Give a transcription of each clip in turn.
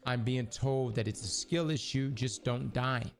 I'm being told that it's a skill issue, just don't die.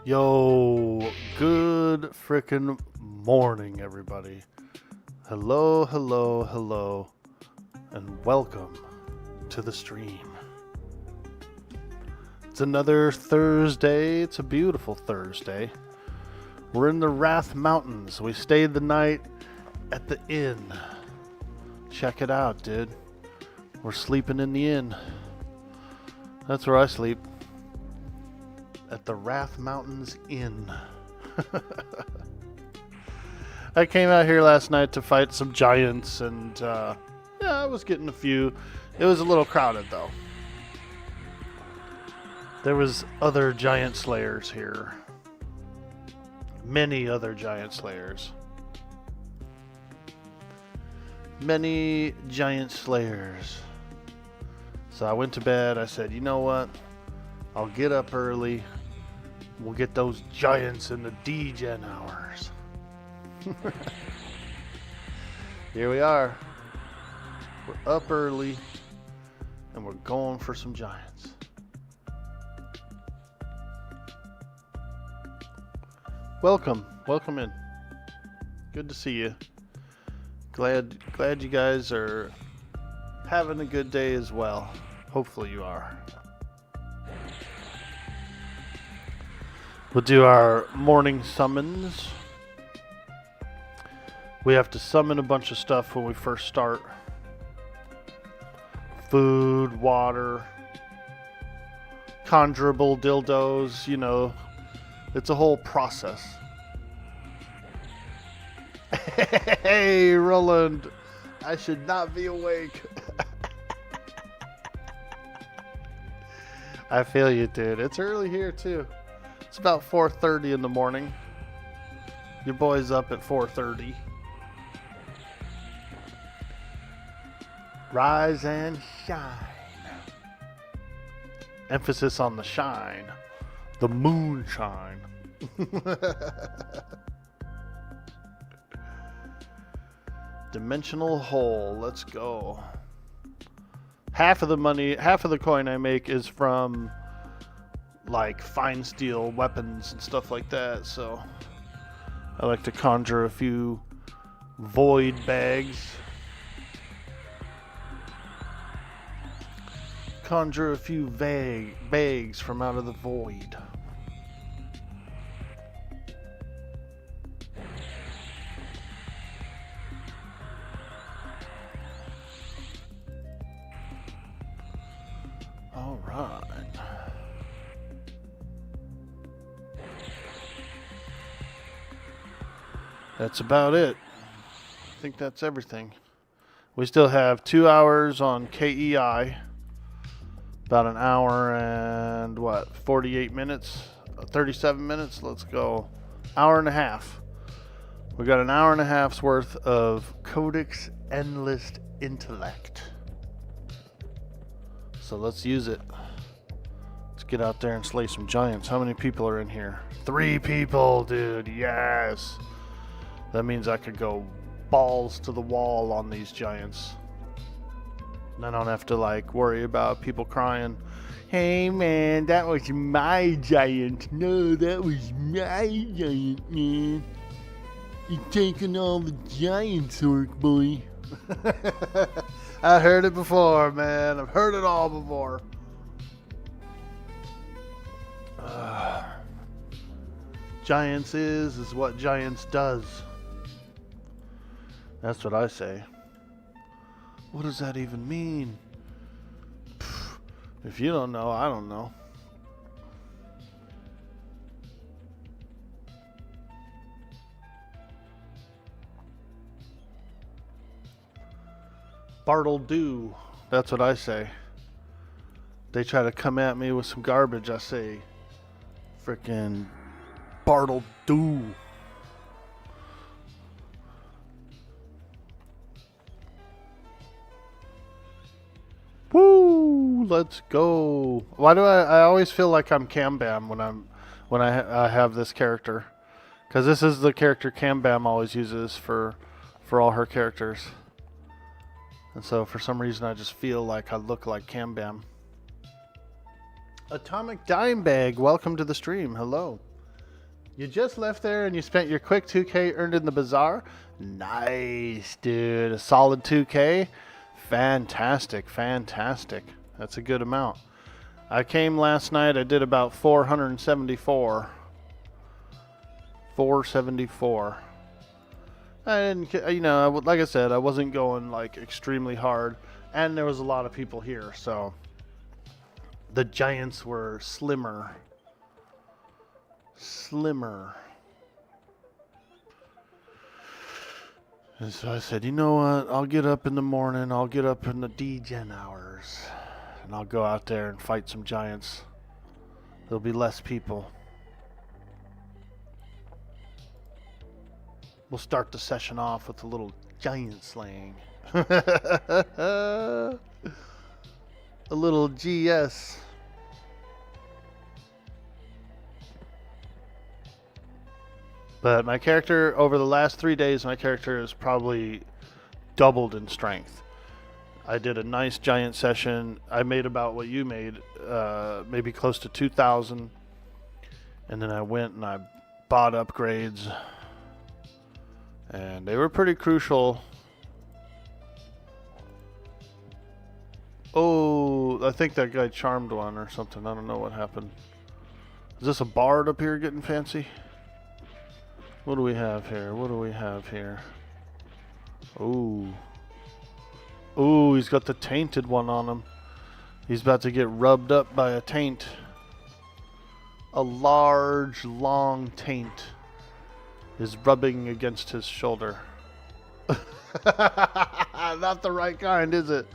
Yo, good frickin' morning, everybody. Hello, hello, hello, and welcome to the stream. It's another Thursday. It's a beautiful Thursday. We're in the Wrath Mountains. We stayed the night at the inn. Check it out, dude. We're sleeping in the inn. That's where I sleep. At the Wrath Mountains Inn. I came out here last night to fight some giants, and yeah, I was getting a few. It was a little crowded, though. There was other giant slayers here. Many other giant slayers. Many giant slayers. So I went to bed. I said, you know what? I'll get up early. We'll get those giants in the D-Gen hours. Here we are. We're up early, and we're going for some giants. Welcome in. Good to see you. Glad you guys are having a good day as well. Hopefully you are. We'll do our morning summons. We have to summon a bunch of stuff when we first start. Food, water, conjurable dildos, you know. It's a whole process. Hey, Roland. I should not be awake. I feel you, dude. It's early here, too. It's about 4:30 in the morning. Your boy's up at 4:30. Rise and shine. Emphasis on the shine. The moonshine. Dimensional hole. Let's go. Half of the coin I make is from like fine steel weapons and stuff like that, so I like to conjure a few void bags. Conjure a few bags from out of the void. All right. That's about it. I think that's everything. We still have 2 hours on KEI. About an hour and 48 minutes? 37 minutes? Let's go. Hour and a half. We got an hour and a half's worth of Codex Endless Intellect. So let's use it. Let's get out there and slay some giants. How many people are in here? 3 people, dude. Yes. That means I could go balls to the wall on these giants. And I don't have to worry about people crying, hey man, that was my giant. No, that was my giant, man. You're taking all the giants, Orkboy. I heard it before, man. I've heard it all before. Giants is what giants does. That's what I say. What does that even mean? If you don't know, I don't know. Bartle do. That's what I say. They try to come at me with some garbage, I say, frickin' Bartle do. Woo! Let's go. Why do I always feel like I'm Cam Bam when I have this character? Because this is the character Cam Bam always uses for all her characters. And so for some reason I just feel like I look like Cam Bam. Atomic Dime Bag, welcome to the stream. Hello. You just left there and you spent your quick 2K earned in the bazaar? Nice, dude. A solid 2K? Fantastic, fantastic. That's a good amount. I came last night, I did about 474. 474. I didn't, you know, like I said, I wasn't going like extremely hard, and there was a lot of people here, so the giants were slimmer. And so I said, you know what, I'll get up in the morning, I'll get up in the degen hours, and I'll go out there and fight some giants. There'll be less people. We'll start the session off with a little giant slaying. A little GS. But my character, over the last 3 days, my character has probably doubled in strength. I did a nice giant session. I made about what you made, maybe close to 2,000. And then I went and I bought upgrades. And they were pretty crucial. Oh, I think that guy charmed one or something. I don't know what happened. Is this a bard up here getting fancy? What do we have here? What do we have here? Ooh. Ooh, he's got the tainted one on him. He's about to get rubbed up by a taint. A large, long taint is rubbing against his shoulder. Not the right kind, is it?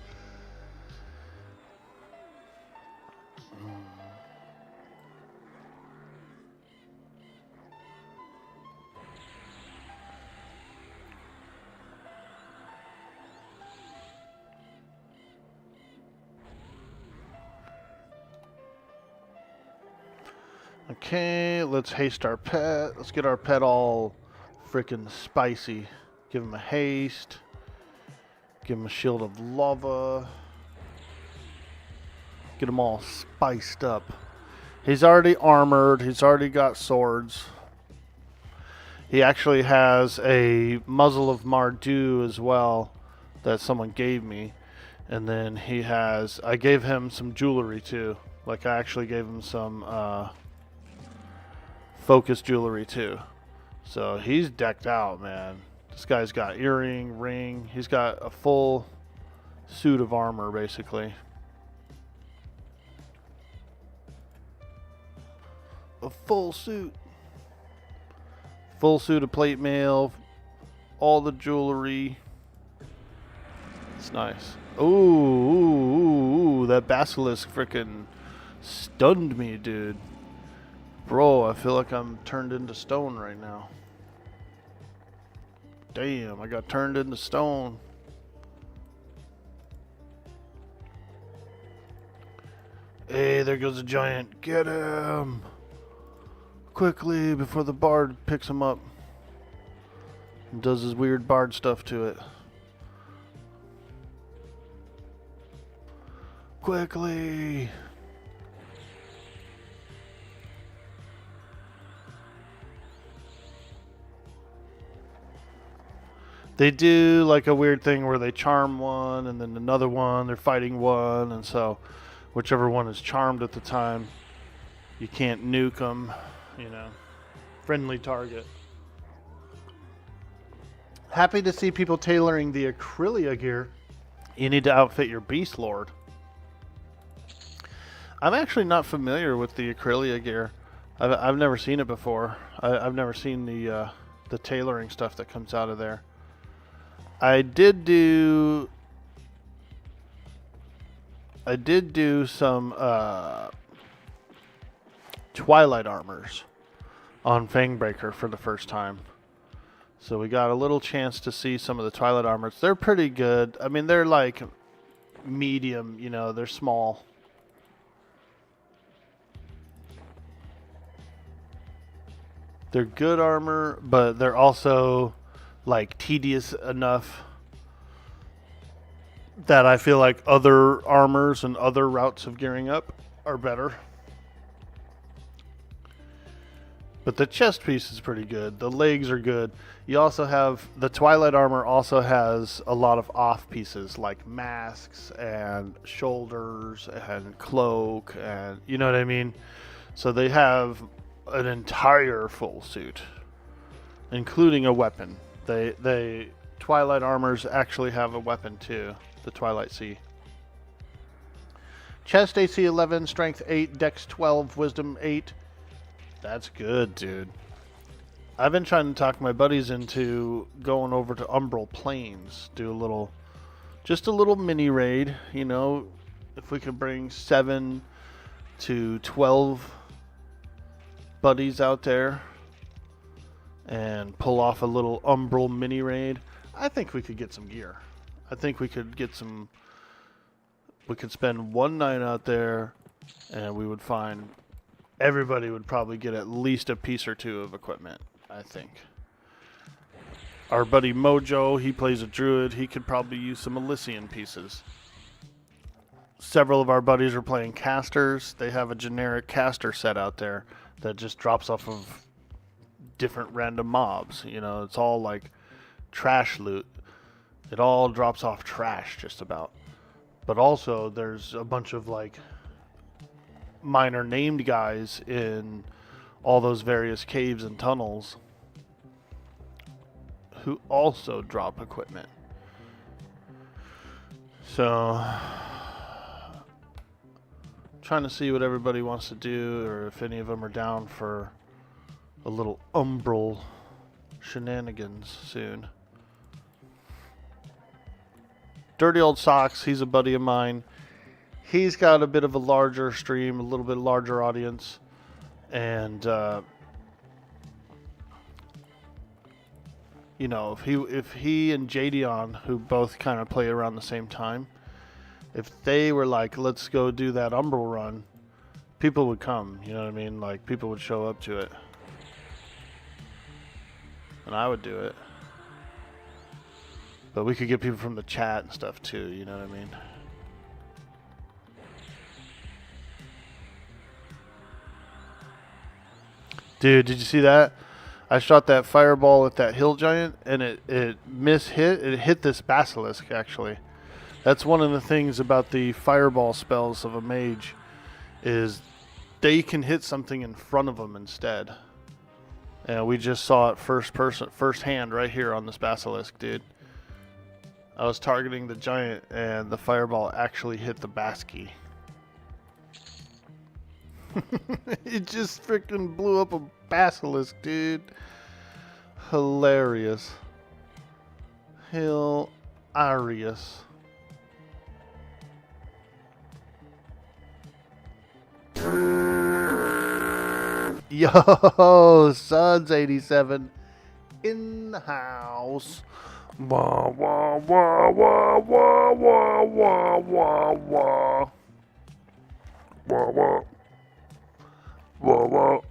Okay, let's haste our pet. Let's get our pet all freaking spicy. Give him a haste. Give him a shield of lava. Get him all spiced up. He's already armored. He's already got swords. He actually has a muzzle of Mardu as well that someone gave me. And then he has... I gave him some jewelry too. Like I actually gave him some... focus jewelry too. So he's decked out, man. This guy's got earring, ring. He's got a full suit of armor, basically. A full suit. Full suit of plate mail. All the jewelry. It's nice. Ooh, that basilisk freaking stunned me, dude. Bro, I feel like I'm turned into stone right now. Damn, I got turned into stone. Hey, there goes a giant. Get him! Quickly, before the bard picks him up. And does his weird bard stuff to it. Quickly! They do like a weird thing where they charm one and then another one, they're fighting one, and so whichever one is charmed at the time, you can't nuke them, you know. Friendly target. Happy to see people tailoring the Acrylia gear. You need to outfit your Beast Lord. I'm actually not familiar with the Acrylia gear. I've never seen it before. I've never seen the tailoring stuff that comes out of there. I did do some Twilight armors on Fangbreaker for the first time. So we got a little chance to see some of the Twilight armors. They're pretty good. I mean, they're like medium, you know, they're small. They're good armor, but they're also like tedious enough that I feel like other armors and other routes of gearing up are better. But the chest piece is pretty good. The legs are good. You also have the Twilight armor also has a lot of off pieces like masks and shoulders and cloak and you know what I mean? So they have an entire full suit, including a weapon. They Twilight armors actually have a weapon too. The Twilight Sea. Chest AC 11, Strength 8, Dex 12, Wisdom 8. That's good, dude. I've been trying to talk my buddies into going over to Umbral Plains, do just a little mini raid. You know, if we could bring 7 to 12 buddies out there and pull off a little Umbral mini raid, I think we could get some gear. I think we could get some. We could spend one night out there, and we would find. Everybody would probably get at least a piece or two of equipment, I think. Our buddy Mojo, he plays a druid. He could probably use some Elysian pieces. Several of our buddies are playing casters. They have a generic caster set out there that just drops off of different random mobs. You know, it's all like trash loot. It all drops off trash just about. But also there's a bunch of like minor named guys in all those various caves and tunnels who also drop equipment. So trying to see what everybody wants to do, or if any of them are down for a little Umbral shenanigans soon. Dirty Old Socks, he's a buddy of mine. He's got a bit of a larger stream, a little bit larger audience, and you know, if he and Jadion, who both kind of play around the same time, if they were like, let's go do that Umbral run, people would come. You know what I mean? Like people would show up to it, and I would do it. But we could get people from the chat and stuff too. You know what I mean? Dude, did you see that? I shot that fireball at that hill giant, and it mishit. It hit this basilisk, actually. That's one of the things about the fireball spells of a mage, is they can hit something in front of them instead. And we just saw it first hand right here on this basilisk, dude. I was targeting the giant, and the fireball actually hit the basky. It just freaking blew up a basilisk, dude. Hilarious. Hilarious. Yo, Suns 87 in the house. Wah, wah, wah, wah, wah, wah, wah, wah, wah. Wah, wah. Whoa, whoa.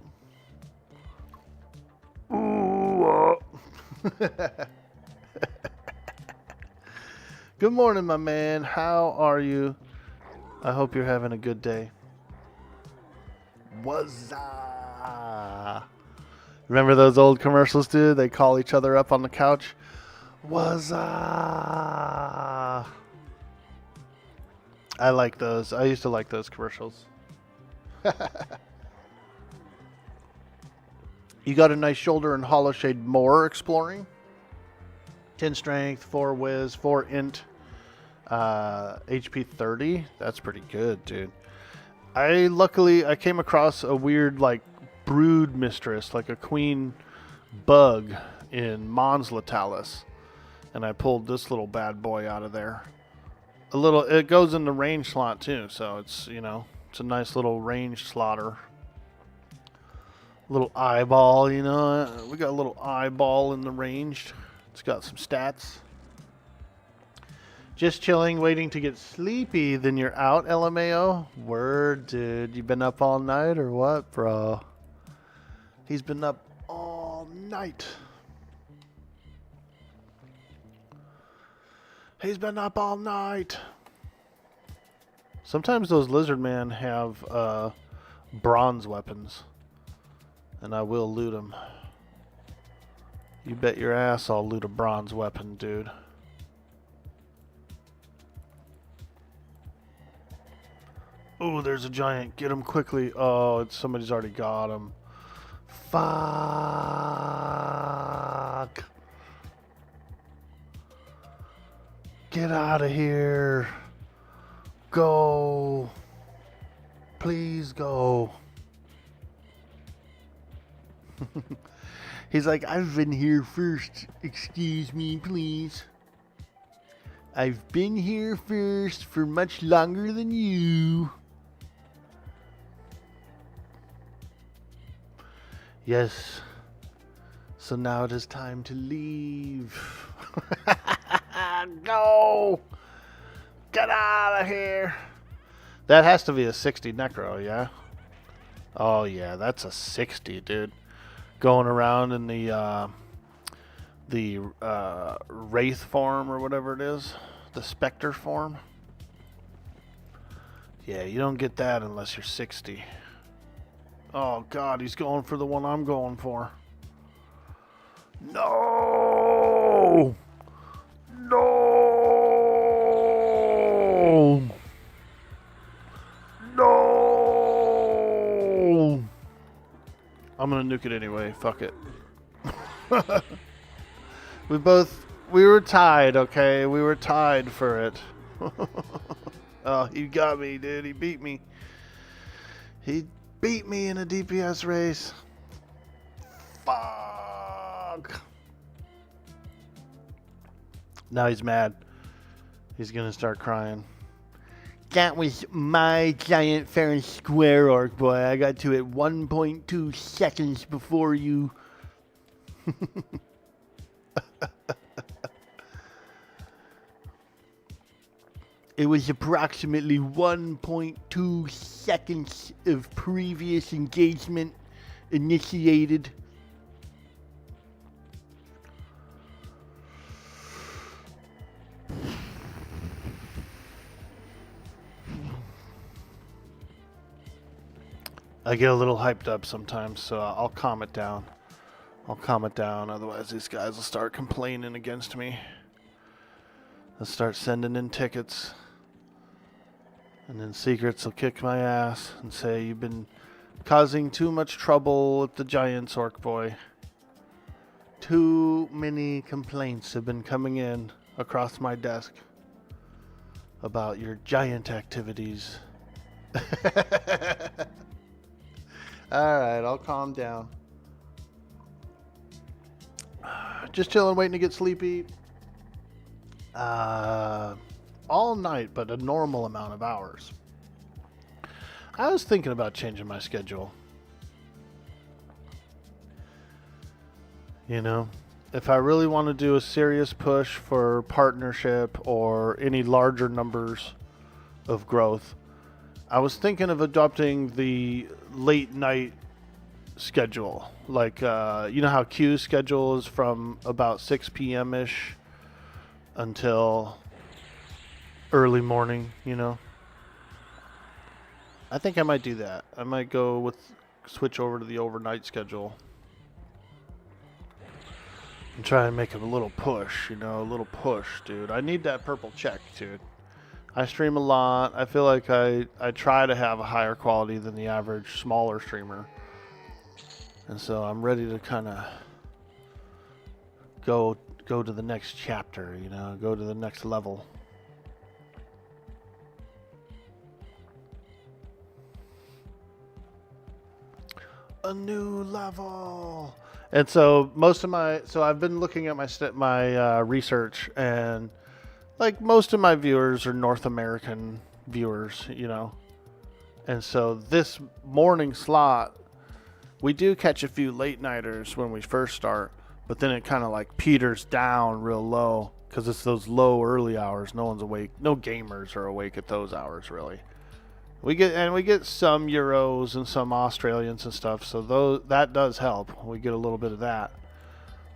Ooh, whoa. Good morning, my man. How are you? I hope you're having a good day. Wazza. Remember those old commercials, dude? They call each other up on the couch. Wazza. I like those. I used to like those commercials. You got a nice shoulder and hollow shade more exploring. 10 strength, 4 whiz, 4 int, HP 30. That's pretty good, dude. I came across a weird like brood mistress, like a queen bug in Mons Latalis, and I pulled this little bad boy out of there. It goes in the range slot too, so it's, you know, it's a nice little range slaughter. Little eyeball, you know. We got a little eyeball in the range. It's got some stats. Just chilling, waiting to get sleepy. Then you're out, LMAO. Word, dude. You been up all night or what, bro? He's been up all night. He's been up all night. Sometimes those lizard men have bronze weapons. And I will loot them. You bet your ass I'll loot a bronze weapon, dude. Oh, there's a giant. Get him quickly. Oh, somebody's already got him. Fuck. Get out of here. Go. Please go. He's like, I've been here first. Excuse me, please. I've been here first for much longer than you. Yes. So now it is time to leave. No! Get out of here! That has to be a 60 necro, yeah? Oh yeah, that's a 60, dude. Going around in the wraith form or whatever it is, the specter form. Yeah, you don't get that unless you're 60. Oh god, he's going for the one I'm going for. No! No! No! I'm gonna nuke it anyway. Fuck it. We were tied, okay? We were tied for it. Oh, he got me, dude. He beat me. He beat me in a DPS race. Fuck. Now he's mad. He's gonna start crying. That was my giant fair and square, Orkboy. I got to it 1.2 seconds before you. It was approximately 1.2 seconds of previous engagement initiated. I get a little hyped up sometimes, so I'll calm it down. Otherwise these guys will start complaining against me. They'll start sending in tickets. And then Secrets will kick my ass and say, you've been causing too much trouble with the Giants, Orkboy. Too many complaints have been coming in across my desk about your giant activities. Alright, I'll calm down. Just chilling, waiting to get sleepy. All night, but a normal amount of hours. I was thinking about changing my schedule. You know, if I really want to do a serious push for partnership or any larger numbers of growth, I was thinking of adopting the late night schedule. Like, you know how Q's schedule is from about 6 p.m.-ish until early morning, you know? I think I might do that. I might switch over to the overnight schedule and try and make a little push, you know, a little push, dude. I need that purple check, dude. I stream a lot. I feel like I try to have a higher quality than the average smaller streamer. And so I'm ready to kind of go to the next chapter, you know, go to the next level. A new level. And so I've been looking at my research, and like most of my viewers are North American viewers, you know. And so this morning slot, we do catch a few late nighters when we first start, but then it kind of like peters down real low because it's those low early hours. No one's awake. No gamers are awake at those hours, really. We get some Euros and some Australians and stuff, so that does help. We get a little bit of that.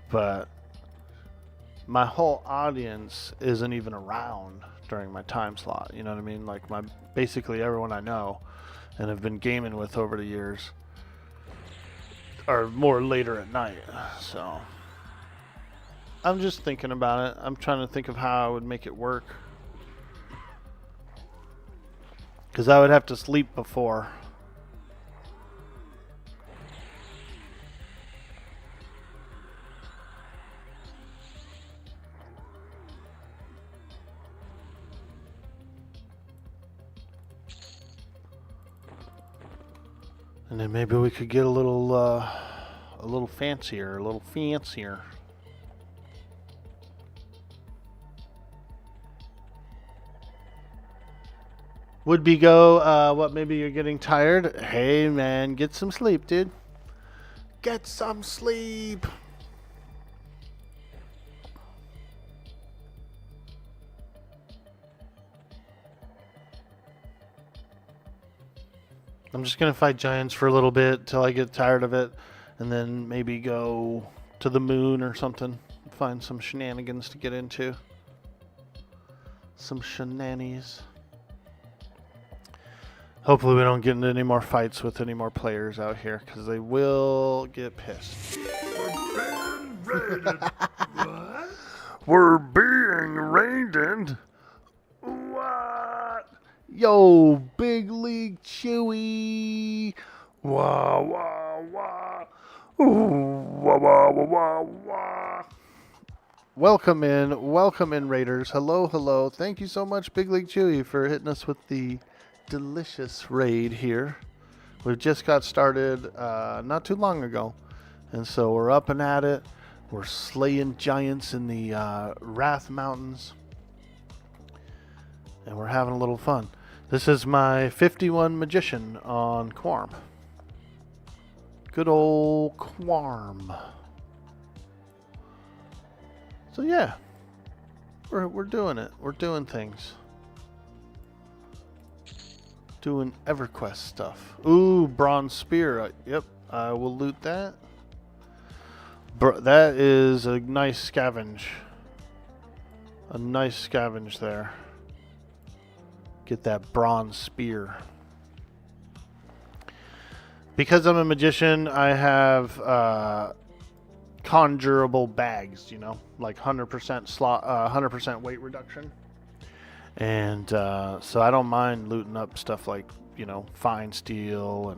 But my whole audience isn't even around during my time slot. You know what I mean? Like basically everyone I know and have been gaming with over the years or more later at night. So I'm just thinking about it. I'm trying to think of how I would make it work. Because I would have to sleep before. And then maybe we could get a little fancier, a little fancier. Would be go, what, maybe you're getting tired? Hey man, get some sleep, dude. Get some sleep. I'm just gonna fight giants for a little bit till I get tired of it, and then maybe go to the moon or something. Find some shenanigans to get into. Some shenanies. Hopefully we don't get into any more fights with any more players out here, because they will get pissed. We're being raided. What? We're being raided? What? Yo, Big League Chewy. Wah, wah, wah. Ooh, wah, wah, wah, wah, wah. Welcome in, Raiders. Hello, hello. Thank you so much, Big League Chewy, for hitting us with the delicious raid here. We've just got started not too long ago, and so we're up and at it. We're slaying giants in the Wrath Mountains, and we're having a little fun. This is my 51 Magician on Quarm. Good old Quarm. So yeah, we're doing it. We're doing things. Doing EverQuest stuff. Ooh, bronze spear. Yep, I will loot that. That is a nice scavenge. A nice scavenge there. Get that bronze spear. Because I'm a magician, I have conjurable bags, you know, like 100% slot, 100% weight reduction. And so I don't mind looting up stuff like, you know, fine steel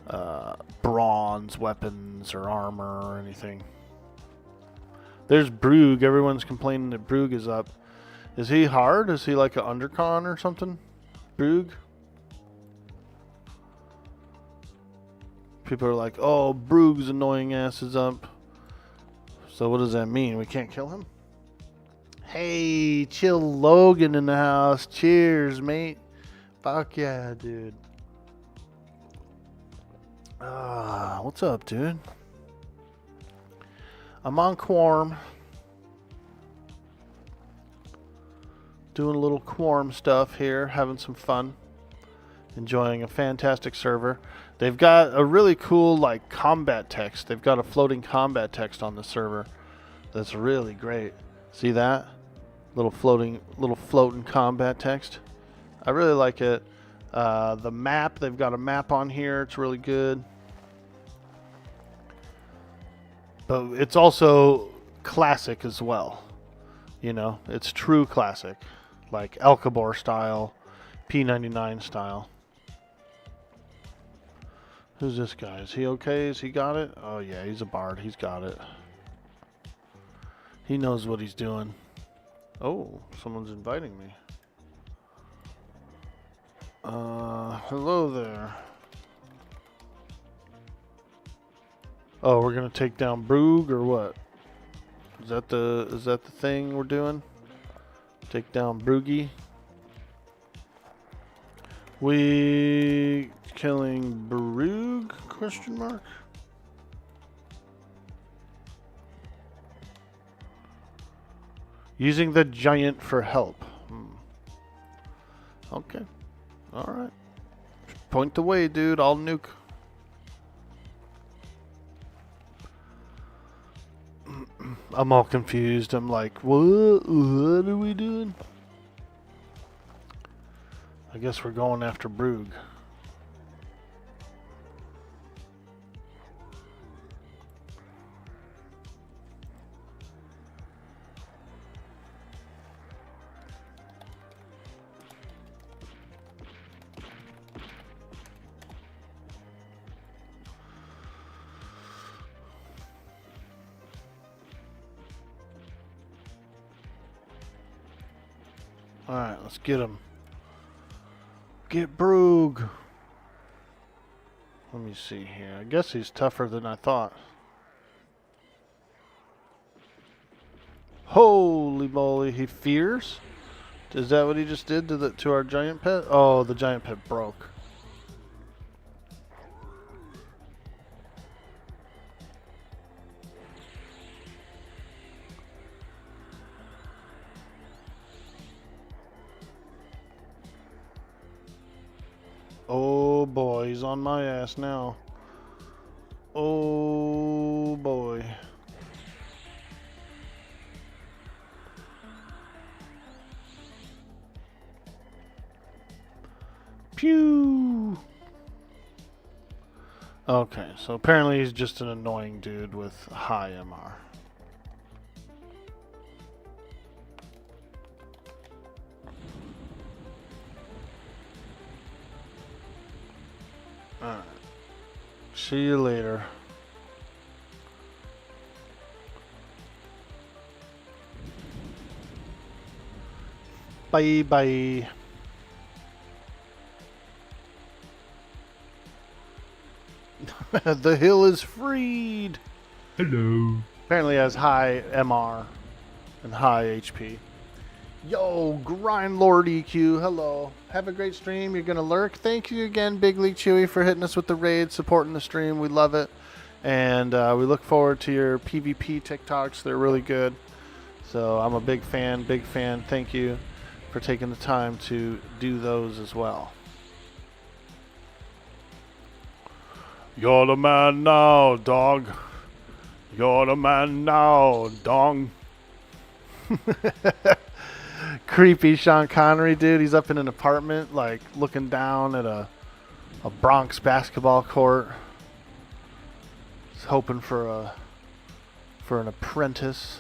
and bronze weapons or armor or anything. There's Brug. Everyone's complaining that Brug is up. Is he hard? Is he like an undercon or something? Brug? People are like, oh, Brug's annoying ass is up. So what does that mean? We can't kill him? Hey, Chill Logan in the house. Cheers, mate. Fuck yeah, dude. What's up, dude? I'm on Quarm. Doing a little Quarm stuff here, having some fun. Enjoying a fantastic server. They've got a really cool, like, combat text. They've got a floating combat text on the server that's really great. See that? Little floating combat text. I really like it. The map, they've got a map on here. It's really good. But it's also classic as well. You know, it's true classic. Like Elkabor style, P99 style. Who's this guy? Is he okay? Has he got it? Oh yeah, he's a bard. He's got it. He knows what he's doing. Oh, someone's inviting me. Hello there. Oh, we're gonna take down Brug or what? Is that the thing we're doing? Take down Brugy. We killing Brug? Question mark. Using the giant for help. Okay. Alright. Point the way, dude. I'll nuke. I'm all confused. I'm like, what? What are we doing? I guess we're going after Brug. Alright, let's get him. Get Broog. Let me see here. I guess he's tougher than I thought. Holy moly, he fears? Is that what he just did to our giant pet? Oh, the giant pet broke. Oh boy, he's on my ass now. Oh boy. Pew! Okay, so apparently he's just an annoying dude with high MR. Alright. See you later. Bye bye. The hill is freed. Hello. Apparently has high MR and high HP. Yo, Grind Lord EQ, hello. Have a great stream. You're gonna lurk. Thank you again, Big League Chewy, for hitting us with the raid, supporting the stream. We love it. And we look forward to your PvP TikToks. They're really good. So I'm a big fan, big fan. Thank you for taking the time to do those as well. You're the man now, dog. You're the man now, dong. Creepy Sean Connery, dude. He's up in an apartment, like, looking down at a Bronx basketball court. He's hoping for an apprentice.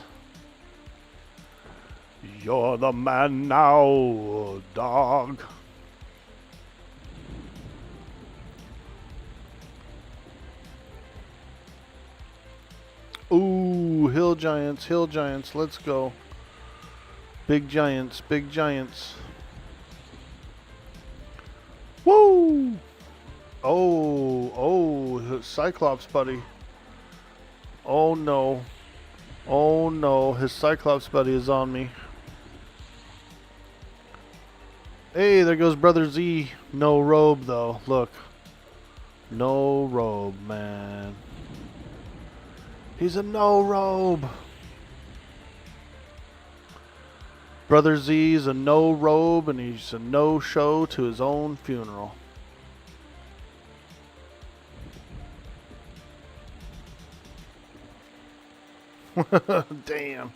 You're the man now, dog. Ooh, hill giants, let's go. Big giants, big giants. Woo! Oh, Cyclops buddy. Oh no. Oh no, his Cyclops buddy is on me. Hey, there goes Brother Z. No robe though, look. No robe, man. He's a no robe. Brother Z's a no robe and he's a no show to his own funeral. Damn.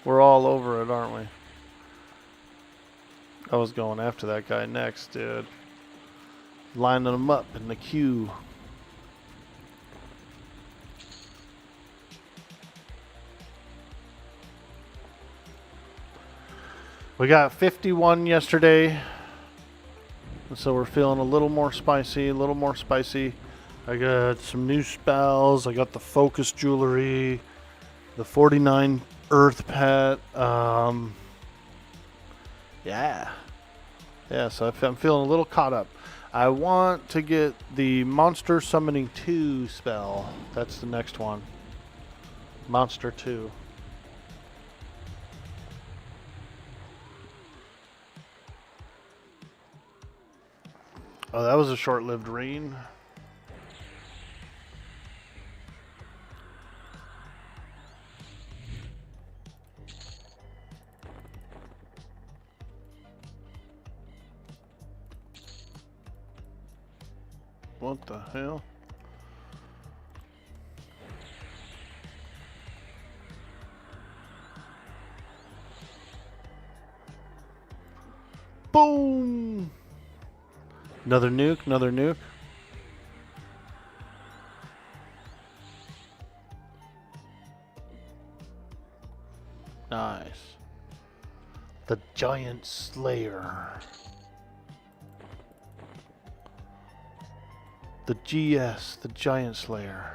We're all over it, aren't we? I was going after that guy next, dude. Lining him up in the queue. We got 51 yesterday, and so we're feeling a little more spicy, I got some new spells. I got the Focus Jewelry, the 49 Earth Pet. Yeah, so I'm feeling a little caught up. I want to get the Monster Summoning 2 spell. That's the next one. Monster 2. Oh, that was a short-lived rain. What the hell? Boom! Another nuke, another nuke. Nice. The Giant Slayer. The GS, the Giant Slayer.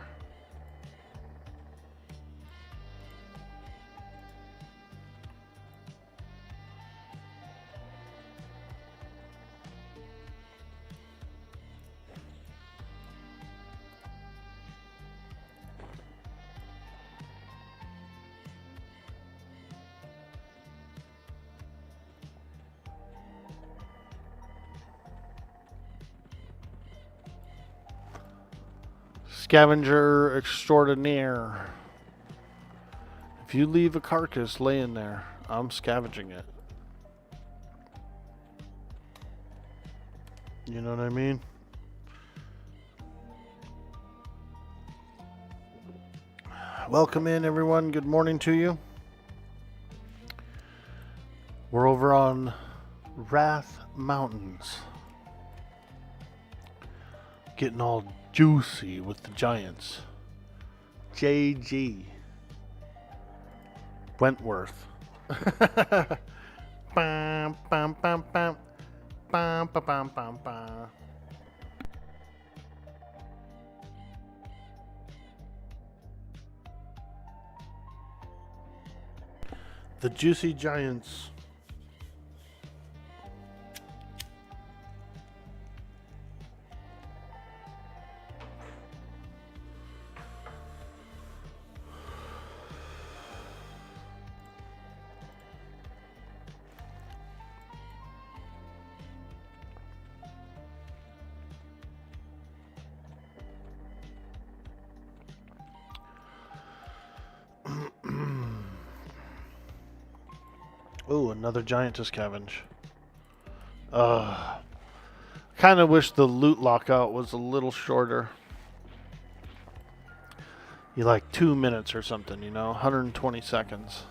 Scavenger extraordinaire. If you leave a carcass laying there, I'm scavenging it. You know what I mean? Welcome in, everyone. Good morning to you. We're over on Wrath Mountains. Getting all juicy with the giants. JG. Wentworth. Bam, bam, bam, bam. Bam, bam, bam, bam, bam. The Juicy Giants. Ooh, another giant to scavenge. Kind of wish the loot lockout was a little shorter. You like 2 minutes or something, you know, 120 seconds.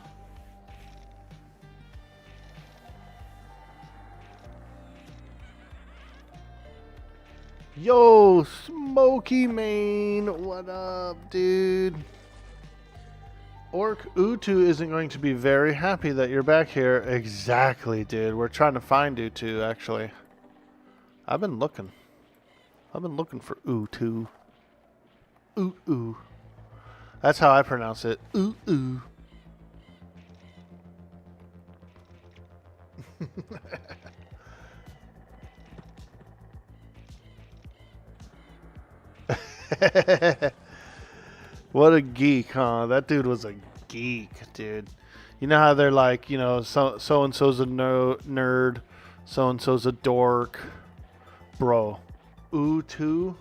Yo, Smoky Mane, what up, dude? Orc Utu isn't going to be very happy that you're back here. Exactly, dude. We're trying to find Utu, actually. I've been looking. I've been looking for Utu. Ooh. That's how I pronounce it. Ooh. What a geek, huh? That dude was a geek, dude. You know how they're like, you know, so and so's a nerd, so and so's a dork, bro. Utu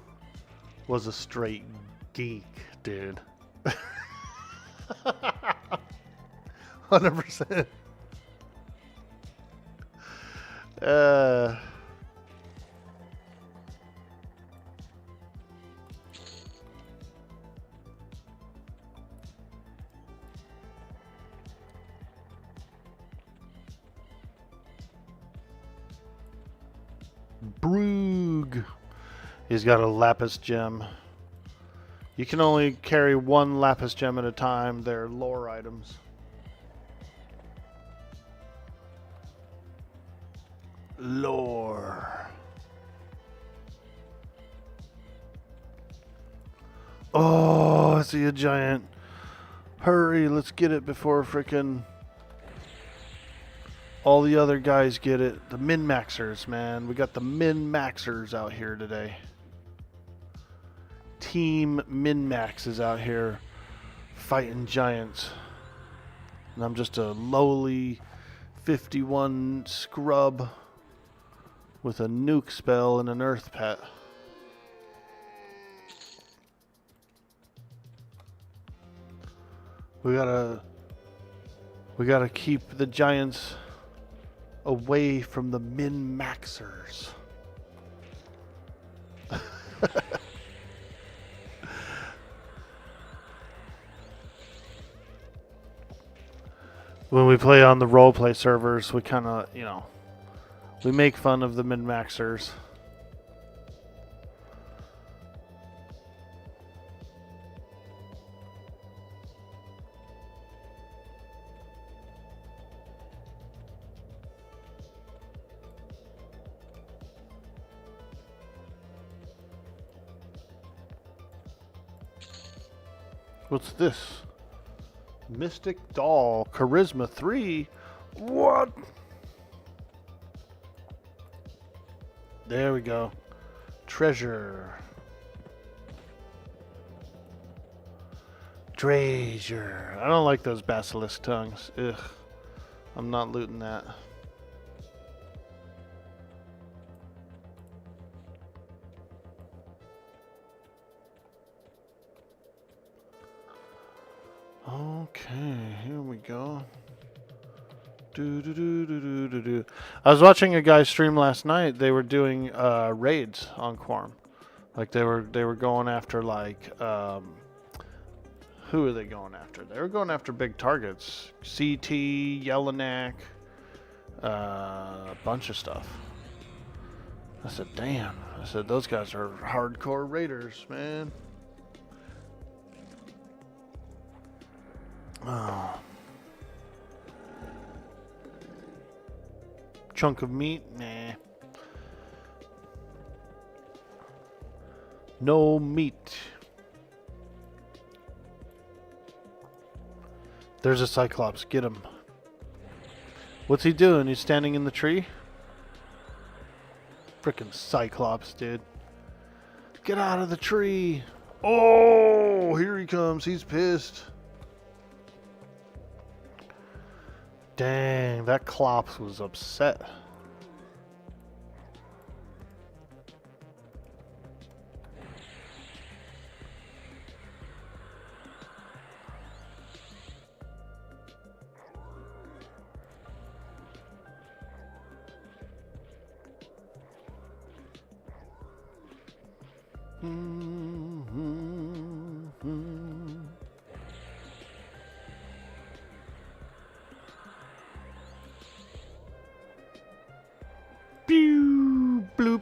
was a straight geek, dude. 100%. Broog. He's got a lapis gem. You can only carry one lapis gem at a time. They're lore items. Lore. Oh, I see a giant. Hurry, let's get it before frickin' all the other guys get it. The min-maxers, man. We got the min-maxers out here today. Team min-max is out here fighting giants. And I'm just a lowly 51 scrub with a nuke spell and an earth pet. We gotta keep the giants away from the min-maxers. When we play on the roleplay servers, we kind of, you know, we make fun of the min-maxers. What's this? Mystic Doll, Charisma 3. What? There we go. Treasure. Treasure. I don't like those basilisk tongues. Ugh. I'm not looting that. Okay, here we go. Do. I was watching a guy stream last night. They were doing raids on Quarm. Like they were going after like who are they going after? They were going after big targets. CT, Yellowknack, a bunch of stuff. I said, damn. I said, those guys are hardcore raiders, man. Oh. Chunk of meat? Nah. No meat. There's a Cyclops. Get him. What's he doing? He's standing in the tree? Frickin' Cyclops, dude. Get out of the tree. Oh, here he comes. He's pissed. Dang, that Clops was upset. Pew, bloop.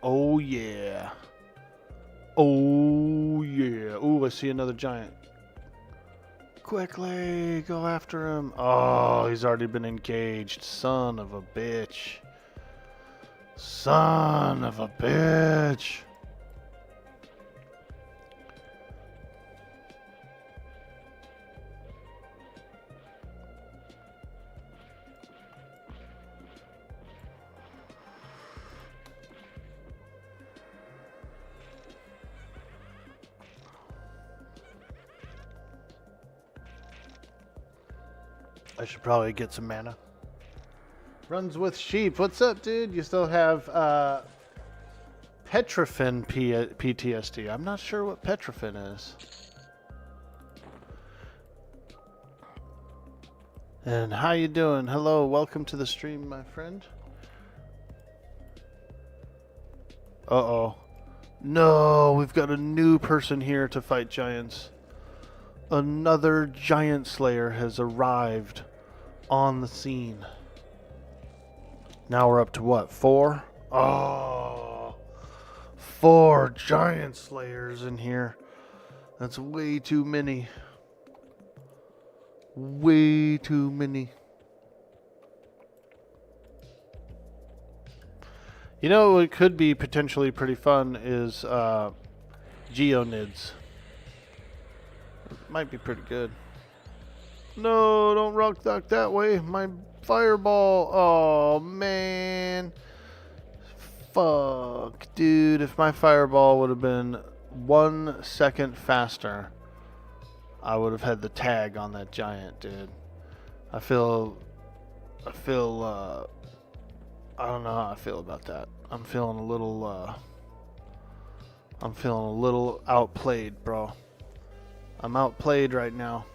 Oh yeah. Oh yeah. Ooh, I see another giant. Quickly, go after him. Oh, he's already been engaged. Son of a bitch. Son of a bitch. I should probably get some mana. Runs with sheep. What's up, dude? You still have Petrofin PTSD. I'm not sure what Petrofin is. And how you doing? Hello, welcome to the stream, my friend. Uh-oh. No, we've got a new person here to fight giants. Another giant slayer has arrived on the scene. Now we're up to what? 4? Oh, 4 giant slayers in here. That's way too many. Way too many. You know what could be potentially pretty fun is Geonids. Might be pretty good. No, don't rock duck that way. My fireball. Oh, man. Fuck, dude. If my fireball would have been 1 second faster, I would have had the tag on that giant, dude. I feel, I don't know how I feel about that. I'm feeling a little outplayed, bro. I'm outplayed right now.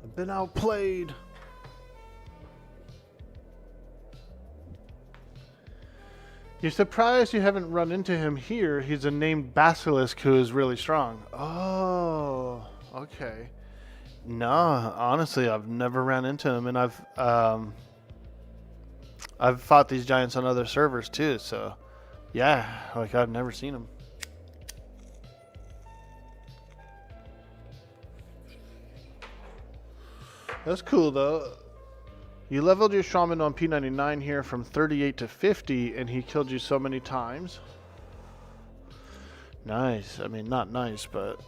I've been outplayed. You're surprised you haven't run into him here. He's a named Basilisk who is really strong. Oh, okay. No, honestly, I've never ran into him, and I've fought these giants on other servers too. So, yeah, like I've never seen him. That's cool though. You leveled your shaman on P99 here from 38 to 50 and he killed you so many times. Nice. I mean, not nice, but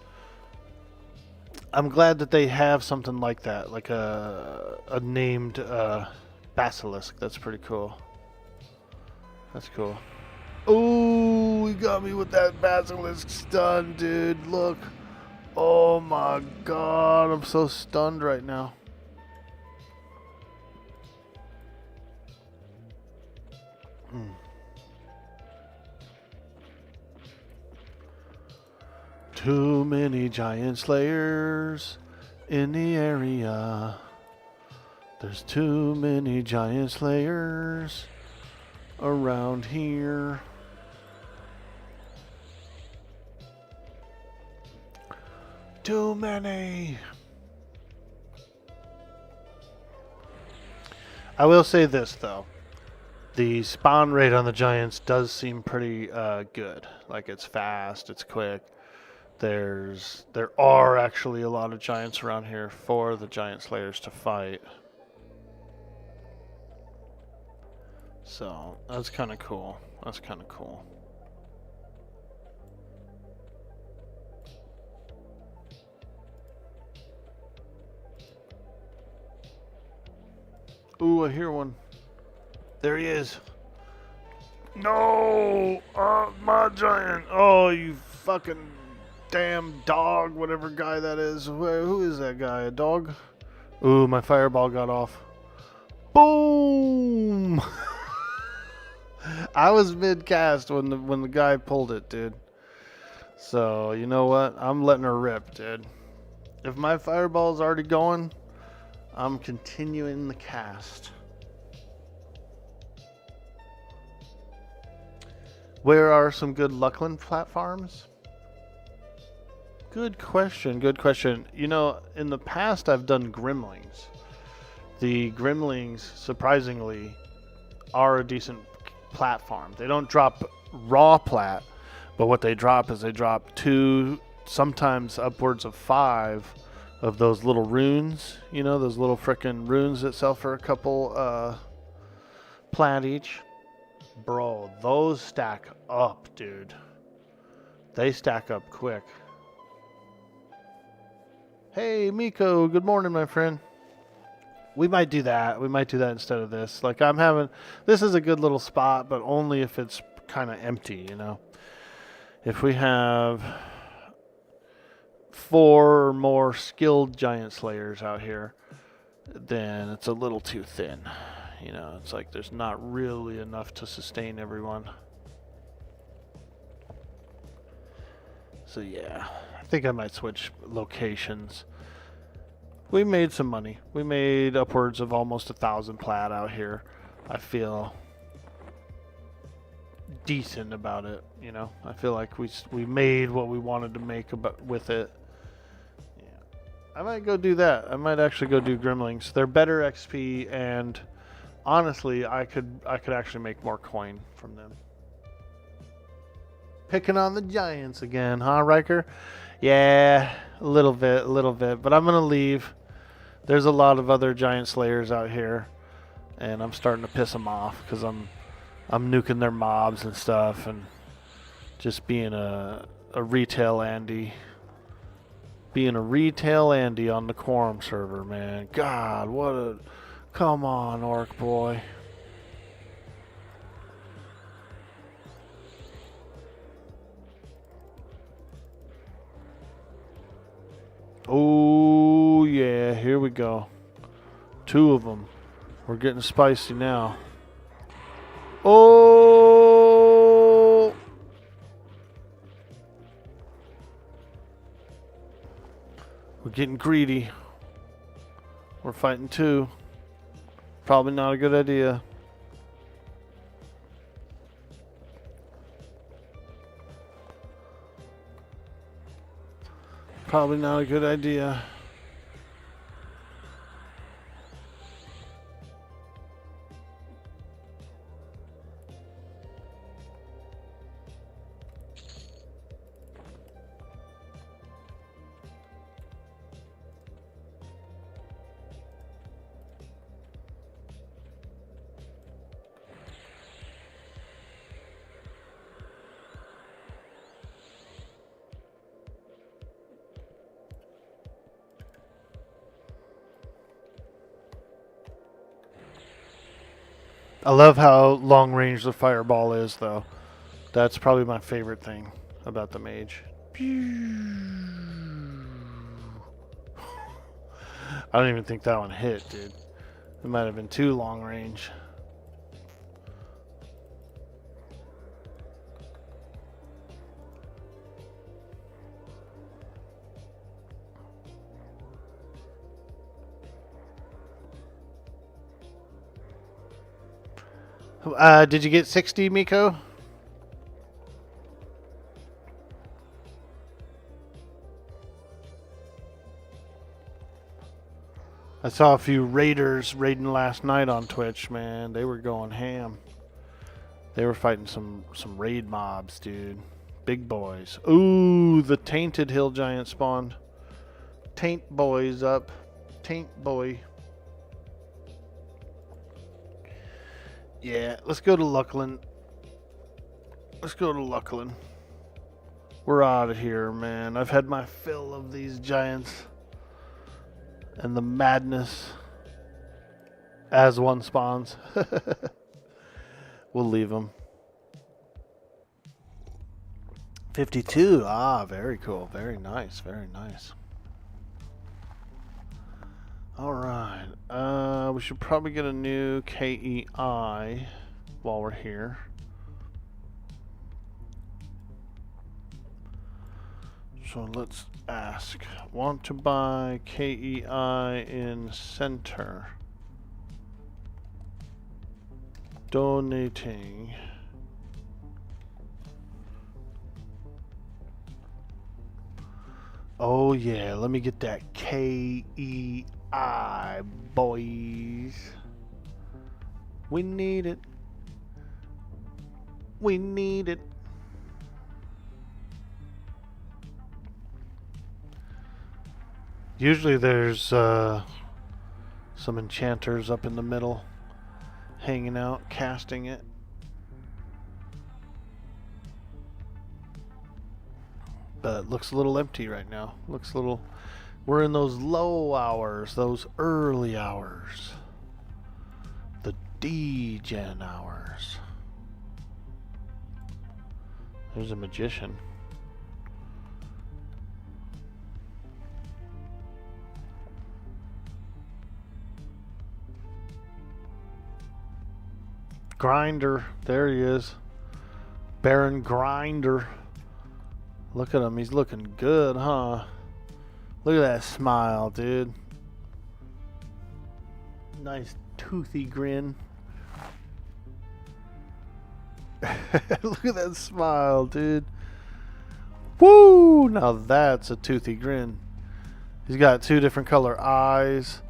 I'm glad that they have something like that, like a named basilisk. That's pretty cool. That's cool. Oh, he got me with that basilisk stun, dude. Look. Oh my god, I'm so stunned right now. Too many giant slayers in the area. There's too many giant slayers around here. Too many. I will say this though. The spawn rate on the giants does seem pretty good. Like it's fast, it's quick. There are actually a lot of giants around here for the giant slayers to fight. So that's kind of cool. That's kind of cool. Ooh, I hear one. There he is. No! My giant! Oh, you fucking damn dog, whatever guy that is. Who is that guy? A dog? Ooh, my fireball got off. Boom! I was mid-cast when the guy pulled it, dude. So, you know what? I'm letting her rip, dude. If my fireball's already going, I'm continuing the cast. Where are some good Luckland platforms? Good question, good question. You know, in the past I've done Grimlings. The Grimlings, surprisingly, are a decent platform. They don't drop raw plat, but what they drop is they drop 2, sometimes upwards of 5 of those little runes. You know, those little frickin' runes that sell for a couple plat each. Bro, those stack up, dude. They stack up quick. Hey, Miko, good morning, my friend. We might do that. We might do that instead of this. Like, this is a good little spot, but only if it's kind of empty, you know? If we have 4 or more skilled giant slayers out here, then it's a little too thin. You know, it's like there's not really enough to sustain everyone. So yeah, I think I might switch locations. We made some money. We made upwards of almost 1,000 plat out here. I feel decent about it, you know. I feel like we made what we wanted to make with it. Yeah, I might go do that. I might actually go do Grimlings. They're better XP, and honestly, I could actually make more coin from them. Picking on the giants again, huh, Riker? Yeah, a little bit, but I'm gonna leave. There's a lot of other giant slayers out here, and I'm starting to piss them off because I'm nuking their mobs and stuff, and just being a retail Andy. Being a retail Andy on the Quarm server, man. God, come on, Orkboy. Oh, yeah, here we go. 2 of them. We're getting spicy now. Oh! We're getting greedy. We're fighting 2. Probably not a good idea. Probably not a good idea. I love how long range the fireball is, though. That's probably my favorite thing about the mage. I don't even think that one hit, dude. It might have been too long range. Did you get 60, Miko? I saw a few raiders raiding last night on Twitch, man. They were going ham. They were fighting some raid mobs, dude. Big boys. Ooh, the tainted hill giant spawned. Taint boy's up. Taint boy. Yeah, let's go to Luckland. Let's go to Luckland. We're out of here, man. I've had my fill of these giants. And the madness as one spawns. We'll leave them. 52. Ah, very cool. Very nice. Very nice. All right. We should probably get a new KEI while we're here. So let's ask. Want to buy KEI in center. Donating. Oh yeah, let me get that KEI, boys. We need it. We need it. Usually there's some enchanters up in the middle, hanging out, casting it. But it looks a little empty right now. Looks a little... We're in those low hours, those early hours. The D-gen hours. There's a magician. Grinder. There he is. Baron Grinder. Look at him. He's looking good, huh? Look at that smile, dude. Nice toothy grin. Look at that smile, dude. Woo! Now that's a toothy grin. He's got two different color eyes.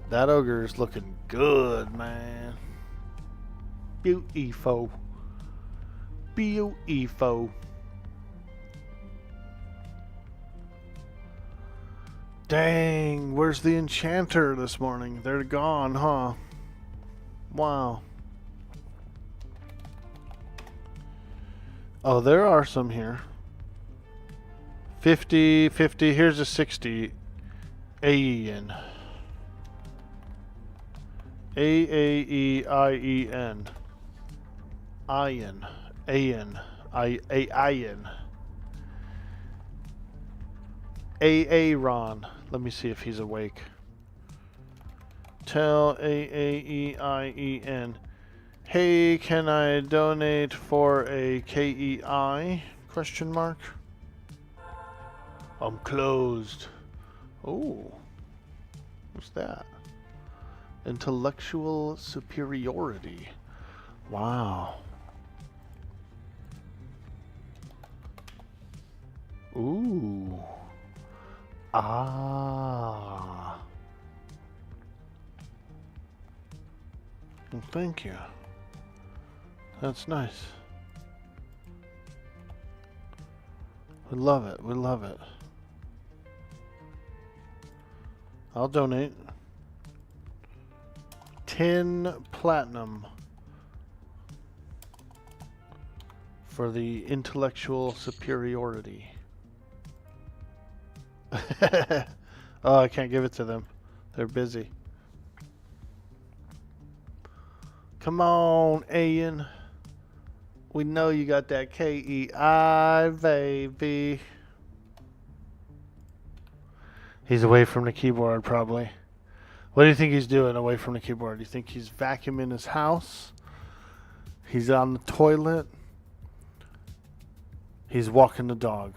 That ogre's looking good, man. Beautiful. Beautiful. Dang, where's the enchanter this morning? They're gone, huh? Wow. Oh, there are some here. 50, 50. Here's a 60. Aeon. A-A-E-I-E-N. Ion. Aeon. Ion. Aaron. Let me see if he's awake. Tell A-A-E-I-E-N. Hey, can I donate for a KEI? Question mark. I'm closed. Oh. What's that? Intellectual superiority. Wow. Ooh. Ah. Well, thank you. That's nice. We love it. We love it. I'll donate 10 platinum for the intellectual superiority. Oh, I can't give it to them. They're busy. Come on, Ian. We know you got that KEI, baby. He's away from the keyboard, probably. What do you think he's doing away from the keyboard? Do you think he's vacuuming his house? He's on the toilet? He's walking the dog.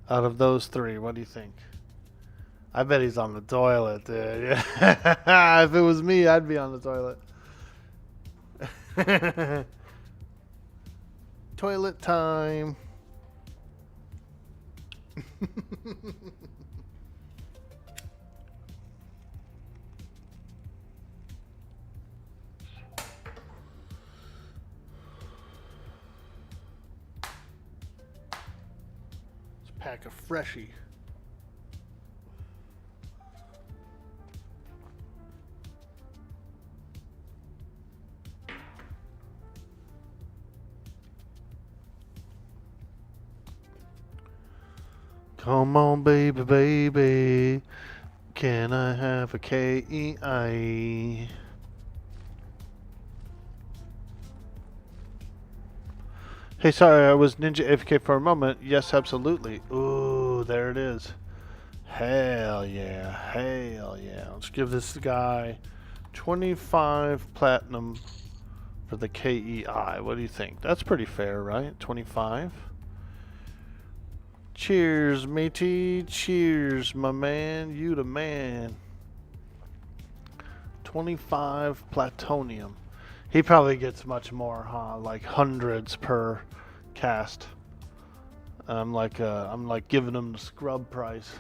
Out of those three, what do you think? I bet he's on the toilet, dude. Yeah. If it was me, I'd be on the toilet. Toilet time. Let's pack a freshie. Come on, baby, baby. Can I have a KEI? Hey, sorry, I was Ninja AFK for a moment. Yes, absolutely. Ooh, there it is. Hell yeah. Hell yeah. Let's give this guy 25 platinum for the KEI. What do you think? That's pretty fair, right? 25? Cheers, matey. Cheers, my man. You the man. 25 plutonium. He probably gets much more, huh? Like hundreds per cast. I'm like giving him the scrub price.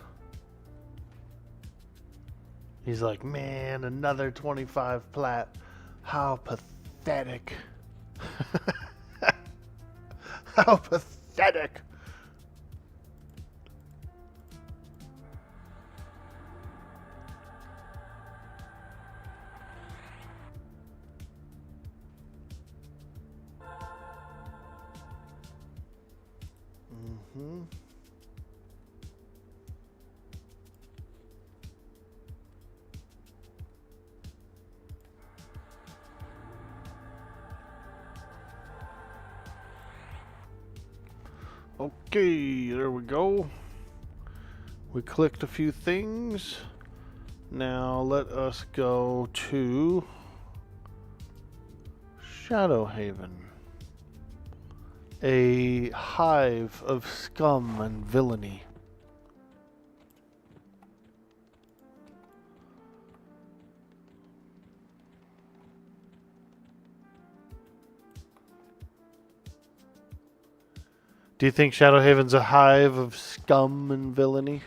He's like, man, another 25 plat. How pathetic. How pathetic. Mm-hmm. Okay, there we go. We clicked a few things. Now let us go to Shadowhaven. A hive of scum and villainy. Do you think Shadowhaven's a hive of scum and villainy?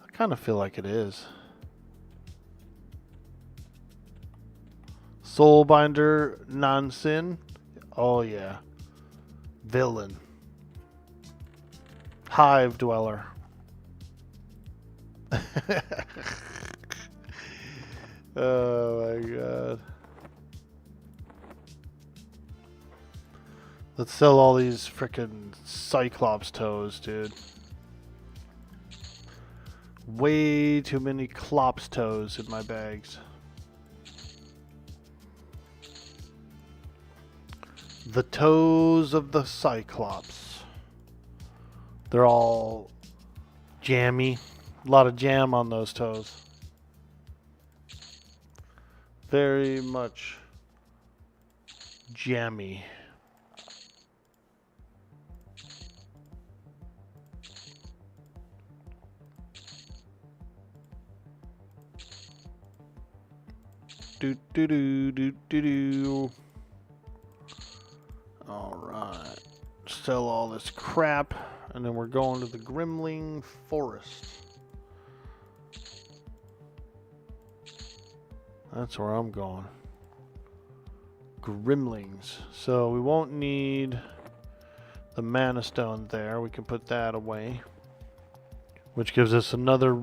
I kind of feel like it is. Soulbinder, non-sin. Oh yeah. Villain. Hive dweller. Oh my god. Let's sell all these frickin' Cyclops toes, dude. Way too many Clops toes in my bags. The toes of the Cyclops. They're all jammy. A lot of jam on those toes. Very much jammy. Do do do do do do. Alright. Sell all this crap, and then we're going to the Grimling Forest. That's where I'm going. Grimlings. So we won't need the Mana Stone there. We can put that away. Which gives us another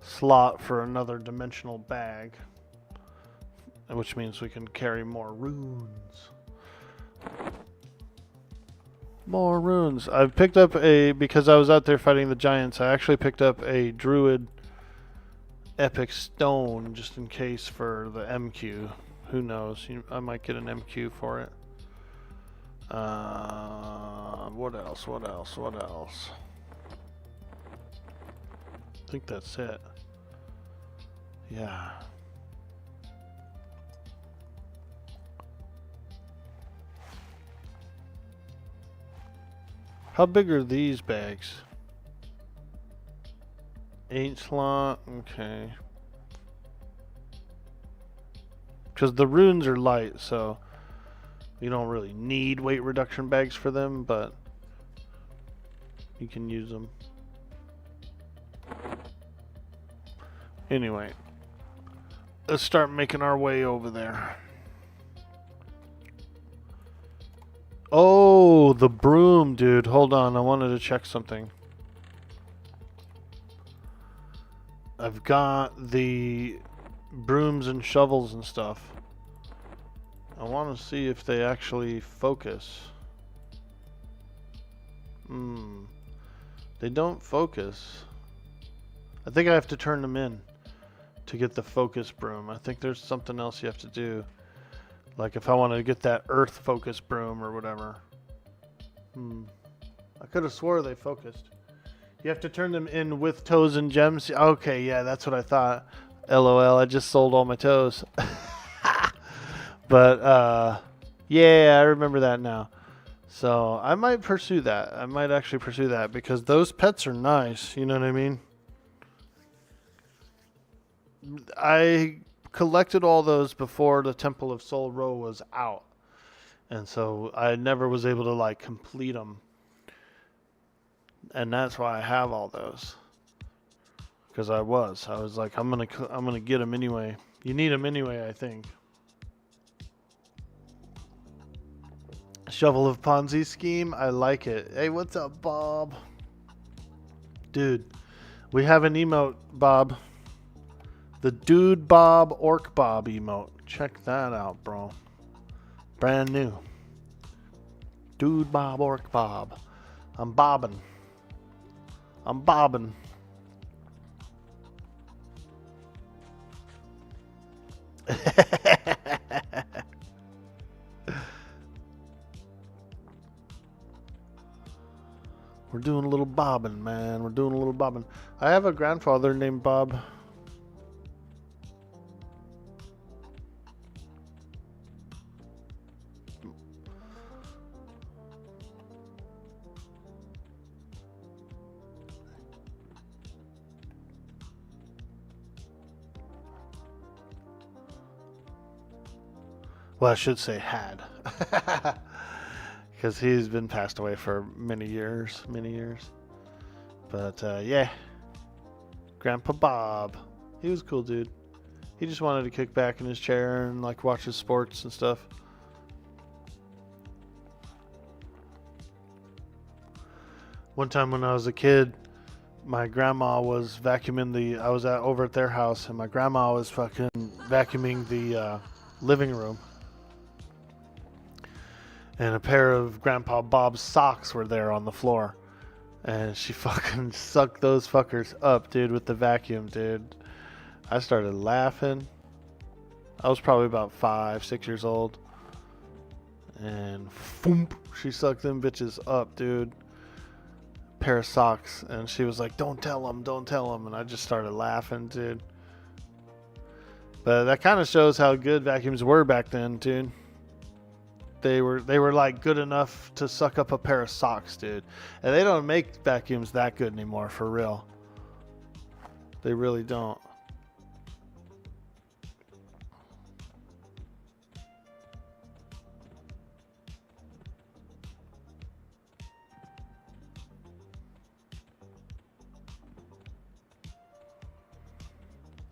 slot for another dimensional bag. Which means we can carry more runes. More runes. I've picked up because I was out there fighting the giants, I actually picked up a druid epic stone just in case for the MQ. Who knows? I might get an MQ for it. What else? What else? What else? I think that's it. Yeah. How big are these bags? 8 slot, okay. Because the runes are light, so you don't really need weight reduction bags for them, but you can use them. Anyway, let's start making our way over there. Oh, the broom, dude. Hold on, I wanted to check something. I've got the brooms and shovels and stuff. I want to see if they actually focus. They don't focus. I think I have to turn them in to get the focus broom. I think there's something else you have to do. Like if I want to get that earth focus broom or whatever. I could have swore they focused. You have to turn them in with toes and gems. Okay, yeah, that's what I thought. LOL, I just sold all my toes. But, yeah, I remember that now. So, I might pursue that. I might actually pursue that because those pets are nice. You know what I mean? I collected all those before the Temple of Soul Row was out. And so, I never was able to, like, complete them. And that's why I have all those. Because I was like, I'm gonna get them anyway. You need them anyway, I think. Shovel of Ponzi scheme. I like it. Hey, what's up, Bob? Dude, we have an emote, Bob. The Dude Bob Orc Bob emote. Check that out, bro. Brand new. Dude Bob Orc Bob. I'm bobbing. I'm bobbing. We're doing a little bobbing, man. We're doing a little bobbing. I have a grandfather named Bob. Well, I should say had. Because he's been passed away for many years. But, yeah. Grandpa Bob. He was a cool dude. He just wanted to kick back in his chair and, like, watch his sports and stuff. One time when I was a kid, my grandma was vacuuming I was over at their house, and my grandma was fucking vacuuming the living room. And a pair of Grandpa Bob's socks were there on the floor. And she fucking sucked those fuckers up, dude, with the vacuum, dude. I started laughing. I was probably about 5, 6 years old. And foomp, she sucked them bitches up, dude. Pair of socks. And she was like, don't tell them. And I just started laughing, dude. But that kind of shows how good vacuums were back then, dude. They were like good enough to suck up a pair of socks, dude. And they don't make vacuums that good anymore, for real. They really don't.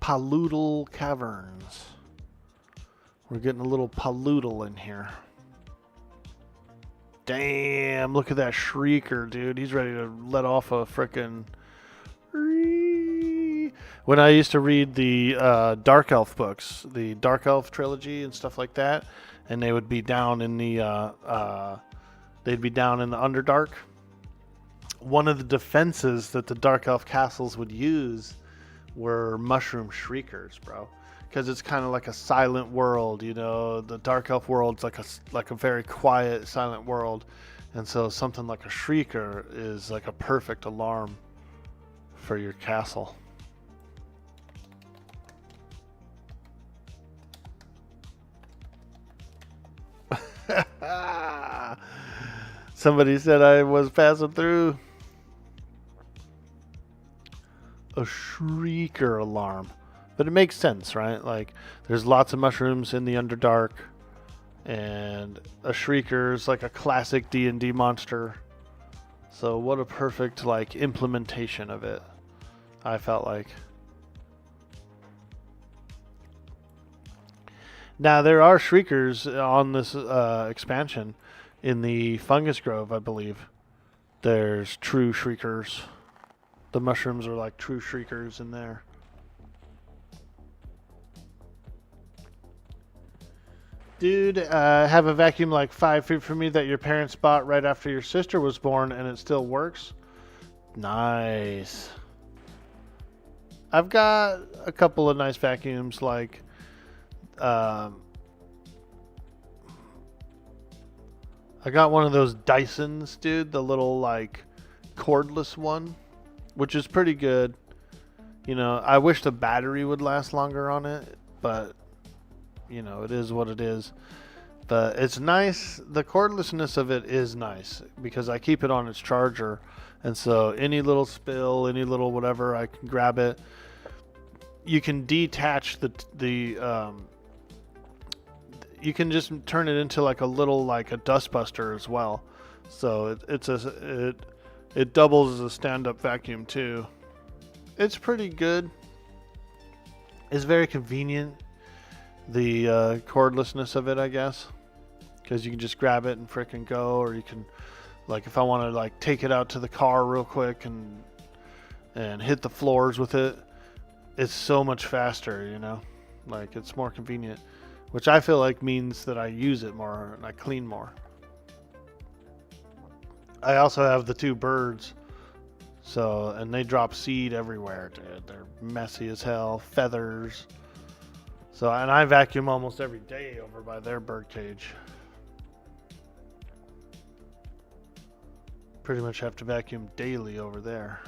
Paludal Caverns. We're getting a little paludal in here. Damn, look at that shrieker, dude. He's ready to let off a frickin'... When I used to read the Dark Elf books, the Dark Elf trilogy and stuff like that, and they would be down in the Underdark. One of the defenses that the Dark Elf castles would use were mushroom shriekers, bro. Because it's kind of like a silent world, you know. The Dark Elf world's like a very quiet, silent world, and so something like a shrieker is like a perfect alarm for your castle. Somebody said I was passing through. A shrieker alarm. But it makes sense, right? Like, there's lots of mushrooms in the Underdark, and a Shrieker's like a classic D&D monster. So what a perfect like implementation of it, I felt like. Now there are Shriekers on this expansion in the Fungus Grove, I believe. There's true Shriekers. The mushrooms are like true Shriekers in there. Dude, have a vacuum like 5 feet from me that your parents bought right after your sister was born and it still works. Nice. I've got a couple of nice vacuums like I got one of those Dysons, dude, the little like cordless one, which is pretty good. You know, I wish the battery would last longer on it, but you know, it is what it is. But it's nice. The cordlessness of it is nice because I keep it on its charger. And so any little spill, any little whatever, I can grab it. You can detach you can just turn it into like a little, like a dustbuster as well. So it doubles as a stand-up vacuum too. It's pretty good. It's very convenient. The cordlessness of it, I guess, because you can just grab it and frickin' go, or you can, like, if I want to like take it out to the car real quick and hit the floors with it, it's so much faster, you know, like it's more convenient, which I feel like means that I use it more and I clean more. I also have the 2 birds, so, and they drop seed everywhere, dude. They're messy as hell, feathers. So, and I vacuum almost every day over by their bird cage. Pretty much have to vacuum daily over there.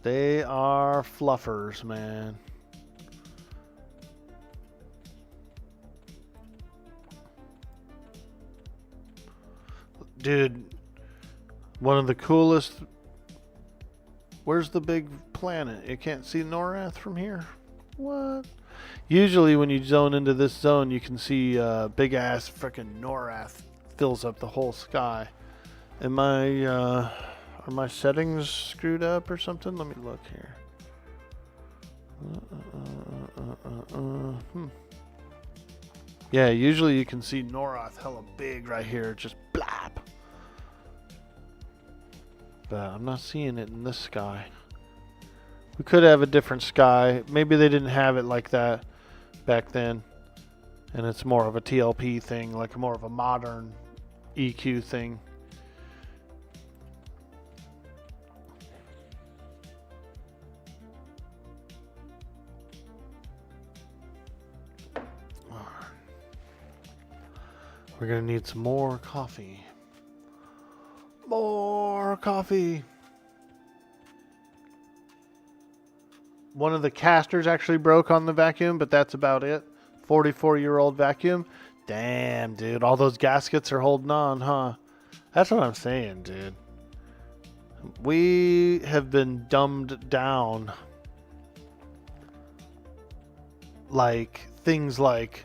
They are fluffers, man. Dude, one of the coolest... Where's the big planet? You can't see Norath from here? What? Usually when you zone into this zone, you can see big ass freaking Norath fills up the whole sky. Are my settings screwed up or something? Let me look here. Yeah, usually you can see Norath hella big right here, just blap. But I'm not seeing it in this sky. We could have a different sky. Maybe they didn't have it like that back then. And it's more of a TLP thing, like more of a modern EQ thing. We're gonna need some more coffee. More coffee. One of the casters actually broke on the vacuum, but that's about it. 44-year-old vacuum. Damn, dude. All those gaskets are holding on, huh? That's what I'm saying, dude. We have been dumbed down. Like, things like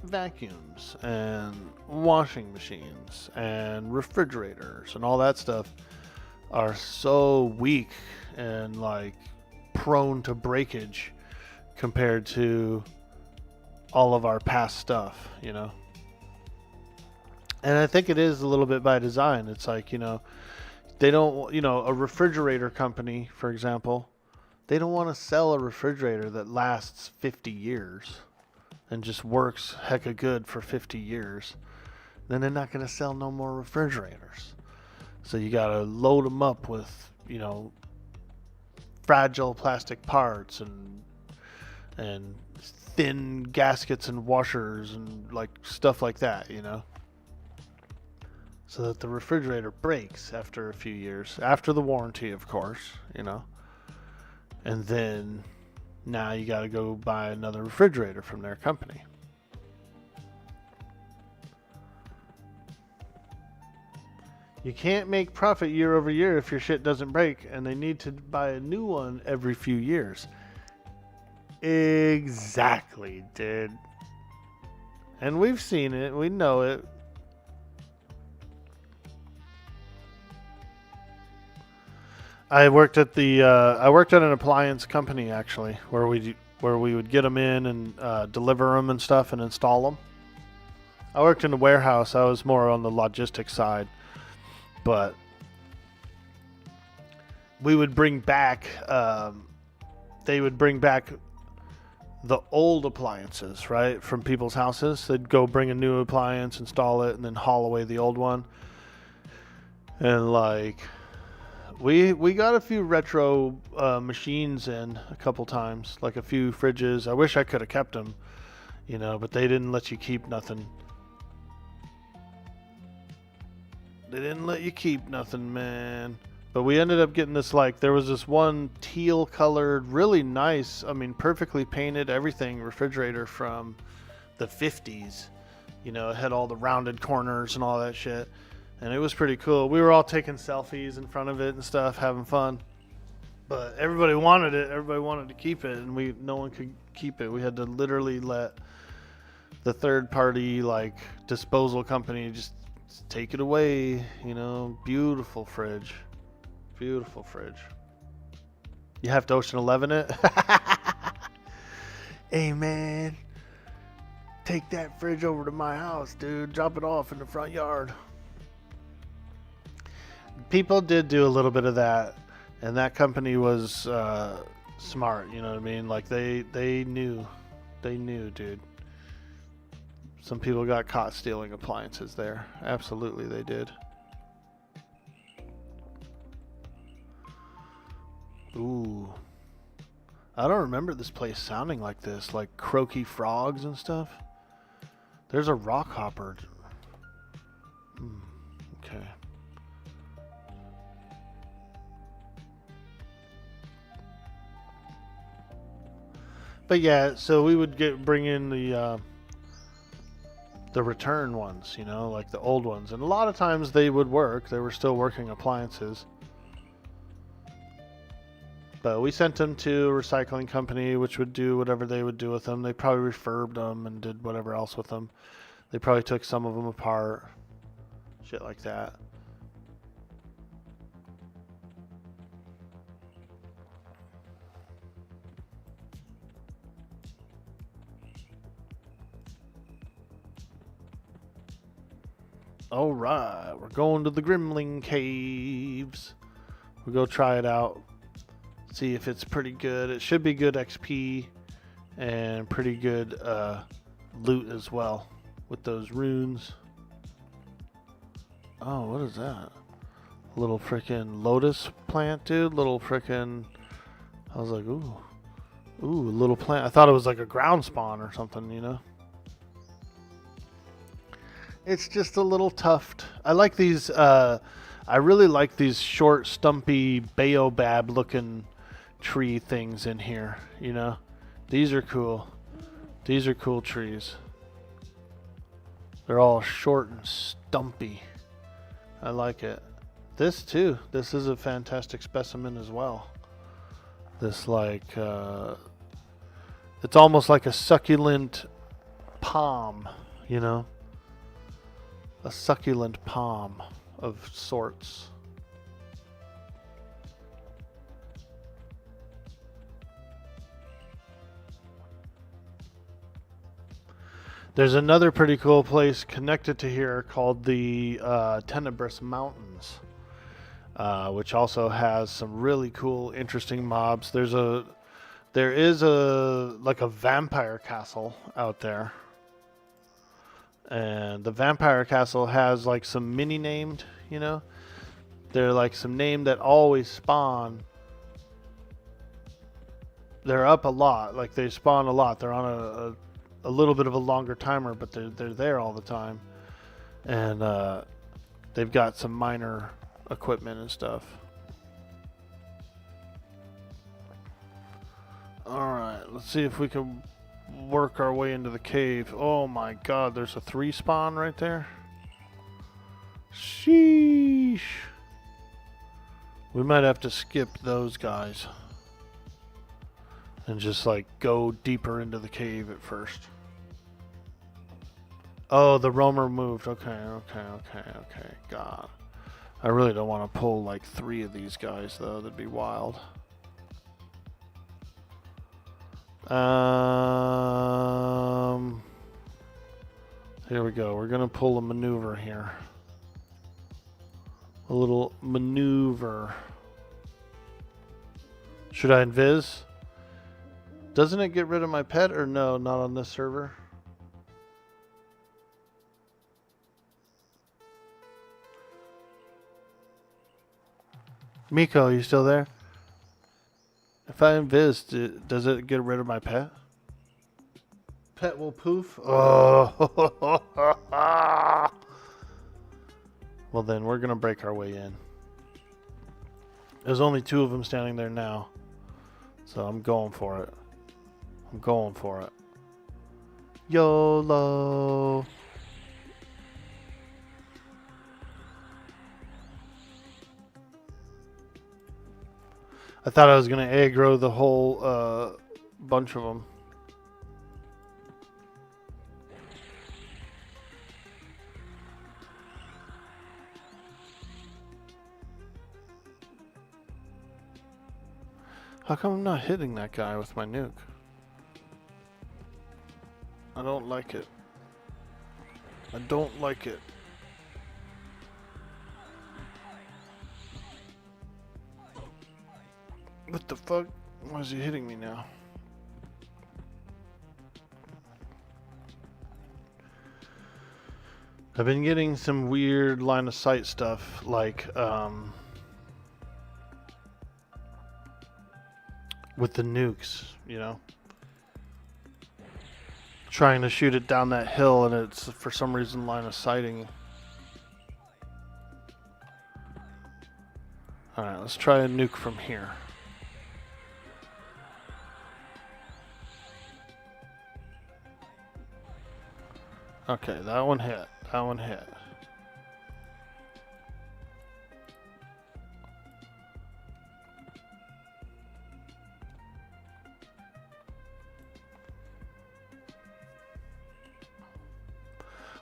vacuums and washing machines and refrigerators and all that stuff are so weak and like prone to breakage compared to all of our past stuff, you know. And I think it is a little bit by design. It's like, you know, they don't, you know, a refrigerator company, for example, they don't want to sell a refrigerator that lasts 50 years and just works hecka good for 50 years. Then they're not going to sell no more refrigerators. So you got to load them up with, you know, fragile plastic parts and thin gaskets and washers and like stuff like that, you know. So that the refrigerator breaks after a few years, after the warranty, of course, you know. And then now you got to go buy another refrigerator from their company. You can't make profit year over year if your shit doesn't break, and they need to buy a new one every few years. Exactly, dude. And we've seen it. We know it. I worked at an appliance company actually, where we would get them in and deliver them and stuff and install them. I worked in a warehouse. I was more on the logistics side, but we would bring back. They would bring back the old appliances, right, from people's houses. They'd go bring a new appliance, install it, and then haul away the old one. And like, we got a few retro machines in a couple times, like a few fridges. I wish I could have kept them, you know, but they didn't let you keep nothing. They didn't let you keep nothing, man. But we ended up getting this, like, there was this one teal colored, really nice, I mean, perfectly painted everything refrigerator from the 50s. You know, it had all the rounded corners and all that shit. And it was pretty cool. We were all taking selfies in front of it and stuff, having fun. But everybody wanted it. Everybody wanted to keep it, and no one could keep it. We had to literally let the third party, like, disposal company just take it away. You know, beautiful fridge. Beautiful fridge. You have to Ocean 11 it? Hey, man. Take that fridge over to my house, dude. Drop it off in the front yard. People did do a little bit of that. And that company was smart, you know what I mean? Like, they knew. They knew, dude. Some people got caught stealing appliances there. Absolutely, they did. Ooh. I don't remember this place sounding like this, like croaky frogs and stuff. There's a rock hopper. Okay. But yeah, so we would bring in the return ones, you know, like the old ones, and a lot of times they would work. They were still working appliances. But we sent them to a recycling company, which would do whatever they would do with them. They probably refurbed them and did whatever else with them. They probably took some of them apart. Shit like that. Alright, we're going to the Grimling Caves. We'll go try it out. See if it's pretty good. It should be good XP and pretty good loot as well with those runes. Oh, what is that? A little freaking lotus plant, dude. Little freaking. I was like, ooh, a little plant. I thought it was like a ground spawn or something, you know. It's just a little tuft. I like these. I really like these short, stumpy baobab looking tree things in here, you know. These are cool. These are cool trees. They're all short and stumpy. I like it. This too. This is a fantastic specimen as well. This like it's almost like a succulent palm, you know. A succulent palm of sorts. There's another pretty cool place connected to here called the Tenebrous Mountains, which also has some really cool, interesting mobs. There is like a vampire castle out there, and the vampire castle has like some mini named, you know. They're like some named that always spawn. They're up a lot, like they spawn a lot. They're on a little bit of a longer timer, but they're there all the time, and they've got some minor equipment and stuff. Alright, let's see if we can work our way into the cave. Oh my god, there's a 3 spawn right there. Sheesh. Sheesh. We might have to skip those guys. And just like go deeper into the cave at first. Oh, the roamer moved. Okay. God. I really don't want to pull like 3 of these guys though. That'd be wild. Here we go. We're gonna pull a maneuver here. A little maneuver. Should I invis? Doesn't it get rid of my pet or no? Not on this server. Miko, you still there? If I invis, does it get rid of my pet? Pet will poof? Oh. Well then, we're going to break our way in. There's only 2 of them standing there now. So I'm going for it. I'm going for it. YOLO. I thought I was going to aggro the whole bunch of them. How come I'm not hitting that guy with my nuke? I don't like it. I don't like it. What the fuck? Why is he hitting me now? I've been getting some weird line of sight stuff, like with the nukes, you know? Trying to shoot it down that hill and it's for some reason line of sighting. Alright, let's try a nuke from here. Okay, that one hit. That one hit.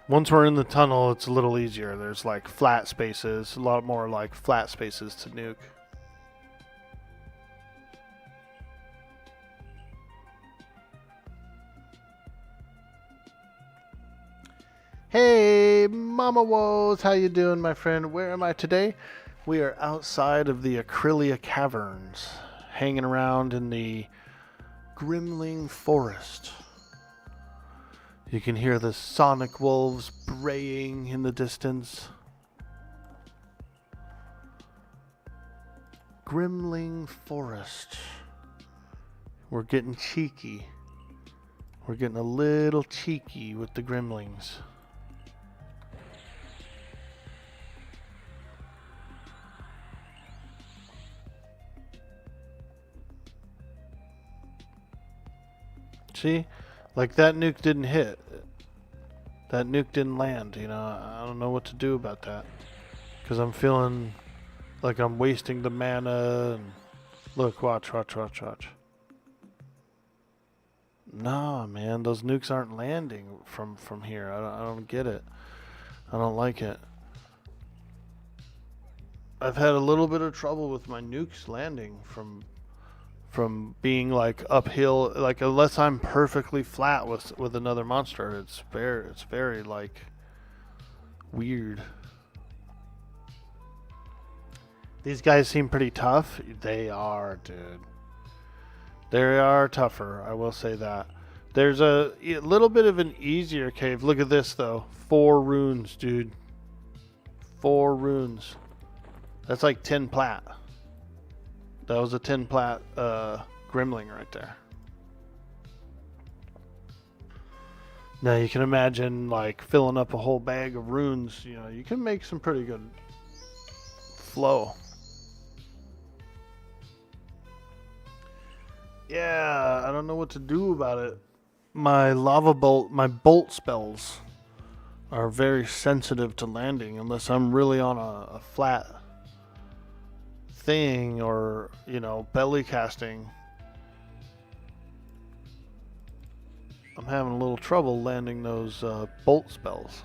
Once we're in the tunnel, it's a little easier. There's like flat spaces, a lot more like flat spaces to nuke. Hey, Mama Woes, how you doing, my friend? Where am I today? We are outside of the Acrylia Caverns, hanging around in the Grimling Forest. You can hear the sonic wolves braying in the distance. Grimling Forest. We're getting cheeky. We're getting a little cheeky with the Grimlings. See? Like that nuke didn't hit. That nuke didn't land, you know. I don't know what to do about that. Because I'm feeling like I'm wasting the mana. And look, watch. Nah, man, those nukes aren't landing from here. I don't get it. I don't like it. I've had a little bit of trouble with my nukes landing from being like uphill, like unless I'm perfectly flat with another monster, it's very like weird. These guys seem pretty tough. They are, dude. They are tougher, I will say that. There's a little bit of an easier cave. Look at this though. 4 runes, dude. 4 runes. That's like 10 plat. That was a 10 plat Grimling right there. Now you can imagine like filling up a whole bag of runes. You know, you can make some pretty good flow. Yeah, I don't know what to do about it. My lava bolt, my bolt spells are very sensitive to landing unless I'm really on a flat thing or, you know, belly casting. I'm having a little trouble landing those bolt spells.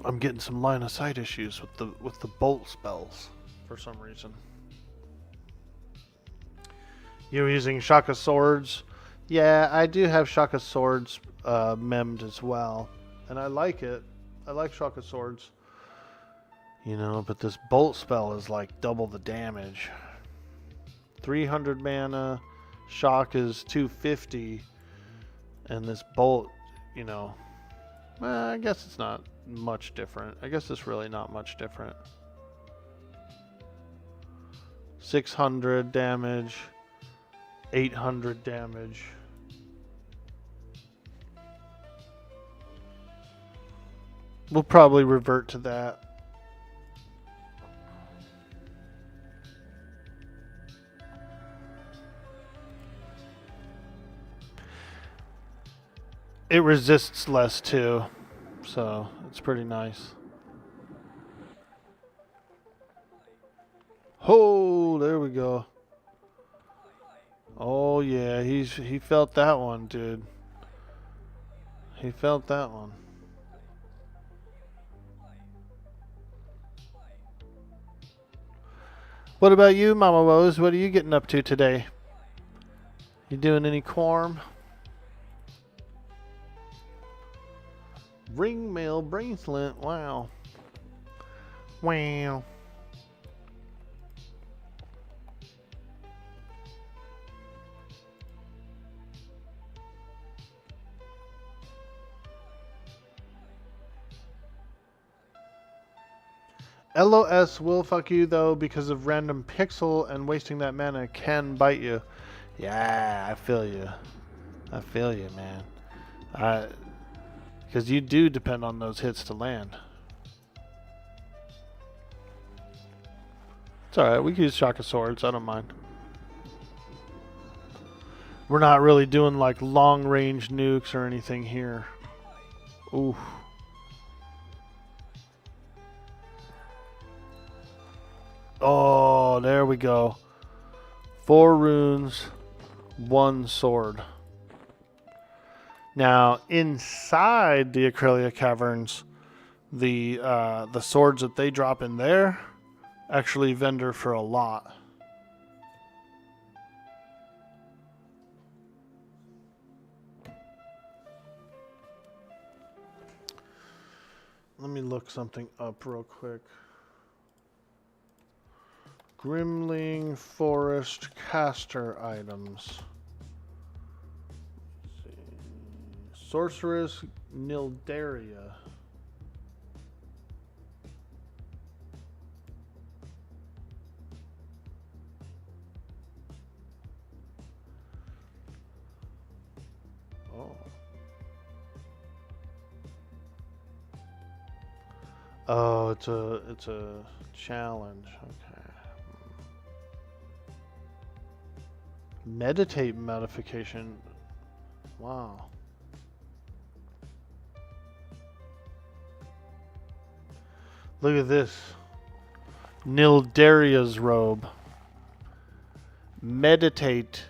I'm getting some line of sight issues with the bolt spells for some reason. You're using Shaka swords? Yeah, I do have Shaka swords memmed as well, and I like it. I like Shaka swords, you know, but this bolt spell is like double the damage. 300 mana, shock is 250, and this bolt, you know, I guess it's not much different. I guess it's really not much different. 600 damage, 800 damage. We'll probably revert to that. It resists less too, so it's pretty nice. Oh, there we go. Oh yeah, he felt that one, dude. He felt that one. What about you, Mama Woes? What are you getting up to today? You doing any Quarm? Ring mail bracelet. Wow. Wow. LOS will fuck you though because of random pixel, and wasting that mana can bite you. Yeah, I feel you. I feel you, man. Because you do depend on those hits to land. It's alright, we can use Shaka Swords, I don't mind. We're not really doing like long range nukes or anything here. Ooh. Oh, there we go. 4 runes, 1 sword. Now, inside the Acrelia Caverns, the swords that they drop in there actually vendor for a lot. Let me look something up real quick. Grimling Forest Caster items. Let's see. Sorceress Nildaria. Oh. Oh, it's a challenge. Okay. Meditate modification. Wow. Look at this. Nildaria's robe. Meditate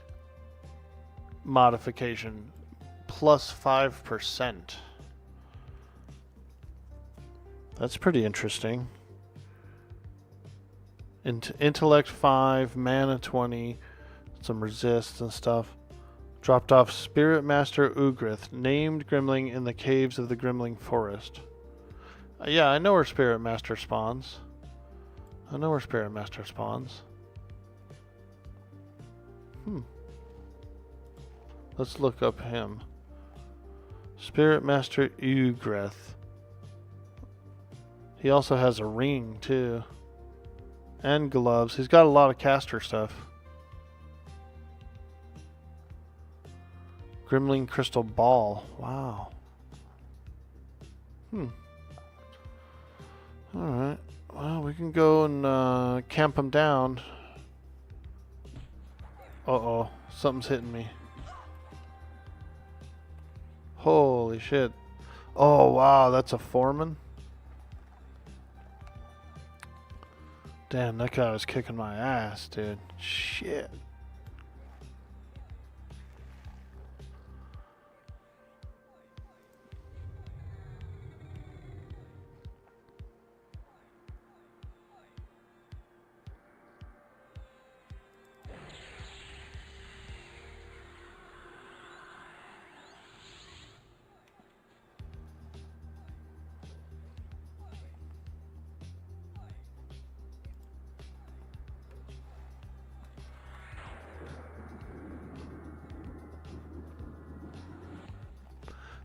modification. Plus 5%. That's pretty interesting. Intellect 5, mana 20. Some resist and stuff. Dropped off Spirit Master Ugrith, named Grimling in the caves of the Grimling Forest. Yeah, I know where Spirit Master spawns. Let's look up him. Spirit Master Ugrith. He also has a ring too. And gloves. He's got a lot of caster stuff. Grimling Crystal Ball. Wow. Alright. Well, we can go and camp him down. Uh-oh. Something's hitting me. Holy shit. Oh, wow, that's a foreman? Damn, that guy was kicking my ass, dude. Shit.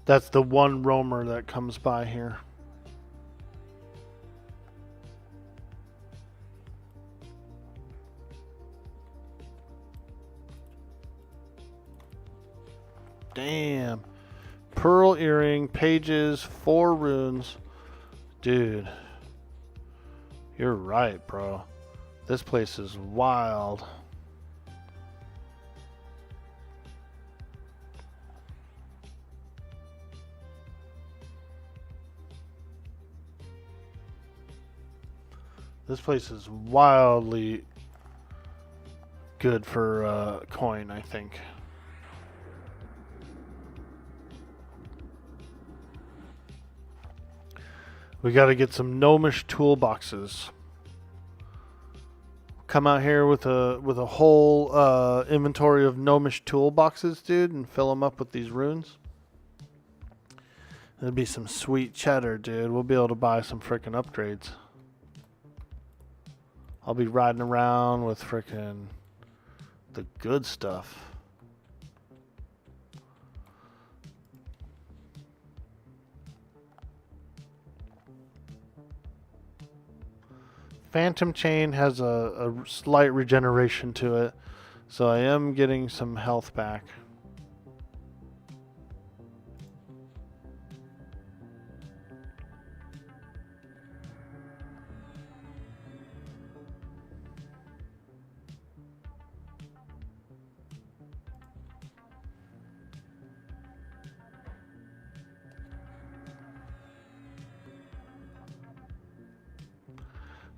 That's the one roamer that comes by here. Damn. Pearl earring, pages, 4 runes. Dude. You're right, bro. This place is wild. This place is wildly good for coin, I think. We got to get some gnomish toolboxes. Come out here with a whole inventory of gnomish toolboxes, dude, and fill them up with these runes. That'd be some sweet cheddar, dude. We'll be able to buy some freaking upgrades. I'll be riding around with freaking the good stuff. Phantom Chain has a slight regeneration to it, so I am getting some health back.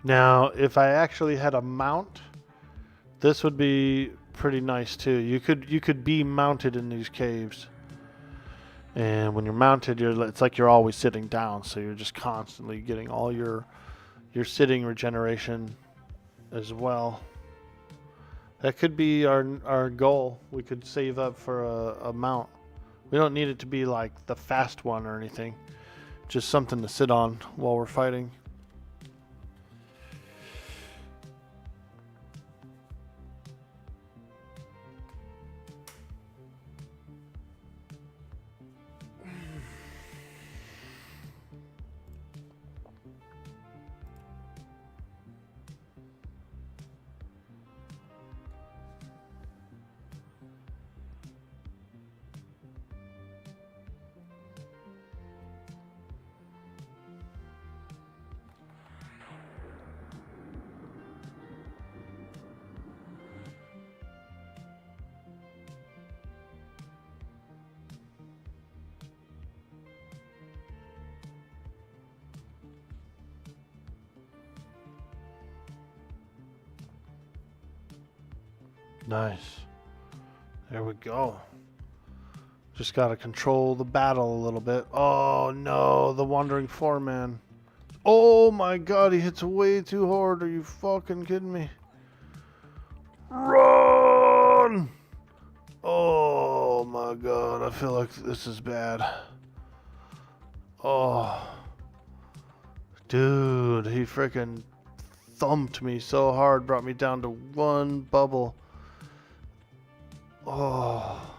Now, if I actually had a mount, this would be pretty nice too. You could be mounted in these caves, and when you're mounted, it's like you're always sitting down, so you're just constantly getting all your sitting regeneration as well. That could be our goal. We could save up for a mount. We don't need it to be like the fast one or anything. Just something to sit on while we're fighting. Nice. There we go. Just gotta control the battle a little bit. Oh no, the Wandering Foreman. Oh my god, he hits way too hard. Are you fucking kidding me? Run! Oh my god, I feel like this is bad. Oh. Dude, he freaking thumped me so hard, brought me down to one bubble. Oh,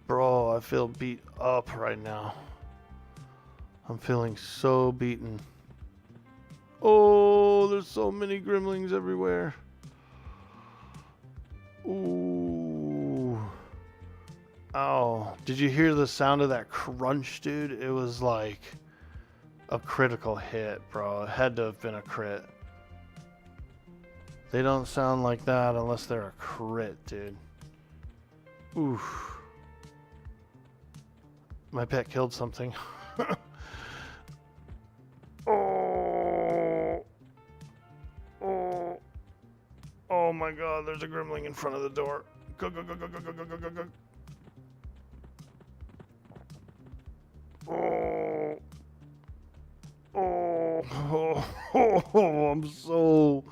bro, I feel beat up right now. I'm feeling so beaten. Oh, there's so many gremlins everywhere. Ooh. Ow. Did you hear the sound of that crunch, dude? It was like a critical hit, bro. It had to have been a crit. They don't sound like that unless they're a crit, dude. Oof. My pet killed something. Oh. Oh. Oh my god, there's a gremlin in front of the door. Go, go, go, go, go, go, go, go, go, go. Oh. Oh. I'm so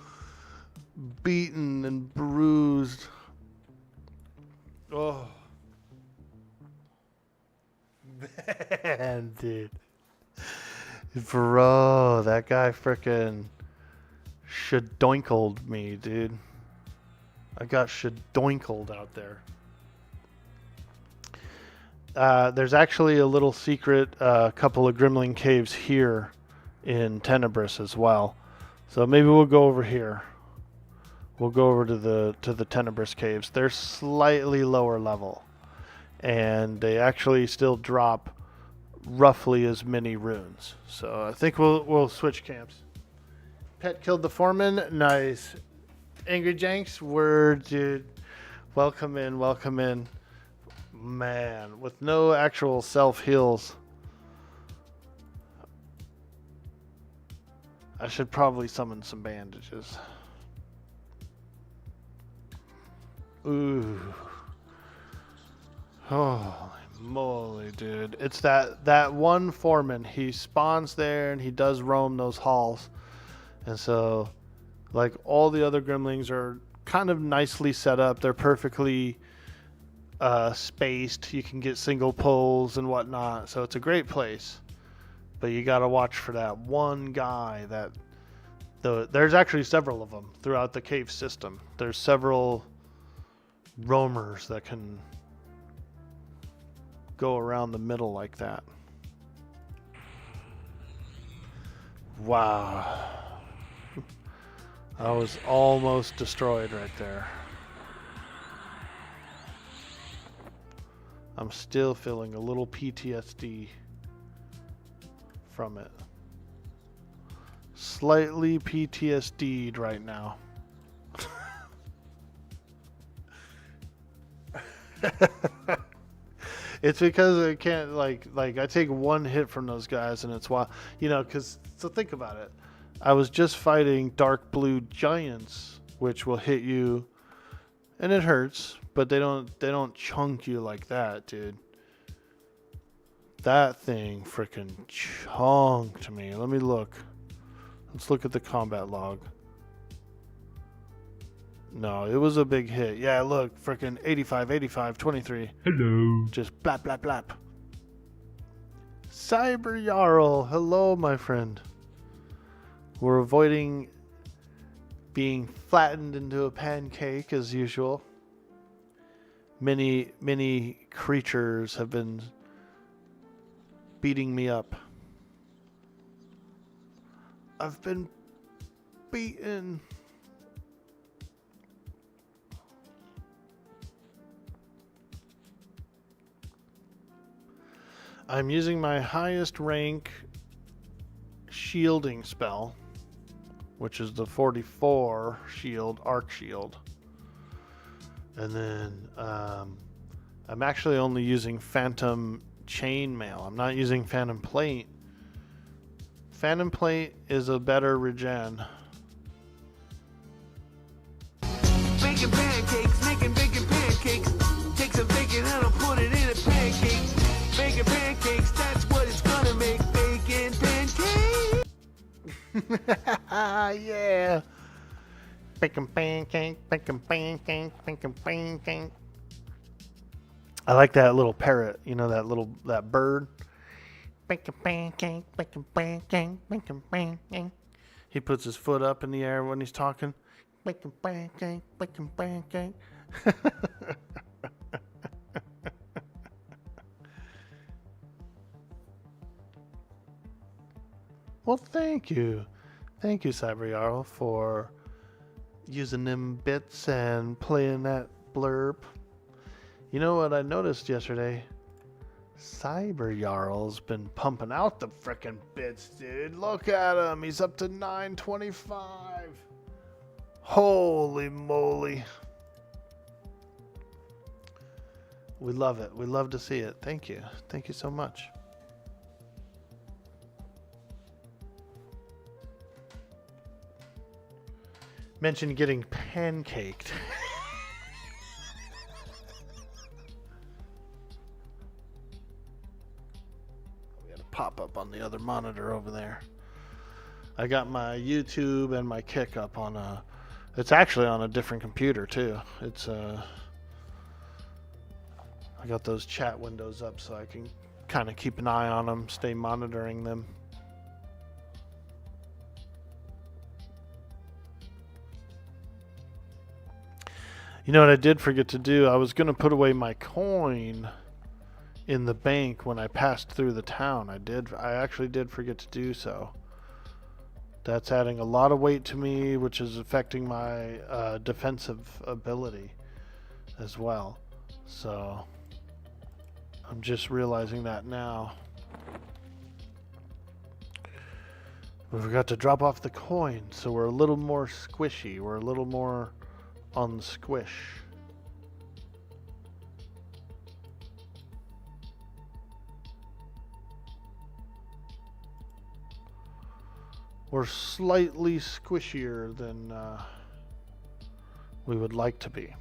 beaten and bruised. Oh. Man, dude. Bro, that guy frickin' shadoinkled me, dude. I got shadoinkled out there. There's actually a little secret couple of gremlin caves here in Tenebris as well. So maybe we'll go over here. We'll go over to the Tenebris caves. They're slightly lower level, and they actually still drop roughly as many runes. So I think we'll switch camps. Pet killed the foreman. Nice. Angry Janks, word, dude. Welcome in, welcome in. Man, with no actual self heals. I should probably summon some bandages. Ooh. Holy moly, dude. It's that one foreman. He spawns there and he does roam those halls. And so, like, all the other gremlins are kind of nicely set up. They're perfectly spaced. You can get single pulls and whatnot. So it's a great place. But you got to watch for that one guy that... There's actually several of them throughout the cave system. There's several roamers that can go around the middle like that. Wow. I was almost destroyed right there. I'm still feeling a little PTSD from it. Slightly PTSD'd right now. It's because I can't, like I take one hit from those guys and it's wild. You know, because, so think about it. I was just fighting dark blue giants, which will hit you, and it hurts, but they don't chunk you like that, dude. That thing freaking chunked me. Let me look. Let's look at the combat log. No, it was a big hit. Yeah, look, freaking 85, 85, 23. Hello. Just blap, blap, blap. Cyber Jarl, hello, my friend. We're avoiding being flattened into a pancake as usual. Many creatures have been beating me up. I've been beaten. I'm using my highest rank shielding spell, which is the 44 shield, arc shield. And then I'm actually only using phantom chainmail. I'm not using phantom plate. Phantom plate is a better regen. Baking pancakes, making bacon pancakes. Take some bacon and I'll put it in a pancake. Bacon pancakes, that's what it's gonna make. Bacon pancakes. Yeah. Bacon pancake, bacon pancake, bacon pancake. I like that little parrot, you know, that bird. Bacon pancake, bacon pancake, bacon pancake. He puts his foot up in the air when he's talking. Bacon pancake, bacon pancake. Well, thank you. Thank you, Cyber Jarl, for using them bits and playing that blurb. You know what I noticed yesterday? Cyber Jarl's been pumping out the frickin' bits, dude. Look at him. He's up to 925. Holy moly. We love it. We love to see it. Thank you. Thank you so much. Mentioned getting pancaked. We got to pop up on the other monitor over there. I got my YouTube and my Kick up on a... It's actually on a different computer too. It's I got those chat windows up so I can kind of keep an eye on them, stay monitoring them. You know what I did forget to do? I was going to put away my coin in the bank when I passed through the town. I actually did forget to do so. That's adding a lot of weight to me, which is affecting my defensive ability as well. So I'm just realizing that now. We forgot to drop off the coin, so we're a little more squishy. We're a little more on the squish. We're slightly squishier than we would like to be.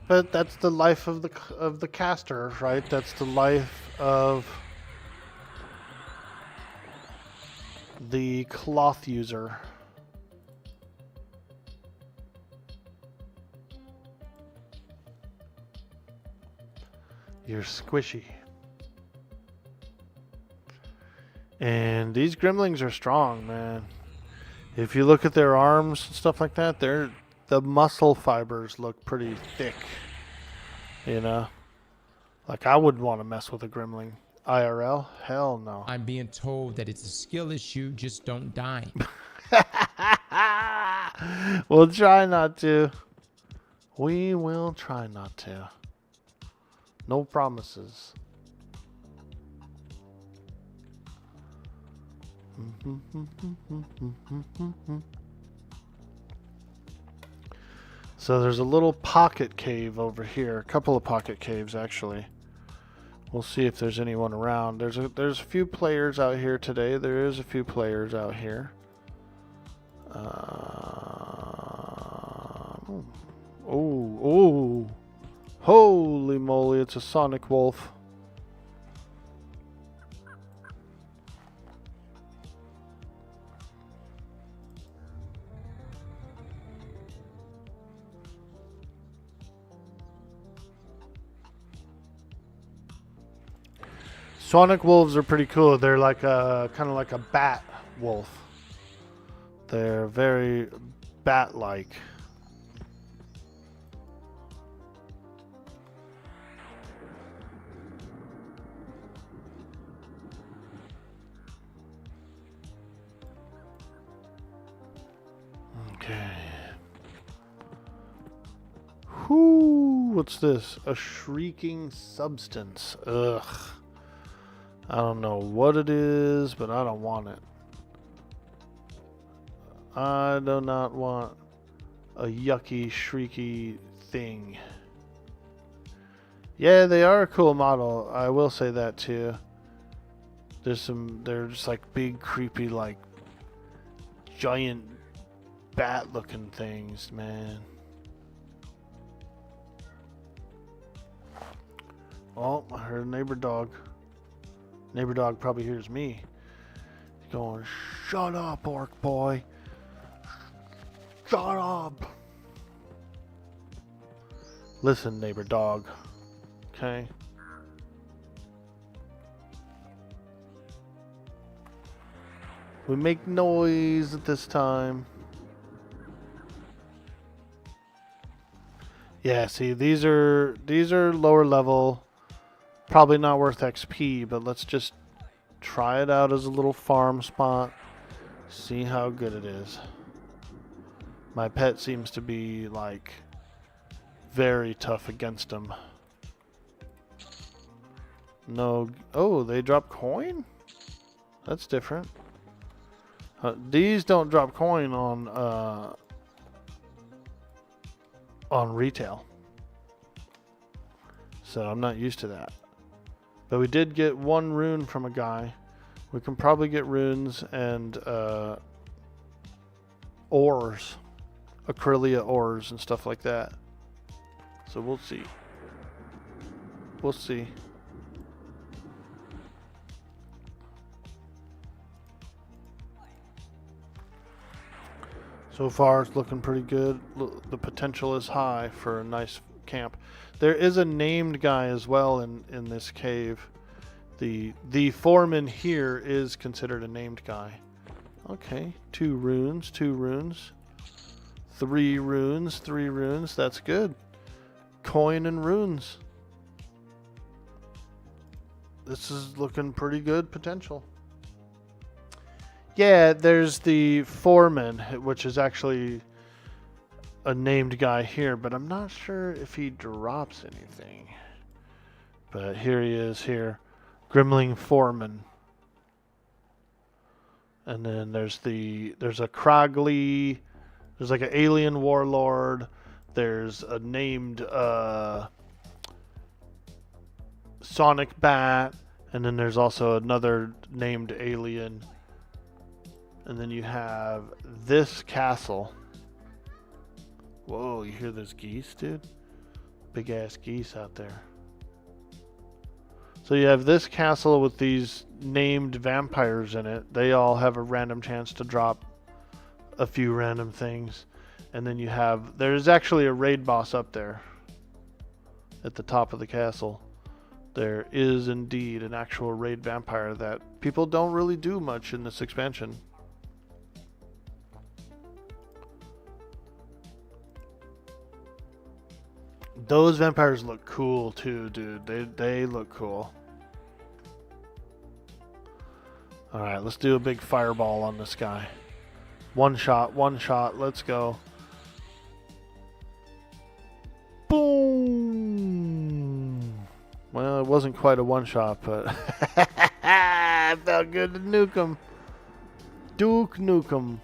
But that's the life of the caster, right? That's the life of the cloth user. You're squishy. And these gremlings are strong, man. If you look at their arms and stuff like that, the muscle fibers look pretty thick. You know? Like, I wouldn't want to mess with a gremlin. IRL? Hell no. I'm being told that it's a skill issue, just don't die. We'll try not to. We will try not to. No promises. So there's a little pocket cave over here. A couple of pocket caves, actually. We'll see if there's anyone around. There's a few players out here today. There is a few players out here. Oh. Holy moly, it's a sonic wolf. Sonic wolves are pretty cool. They're like kind of like a bat wolf. They're very bat-like. Okay. Whoo! What's this? A shrieking substance. Ugh. I don't know what it is, but I don't want it. I do not want a yucky, shrieky thing. Yeah, they are a cool model. I will say that too. They're just like big, creepy, like giant bat-looking things, man. Oh, I heard a neighbor dog. Neighbor dog probably hears me. He's going, "Shut up, Orkboy. Shut up." Listen, neighbor dog. Okay? We make noise at this time. Yeah, see, these are lower level. Probably not worth XP, but let's just try it out as a little farm spot. See how good it is. My pet seems to be, like, very tough against them. No. Oh, they drop coin? That's different. These don't drop coin on retail, so I'm not used to that. But we did get one rune from a guy. We can probably get runes and ores, Acrylia ores and stuff like that. So we'll see. We'll see. So far it's looking pretty good. The potential is high for a nice camp. There is a named guy as well in this cave. The foreman here is considered a named guy. Okay, 2 runes, 2 runes. 3 runes, 3 runes. That's good. Coin and runes. This is looking pretty good potential. Yeah, there's the foreman, which is actually a named guy here, but I'm not sure if he drops anything. But here he is here. Grimling Foreman. And then there's a Kragly, there's like an alien warlord, there's a named Sonic Bat, and then there's also another named alien. And then you have this castle. Whoa, you hear those geese, dude? Big ass geese out there. So you have this castle with these named vampires in it. They all have a random chance to drop a few random things. And then you have, there's actually a raid boss up there at the top of the castle. There is indeed an actual raid vampire that people don't really do much in this expansion. Those vampires look cool too, dude. They look cool. Alright, let's do a big fireball on this guy. One shot, let's go. Boom! Well, it wasn't quite a one shot, but it felt good to nuke him. Duke Nukem.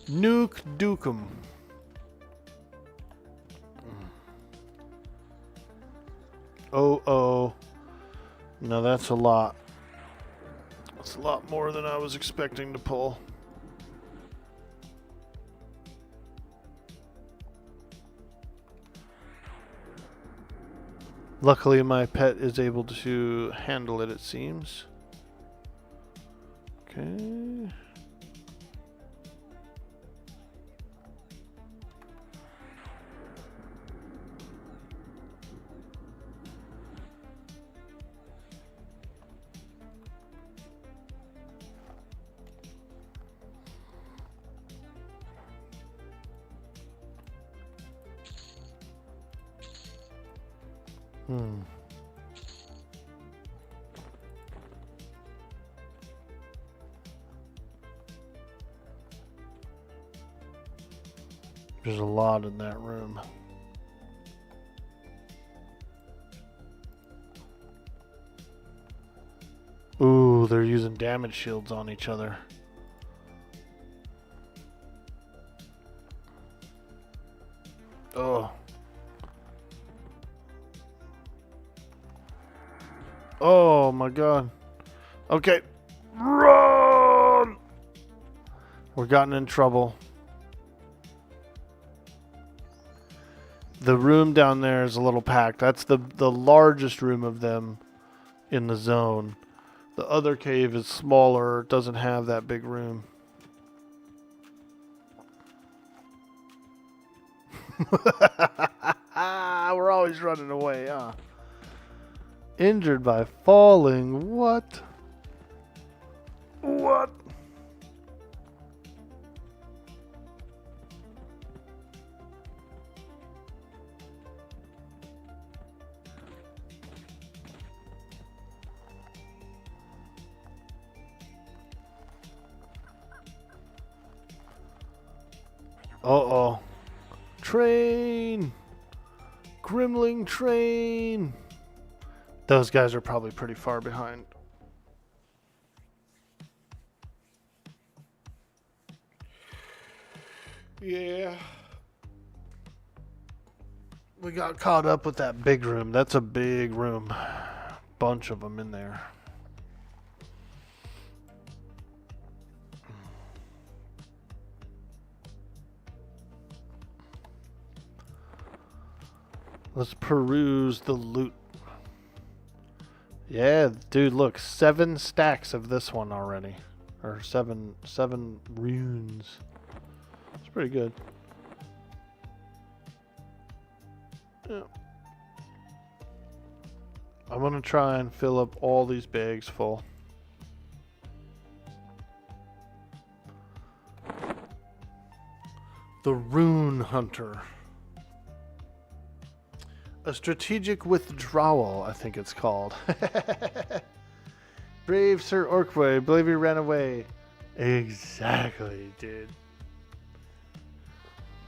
Nuke Dukem. Oh. No, that's a lot. That's a lot more than I was expecting to pull. Luckily, my pet is able to handle it, it seems. Okay. There's a lot in that room. Ooh, they're using damage shields on each other. Oh. Oh my god. Okay. Run! We're gotten in trouble. The room down there is a little packed. That's the largest room of them in the zone. The other cave is smaller. It doesn't have that big room. We're always running away, huh? Injured by falling. What? What? Uh-oh. Train! Grimling train. Those guys are probably pretty far behind. Yeah. We got caught up with that big room. That's a big room. Bunch of them in there. Let's peruse the loot. Yeah, dude, look, 7 stacks of this one already. Or seven runes. It's pretty good. Yeah. I'm gonna try and fill up all these bags full. The Rune Hunter. A strategic withdrawal, I think it's called. Brave Sir Orkboy, I believe he ran away. Exactly, dude.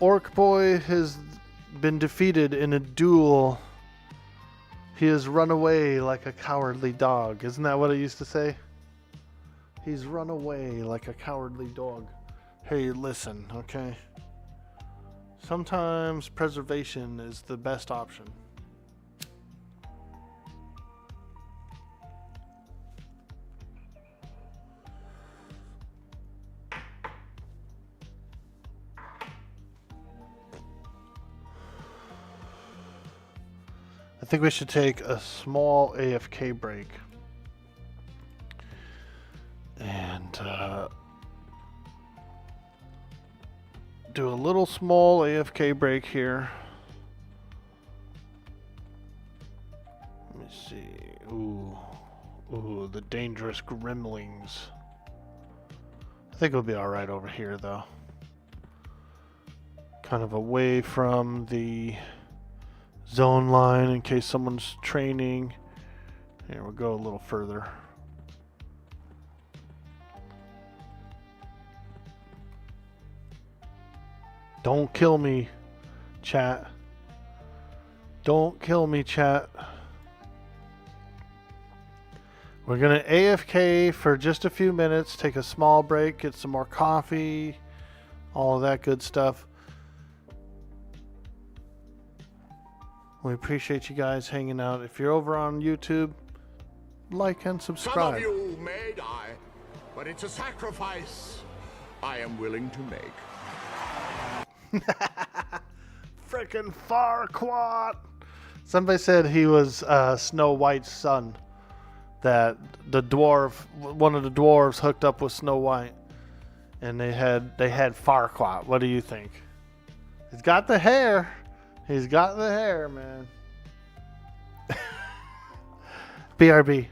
Orkboy has been defeated in a duel. He has run away like a cowardly dog. Isn't that what it used to say? He's run away like a cowardly dog. Hey, listen, okay? Sometimes preservation is the best option. I think we should take a small AFK break. And do a little small AFK break here. Let me see. Ooh, the dangerous gremlings. I think it'll be alright over here, though. Kind of away from the zone line in case someone's training. Here, we'll go a little further. Don't kill me, chat. Don't kill me, chat. We're gonna AFK for just a few minutes, take a small break, get some more coffee, all of that good stuff. We appreciate you guys hanging out. If you're over on YouTube, like and subscribe. Some of you may die, but it's a sacrifice I am willing to make. Frickin' Farquaad! Somebody said he was Snow White's son. That the dwarf, one of the dwarves, hooked up with Snow White, and they had Farquaad. What do you think? He's got the hair. He's got the hair, man. BRB.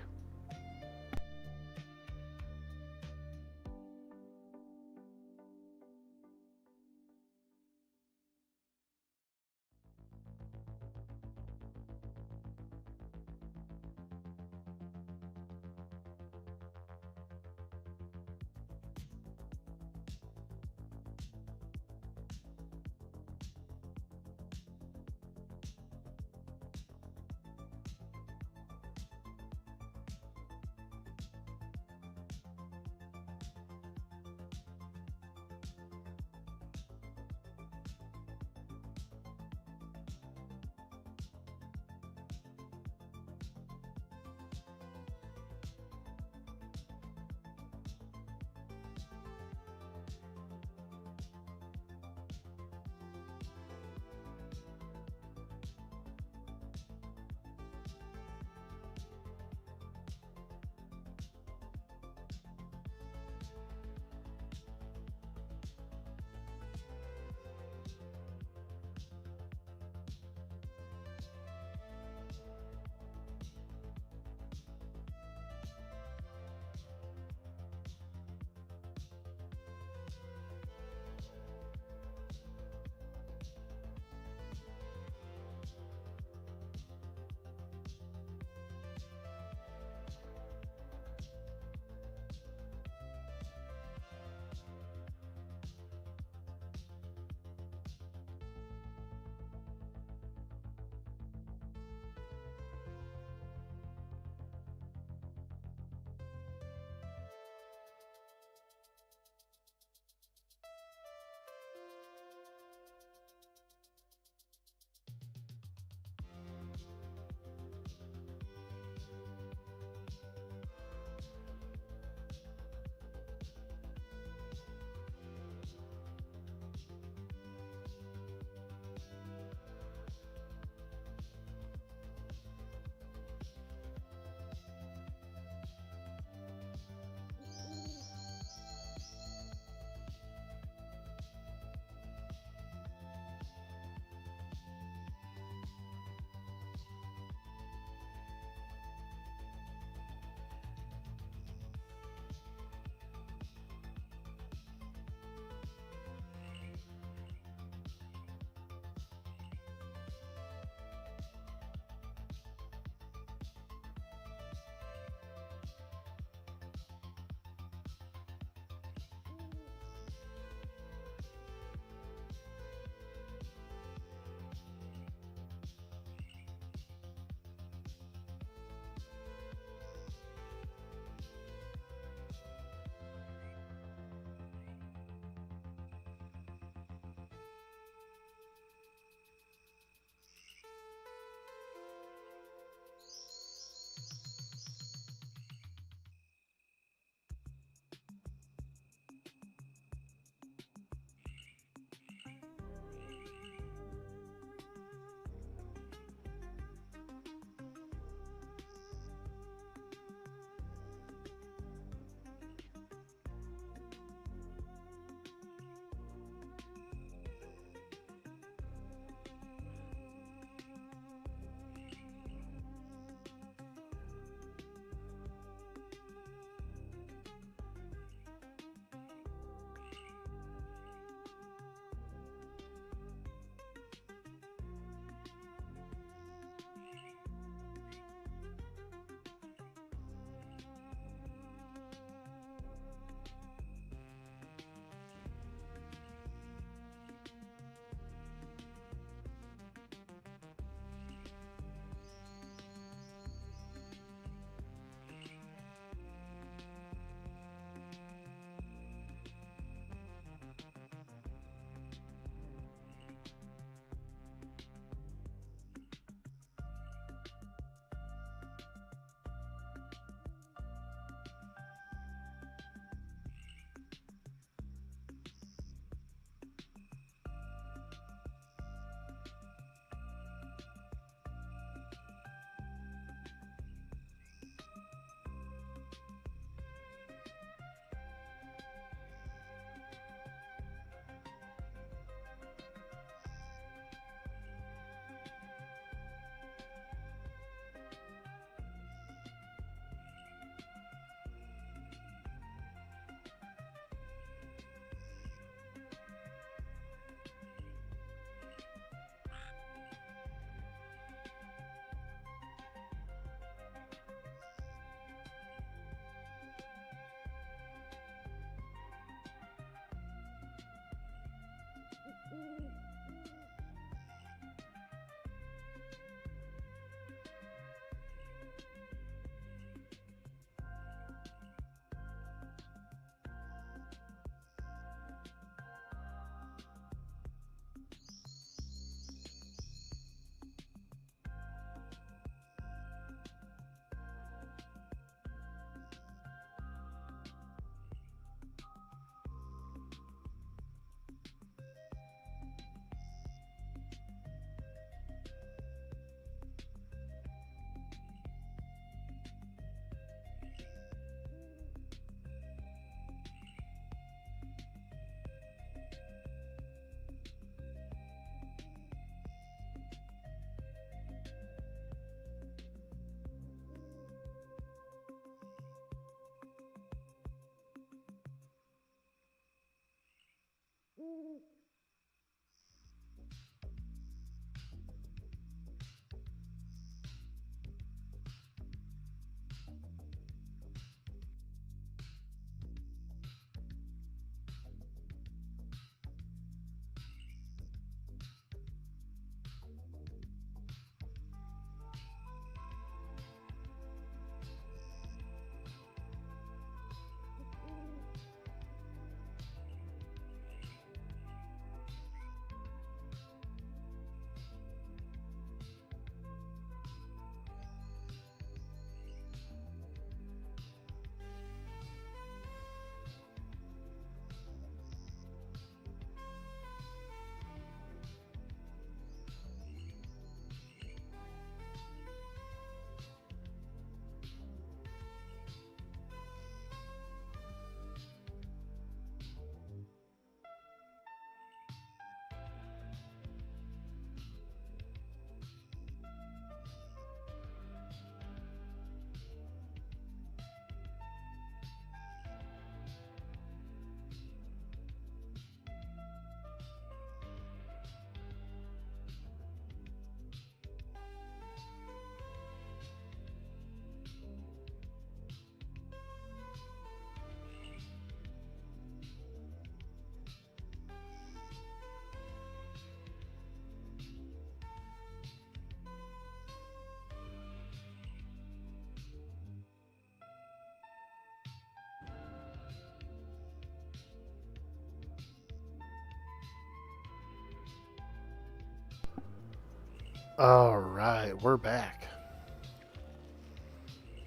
All right, we're back.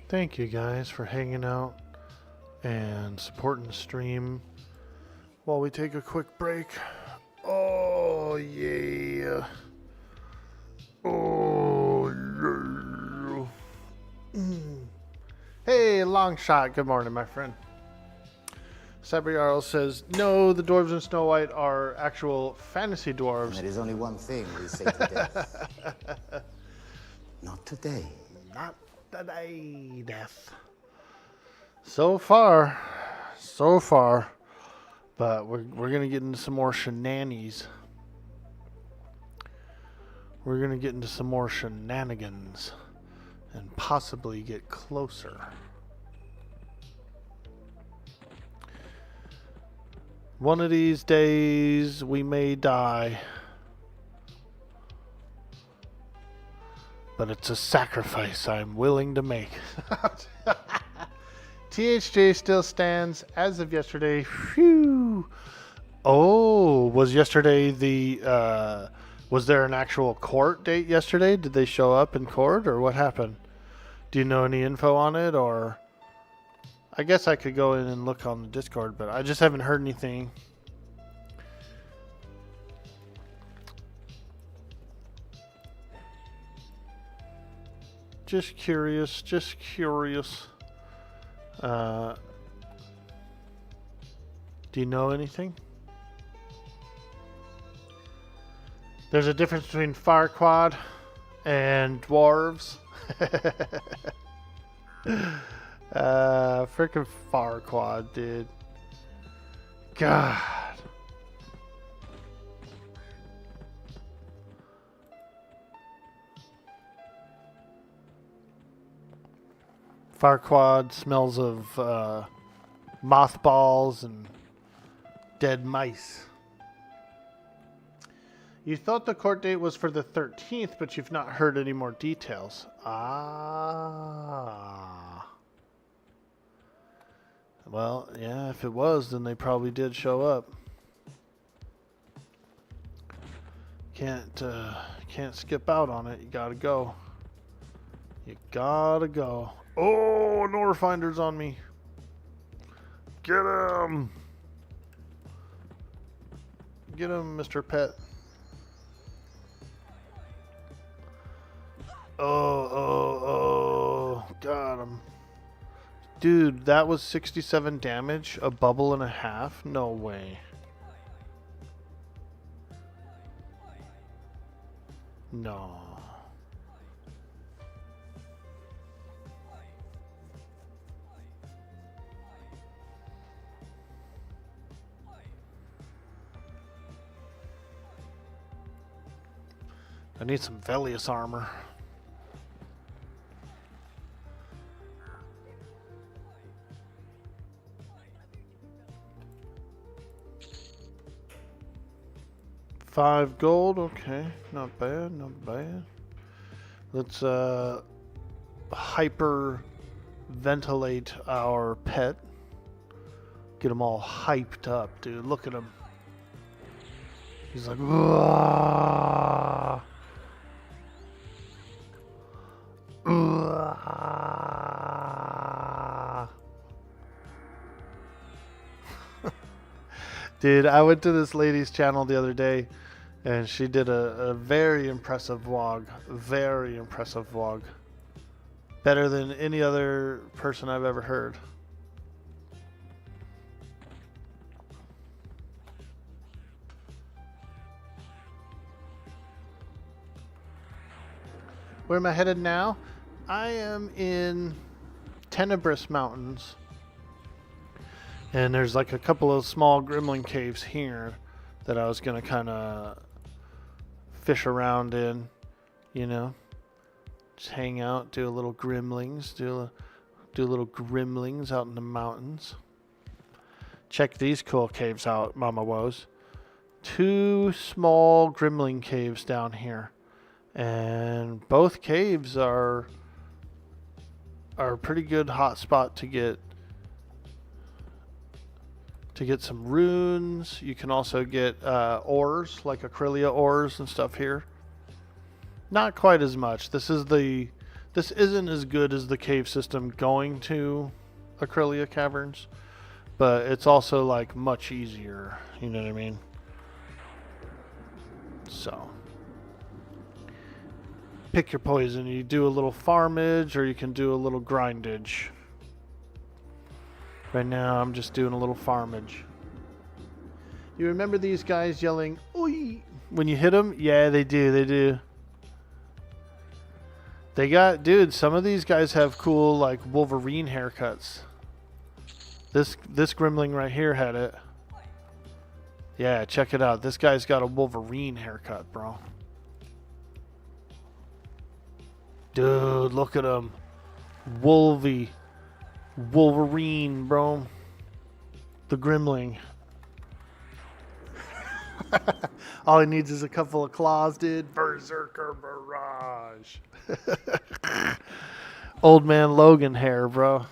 Thank you guys for hanging out and supporting the stream while we take a quick break. Oh, yeah. Oh, yeah. Hey, long shot. Good morning, my friend. Sabriarl says, no, the dwarves in Snow White are actual fantasy dwarves. There is only one thing we say to death. Not today. Not today, death. So far. But we're going to get into some more shenanigans. We're going to get into some more shenanigans and possibly get closer. One of these days, we may die. But it's a sacrifice I'm willing to make. THJ still stands as of yesterday. Phew. Oh, was yesterday the... was there an actual court date yesterday? Did they show up in court, or what happened? Do you know any info on it, or... I guess I could go in and look on the Discord, but I just haven't heard anything. Just curious. Do you know anything? There's a difference between Farquaad and dwarves. Frickin' Farquaad, dude. God. Farquaad smells of mothballs and dead mice. You thought the court date was for the 13th, but you've not heard any more details. Ah. Well, yeah, if it was, then they probably did show up. Can't skip out on it. You gotta go. You gotta go. Oh, no refinders on me. Get him. Get him, Mr. Pet. Oh, got him. Dude, that was 67 damage, a bubble and a half? No way. No. I need some Velius armor. $5 gold, okay, not bad, not bad. Let's hyper ventilate our pet. Get him all hyped up, dude. Look at him. He's like, "Wah." Dude, I went to this lady's channel the other day, and she did a very impressive vlog. Very impressive vlog. Better than any other person I've ever heard. Where am I headed now? I am in Tenebrous Mountains. And there's like a couple of small gremlin caves here that I was going to kind of fish around in, you know. Just hang out, do a little gremlings, do little gremlings out in the mountains. Check these cool caves out, Mama Woes. 2 small gremlin caves down here. And both caves are a pretty good hot spot to get some runes. You can also get ores, like Acrylia ores and stuff here. Not quite as much. This isn't as good as the cave system going to Acrylia Caverns, but it's also like much easier. You know what I mean? So pick your poison. You do a little farmage or you can do a little grindage. Right now I'm just doing a little farmage. You remember these guys yelling "Oi" when you hit them? Yeah, they do. They got, dude, some of these guys have cool like Wolverine haircuts. This Gremlin right here had it. Yeah, check it out. This guy's got a Wolverine haircut, bro. Dude, look at him. Wolverine, bro. The Gremlin. All he needs is a couple of claws, dude. Berserker Barrage. Old man Logan hair, bro.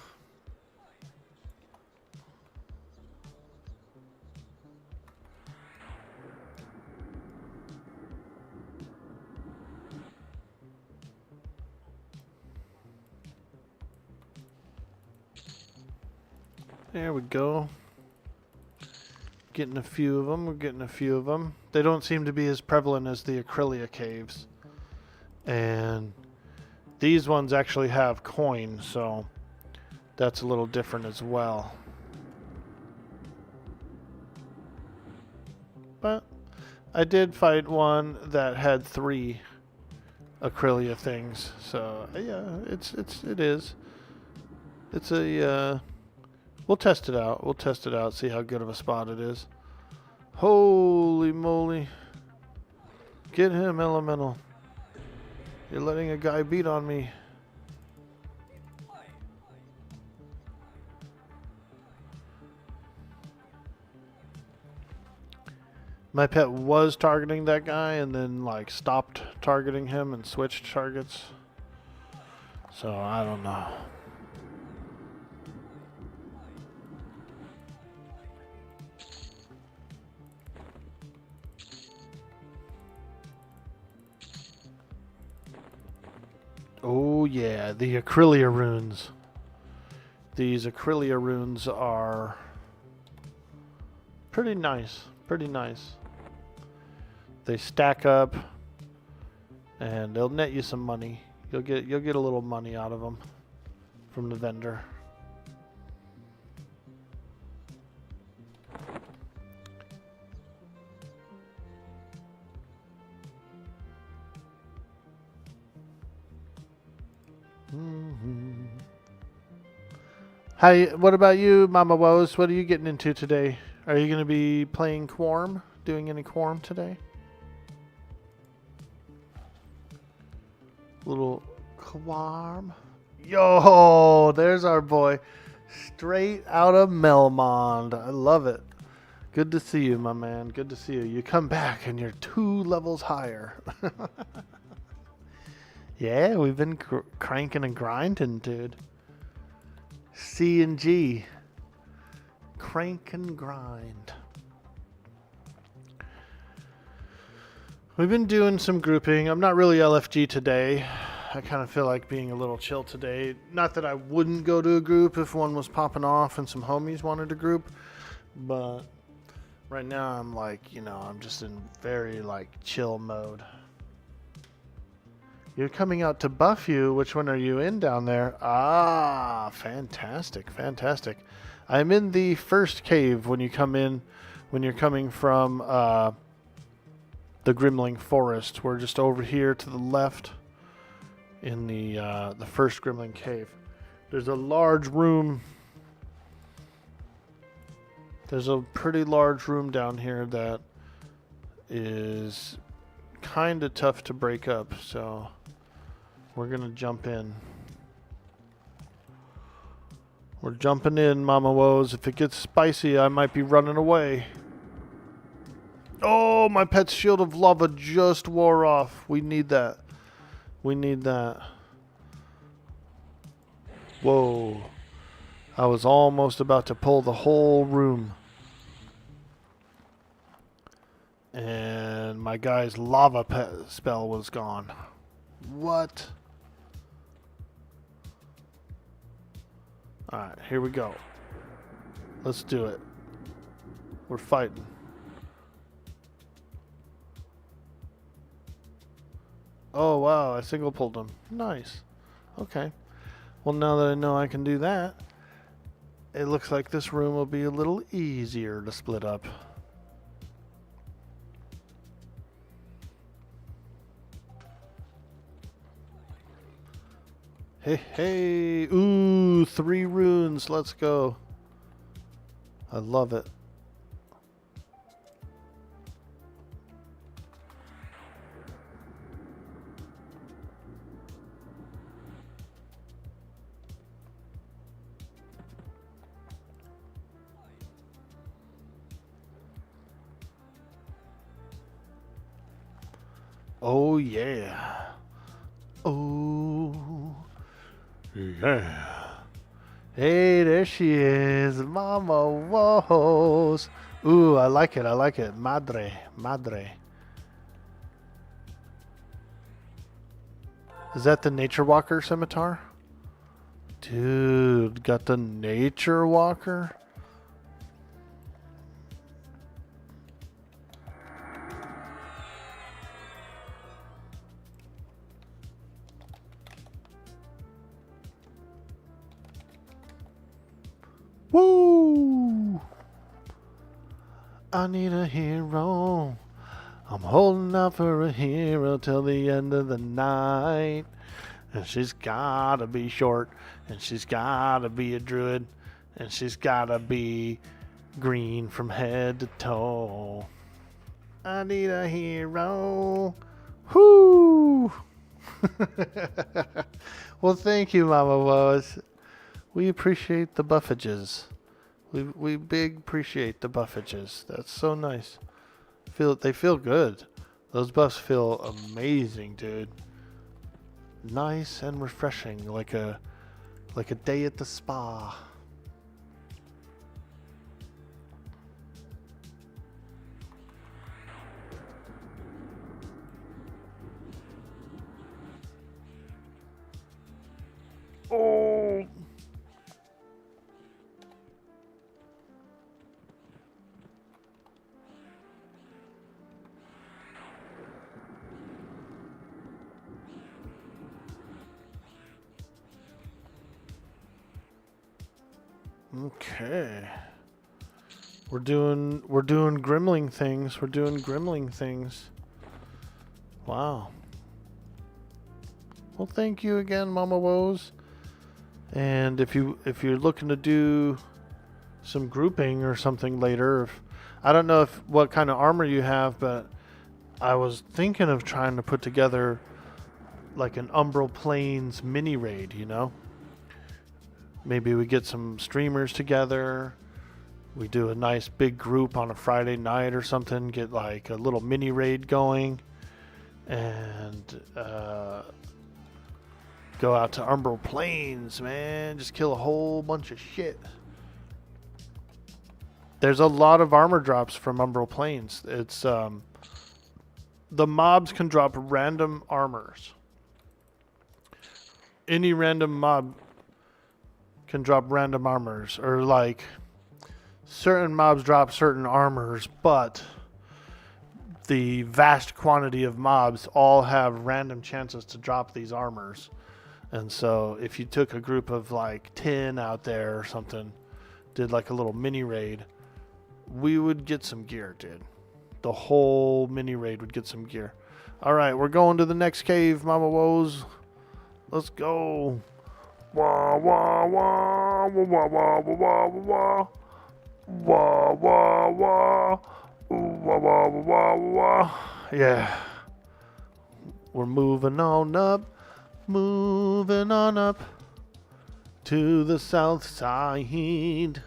There we go. Getting a few of them. We're getting a few of them. They don't seem to be as prevalent as the Acrylia caves. And these ones actually have coins, so that's a little different as well. But I did fight one that had 3 Acrylia things, so yeah, it is. It's a we'll test it out. We'll test it out, see how good of a spot it is. Holy moly. Get him, Elemental. You're letting a guy beat on me. My pet was targeting that guy and then like stopped targeting him and switched targets. So I don't know. Oh yeah, the Acrylia runes. These Acrylia runes are pretty nice. Pretty nice. They stack up and they'll net you some money. You'll get a little money out of them from the vendor. Hi, what about you, Mama Woes? What are you getting into today? Are you going to be playing Quarm? Doing any Quarm today? Little Quarm. Yo, there's our boy. Straight out of Melmond. I love it. Good to see you, my man. Good to see you. You come back and you're 2 levels higher. Yeah, we've been cranking and grinding, dude. C and G. Crank and grind. We've been doing some grouping. I'm not really LFG today. I kind of feel like being a little chill today. Not that I wouldn't go to a group if one was popping off and some homies wanted a group. But right now I'm like, you know, I'm just in very like chill mode. You're coming out to buff you. Which one are you in down there? Ah, fantastic, fantastic. I'm in the first cave when you come in, when you're coming from the Grimling Forest. We're just over here to the left in the first Grimling cave. There's a large room. There's a pretty large room down here that is kind of tough to break up, so we're gonna jump in. We're jumping in, Mama Woes. If it gets spicy, I might be running away. Oh, my pet's shield of lava just wore off. We need that. We need that. Whoa. I was almost about to pull the whole room. And my guy's lava pet spell was gone. What? Alright, here we go. Let's do it. We're fighting. Oh, wow. I single pulled him. Nice. Okay. Well, now that I know I can do that, it looks like this room will be a little easier to split up. Hey, hey. Ooh, 3 runes. Let's go. I love it. Oh, yeah. Oh, yeah. Hey, there she is. Mama Woes. Ooh, I like it. I like it. Madre. Madre. Is that the Nature Walker scimitar? Dude, got the Nature Walker? Woo! I need a hero. I'm holding out for a hero till the end of the night. And she's gotta be short. And she's gotta be a druid. And she's gotta be green from head to toe. I need a hero. Whoo! Well, thank you, Mama Woes. We appreciate the buffages. We big appreciate the buffages. That's so nice. They feel good. Those buffs feel amazing, dude. Nice and refreshing, like a day at the spa. Oh. Okay. We're doing grimling things. We're doing grimling things. Wow. Well, thank you again, Mama Woes. And if you're looking to do some grouping or something later, I don't know what kind of armor you have, but I was thinking of trying to put together like an Umbral Plains mini raid, you know? Maybe we get some streamers together. We do a nice big group on a Friday night or something. Get like a little mini raid going. And go out to Umbral Plains, man. Just kill a whole bunch of shit. There's a lot of armor drops from Umbral Plains. It's the mobs can drop random armors. Any random mob can drop random armors, or like certain mobs drop certain armors, but the vast quantity of mobs all have random chances to drop these armors. And so if you took a group of like 10 out there or something, did like a little mini raid, we would get some gear, dude. The whole mini raid would get some gear. All right, we're going to the next cave, Mama Woes. Let's go. Wah, wah, wah, wah, wah, wah, wah, wah, wah, wah, wah, wah, wah, wah, wah. Yeah. We're moving on up to the south side.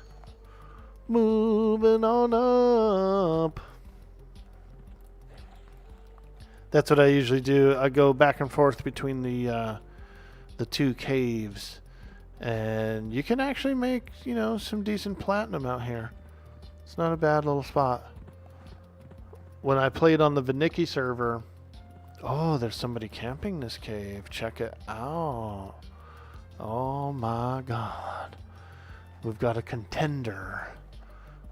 Moving on up. That's what I usually do. I go back and forth between the 2 caves, and you can actually make, you know, some decent platinum out here. It's not a bad little spot. When I played on the Vinicki server, Oh, there's somebody camping this cave. Check it out. Oh my god. We've got a contender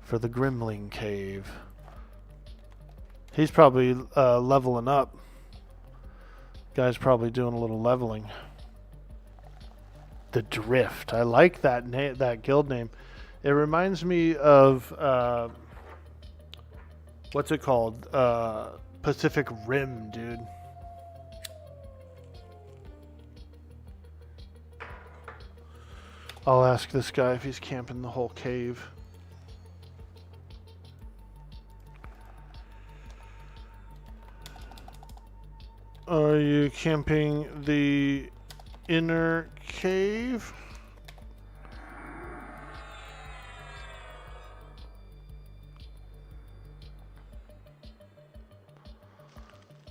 for the Grimling Cave. He's probably leveling up. Guy's probably doing a little leveling. The Drift. I like that that guild name. It reminds me of what's it called? Pacific Rim, dude. I'll ask this guy if he's camping the whole cave. Are you camping the inner cave?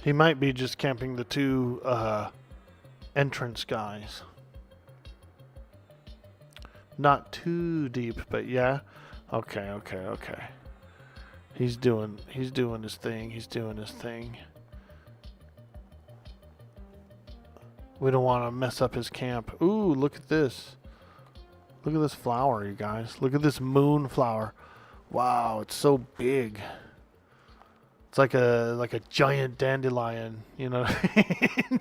He might be just camping the two entrance guys. Not too deep, but yeah. Okay. He's doing his thing. He's doing his thing. We don't want to mess up his camp. Ooh, look at this. Look at this flower, you guys. Look at this moon flower. Wow, it's so big. It's like a giant dandelion, you know.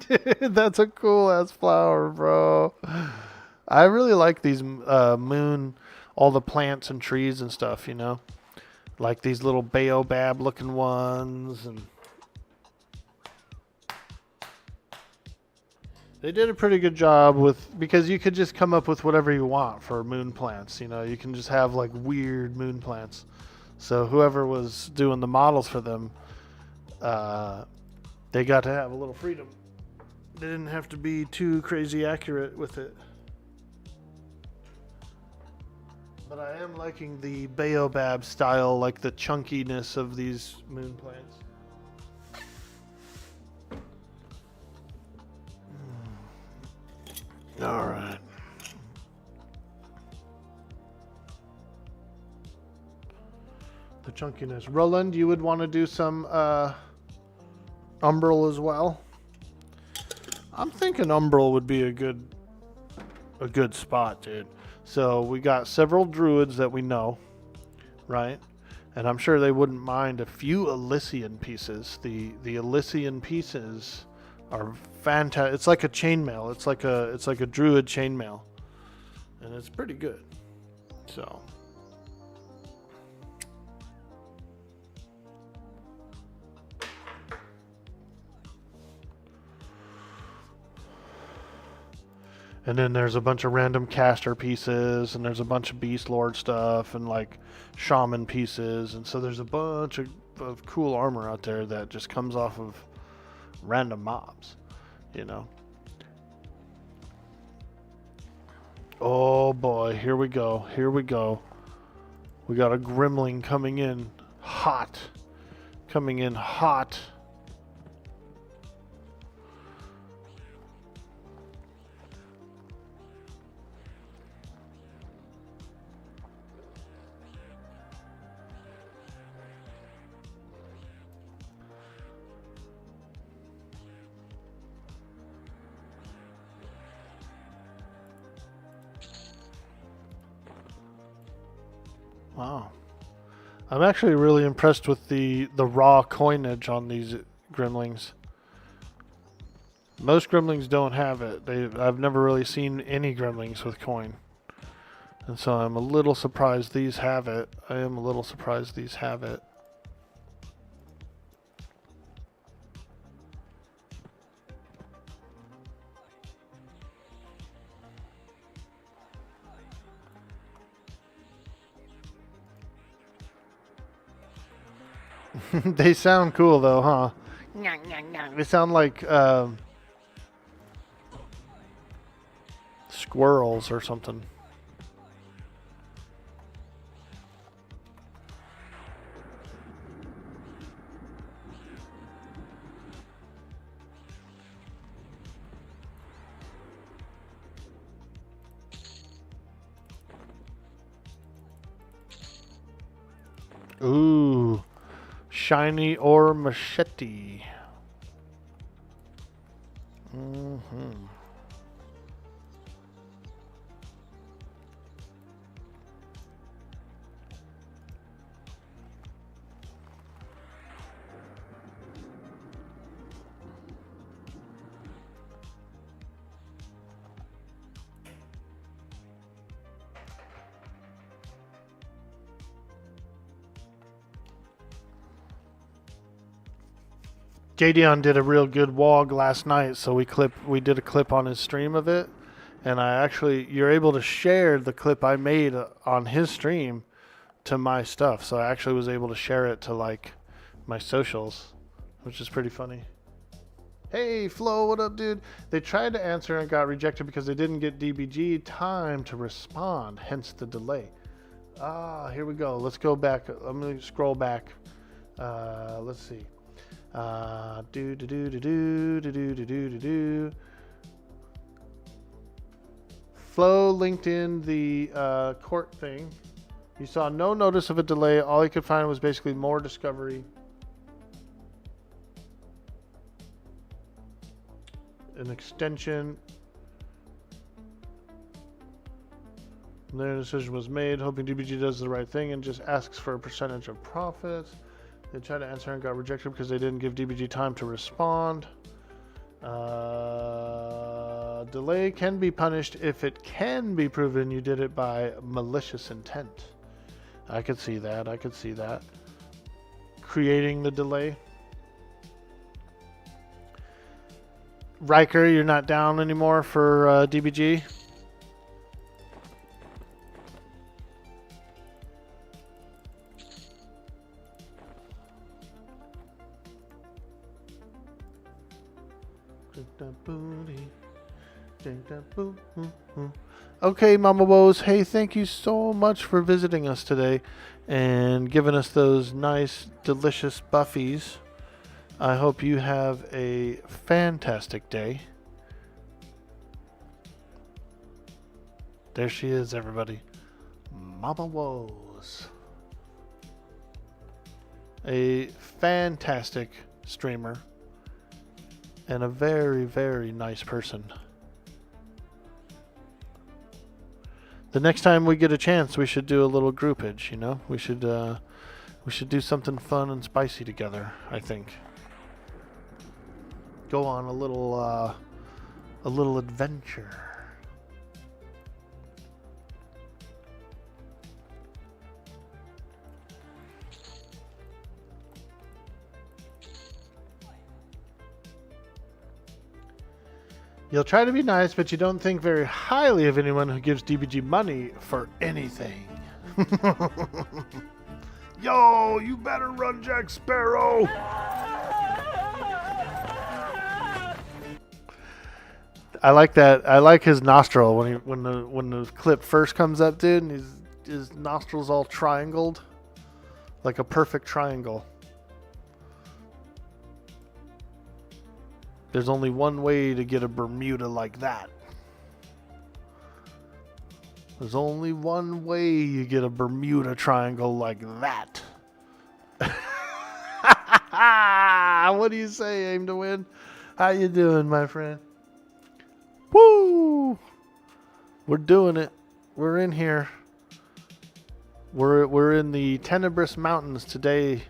Dude, that's a cool ass flower, bro. I really like these moon, all the plants and trees and stuff, you know. Like these little baobab looking ones, and they did a pretty good job with, because you could just come up with whatever you want for moon plants, you know. You can just have like weird moon plants. So whoever was doing the models for them, they got to have a little freedom. They didn't have to be too crazy accurate with it. But I am liking the baobab style, like the chunkiness of these moon plants. All right. The chunkiness. Roland, you would want to do some umbral as well? I'm thinking umbral would be a good spot, dude. So we got several druids that we know, right? And I'm sure they wouldn't mind a few Elysian pieces. The Elysian pieces are fantastic. It's like a chainmail. It's like a druid chainmail, and it's pretty good. So. And then there's a bunch of random caster pieces, and there's a bunch of beast lord stuff, and like shaman pieces, and so there's a bunch of cool armor out there that just comes off of random mobs, you know. Oh boy, here we go. We got a Grimling coming in hot. Wow. I'm actually really impressed with the raw coinage on these Grimlings. Most Grimlings don't have it. I've never really seen any Grimlings with coin. And so I'm a little surprised these have it. I am a little surprised these have it. They sound cool though, huh? They sound like squirrels or something. Ooh. Shiny or machete. Mm-hmm. Jadion did a real good wog last night, so we did a clip on his stream of it, and you're able to share the clip I made on his stream to my stuff. So I actually was able to share it to like my socials, which is pretty funny. Hey Flo, what up, dude? They tried to answer and got rejected because they didn't get DBG time to respond, hence the delay. Here we go. Let's go back. I'm gonna scroll back. Let's see. Flo linked in the court thing. You saw no notice of a delay. All he could find was basically more discovery. An extension. And then a decision was made, hoping DBG does the right thing and just asks for a percentage of profits. They tried to answer and got rejected because they didn't give DBG time to respond. Delay can be punished if it can be proven you did it by malicious intent. I could see that. I could see that. Creating the delay. Riker, you're not down anymore for DBG? Okay, Mama Woes. Hey, thank you so much for visiting us today and giving us those nice, delicious buffies. I hope you have a fantastic day. There she is, everybody. Mama Woes. A fantastic streamer. And a very, very nice person. The next time we get a chance, we should do a little groupage, you know? We should do something fun and spicy together, I think. Go on a little adventure. You'll try to be nice, but you don't think very highly of anyone who gives DBG money for anything. Yo, you better run, Jack Sparrow! I like that. I like his nostril when the clip first comes up, dude, and his nostrils all triangled, like a perfect triangle. There's only one way to get a Bermuda like that. There's only one way you get a Bermuda triangle like that. What do you say, Aim to Win? How you doing, my friend? Woo! We're doing it. We're in here. We're in the Tenebrous Mountains today,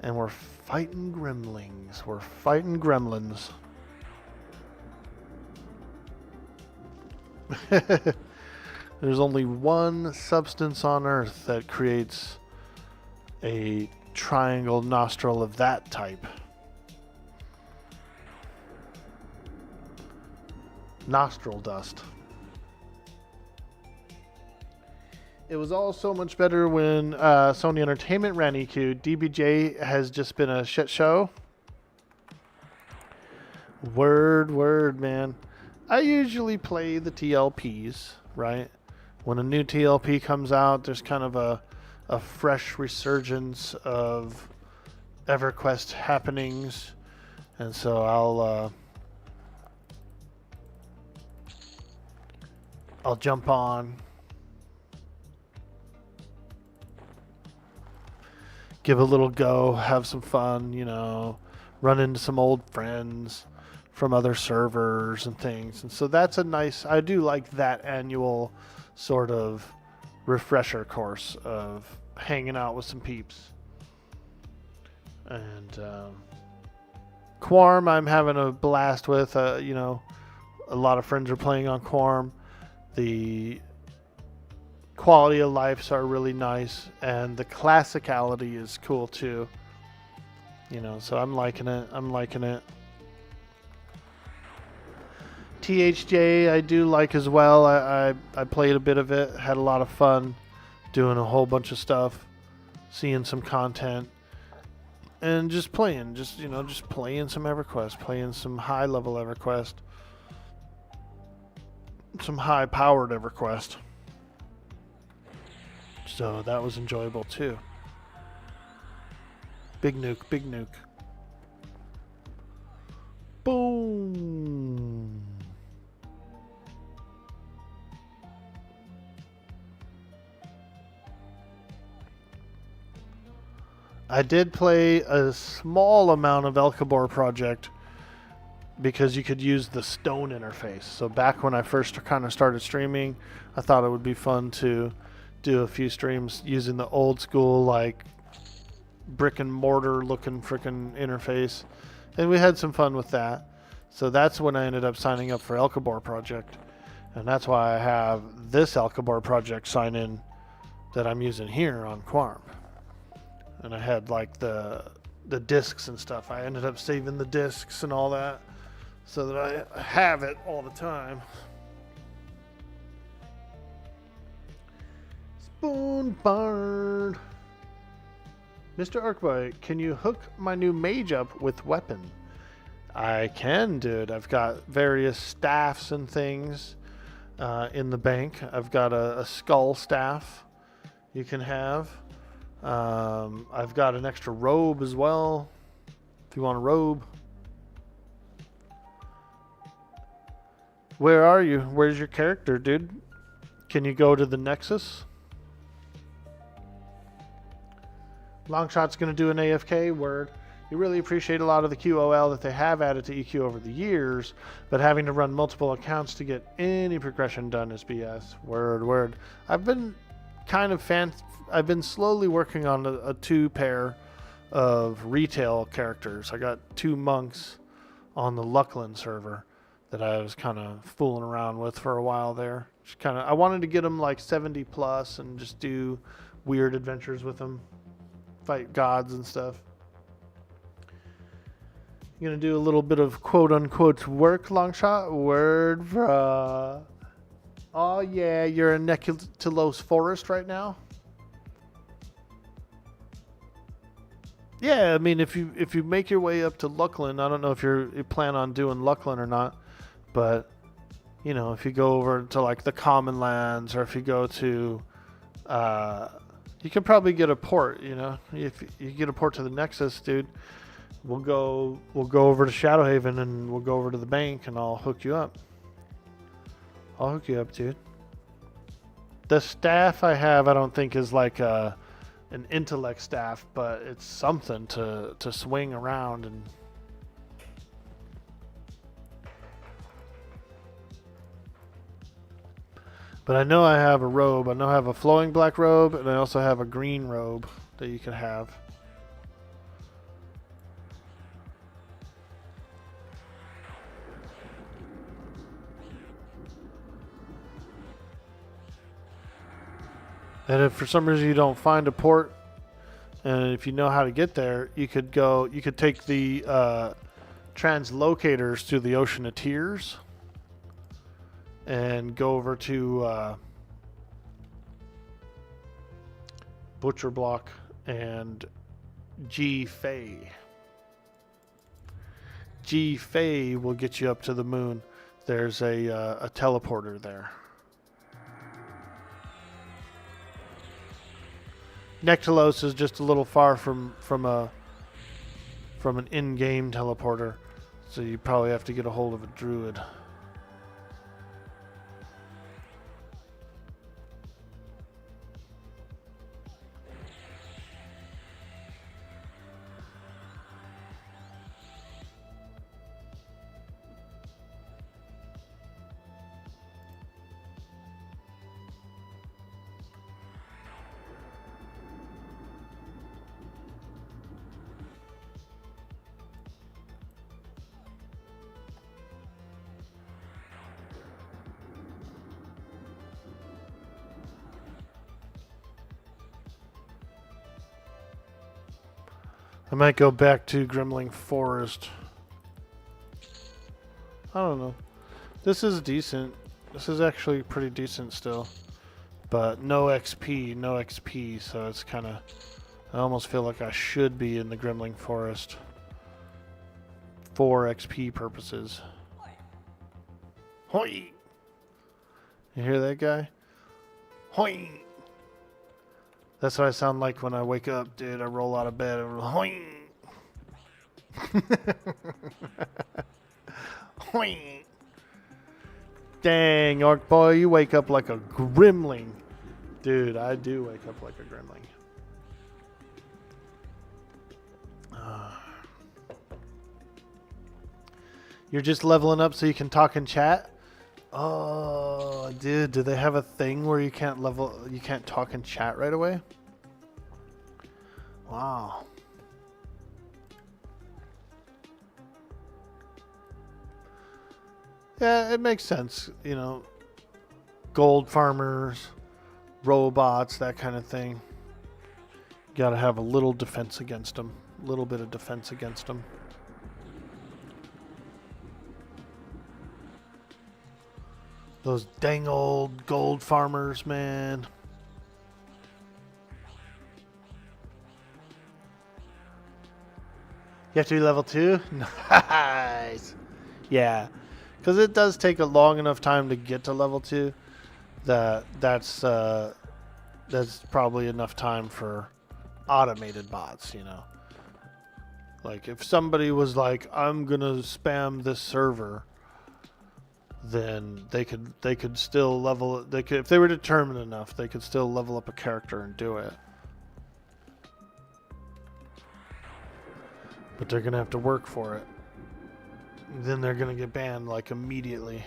and we're fighting gremlins. We're fighting gremlins. There's only one substance on Earth that creates a triangle nostril of that type. Nostril dust. It was all so much better when Sony Entertainment ran EQ. DBJ has just been a shit show. Word, man. I usually play the TLPs, right? When a new TLP comes out, there's kind of a fresh resurgence of EverQuest happenings. And so I'll jump on. Give a little go, have some fun, you know, run into some old friends, from other servers and things. And so that's a nice, I do like that annual sort of refresher course of hanging out with some peeps. And Quarm, I'm having a blast with. You know, a lot of friends are playing on Quarm. The quality of lives are really nice, and the classicality is cool too. You know, so I'm liking it. THJ I do like as well. I played a bit of it, had a lot of fun doing a whole bunch of stuff, seeing some content, and just playing, just playing some EverQuest, playing some high level EverQuest, some high powered EverQuest. So that was enjoyable too. Big nuke, big nuke. Boom. I did play a small amount of Elkabor Project because you could use the stone interface. So back when I first kind of started streaming, I thought it would be fun to do a few streams using the old school, like, brick and mortar looking freaking interface. And we had some fun with that. So that's when I ended up signing up for Elkabor Project. And that's why I have this Elkabor Project sign in that I'm using here on Quarm. And I had like the discs and stuff. I ended up saving the discs and all that so that I have it all the time. Spoon Barn. Mr. Orkboy, can you hook my new mage up with weapon? I can, dude. I've got various staffs and things in the bank. I've got a skull staff you can have. I've got an extra robe as well, if you want a robe. Where are you? Where's your character, dude? Can you go to the Nexus? Longshot's going to do an AFK word. You really appreciate a lot of the QOL that they have added to EQ over the years, but having to run multiple accounts to get any progression done is BS. Word. I've been slowly working on a 2 pair of retail characters. I got 2 monks on the Luckland server that I was kind of fooling around with for a while there. I wanted to get them like 70 plus and just do weird adventures with them, fight gods and stuff. You gonna do a little bit of quote unquote work, Longshot? Word, bruh. Oh yeah, you're in Neculos Forest right now? Yeah, I mean, if you make your way up to Luckland, I don't know if you plan on doing Luckland or not, but you know, if you go over to like the Common Lands, or if you go to, you can probably get a port. You know, if you get a port to the Nexus, dude, we'll go over to Shadowhaven and we'll go over to the bank and I'll hook you up. I'll hook you up, dude. The staff I have, I don't think is like an intellect staff, but it's something to swing around and. But I know I have a robe. I know I have a flowing black robe, and I also have a green robe that you can have. And if for some reason you don't find a port, and if you know how to get there, you could take the translocators to the Ocean of Tears and go over to Butcher Block and G Fay. G Fay will get you up to the moon. There's a teleporter there. Nectalos is just a little far from an in-game teleporter, so you probably have to get a hold of a druid. I might go back to Grimling Forest. I don't know. This is decent. This is actually pretty decent still. But no XP, so it's kind of... I almost feel like I should be in the Grimling Forest for XP purposes. Hoi! You hear that guy? Hoi! That's what I sound like when I wake up, dude. I roll out of bed and hoi! Hoi! Dang, Orkboy, you wake up like a gremlin. Dude, I do wake up like a gremlin. You're just leveling up so you can talk and chat? Oh, dude, do they have a thing where you can't talk and chat right away? Wow. Yeah, it makes sense, you know. Gold farmers, robots, that kind of thing. Got to have a little defense against them. A little bit of defense against them. Those dang old gold farmers, man. You have to be level 2? Nice. Yeah. Because it does take a long enough time to get to level 2 that's probably enough time for automated bots, you know. Like if somebody was like, I'm gonna spam this server, then they could still level it. They could, if they were determined enough, they could still level up a character and do it. But they're gonna have to work for it. Then they're gonna get banned like immediately.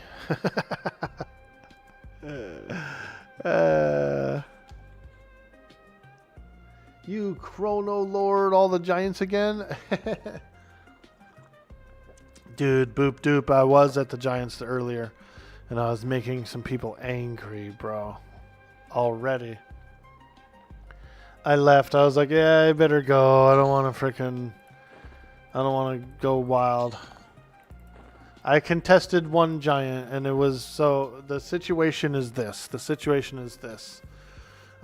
You Chrono Lord, all the giants again? Dude, boop doop, I was at the giants earlier, and I was making some people angry, bro. Already. I left. I was like, yeah, I better go. I don't want to go wild. I contested one giant, and it was, so the situation is this.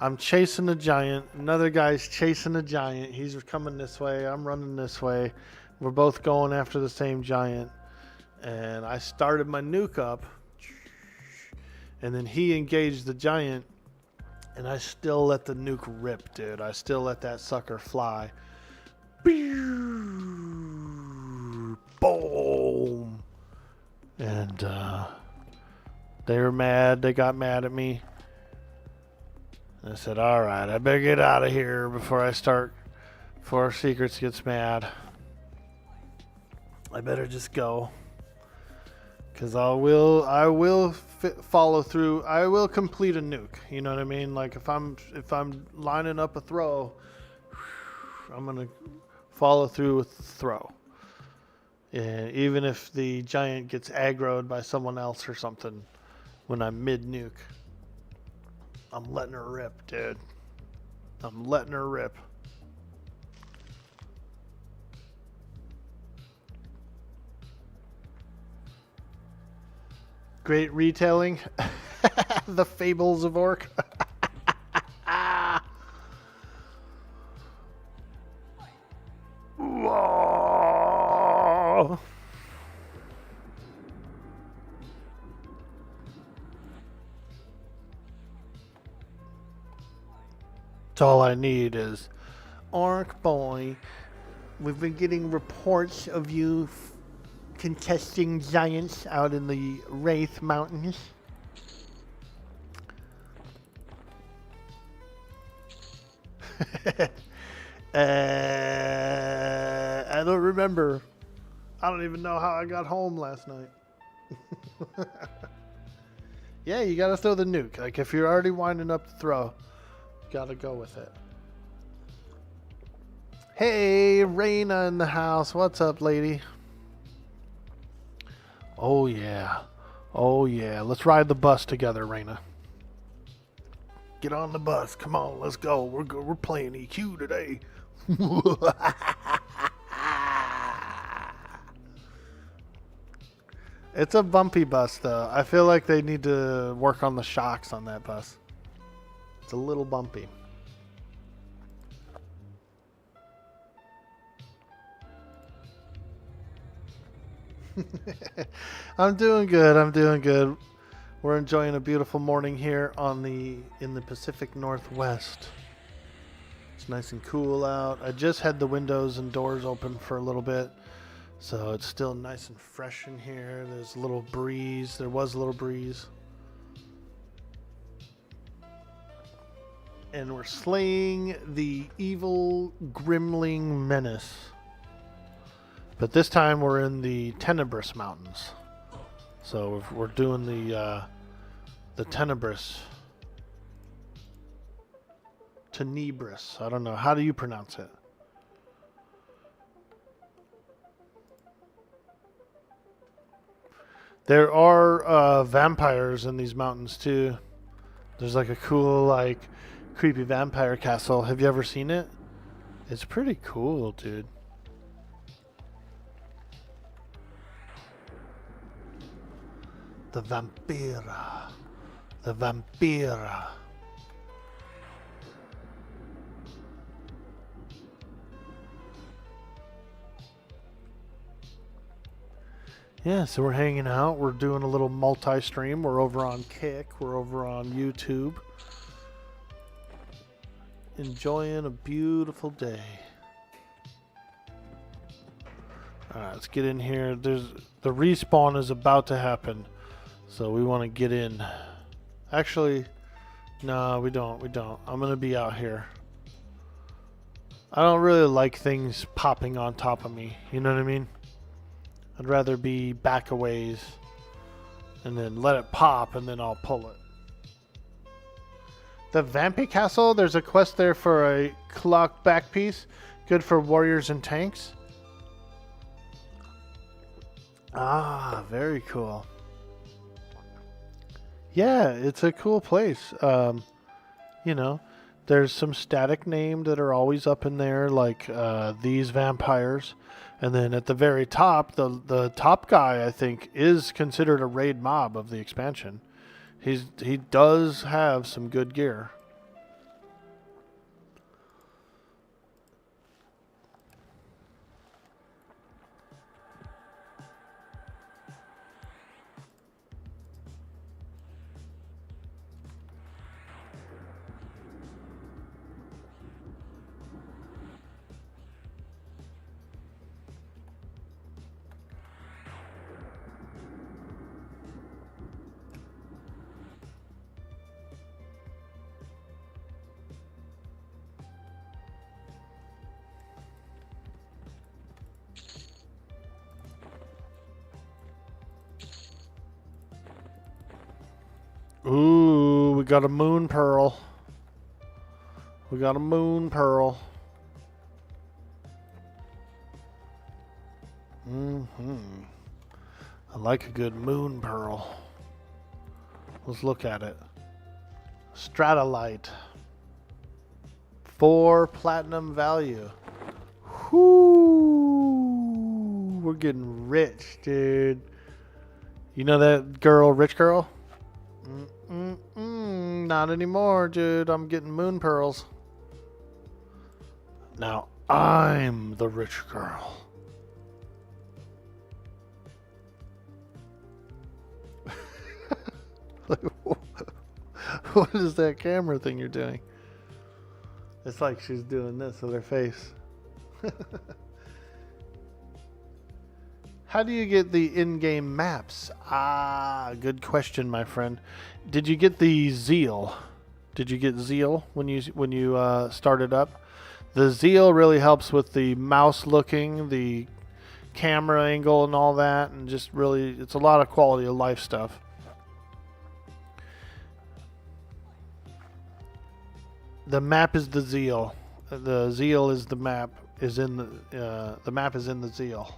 I'm chasing a giant. Another guy's chasing a giant. He's coming this way. I'm running this way. We're both going after the same giant. And I started my nuke up. And then he engaged the giant. And I still let the nuke rip, dude. I still let that sucker fly. Boom. And they were mad. They got mad at me. And I said, all right, I better get out of here before Secrets gets mad. I better just go. Because I will follow through. I will complete a nuke. You know what I mean? Like if I'm lining up a throw, I'm going to follow through with the throw. Yeah, even if the giant gets aggroed by someone else or something when I'm mid-nuke. I'm letting her rip, dude. I'm letting her rip. Great retelling. The Fables of Orc. Whoa. All I need is Orkboy. We've been getting reports of you contesting giants out in the Wraith Mountains. I don't remember. I don't even know how I got home last night. Yeah, you gotta throw the nuke. Like if you're already winding up the throw, gotta go with it. Hey, Raina in the house. What's up, lady? Oh yeah. Oh yeah. Let's ride the bus together, Raina. Get on the bus. Come on, let's go. We're playing EQ today. It's a bumpy bus, though. I feel like they need to work on the shocks on that bus. It's a little bumpy. I'm doing good. I'm doing good. We're enjoying a beautiful morning here in the Pacific Northwest. It's nice and cool out. I just had the windows and doors open for a little bit, so it's still nice and fresh in here. There's a little breeze. There was a little breeze. And we're slaying the evil Grimling menace. But this time we're in the Tenebrous Mountains. So we're doing the Tenebrous. Tenebrous. I don't know. How do you pronounce it? There are vampires in these mountains too. There's like a cool, like, creepy vampire castle. Have you ever seen it? It's pretty cool, dude. The Vampira. The Vampira. Yeah, so we're hanging out. We're doing a little multi-stream. We're over on Kick. We're over on YouTube. Enjoying a beautiful day. Alright, let's get in here. The respawn is about to happen. So we want to get in. Actually, no, we don't. I'm going to be out here. I don't really like things popping on top of me. You know what I mean? I'd rather be back a ways and then let it pop and then I'll pull it. The Vampy Castle, there's a quest there for a clock back piece. Good for warriors and tanks. Ah, very cool. Yeah, it's a cool place. You know, there's some static named that are always up in there, like these vampires. And then at the very top, the top guy, I think, is considered a raid mob of the expansion. He does have some good gear. Ooh, we got a moon pearl. We got a moon pearl. I like a good moon pearl. Let's look at it. Stratolite. 4 platinum value. Whoo! We're getting rich, dude. You know that girl, rich girl? Not anymore, dude. I'm getting moon pearls. Now I'm the rich girl. What is that camera thing you're doing? It's like she's doing this with her face. How do you get the in-game maps? Ah, good question, my friend. Did you get the Zeal? Did you get Zeal when you started up? The Zeal really helps with the mouse looking, the camera angle and all that, and just really, it's a lot of quality of life stuff. The map is the Zeal. The Zeal is the map. The map is in the Zeal.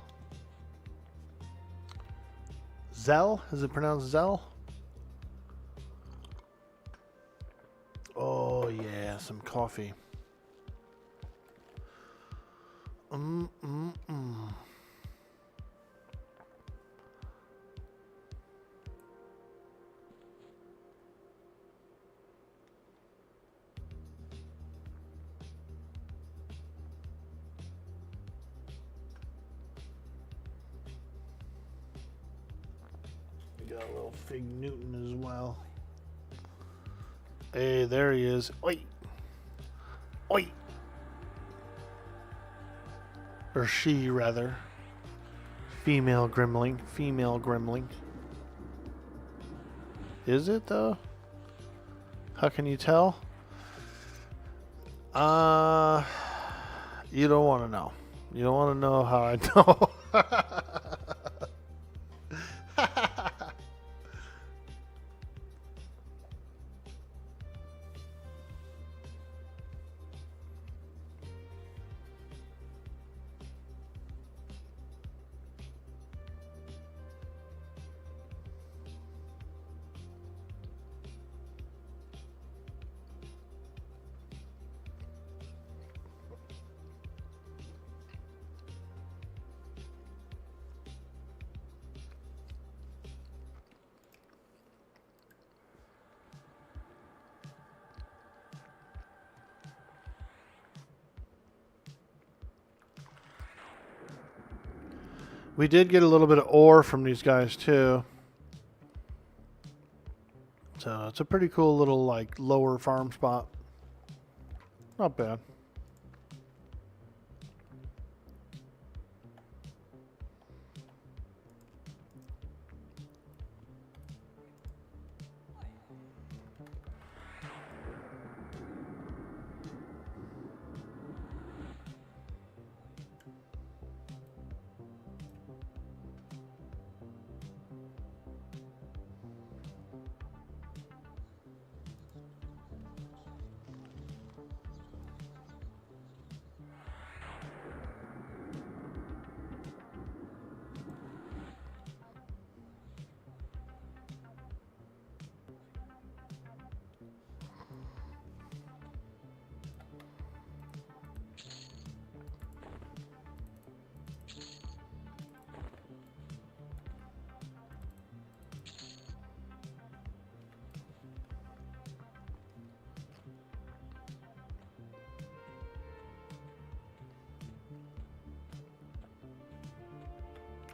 Zell? Is it pronounced Zell? Oh yeah, some coffee. got a little Fig Newton as well. Hey, there he is. Oi! Oi! Or she, rather. Female gremlin. Female gremlin. Is it, though? How can you tell? You don't want to know. You don't want to know how I know. We did get a little bit of ore from these guys too. So it's a pretty cool little like lower farm spot. Not bad.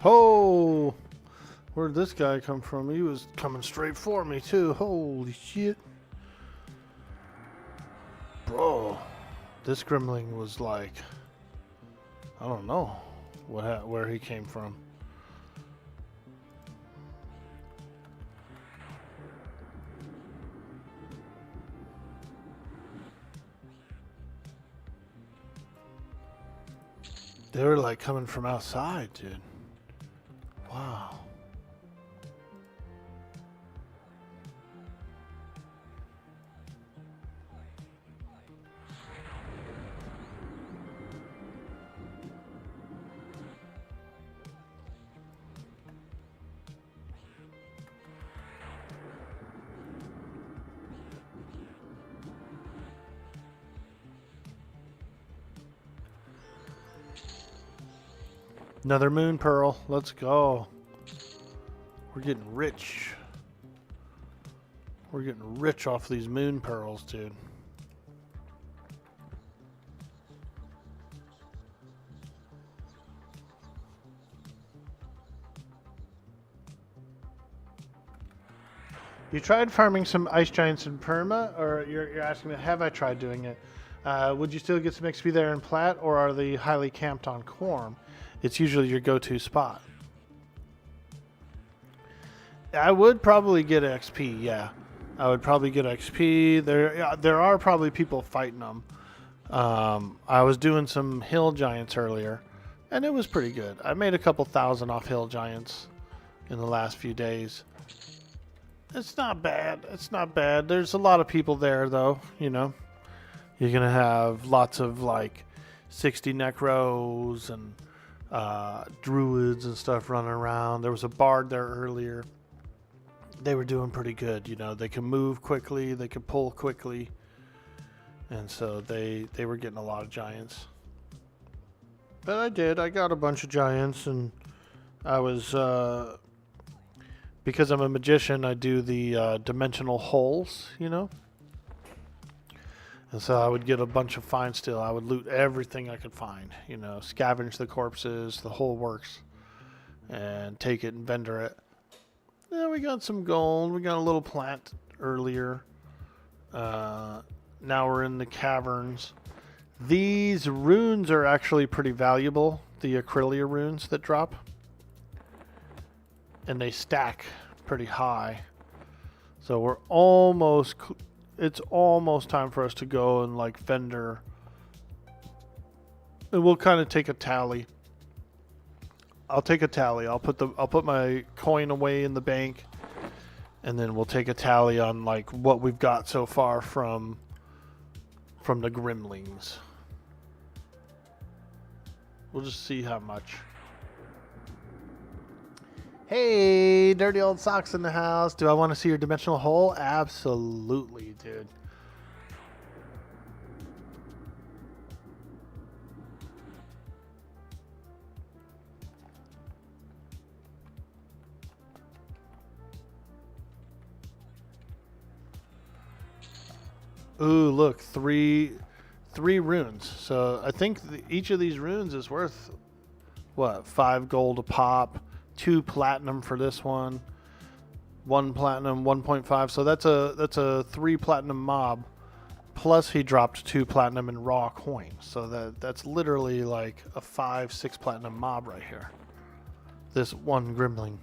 Oh, where'd this guy come from? He was coming straight for me too. Holy shit. Bro, this gremlin was like, I don't know where he came from. They were like coming from outside, dude. Wow. Another moon pearl. Let's go. We're getting rich. We're getting rich off these moon pearls, dude. You tried farming some ice giants in Perma, or you're asking me, have I tried doing it? Would you still get some XP there in Plat, or are they highly camped on Quarm? It's usually your go-to spot. I would probably get XP, yeah. I would probably get XP. There are probably people fighting them. I was doing some hill giants earlier, and it was pretty good. I made a couple thousand off hill giants in the last few days. It's not bad. It's not bad. There's a lot of people there, though, you know. You're going to have lots of, like, 60 necros and druids and stuff running around. There was a bard there earlier. They were doing pretty good, you know. They can move quickly, they can pull quickly, and so they were getting a lot of giants. But I got a bunch of giants, and I was because I'm a magician, I do the dimensional holes, you know. And so I would get a bunch of find still. I would loot everything I could find, you know, scavenge the corpses, the whole works, and take it and vendor it. Yeah, we got some gold. We got a little plant earlier. Now we're in the caverns. These runes are actually pretty valuable. The Acrylia runes that drop. And they stack pretty high. So we're almost... It's almost time for us to go and like vendor. And we'll kind of take a tally. I'll take a tally. I'll put my coin away in the bank, and then we'll take a tally on like what we've got so far from the Grimlings. We'll just see how much. Hey, dirty old socks in the house. Do I want to see your dimensional hole? Absolutely, dude. Ooh, look, three runes. So I think each of these runes is worth what, 5 gold a pop, 2 platinum for this one, 1 platinum, 1.5. So that's a 3 platinum mob. Plus he dropped 2 platinum in raw coins. So that's literally like a 5-6 platinum mob right here. This one Grimling.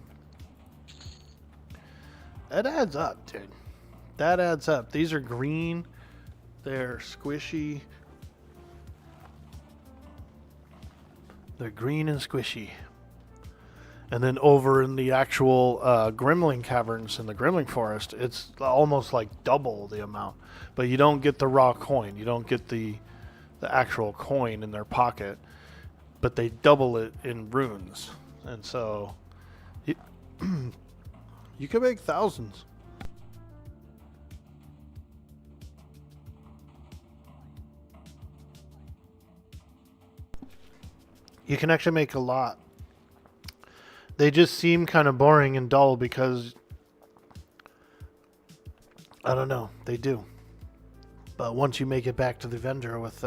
That adds up, dude. That adds up. These are green. They're squishy. They're green and squishy. And then over in the actual Grimling caverns in the Grimling forest, it's almost like double the amount. But you don't get the raw coin. You don't get the actual coin in their pocket. But they double it in runes. And so you can make thousands. You can actually make a lot. They just seem kind of boring and dull because, I don't know, they do. But once you make it back to the vendor with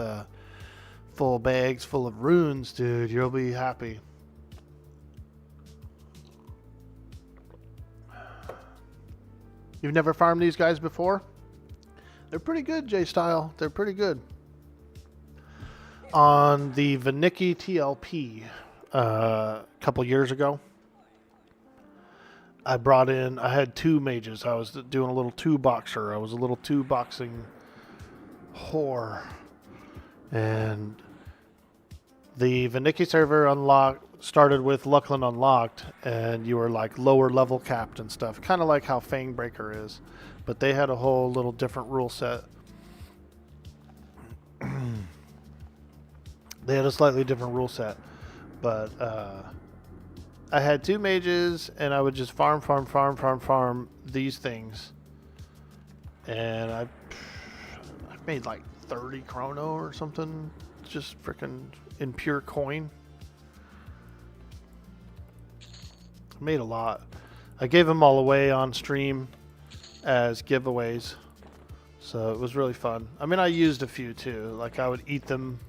full bags full of runes, dude, you'll be happy. You've never farmed these guys before? They're pretty good, J-Style. They're pretty good. On the Vanicki TLP a couple years ago, I had 2 mages. I was doing a little 2-boxer. I was a little 2-boxing whore. And the Vanicki server started with Luckland Unlocked, and you were like lower level capped and stuff. Kind of like how Fangbreaker is. But they had a whole little different rule set. They had a slightly different rule set, but I had 2 mages, and I would just farm these things, and I made like 30 chrono or something, just freaking in pure coin. I made a lot. I gave them all away on stream as giveaways, so it was really fun. I mean, I used a few too. Like I would eat them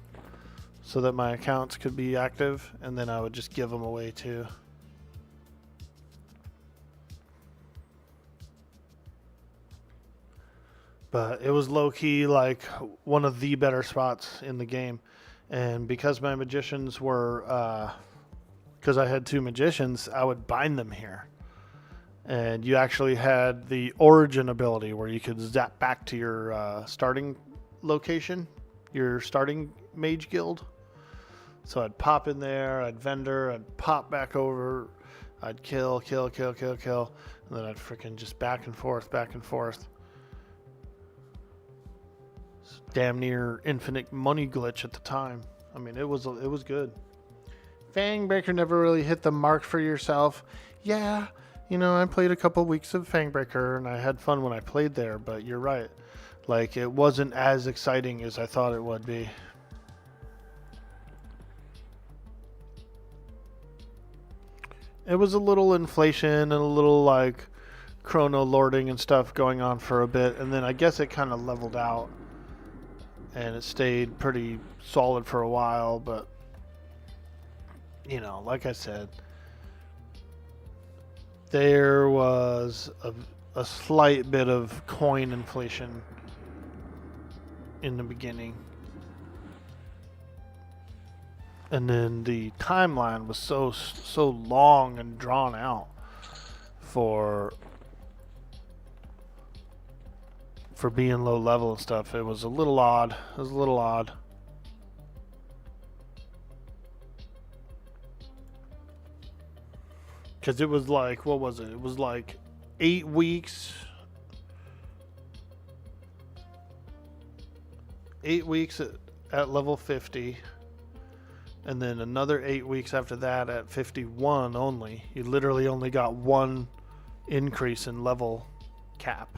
so that my accounts could be active, and then I would just give them away too. But it was low-key like one of the better spots in the game. And because my magicians were, because I had 2 magicians, I would bind them here. And you actually had the origin ability where you could zap back to your starting location, your starting mage guild. So I'd pop in there, I'd vendor, I'd pop back over, I'd kill, and then I'd freaking just back and forth. It's damn near infinite money glitch at the time. I mean, it was good. Fangbreaker never really hit the mark for yourself. Yeah, you know, I played a couple weeks of Fangbreaker, and I had fun when I played there, but you're right. Like, it wasn't as exciting as I thought it would be. It was a little inflation and a little like chrono lording and stuff going on for a bit, and then I guess it kind of leveled out and it stayed pretty solid for a while. But you know, like I said, there was a slight bit of coin inflation in the beginning. And then the timeline was so long and drawn out for being low level and stuff. It was a little odd. It was a little odd. Because it was like, what was it? It was like 8 weeks. 8 weeks at level 50. And then another 8 weeks after that at 51 only. You literally only got one increase in level cap.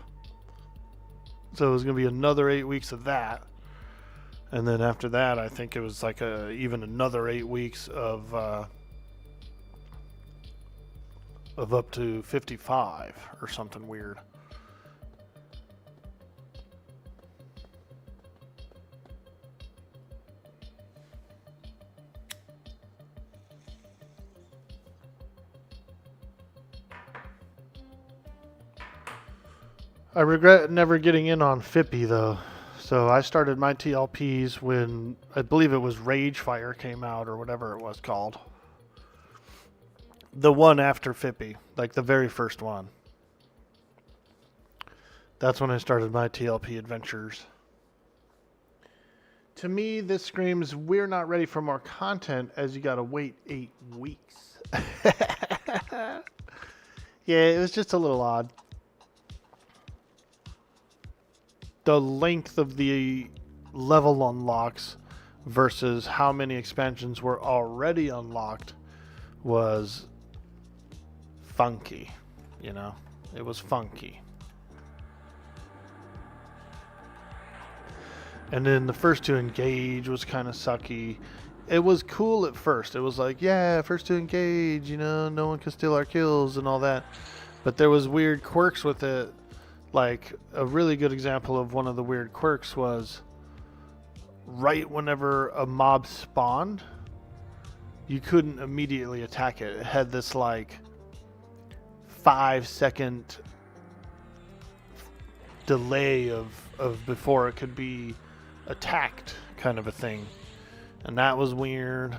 So it was going to be another 8 weeks of that. And then after that, I think it was like even another 8 weeks of up to 55 or something weird. I regret never getting in on Fippy though. So I started my TLPs when I believe it was Rage Fire came out or whatever it was called. The one after Fippy, like the very first one. That's when I started my TLP adventures. To me, this screams we're not ready for more content as you gotta wait 8 weeks. Yeah, it was just a little odd. The length of the level unlocks versus how many expansions were already unlocked was funky, you know? It was funky. And then the first to engage was kind of sucky. It was cool at first. It was like, yeah, first to engage, you know, no one can steal our kills and all that. But there was weird quirks with it. Like, a really good example of one of the weird quirks was right whenever a mob spawned, you couldn't immediately attack it. It had this, like, 5-second delay of before it could be attacked kind of a thing. And that was weird.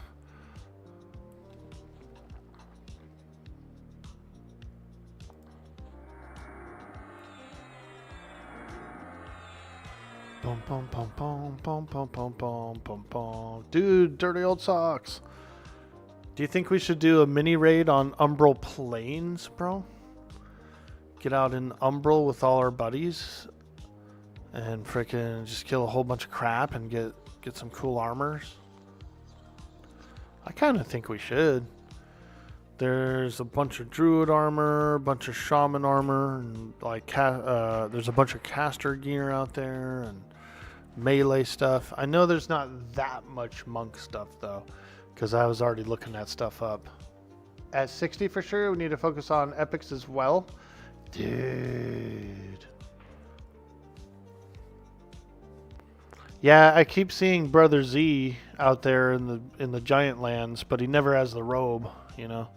Boom, boom, boom, boom, boom, boom, boom, boom, boom, boom. Dude, dirty old socks. Do you think we should do a mini raid on Umbral Plains, bro? Get out in Umbral with all our buddies and freaking just kill a whole bunch of crap and get some cool armors. I kind of think we should. There's a bunch of druid armor, a bunch of shaman armor, and like there's a bunch of caster gear out there and melee stuff. I know there's not that much monk stuff though, because I was already looking that stuff up. At 60 for sure, we need to focus on epics as well. Dude. Yeah, I keep seeing Brother Z out there in the giant lands, but he never has the robe, you know.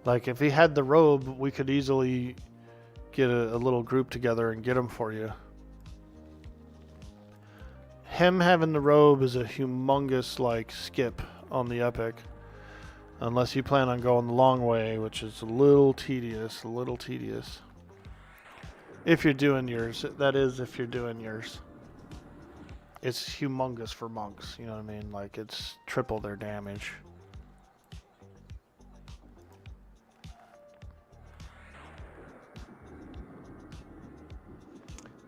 Like if he had the robe, we could easily get a little group together and get him for you. Him having the robe is a humongous like skip on the epic. Unless you plan on going the long way, which is a little tedious, If you're doing yours, that is if you're doing yours. It's humongous for monks, you know what I mean? Like it's triple their damage.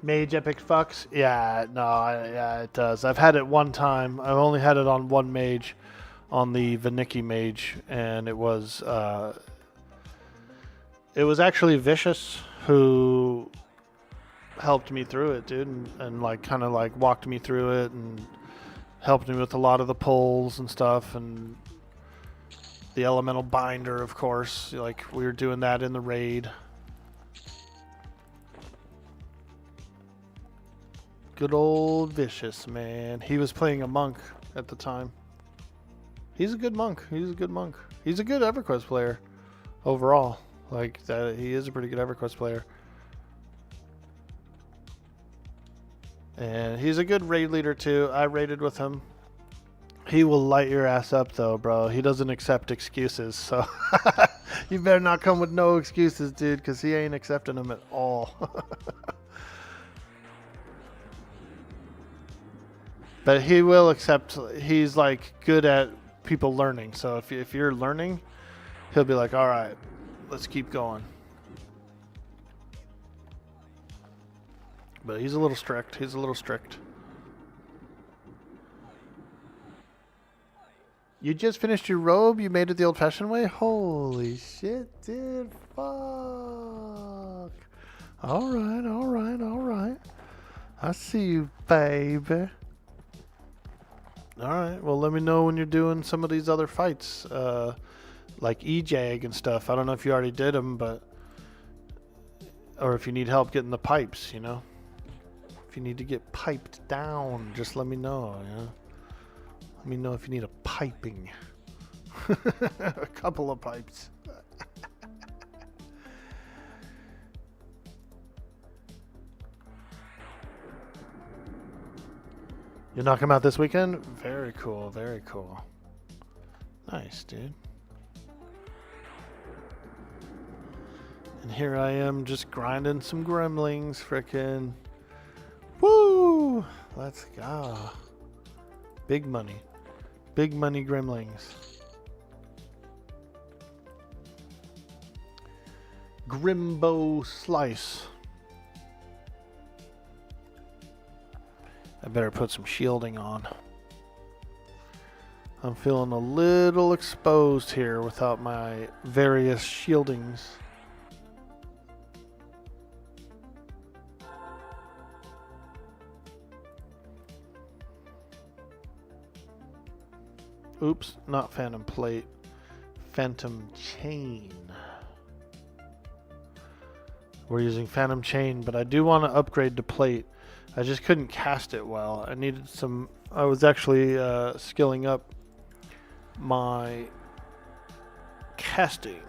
Mage epic fucks? Yeah, no, yeah, it does. I've had it one time. I've only had it on one mage, on the Vanicki mage, and it was actually Vicious who helped me through it, dude, and like kind of like walked me through it and helped me with a lot of the pulls and stuff, and the elemental binder, of course. Like we were doing that in the raid. Good old Vicious, man. He was playing a monk at the time. He's a good monk. He's a good monk. He's a good EverQuest player overall. Like that, he is a pretty good EverQuest player. And he's a good raid leader too. I raided with him. He will light your ass up though, bro. He doesn't accept excuses, so you better not come with no excuses, dude, because he ain't accepting them at all. But he will accept. He's like good at people learning. So if you're learning, he'll be like, all right, let's keep going. But he's a little strict. He's a little strict. You just finished your robe? You made it the old-fashioned way? Holy shit, dude. Fuck. All right, all right, all right. I see you, baby. All right. Well, let me know when you're doing some of these other fights, like EJAG and stuff. I don't know if you already did them, but... Or if you need help getting the pipes, you know? If you need to get piped down, just let me know, you know? Let me know if you need a piping. A couple of pipes. You'll knock him out this weekend? Very cool, very cool. Nice, dude. And here I am just grinding some gremlings, frickin'. Woo! Let's go. Big money. Big money gremlings. Grimbo Slice. I better put some shielding on. I'm feeling a little exposed here without my various shieldings. Oops, not Phantom Plate. Phantom Chain. We're using Phantom Chain, but I do want to upgrade to Plate. I just couldn't cast it well. I needed some... I was actually skilling up my casting.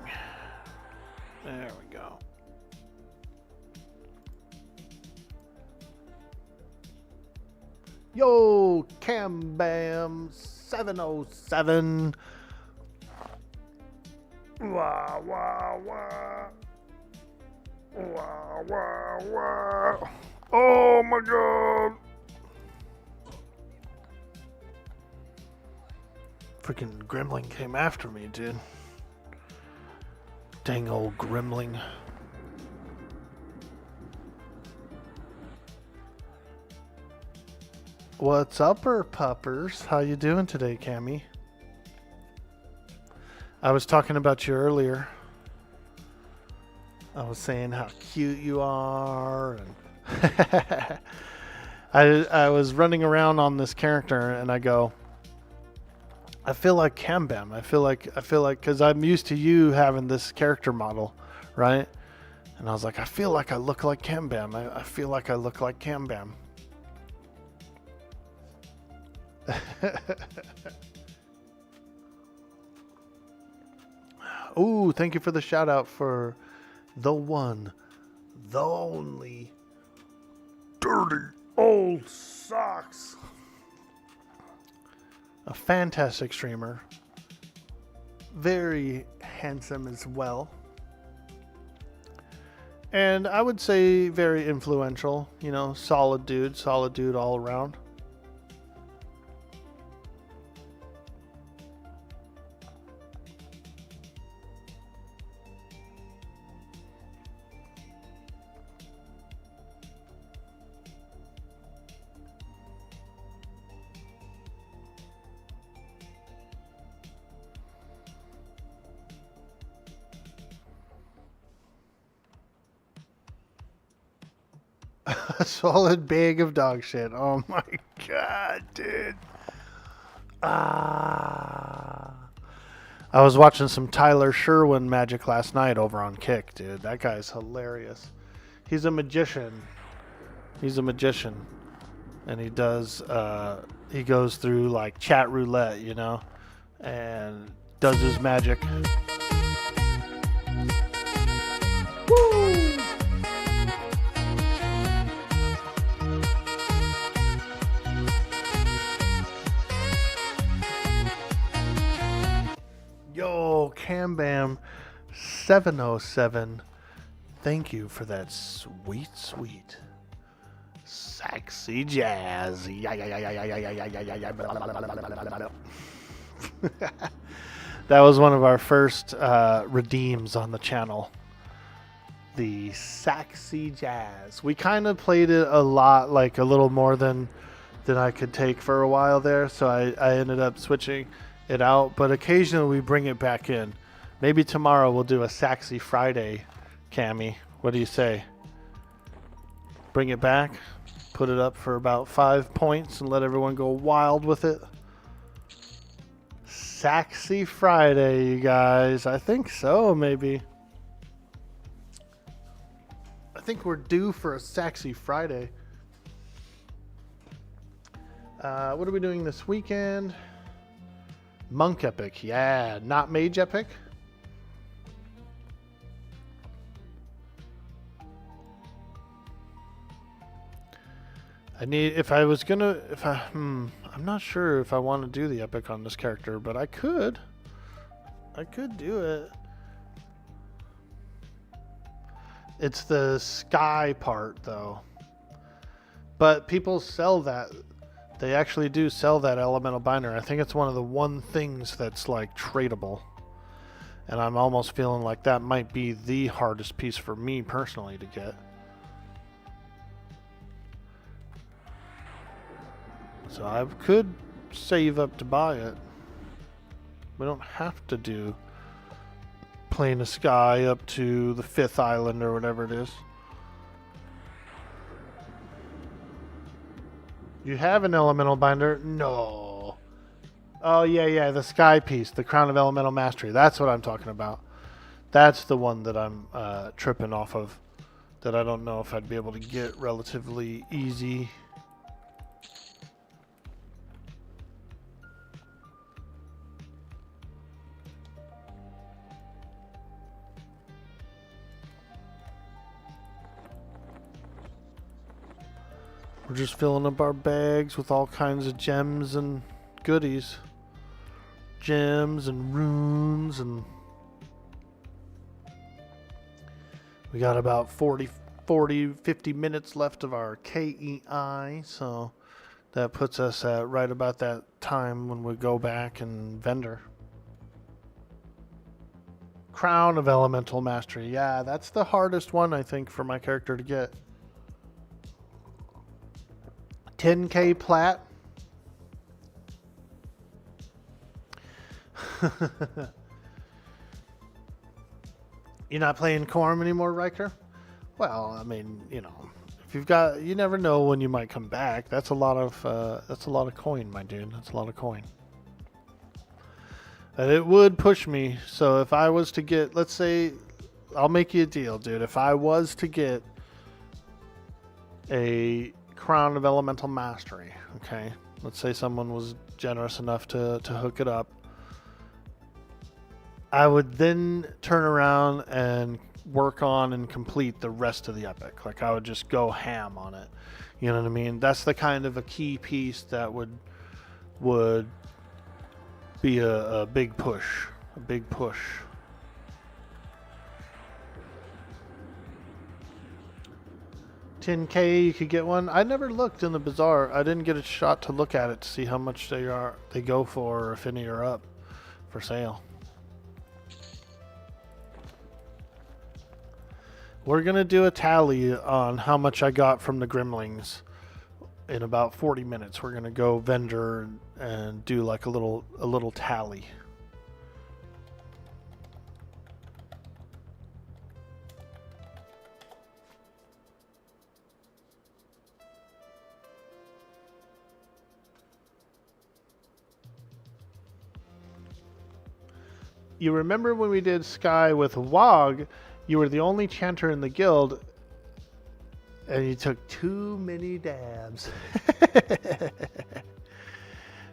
There we go. Yo, Cam Bam 707. Wah, wah, wah. Wah, wah, wah. Oh my god. Freaking gremlin came after me, dude. Dang old gremlin. What's upper puppers? How you doing today, Cammy? I was talking about you earlier. I was saying how cute you are, and I was running around on this character, and I go, I feel like Cambam. I feel like because I'm used to you having this character model, right? And I was like, I feel like I look like Cambam. I feel like I look like Cambam. Ooh, thank you for the shout out for the one, the only Dirty Old Socks. A fantastic streamer. Very handsome as well. And I would say very influential, you know, solid dude all around. A solid bag of dog shit. Oh my god, dude. I was watching some Tyler Sherwin magic last night over on Kick, dude. That guy's hilarious. He's a magician. And he does, he goes through like chat roulette, you know, and does his magic. 707. Thank you for that sweet, sweet, sexy jazz. Yeah, yeah, yeah, yeah, yeah, yeah, yeah, yeah, yeah, yeah. That was one of our first redeems on the channel. The sexy jazz. We kind of played it a lot, like a little more than I could take for a while there, so I ended up switching it out, but occasionally we bring it back in. Maybe tomorrow we'll do a Saxy Friday, Cammy. What do you say? Bring it back, put it up for about 5 points, and let everyone go wild with it. Saxy Friday, you guys. I think so, maybe. I think we're due for a Saxy Friday. What are we doing this weekend? Monk Epic, yeah. Not Mage Epic. I'm not sure if I want to do the epic on this character, but I could do it. It's the sky part though. But people sell that. They actually do sell that elemental binder. I think it's one of the one things that's like tradable. And I'm almost feeling like that might be the hardest piece for me personally to get. So I could save up to buy it. We don't have to do Plane of Sky up to the 5th island or whatever it is. You have an elemental binder? No. Oh, yeah, the sky piece, the Crown of Elemental Mastery. That's what I'm talking about. That's the one that I'm tripping off of, that I don't know if I'd be able to get relatively easy. We're just filling up our bags with all kinds of gems and goodies. Gems and runes, and we got about 50 minutes left of our KEI, so that puts us at right about that time when we go back and vendor. Crown of Elemental Mastery. Yeah, that's the hardest one, I think, for my character to get. 10k plat. You're not playing Quarm anymore, Riker? Well, I mean, you know, if you've got, you never know when you might come back. That's a lot of coin, my dude. That's a lot of coin. And it would push me. So if I was to get, let's say, I'll make you a deal, dude. If I was to get a Crown of Elemental Mastery, okay, let's say someone was generous enough to hook it up, I would then turn around and work on and complete the rest of the epic. Like, I would just go ham on it, you know what I mean? That's the kind of a key piece that would be a big push, 10k, you could get one. I never looked in the bazaar. I didn't get a shot to look at it to see how much they go for, or if any are up for sale. We're gonna do a tally on how much I got from the Grimlings in about 40 minutes. We're gonna go vendor and do like a little tally. You remember when we did Sky with Wog, you were the only chanter in the guild, and you took too many dabs.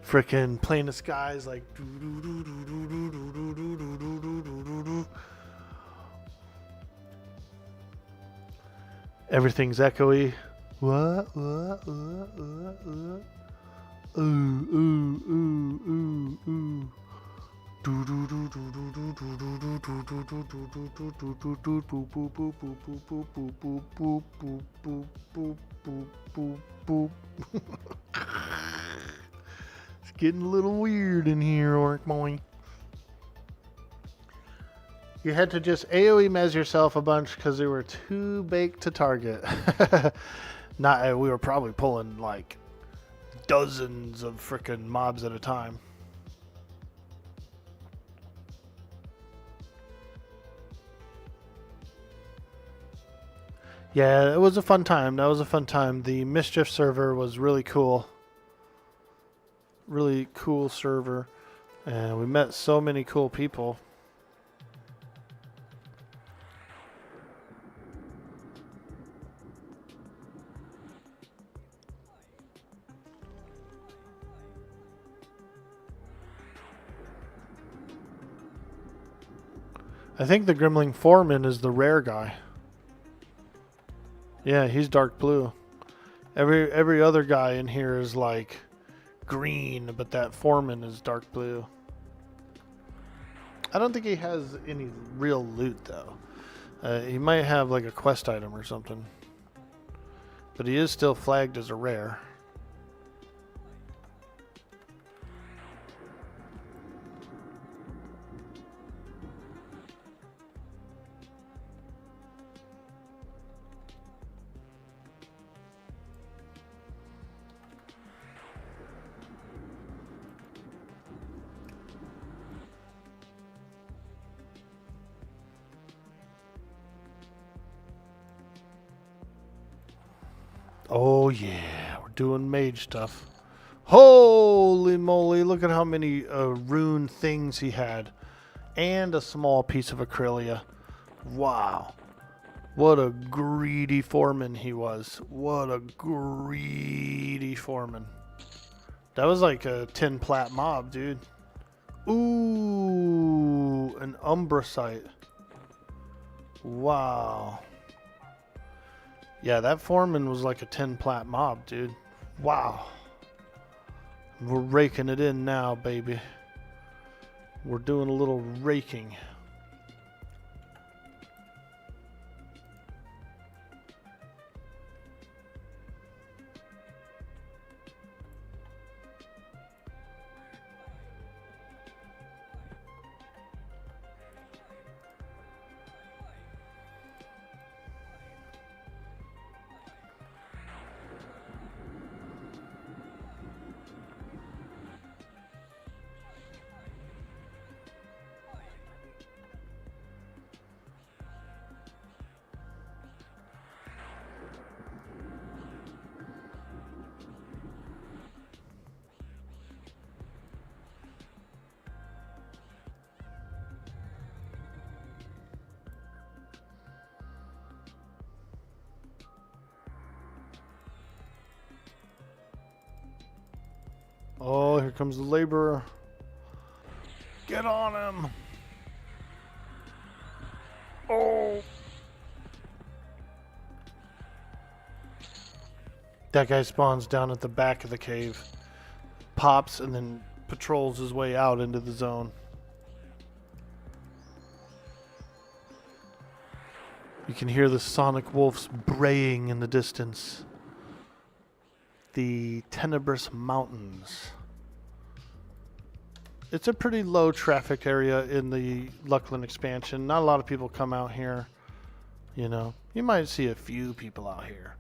Frickin' Plane of Skies like... Everything's echoey. What? Ooh. It's getting a little weird in here, Orkboy. You had to just AoE mez yourself a bunch because they were too baked to target. We were probably pulling like dozens of frickin' mobs at a time. Yeah, it was a fun time. That was a fun time. The Mischief server was really cool. Really cool server. And we met so many cool people. I think the Grimling Foreman is the rare guy. Yeah, he's dark blue. Every other guy in here is like green, but that Foreman is dark blue. I don't think he has any real loot though. He might have like a quest item or something. But he is still flagged as a rare. Oh yeah, we're doing mage stuff. Holy moly, look at how many rune things he had. And a small piece of Acrylia. Wow. What a greedy foreman he was. What a greedy foreman. That was like a 10 plat mob, dude. Ooh, an Umbracite. Wow. Yeah, that foreman was like a 10 plat mob, dude. Wow. We're raking it in now, baby. We're doing a little raking. Oh, here comes the laborer. Get on him. Oh. That guy spawns down at the back of the cave. Pops and then patrols his way out into the zone. You can hear the sonic wolves braying in the distance. The Tenebrous Mountains. It's a pretty low traffic area in the Luckland expansion. Not a lot of people come out here. You know, you might see a few people out here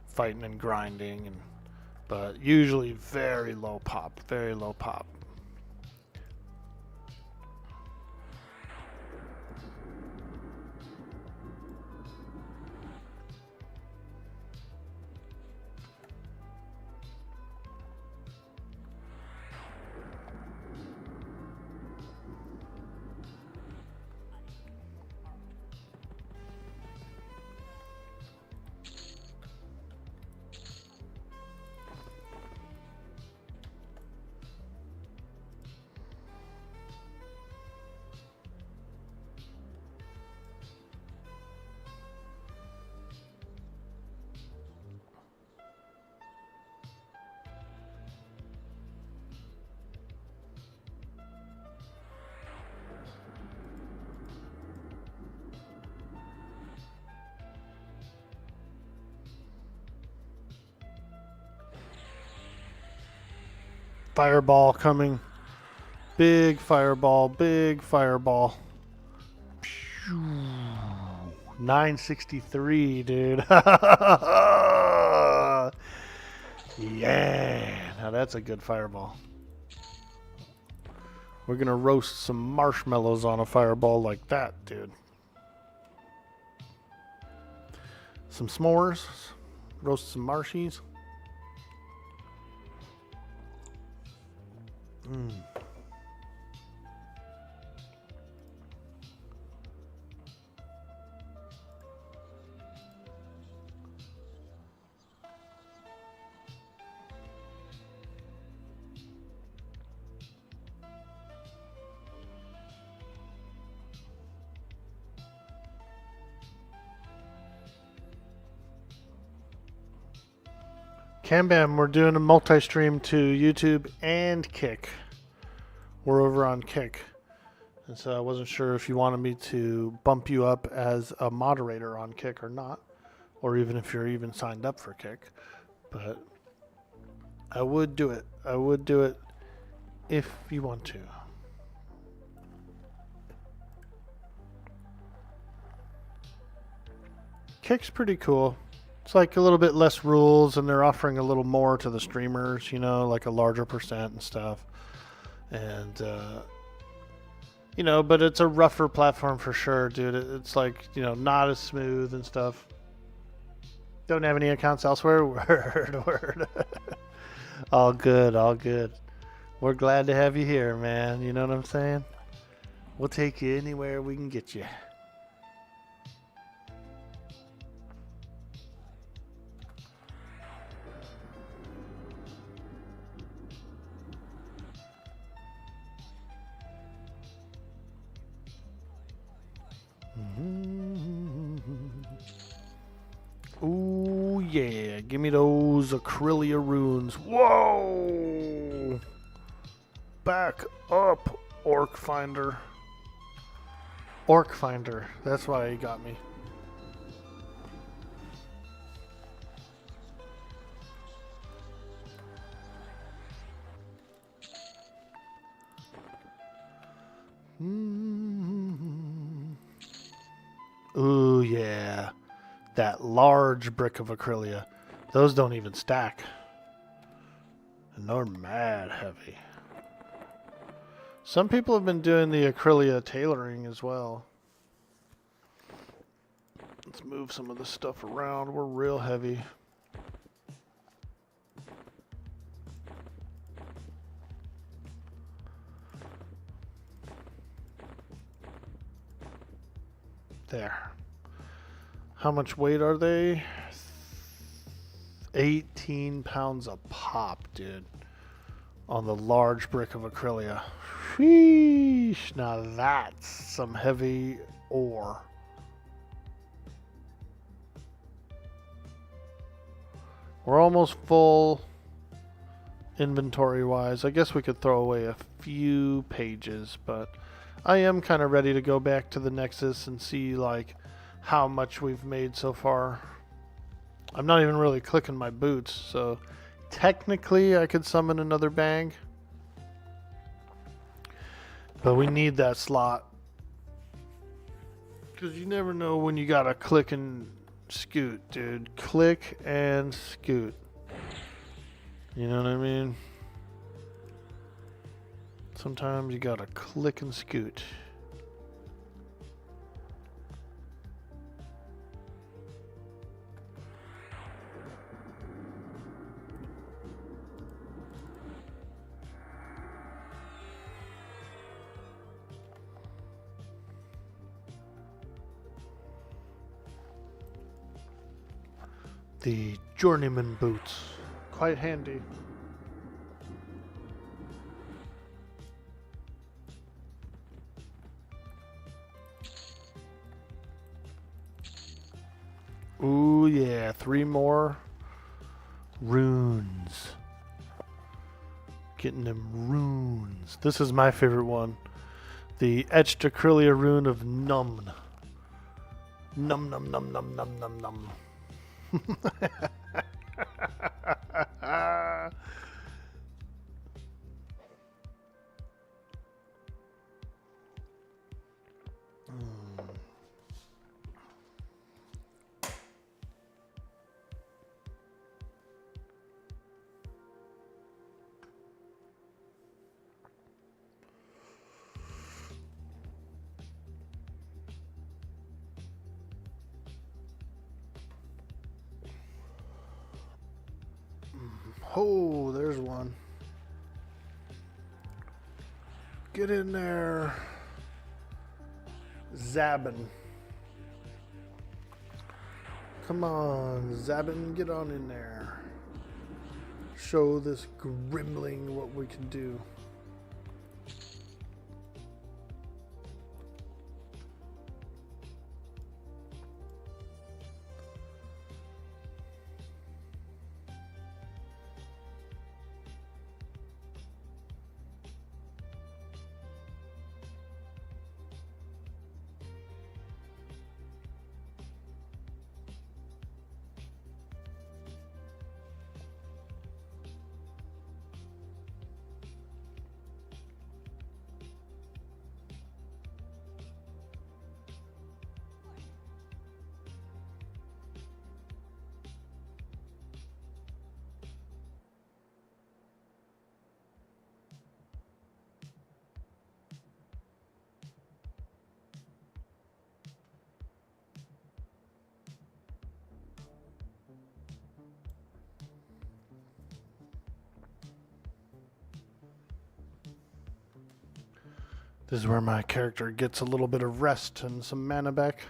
fighting and grinding, but usually very low pop, very low pop. Fireball coming. Big fireball, big fireball. 963, dude. Yeah, now that's a good fireball. We're gonna roast some marshmallows on a fireball like that, dude. Some s'mores, roast some marshies. Cambam, we're doing a multi-stream to YouTube and Kick. We're over on Kick. And so I wasn't sure if you wanted me to bump you up as a moderator on Kick or not. Or even if you're even signed up for Kick. But I would do it. I would do it if you want to. Kick's pretty cool. It's like a little bit less rules, and they're offering a little more to the streamers, you know, like a larger percent and stuff. And, you know, but it's a rougher platform for sure, dude. It's like, you know, not as smooth and stuff. Don't have any accounts elsewhere? Word. All good, all good. We're glad to have you here, man. You know what I'm saying? We'll take you anywhere we can get you. Ooh, yeah. Give me those Acrylia runes. Whoa! Back up, Orc Finder. Orc Finder. That's why he got me. Ooh, yeah. That large brick of Acrylia. Those don't even stack. And they're mad heavy. Some people have been doing the Acrylia tailoring as well. Let's move some of this stuff around. We're real heavy. There. How much weight are they? 18 pounds a pop, dude. On the large brick of Acrylia. Sheesh. Now that's some heavy ore. We're almost full inventory-wise. I guess we could throw away a few pages, but I am kind of ready to go back to the Nexus and see, like, how much we've made so far. I'm not even really clicking my boots, so technically I could summon another bag. But we need that slot. Because you never know when you gotta click and scoot, dude. Click and scoot. You know what I mean? Sometimes you gotta click and scoot. The journeyman boots. Quite handy. Ooh, yeah. 3 more runes. Getting them runes. This is my favorite one. The etched Acrylia rune of Numn. Num num num num num num num. Oh, there's one. Get in there. Zabin. Come on, Zabin, get on in there. Show this Grimling what we can do. This is where my character gets a little bit of rest and some mana back.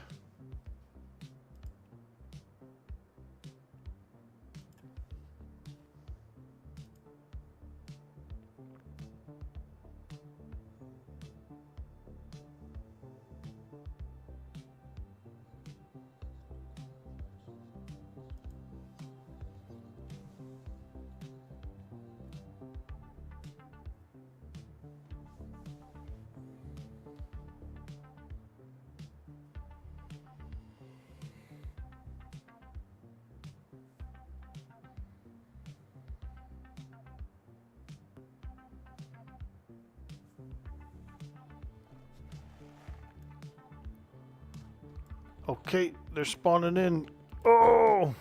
Okay, they're spawning in. Oh!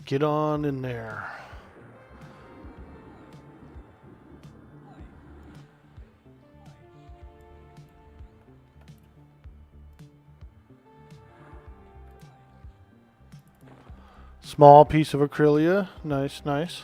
Get on in there. Small piece of acrylia. Nice, nice.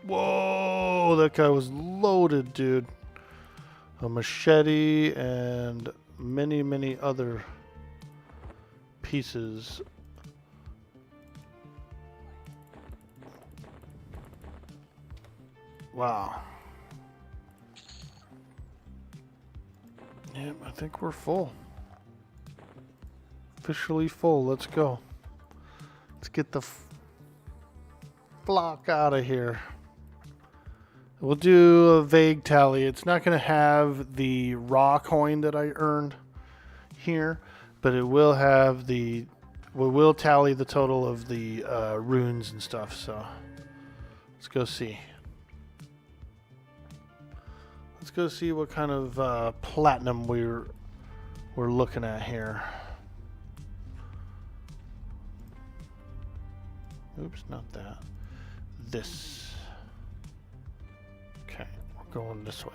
Whoa, that guy was loaded, dude. A machete and many, many other pieces. Wow. Yep, I think we're full. Officially full. Let's go. Let's get the flock out of here. We'll do a vague tally. It's not going to have the raw coin that I earned here, but it will have the. We will tally the total of the runes and stuff. So let's go see. Let's go see what kind of platinum we're looking at here. Oops, not that. This. Okay, we're going this way.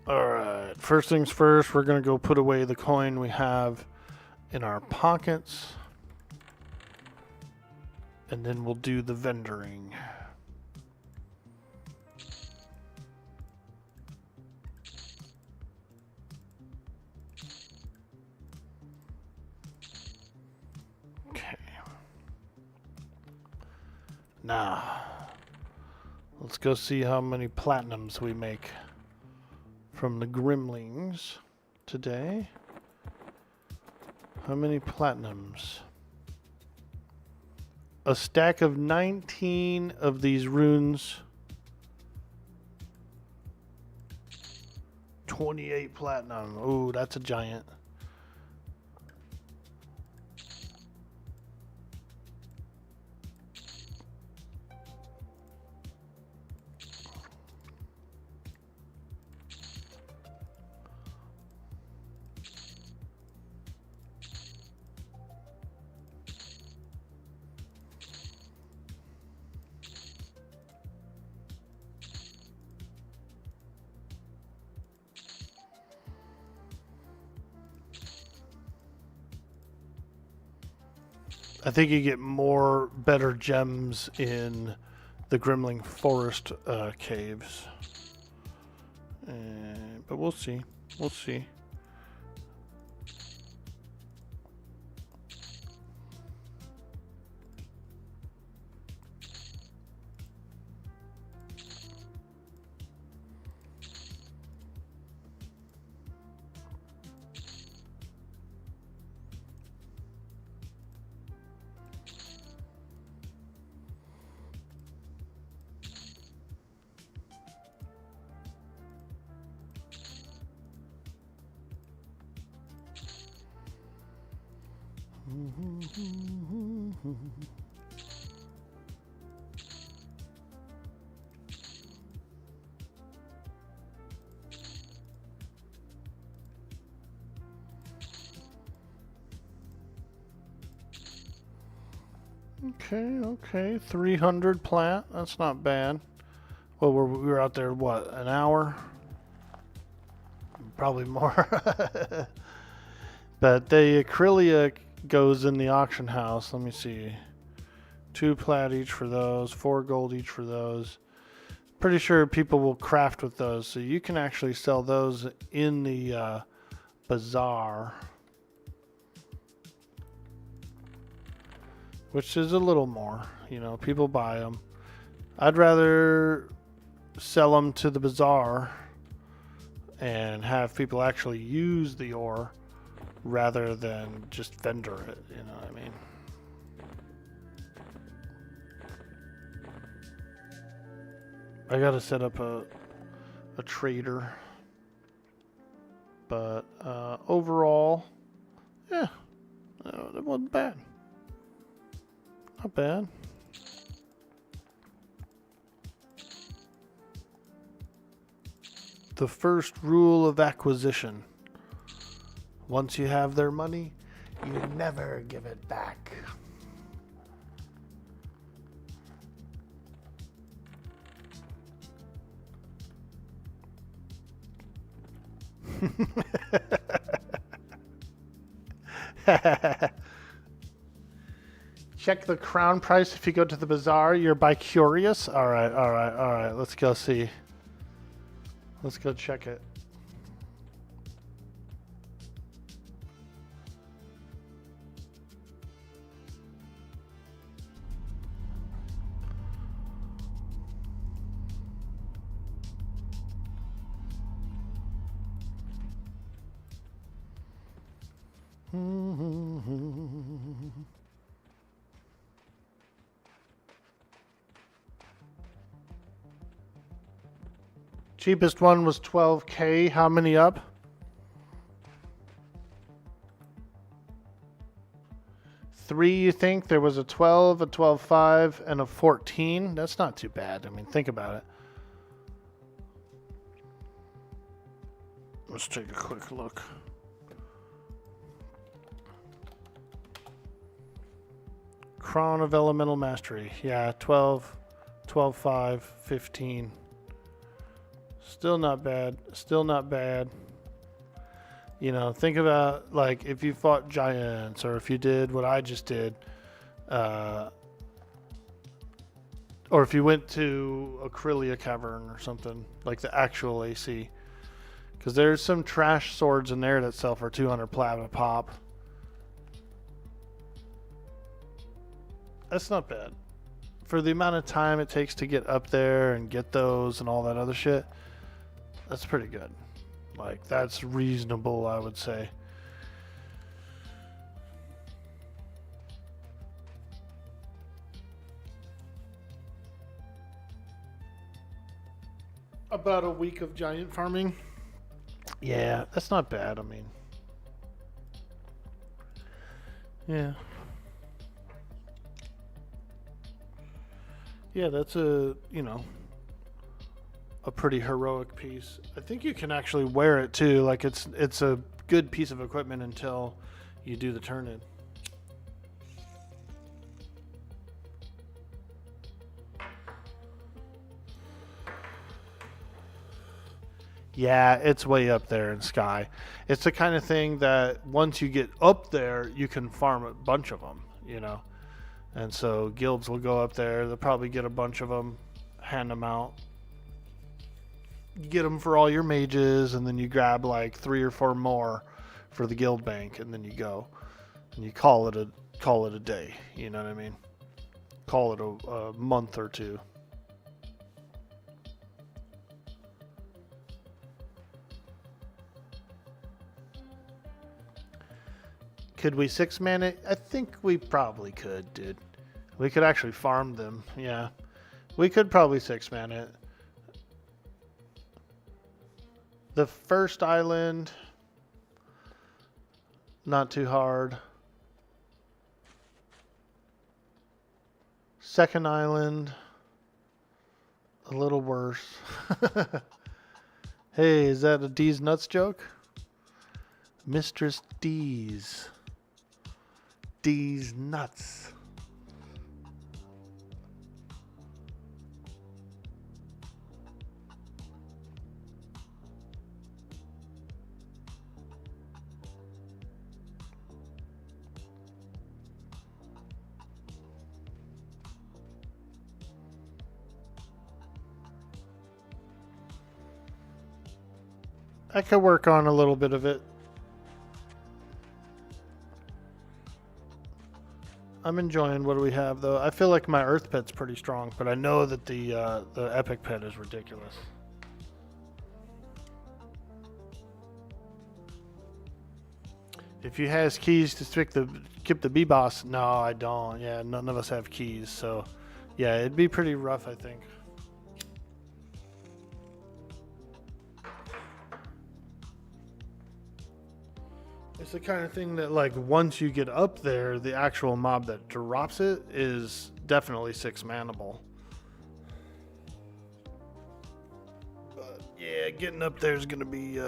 Alright, first things first, we're going to go put away the coin we have in our pockets. And then we'll do the vendoring. Okay. Now, let's go see how many platinums we make from the Grimlings. today. How many platinums? A stack of 19 of these runes. 28 platinum. Ooh, that's a giant. I think you get more better gems in the Grimling Forest caves. But we'll see. We'll see. Okay, 300 plant. That's not bad. Well, we were out there, what, an hour? Probably more. But the Acrylia goes in the auction house. Let me see. 2 plat each for those, 4 gold each for those. Pretty sure people will craft with those. So you can actually sell those in the bazaar. Which is a little more, you know, people buy them. I'd rather sell them to the bazaar and have people actually use the ore rather than just vendor it, you know what I mean? I gotta set up a trader. But overall, yeah, that wasn't bad. Not bad. The first rule of acquisition. Once you have their money, you never give it back. Check the crown price if you go to the bazaar. You're by curious? All right. Let's go see. Let's go check it. Cheapest one was 12K. How many up? 3, you think? There was a 12, a 12.5, and a 14. That's not too bad. I mean, think about it. Let's take a quick look. Crown of Elemental Mastery. Yeah, 12, 12.5, 15. Still not bad. Still not bad. You know, think about, like, if you fought giants or if you did what I just did, or if you went to Acrylia Cavern or something, like the actual AC. Because there's some trash swords in there that sell for 200 plat a pop. That's not bad. For the amount of time it takes to get up there and get those and all that other shit, that's pretty good. Like, that's reasonable, I would say. About a week of giant farming. Yeah, that's not bad. I mean, yeah. Yeah, that's a pretty heroic piece. I think you can actually wear it too. Like, it's a good piece of equipment until you do the turn-in. Yeah, it's way up there in sky. It's the kind of thing that once you get up there, you can farm a bunch of them, And so guilds will go up there. They'll probably get a bunch of them, hand them out. You get them for all your mages, and then you grab like 3 or 4 more for the guild bank, and then you go and you call it a day. You know what I mean? Call it a month or two. Could we 6-man it? I think we probably could, dude. We could actually farm them. Yeah, we could probably 6-man it. The first island, not too hard. Second island, a little worse. Hey, is that a D's nuts joke? Mistress D's. D's nuts. I could work on a little bit of it. I'm enjoying what do we have though. I feel like my Earth Pet's pretty strong, but I know that the Epic Pet is ridiculous. If you has keys to skip the B-Boss, no, I don't. Yeah, none of us have keys, so yeah, it'd be pretty rough, I think. It's the kind of thing that, like, once you get up there, the actual mob that drops it is definitely 6-manable. But yeah, getting up there is going to be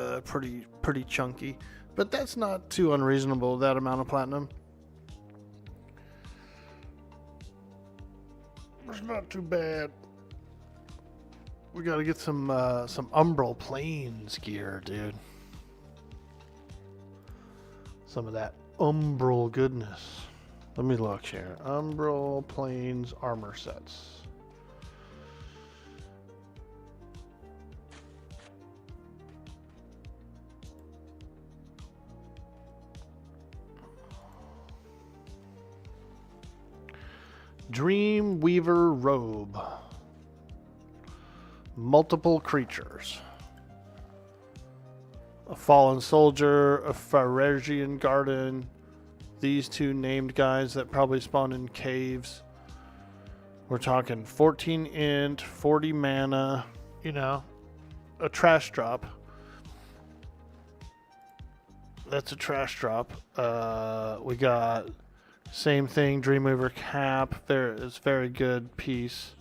pretty chunky. But that's not too unreasonable, that amount of platinum. It's not too bad. We got to get some Umbral Plains gear, dude. Some of that Umbral goodness. Let me look here. Umbral Plains armor sets. Dreamweaver robe. Multiple creatures. A fallen soldier, a Pharesian garden, these 2 named guys that probably spawn in caves. We're talking 14 int, 40 mana, a trash drop. That's a trash drop. We got same thing, Dreamweaver cap. There is very good piece.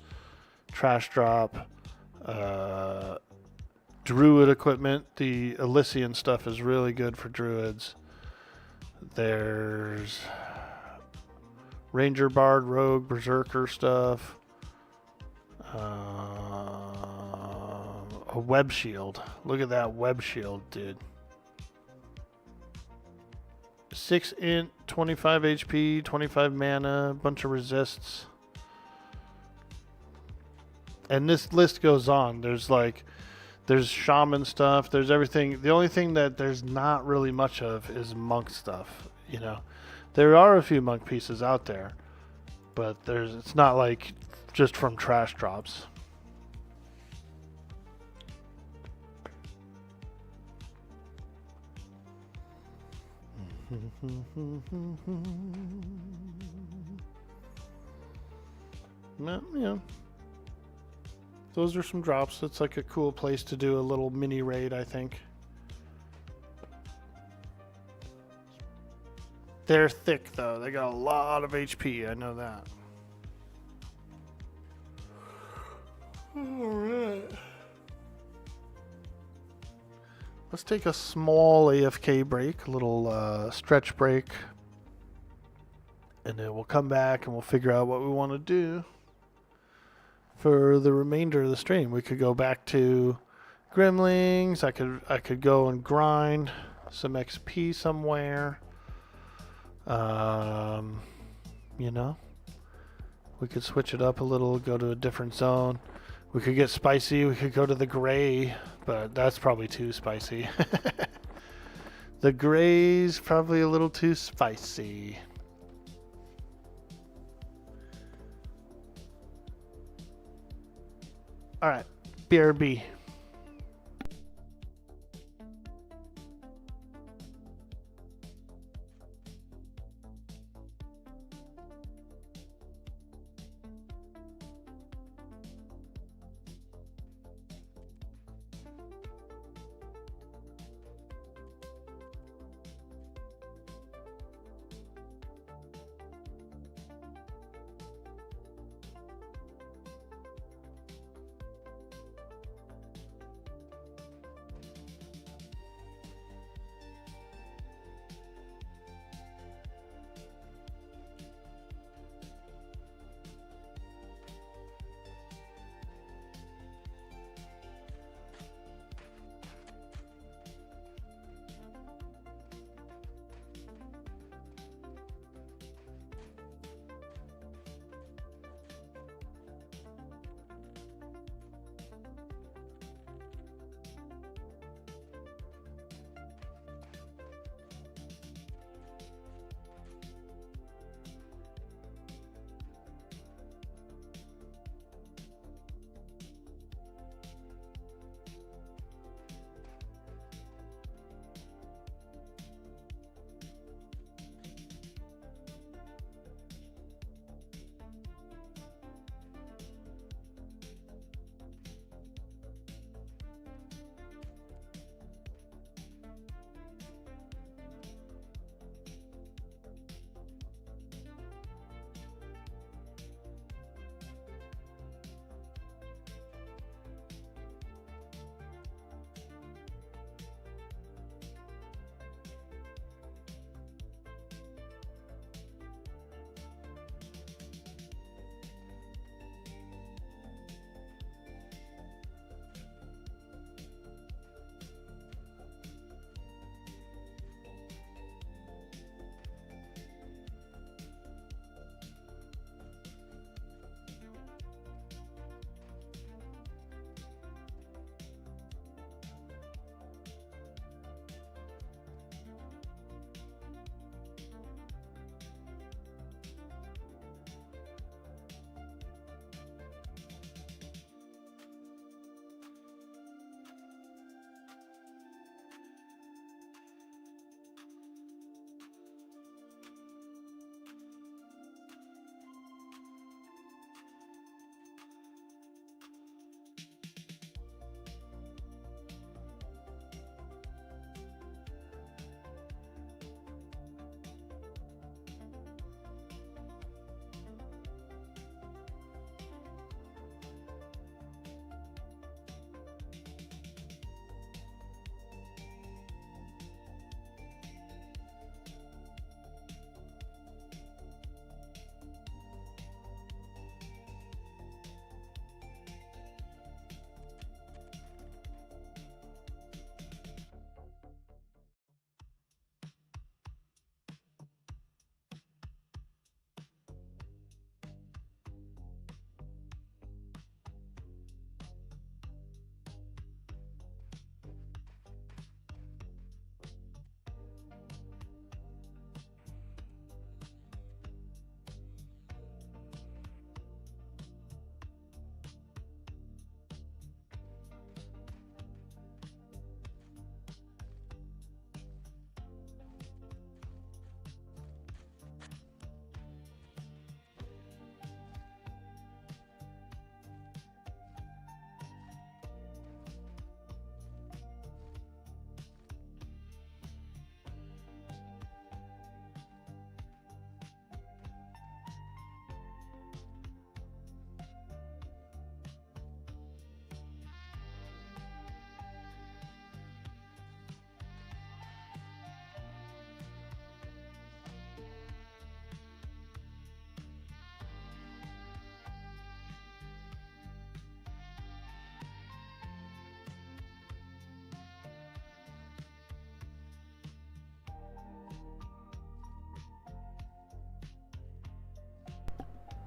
Trash drop. Druid equipment. The Elysian stuff is really good for druids. There's Ranger, Bard, Rogue, Berserker stuff. A web shield. Look at that web shield, dude. 6 int, 25 HP, 25 mana, bunch of resists. And this list goes on. There's shaman stuff, there's everything. The only thing that there's not really much of is monk stuff, There are a few monk pieces out there, but it's not like just from trash drops. Well, yeah. Those are some drops. It's like a cool place to do a little mini raid, I think. They're thick, though. They got a lot of HP. I know that. Alright. Let's take a small AFK break, a little stretch break. And then we'll come back and we'll figure out what we want to do for the remainder of the stream. We could go back to Gremlings. I could go and grind some XP somewhere. You know, we could switch it up a little, go to a different zone. We could get spicy. We could go to the gray, but that's probably too spicy. The gray's probably a little too spicy. All right, BRB.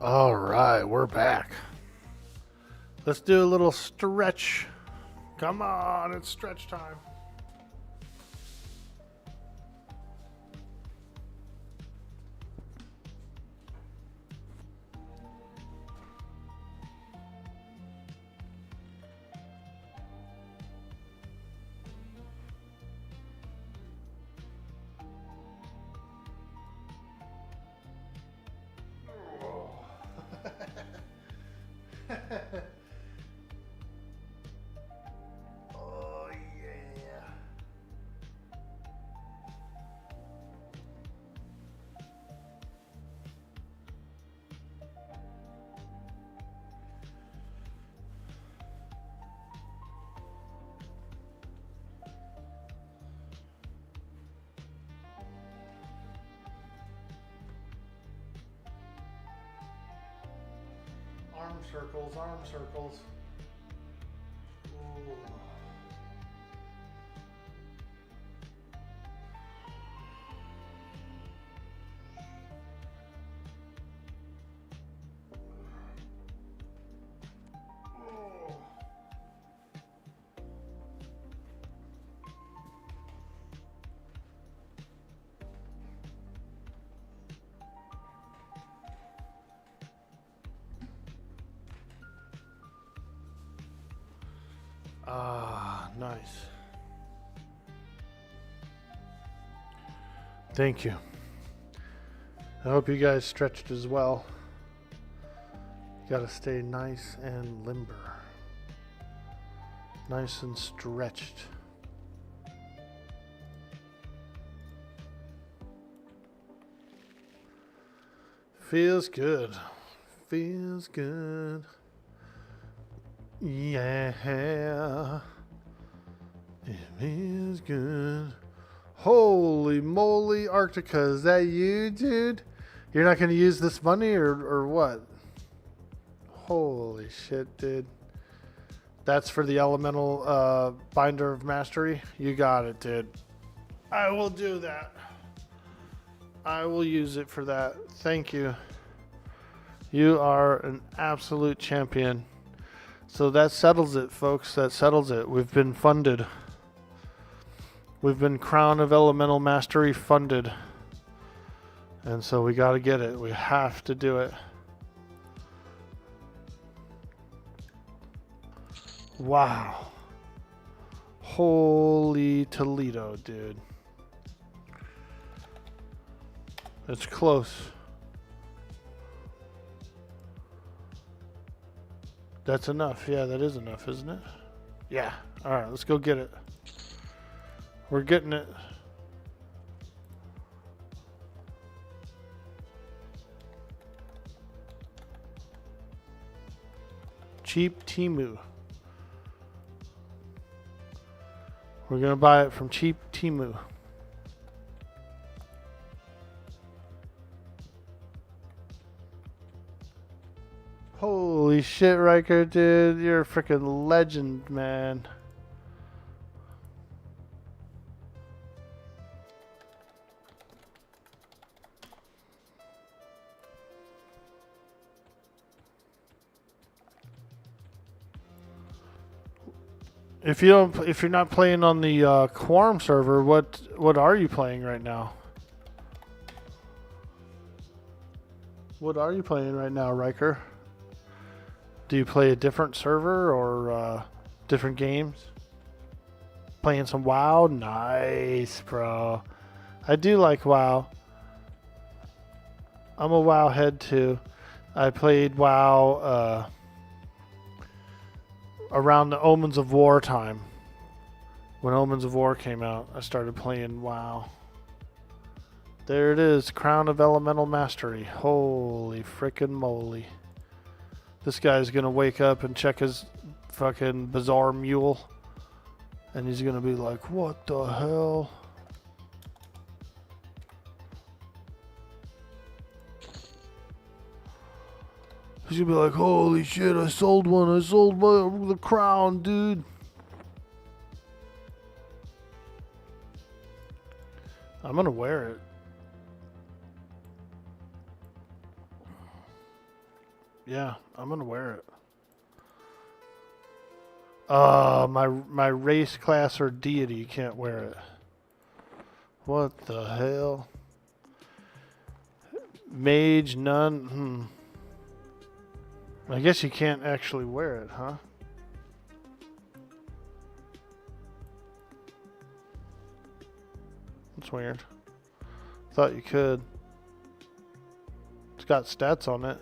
All right, we're back. Let's do a little stretch. Come on, it's stretch time. Oh, yeah. Arm circles, arm circles. Ooh. Ah, nice. Thank you. I hope you guys stretched as well. You gotta stay nice and limber. Nice and stretched. Feels good. Feels good. Yeah. It feels good. Holy moly, Arctica, is that you, dude? You're not gonna use this money or what? Holy shit, dude. That's for the elemental binder of mastery? You got it, dude. I will do that. I will use it for that. Thank you. You are an absolute champion. So that settles it, folks. That settles it. We've been funded. We've been Crown of Elemental Mastery funded. And so we got to get it. We have to do it. Wow. Holy Toledo, dude. It's close. That's enough. Yeah, that is enough, isn't it? Yeah. All right, let's go get it. We're getting it. Cheap Temu. We're going to buy it from Cheap Temu. Holy shit, Riker, dude. You're a freaking legend, man. If you're not playing on the Quarm server, what are you playing right now? What are you playing right now, Riker? Do you play a different server or different games? Playing some WoW? Nice, bro. I do like WoW. I'm a WoW head too. I played WoW around the Omens of War time. When Omens of War came out, I started playing WoW. There it is, Crown of Elemental Mastery. Holy frickin' moly. This guy's gonna wake up and check his fucking bizarre mule. And he's gonna be like, what the hell? He's gonna be like, holy shit, I sold one. I sold the crown, dude. I'm gonna wear it. Yeah, I'm gonna wear it. My race, class, or deity can't wear it. What the hell? Mage, none. I guess you can't actually wear it, huh? That's weird. Thought you could. It's got stats on it.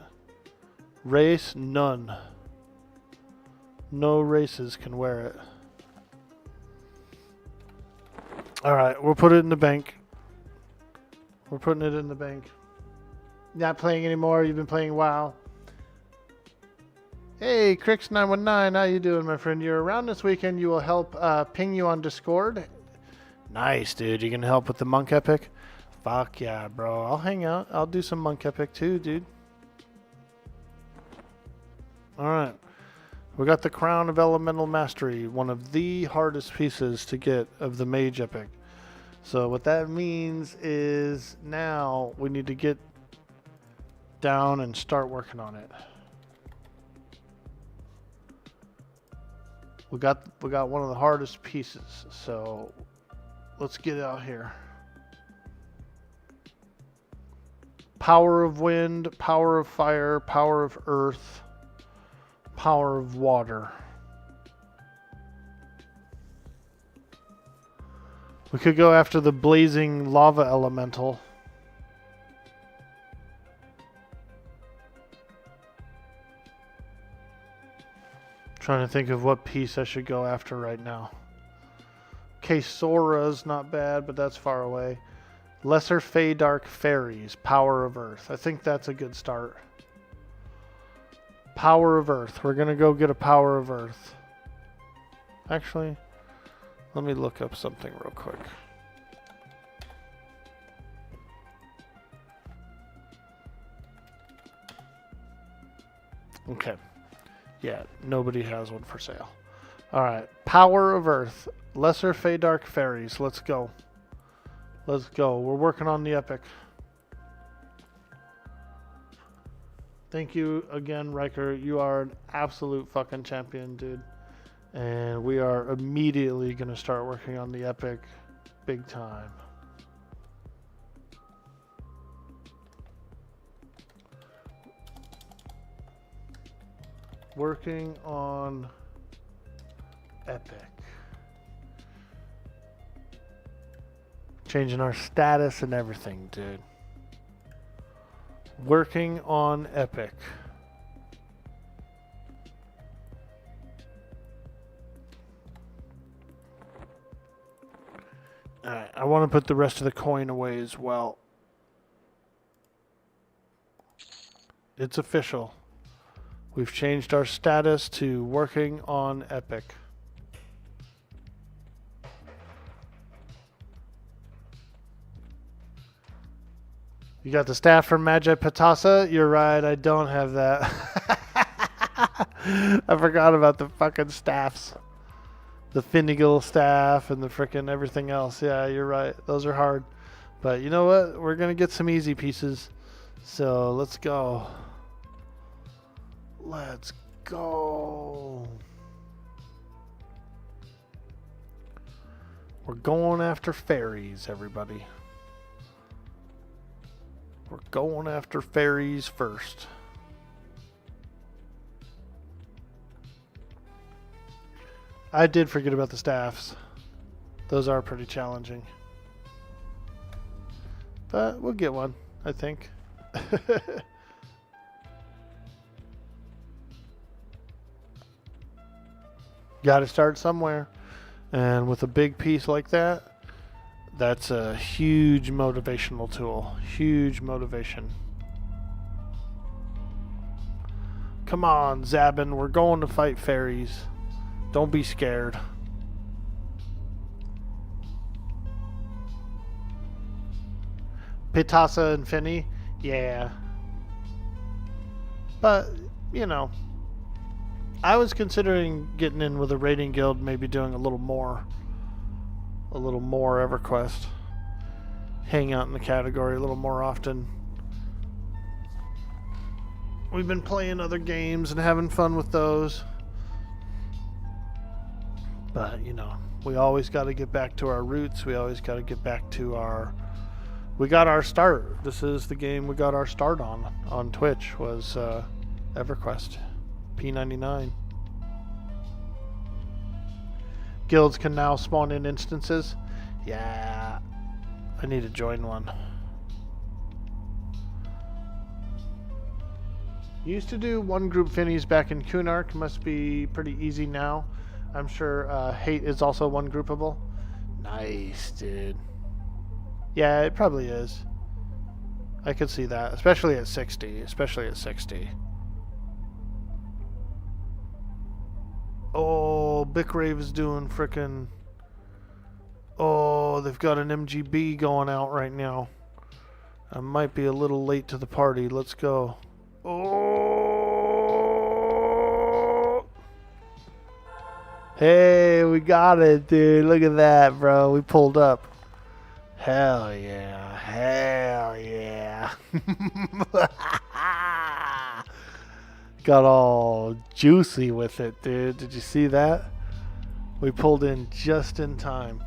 Race, none. No races can wear it. Alright, we'll put it in the bank. We're putting it in the bank. Not playing anymore. You've been playing WoW. Hey, Crix919, how you doing, my friend? You're around this weekend. You will help ping you on Discord. Nice, dude. You can help with the Monk Epic? Fuck yeah, bro. I'll hang out. I'll do some Monk Epic too, dude. Alright. We got the Crown of Elemental Mastery, one of the hardest pieces to get of the Mage Epic. So what that means is now we need to get down and start working on it. We got one of the hardest pieces, so let's get out here. Power of wind, power of fire, power of earth, power of water. We could go after the blazing lava elemental. Trying to think of what piece I should go after right now. Okay, Sora's not bad, but that's far away. Lesser Feydark Fairies, Power of Earth. I think that's a good start. Power of Earth. We're going to go get a Power of Earth. Actually, let me look up something real quick. Okay. Yeah, nobody has one for sale. Alright, Power of Earth. Lesser Feydark Fairies. Let's go. Let's go. We're working on the epic. Thank you again, Riker. You are an absolute fucking champion, dude. And we are immediately going to start working on the epic big time. Working on epic. Changing our status and everything, dude. Working on epic. Alright, I want to put the rest of the coin away as well. It's official. We've changed our status to working on epic. You got the staff from Magi Patasa? You're right, I don't have that. I forgot about the fucking staffs. The Finnegal staff and the frickin' everything else. Yeah, you're right. Those are hard. But you know what? We're going to get some easy pieces. So let's go. Let's go. We're going after fairies, everybody. We're going after fairies first. I did forget about the staffs. Those are pretty challenging. But we'll get one, I think. Got to start somewhere. And with a big piece like that, that's a huge motivational tool. Huge motivation. Come on, Zabin. We're going to fight fairies. Don't be scared. Pitasa and Finny? Yeah. But, you know, I was considering getting in with a raiding guild, maybe doing a little more EverQuest. Hang out in the category a little more often. we've been playing other games and having fun with those. But, you know, we always got to get back to our roots. We always got to get back to our... We got our start. This is the game we got our start on Twitch, was EverQuest. P99. Guilds can now spawn in instances. Yeah, I need to join one. Used to do one group finis back in Kunark. Must be pretty easy now. I'm sure Hate is also one groupable. Nice, dude. Yeah, it probably is. I could see that, especially at 60. Especially at 60. Oh, Bickrave is doing frickin'... Oh, they've got an MGB going out right now. I might be a little late to the party. Let's go. Oh! Hey, we got it, dude. Look at that, bro. We pulled up. Hell yeah. Hell yeah. Got all juicy with it, dude. Did you see that? We pulled in just in time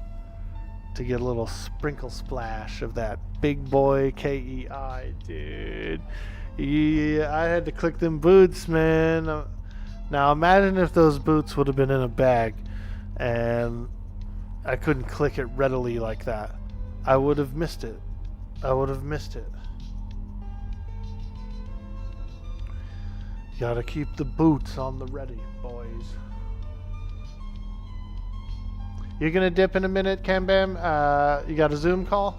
to get a little sprinkle splash of that big boy KEI, dude. Yeah, I had to click them boots, man. Now imagine if those boots would have been in a bag and I couldn't click it readily like that. I would have missed it. I would have missed it. Gotta keep the boots on the ready, boys. You're gonna dip in a minute, Cambam? You got a Zoom call?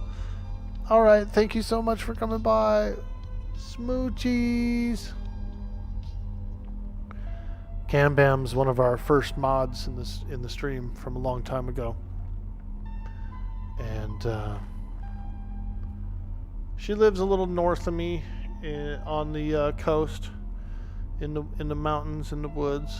Alright, thank you so much for coming by. Smoochies. Cambam's one of our first mods in the stream from a long time ago. And she lives a little north of me on the coast. In the mountains, in the woods.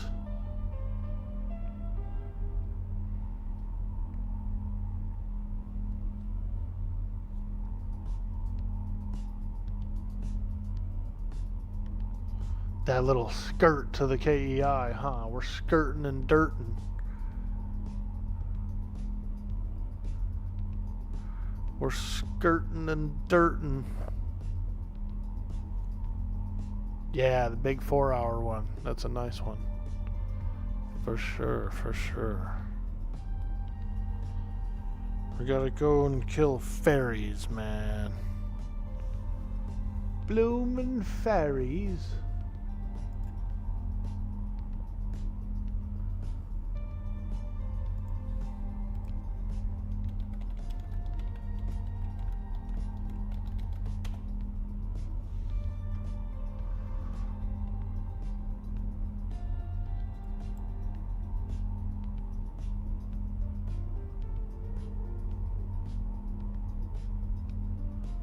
That little skirt to the KEI, huh? We're skirting and dirting. We're skirting and dirting. Yeah, the big 4-hour one. That's a nice one. For sure, for sure. We gotta go and kill fairies, man. Bloomin' fairies.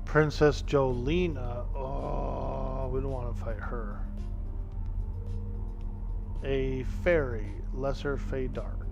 Princess Jolena. Oh, we don't want to fight her. A fairy, Lesser Fey Dark.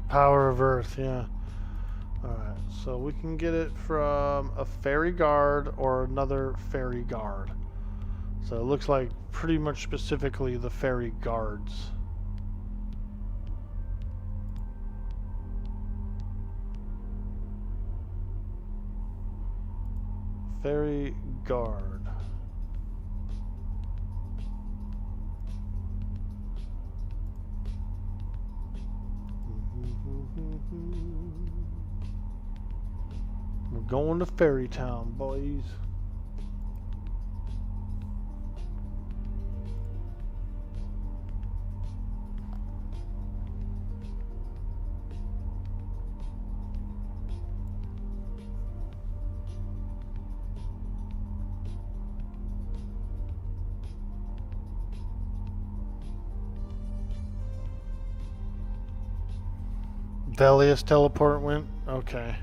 Power of Earth, yeah. Alright, so we can get it from a fairy guard or another fairy guard. So it looks like pretty much specifically the fairy guards. Fairy guard. We're going to Fairy Town, boys. Velius teleport went? Okay.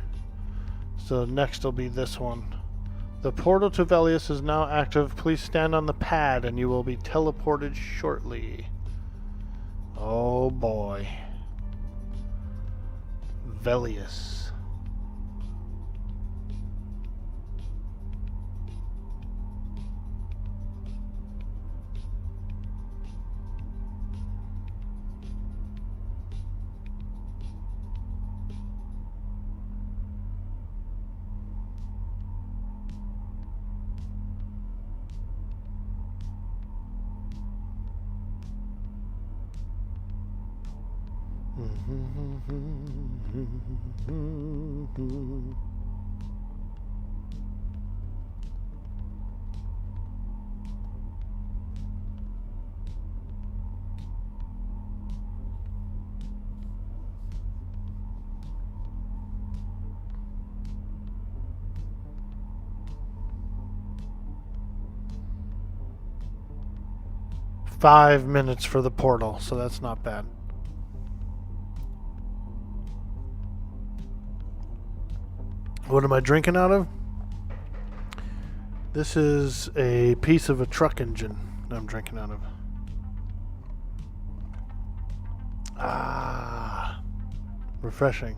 So next will be this one. The portal to Velius is now active. Please stand on the pad and you will be teleported shortly. Oh boy. Velius. Five minutes for the portal, so that's not bad. What am I drinking out of? This is a piece of a truck engine that I'm drinking out of. Ah, refreshing.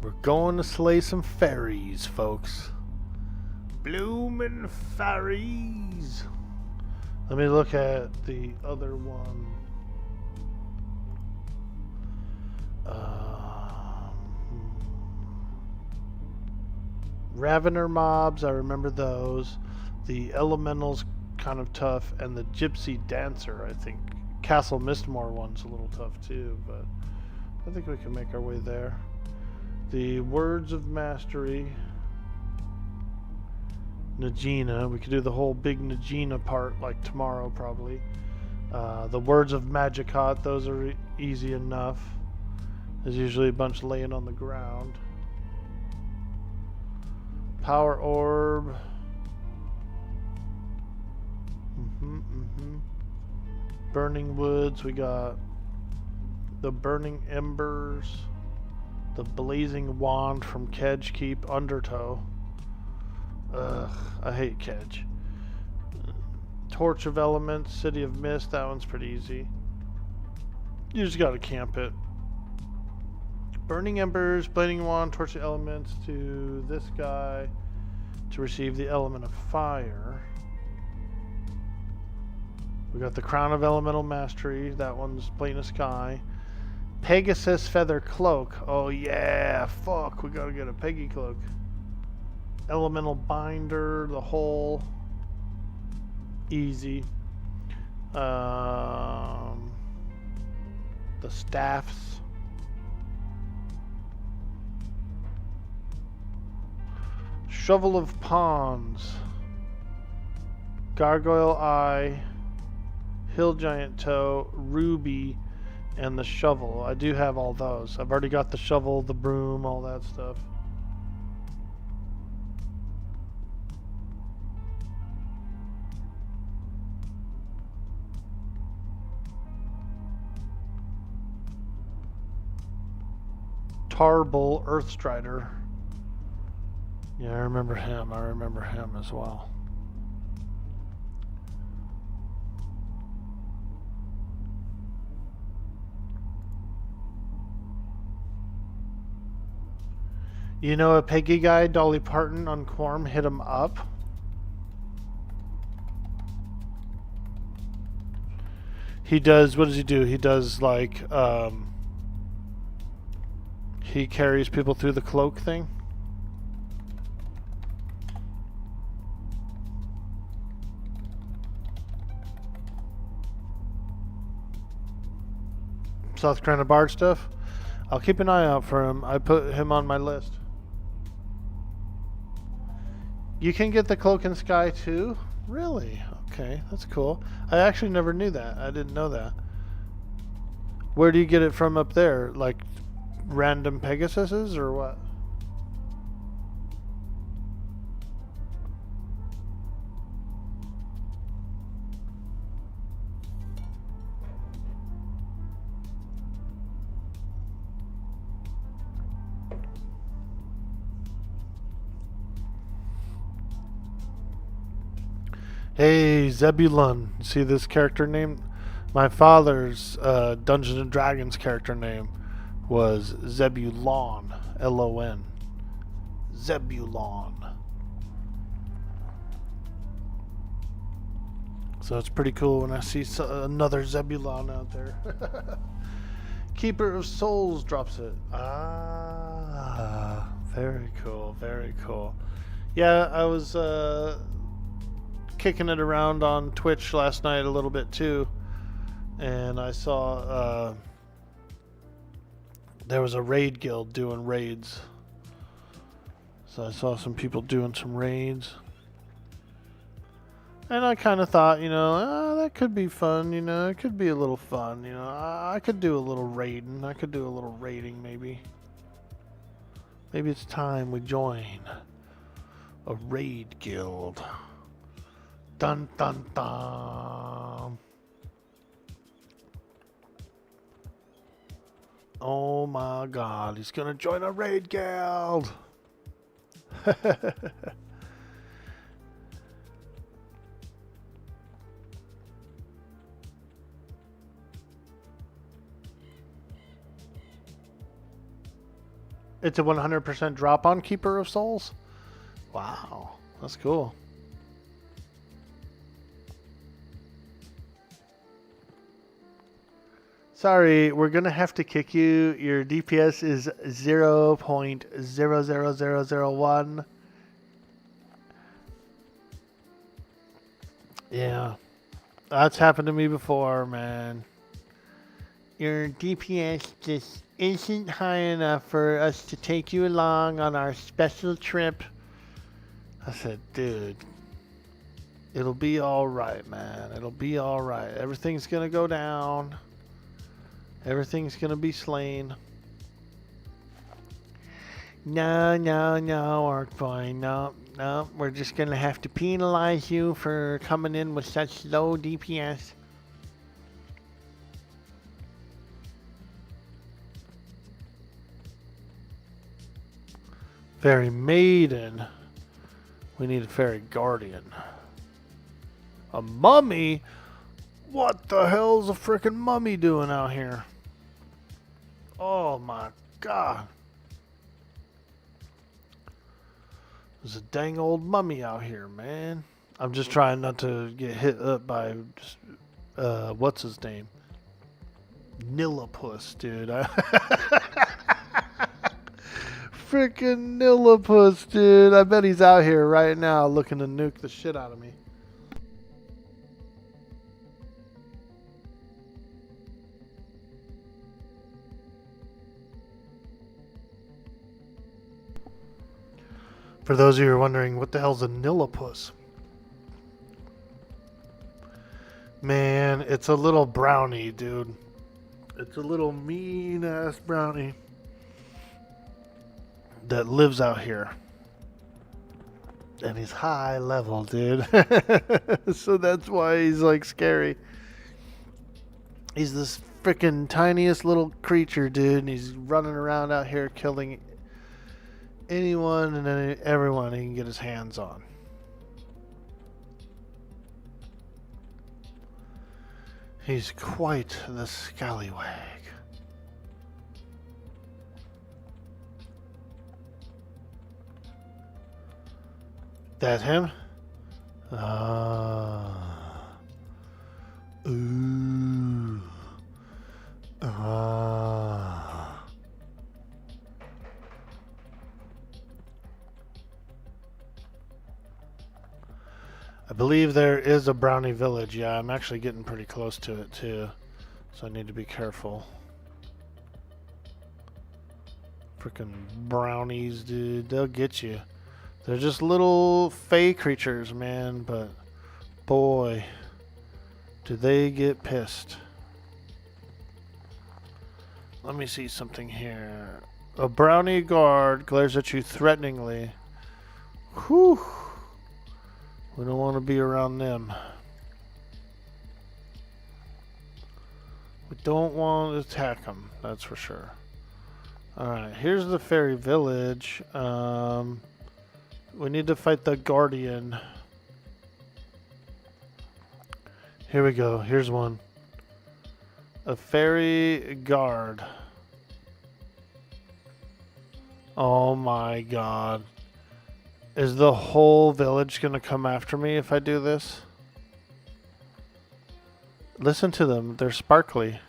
We're going to slay some fairies, folks. Bloomin' fairies. Let me look at the other one. Ravener mobs, I remember those. The elementals, kind of tough, and the gypsy dancer, I think. Castle Mistmore one's a little tough too, but I think we can make our way there. The words of mastery. Nagina, we could do the whole big Nagina part like tomorrow probably. The words of Magicot, those are easy enough. There's usually a bunch laying on the ground. Power orb. Burning woods, we got the burning embers, the blazing wand from Kedge Keep Undertow. Ugh, I hate Kedge. Torch of Elements, City of Mist, that one's pretty easy. You just gotta camp it. Burning embers, blazing wand, torch of elements to this guy to receive the element of fire. We got the Crown of Elemental Mastery. That one's plain as sky. Pegasus Feather Cloak. Oh yeah, fuck. We gotta get a Peggy Cloak. Elemental Binder. The whole. Easy. The Staffs. Shovel of Ponds. Gargoyle Eye. Hill Giant Toe, Ruby, and the shovel. I do have all those. I've already got the shovel, the broom, all that stuff. Tarbull, Earthstrider. Yeah, I remember him. I remember him as well. You know a Peggy guy, Dolly Parton on Quarm, hit him up. He does, what does he do? He does like, he carries people through the cloak thing. South Carolina Bard stuff. I'll keep an eye out for him. I put him on my list. You can get the Cloak and Sky too? Really? Okay, that's cool. I actually never knew that. I didn't know that. Where do you get it from up there? Like random Pegasuses or what? Hey, Zebulon. See this character name? My father's Dungeons and Dragons character name was Zebulon. L-O-N. Zebulon. So it's pretty cool when I see another Zebulon out there. Keeper of Souls drops it. Ah, very cool, very cool. Yeah, I was kicking it around on Twitch last night a little bit too, and I saw there was a raid guild doing raids, so I saw some people doing some raids, and I kind of thought, you know, that could be fun, you know, it could be a little fun, you know, I could do a little raiding, I could do a little raiding maybe it's time we join a raid guild. Dun dun dun. Oh my god, he's gonna join a raid guild. It's a 100% drop on Keeper of Souls? Wow, that's cool. Sorry, we're gonna have to kick you. Your DPS is 0.00001. Yeah, that's happened to me before, man. Your DPS just isn't high enough for us to take you along on our special trip. I said, dude, it'll be alright, man. It'll be alright. Everything's gonna go down. Everything's gonna be slain. No, Orkboy. No. We're just gonna have to penalize you for coming in with such low DPS. Fairy Maiden. We need a Fairy Guardian. A mummy? What the hell's a frickin' mummy doing out here? Oh my god. There's a dang old mummy out here, man. I'm just trying not to get hit up by just, what's his name? Nillipus, dude. Frickin' Nillipus, dude. I bet he's out here right now looking to nuke the shit out of me. For those of you who are wondering, what the hell's a Nillipus? Man, it's a little brownie, dude. It's a little mean-ass brownie that lives out here. And he's high level, dude. So that's why he's, like, scary. He's this freaking tiniest little creature, dude, and he's running around out here killing anyone and everyone he can get his hands on. He's quite the scallywag. That him? Ah. Ooh. Ah. I believe there is a brownie village. Yeah, I'm actually getting pretty close to it too. So I need to be careful. Freaking brownies, dude. They'll get you. They're just little fey creatures, man. But boy, do they get pissed. Let me see something here. A brownie guard glares at you threateningly. Whew. We don't want to be around them. We don't want to attack them, that's for sure. Alright, here's the fairy village. We need to fight the guardian. Here we go, here's one. A fairy guard. Oh my god. Is the whole village gonna come after me if I do this? Listen to them, they're sparkly.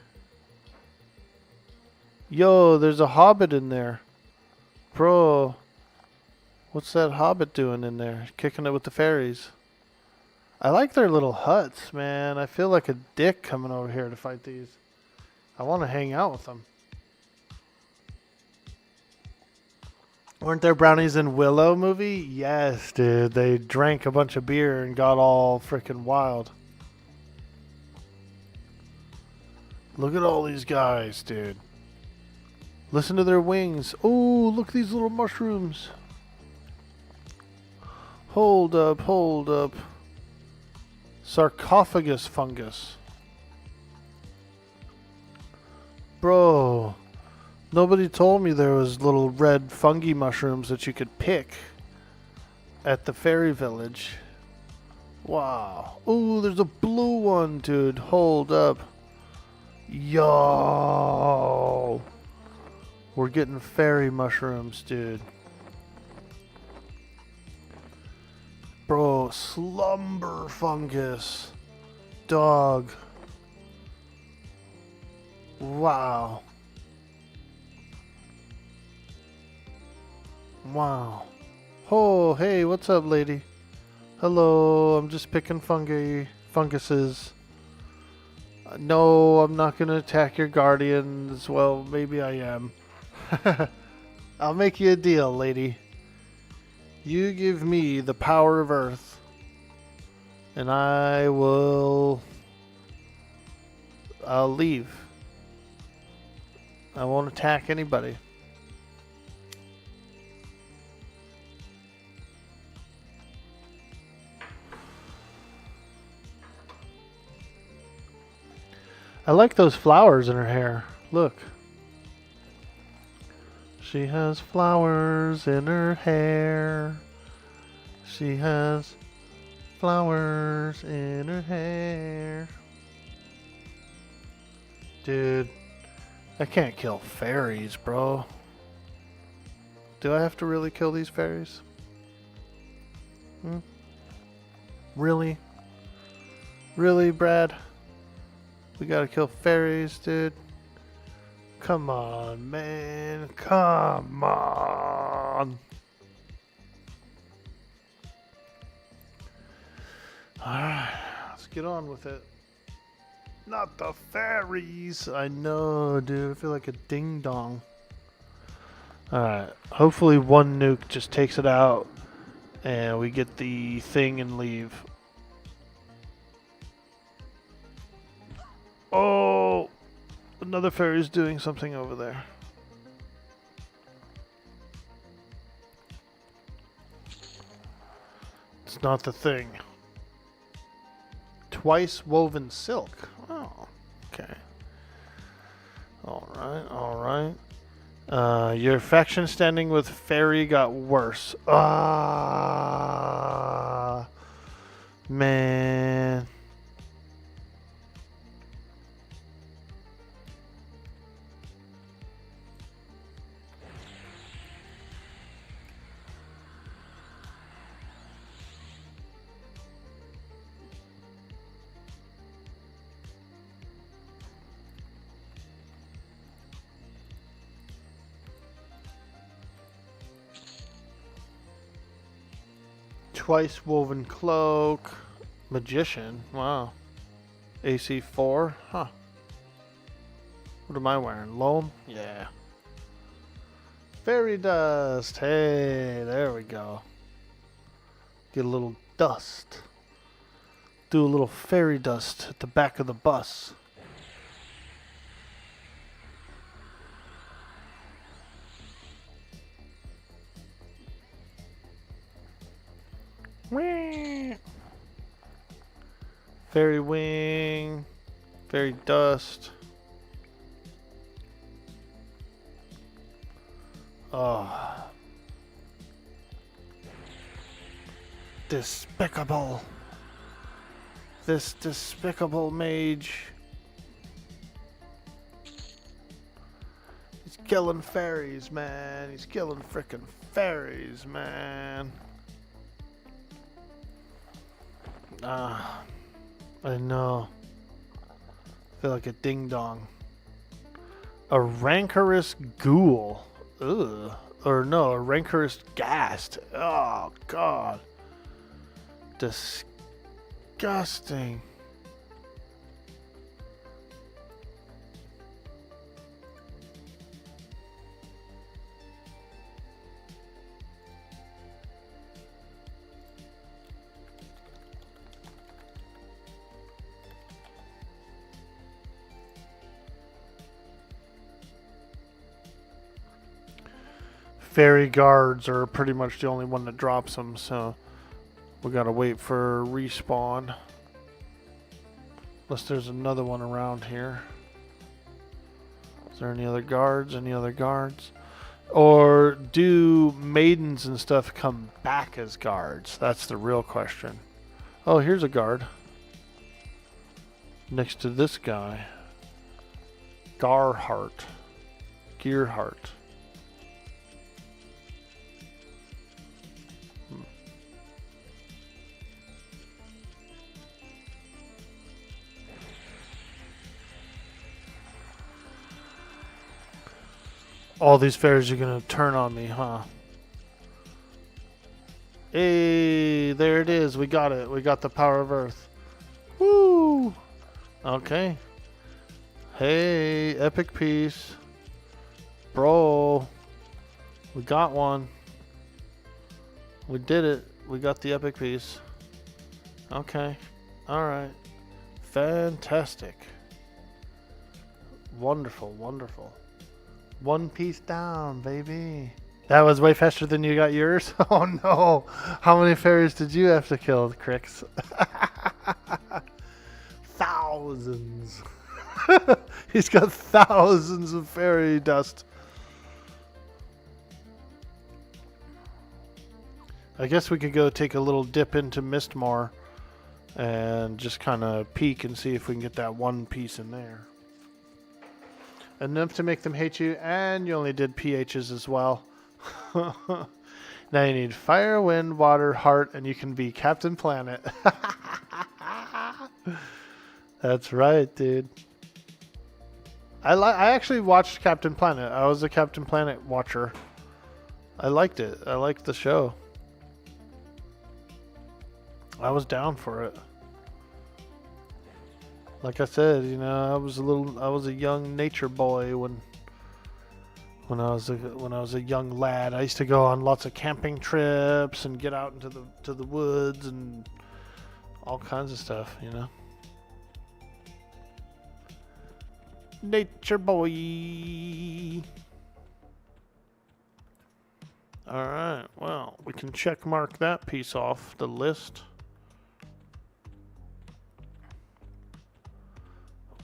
Yo, there's a hobbit in there. Bro, what's that hobbit doing in there? Kicking it with the fairies. I like their little huts, man. I feel like a dick coming over here to fight these. I want to hang out with them. Weren't there brownies in Willow movie? Yes, dude. They drank a bunch of beer and got all freaking wild. Look at all these guys, dude. Listen to their wings. Oh, look at these little mushrooms. Hold up, hold up. Sarcophagus fungus. Bro. Nobody told me there was little red fungi mushrooms that you could pick at the fairy village. Wow. Ooh, there's a blue one, dude. Hold up. Yo. We're getting fairy mushrooms, dude. Bro, slumber fungus. Dog. Wow. Wow. Oh, hey, what's up, lady? Hello, I'm just picking funguses. No, I'm not gonna attack your guardians. Well, maybe I am. I'll make you a deal, lady. You give me the power of Earth, and I'll leave. I won't attack anybody. I like those flowers in her hair. Look. She has flowers in her hair. She has flowers in her hair. Dude, I can't kill fairies, bro. Do I have to really kill these fairies? Really? Really, Brad? We gotta kill fairies, dude. Come on, man. Come on. Alright, let's get on with it. Not the fairies. I know, dude. I feel like a ding dong. Alright, hopefully one nuke just takes it out and we get the thing and leave. Oh, another fairy's doing something over there. It's not the thing. Twice woven silk. Oh, okay. Alright, alright. Your faction standing with fairy got worse. Ah, man. Twice woven cloak. Magician. Wow. AC4. Huh. What am I wearing? Loam? Yeah. Fairy dust. Hey, there we go. Get a little dust. Do a little fairy dust at the back of the bus. Whee! Fairy wing. Fairy dust. Oh. Despicable. This despicable mage. He's killing fairies, man. He's killing frickin' fairies, man. I know. I feel like a ding dong. A rancorous ghoul. Ugh. Or no, a rancorous ghast. Oh, God. Disgusting. Fairy guards are pretty much the only one that drops them, so we gotta wait for respawn. Unless there's another one around here. Is there any other guards? Any other guards? Or do maidens and stuff come back as guards? That's the real question. Oh, here's a guard. Next to this guy. Gearhart. All these fairies are gonna turn on me, huh? Hey, there it is. We got it. We got the power of Earth. Woo! Okay. Hey, epic piece. Bro. We got one. We did it. We got the epic piece. Okay. Alright. Fantastic. Wonderful, wonderful. One piece down, baby. That was way faster than you got yours? Oh no. How many fairies did you have to kill, Crix? Thousands. He's got thousands of fairy dust. I guess we could go take a little dip into Mistmore and just kind of peek and see if we can get that one piece in there. Enough to make them hate you, and you only did PHs as well. Now you need fire, wind, water, heart, and you can be Captain Planet. That's right, dude. I actually watched Captain Planet. I was a Captain Planet watcher. I liked it. I liked the show. I was down for it. Like I said, you know, I was a young nature boy when I was a young lad. I used to go on lots of camping trips and get out into the woods and all kinds of stuff, you know. Nature boy. All right. Well, we can check mark that piece off the list.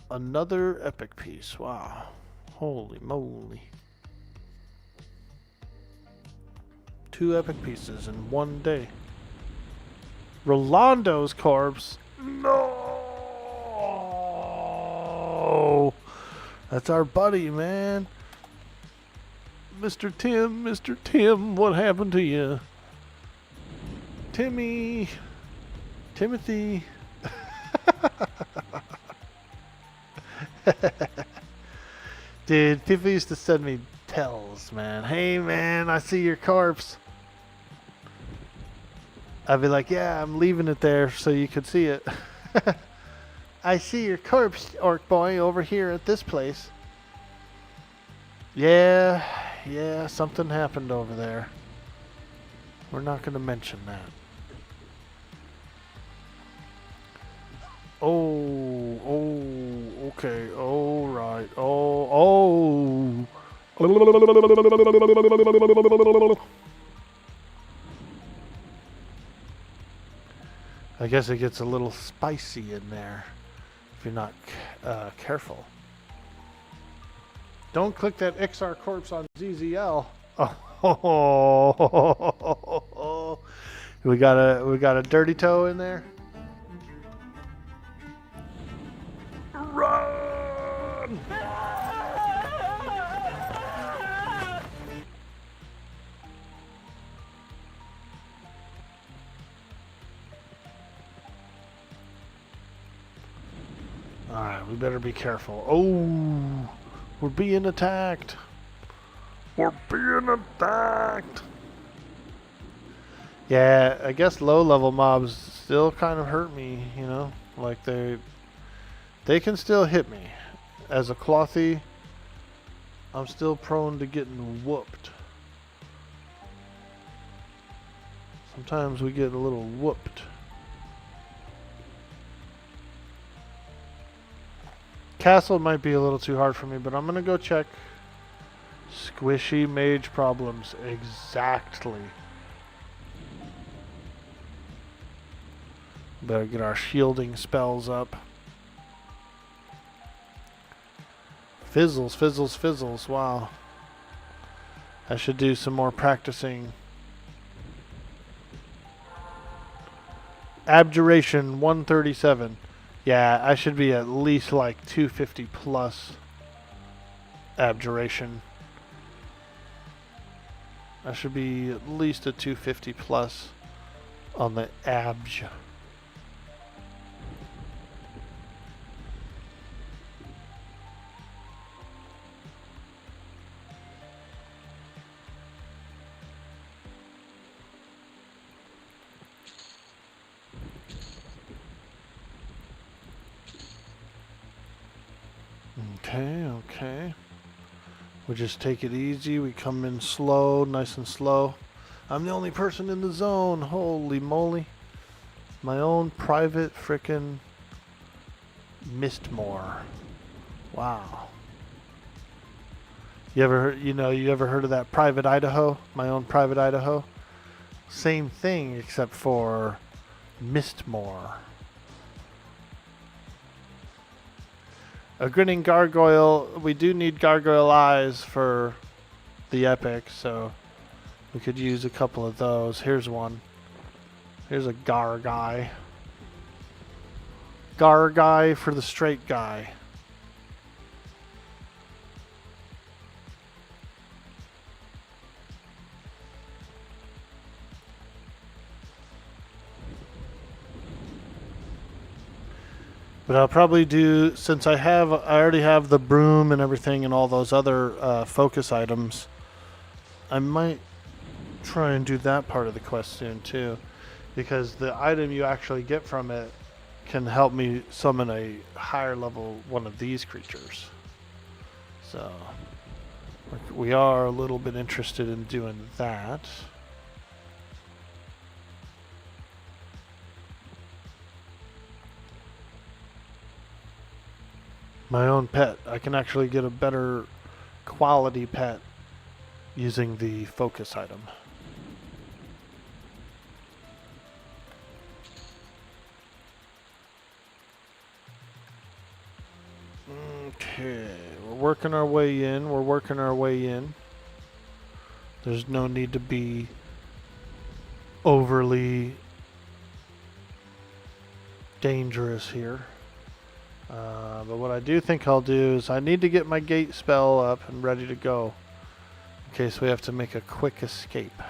Another epic piece. Wow. Holy moly. 2 epic pieces in one day. Rolando's corpse. No. That's our buddy, man. Mr. Tim, what happened to you? Timothy. Dude, people used to send me tells, man. Hey, man, I see your corpse. I'd be like, yeah, I'm leaving it there so you could see it. I see your corpse, Orkboy, over here at this place. Yeah, something happened over there. We're not going to mention that. Oh, okay, all right, oh. I guess it gets a little spicy in there if you're not careful. Don't click that XR corpse on ZZL. Oh, we got a dirty toe in there. Run! All right, we better be careful. Oh, we're being attacked. We're being attacked. Yeah, I guess low-level mobs still kind of hurt me, you know? Like they can still hit me. As a clothy, I'm still prone to getting whooped. Sometimes we get a little whooped. Castle might be a little too hard for me, but I'm gonna go check. Squishy mage problems. Exactly. Better get our shielding spells up. Fizzles, fizzles, fizzles. Wow. I should do some more practicing. Abjuration 137. Yeah, I should be at least like 250 plus abjuration. I should be at least a 250 plus on the abj. Okay. We just take it easy. We come in slow, nice and slow. I'm the only person in the zone. Holy moly. My own private frickin' Mistmore. Wow. You ever heard of that private Idaho? My own private Idaho? Same thing except for Mistmore. A grinning gargoyle. We do need gargoyle eyes for the epic, so we could use a couple of those. Here's one. Here's a gar guy. Gar guy for the straight guy. But I'll probably do, since I already have the broom and everything and all those other focus items, I might try and do that part of the quest soon too. Because the item you actually get from it can help me summon a higher level one of these creatures. So, we are a little bit interested in doing that. My own pet. I can actually get a better quality pet using the focus item. Okay, we're working our way in. We're working our way in. There's no need to be overly dangerous here. But what I do think I'll do is I need to get my gate spell up and ready to go in case we have to make a quick escape.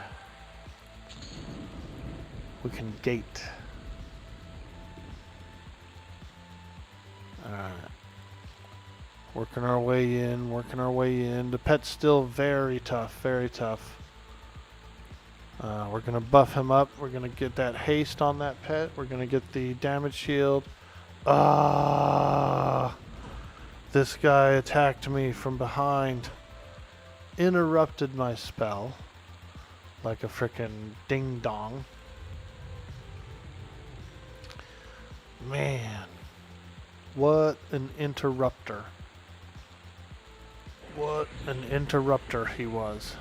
We can gate. Alright. Working our way in, working our way in. The pet's still very tough, very tough. We're going to buff him up. We're going to get that haste on that pet. We're going to get the damage shield. This guy attacked me from behind. Interrupted my spell. Like a frickin' ding-dong. Man. What an interrupter. What an interrupter he was.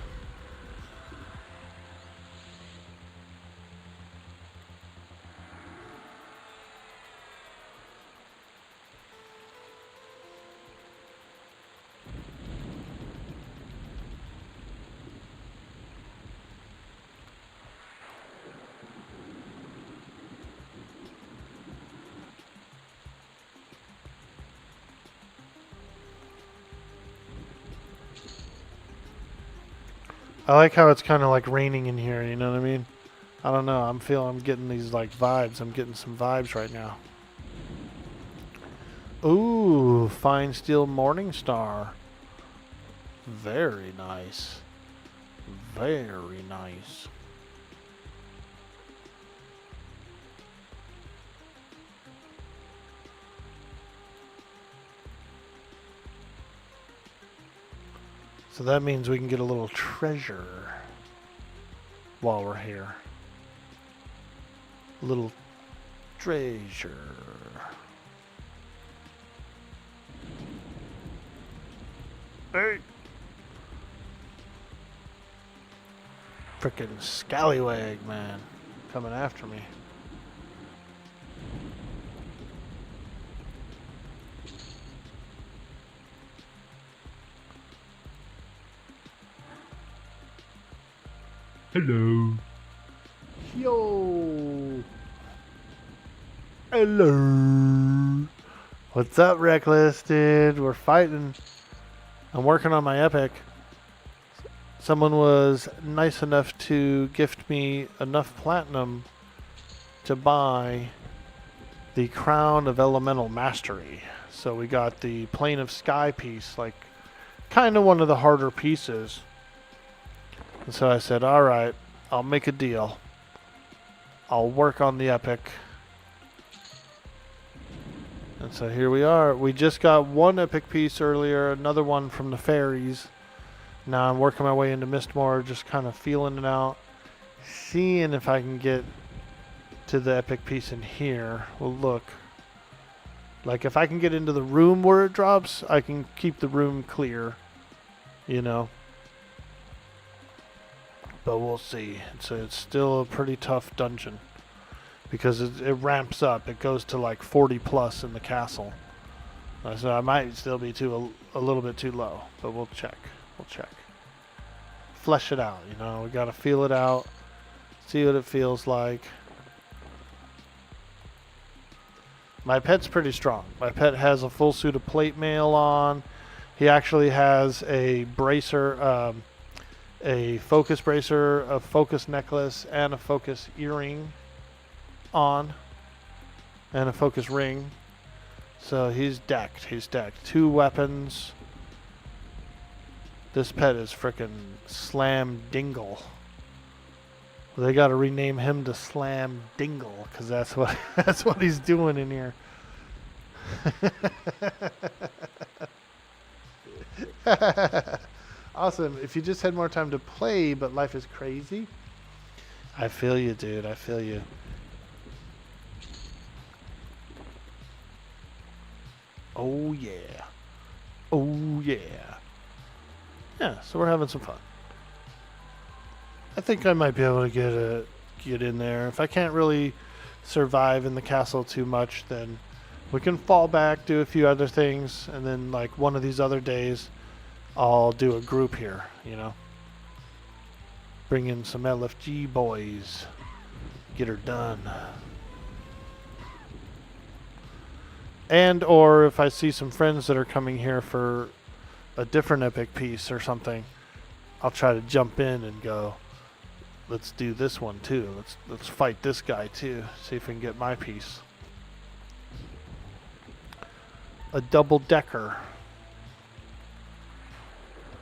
I like how it's kind of like raining in here, you know what I mean? I don't know, I'm getting these like vibes. I'm getting some vibes right now. Ooh, Fine Steel Morningstar. Very nice. Very nice. So that means we can get a little treasure while we're here. A little treasure. Hey! Frickin' scallywag, man. Coming after me. Hello. Yo! Hello! What's up, Reckless, dude? We're fighting. I'm working on my epic. Someone was nice enough to gift me enough platinum to buy the Crown of Elemental Mastery. So we got the Plane of Sky piece, like kind of one of the harder pieces. And so I said, alright, I'll make a deal. I'll work on the epic. And so here we are. We just got one epic piece earlier, another one from the fairies. Now I'm working my way into Mistmore, just kind of feeling it out. Seeing if I can get to the epic piece in here. Well, look. Like if I can get into the room where it drops, I can keep the room clear. You know. But we'll see. It's still a pretty tough dungeon. Because it ramps up. It goes to like 40 plus in the castle. So I might still be a little bit too low. But we'll check. We'll check. Flesh it out, you know. We gotta feel it out. See what it feels like. My pet's pretty strong. My pet has a full suit of plate mail on. He actually has a bracer, a focus bracer, a focus necklace, and a focus earring on, and a focus ring. So he's decked. He's decked. 2 weapons. This pet is frickin' Slam Dingle. They got to rename him to Slam Dingle because that's what he's doing in here. Awesome. If you just had more time to play, but life is crazy. I feel you, dude. I feel you. Oh, yeah. Oh, yeah. Yeah, so we're having some fun. I think I might be able to get in there. If I can't really survive in the castle too much, then we can fall back, do a few other things, and then like one of these other days, I'll do a group here, you know. Bring in some LFG boys. Get her done. And or if I see some friends that are coming here for a different epic piece or something, I'll try to jump in and go, let's do this one too. Let's fight this guy too. See if we can get my piece. A double decker.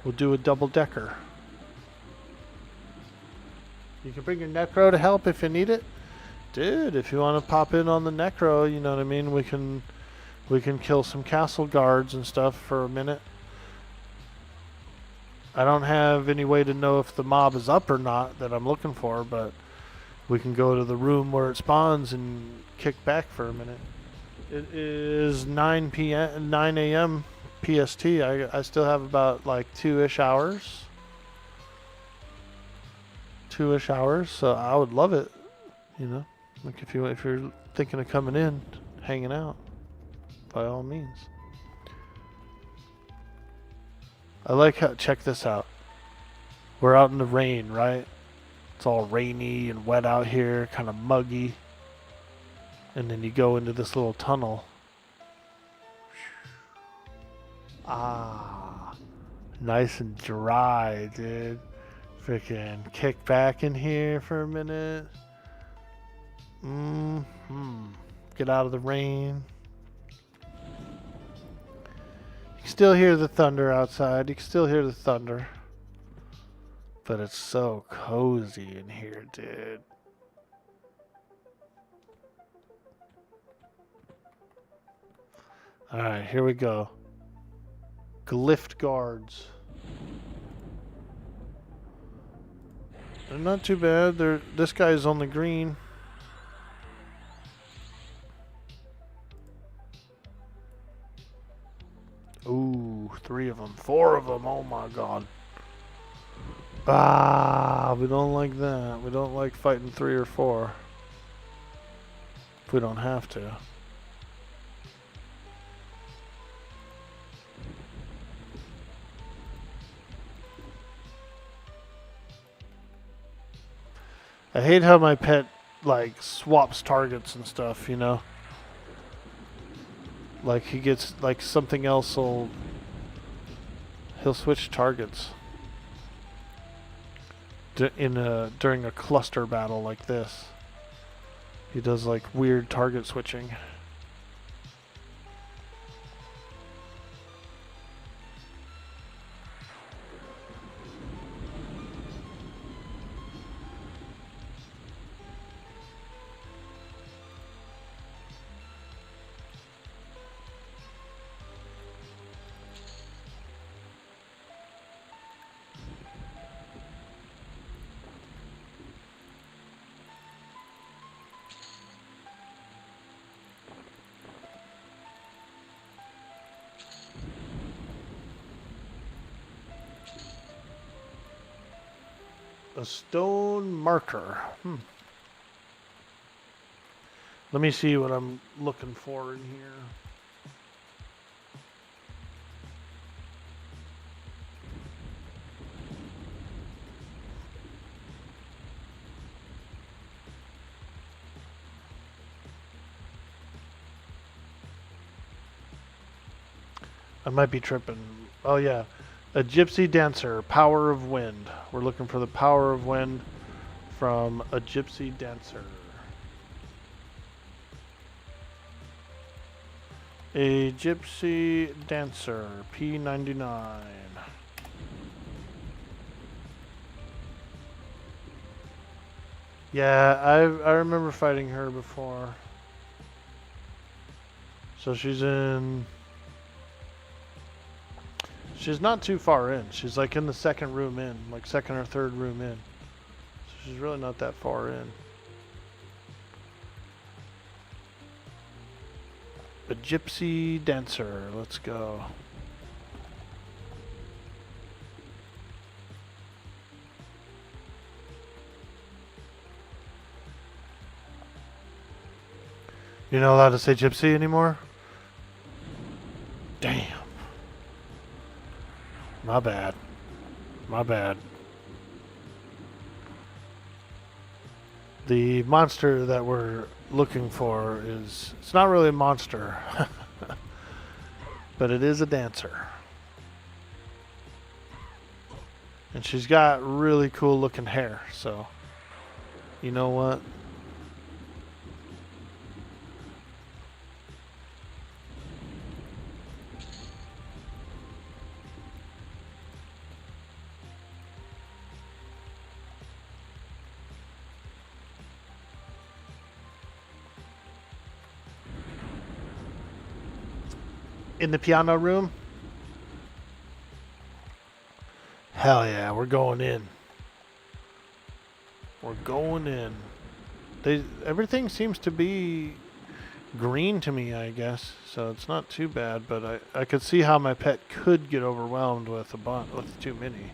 We'll do a double decker. You can bring your necro to help if you need it. Dude, if you want to pop in on the necro, you know what I mean? We can kill some castle guards and stuff for a minute. I don't have any way to know if the mob is up or not that I'm looking for, but we can go to the room where it spawns and kick back for a minute. It is 9 a.m. PST. I still have about like 2-ish hours. 2-ish hours, so I would love it, you know. Like if you're thinking of coming in, hanging out, by all means. I like how, check this out. We're out in the rain, right? It's all rainy and wet out here, kind of muggy. And then you go into this little tunnel. Ah, nice and dry, dude. Freaking kick back in here for a minute. Get out of the rain. You can still hear the thunder outside. You can still hear the thunder. But it's so cozy in here, dude. Alright, here we go. Glyph guards. They're not too bad. This guy's only green. Ooh, 3 of them. 4 of them. Oh my god. Ah, we don't like that. We don't like fighting 3 or 4. If we don't have to. I hate how my pet, like, swaps targets and stuff, you know? Like, he gets, like, something else he'll switch targets. During a cluster battle like this. He does, like, weird target switching. A stone marker. Let me see what I'm looking for in here. I might be tripping. Oh yeah. A gypsy dancer, power of wind. We're looking for the power of wind from a gypsy dancer. A gypsy dancer, P99. Yeah, I remember fighting her before. So she's in... She's not too far in. She's like in the second room in, like second or third room in. So she's really not that far in. A gypsy dancer. Let's go. You're not allowed to say gypsy anymore? Damn. My bad. My bad. The monster that we're looking for is... It's not really a monster. But it is a dancer. And she's got really cool looking hair, so... You know what? in the piano room? Hell yeah, we're going in. We're going in. Everything seems to be green to me, I guess. So it's not too bad, but I could see how my pet could get overwhelmed with with too many.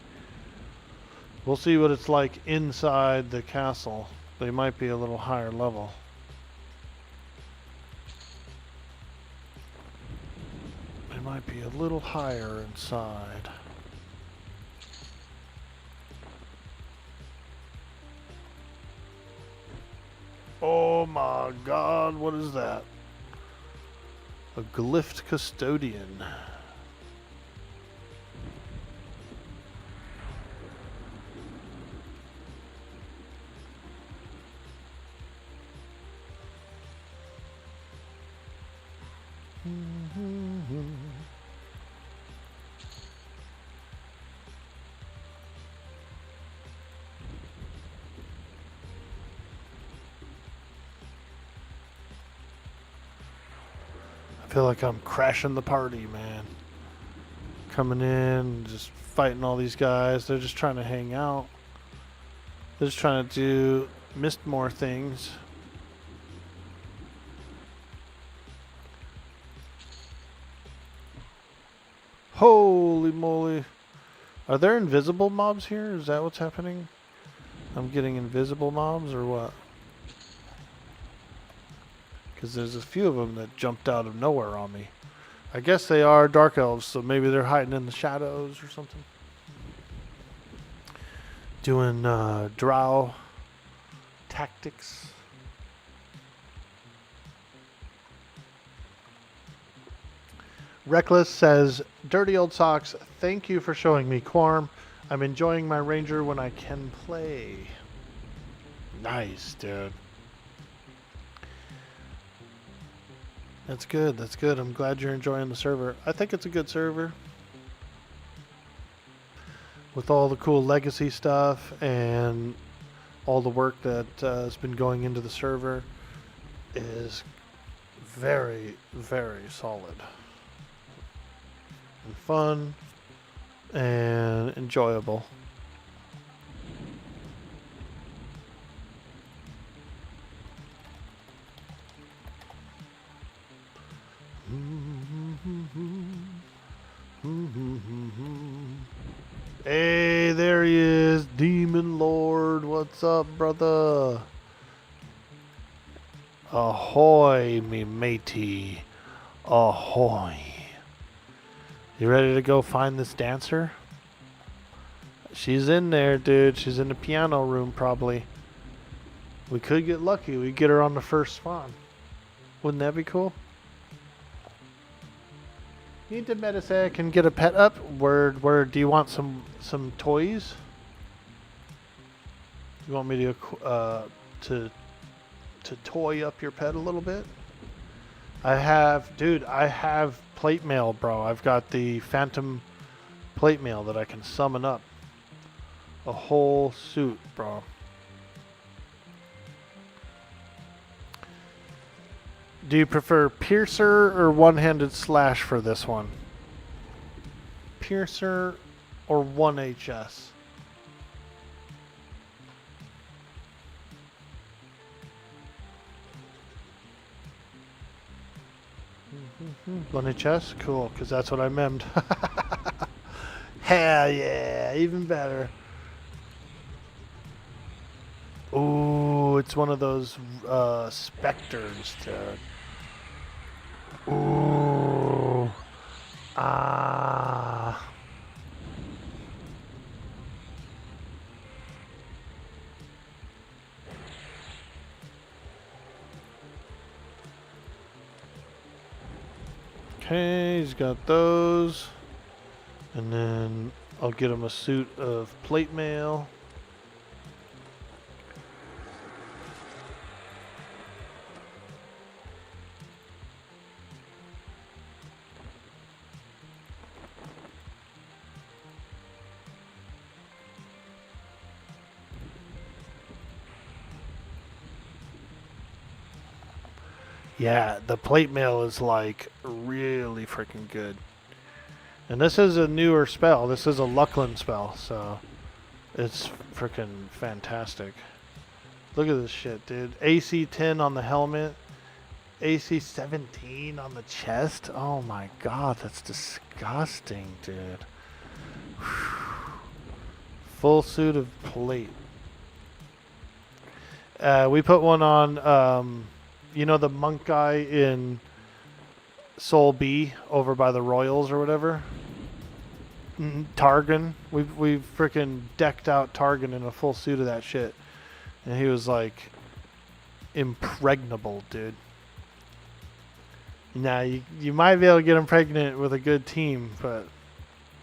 We'll see what it's like inside the castle. They might be a little higher level. They might be a little higher inside. Oh my god, what is that? A glyphed custodian. I feel like I'm crashing the party, man. Coming in, just fighting all these guys. They're just trying to hang out. They're just trying to do Mistmore things. Holy moly. Are there invisible mobs here? Is that what's happening? I'm getting invisible mobs or what? Because there's a few of them that jumped out of nowhere on me. I guess they are dark elves, so maybe they're hiding in the shadows or something. Doing drow tactics. Reckless says, "Dirty old socks, thank you for showing me Quarm. I'm enjoying my ranger when I can play." Nice, dude. That's good, that's good. I'm glad you're enjoying the server. I think it's a good server. With all the cool legacy stuff and all the work that has been going into the server is very, very solid. And fun and enjoyable. Hey, there he is, Demon Lord. What's up, brother? Ahoy, me matey. Ahoy. You ready to go find this dancer? She's in there, dude. She's in the piano room, probably. We could get lucky. We get her on the first spawn. Wouldn't that be cool? Need to Medisec and get a pet up. Word. Do you want some toys? You want me to toy up your pet a little bit? I have plate mail, bro. I've got the phantom plate mail that I can summon up. A whole suit, bro. Do you prefer piercer or one-handed slash for this one? Piercer or 1HS? One HS? Cool, because that's what I memmed. Hell yeah, even better. Ooh, it's one of those specters, dude. Ooh. Ah. Okay, he's got those. And then I'll get him a suit of plate mail. Yeah, the plate mail is like really freaking good. And this is a newer spell. This is a Luckland spell, so it's freaking fantastic. Look at this shit, dude. AC 10 on the helmet. AC 17 on the chest. Oh my god, that's disgusting, dude. Full suit of plate. We put one on, you know, the monk guy in Soul B over by the Royals or whatever. Targan. We've freaking decked out Targan in a full suit of that shit. And he was like impregnable, dude. Now, you might be able to get him pregnant with a good team, but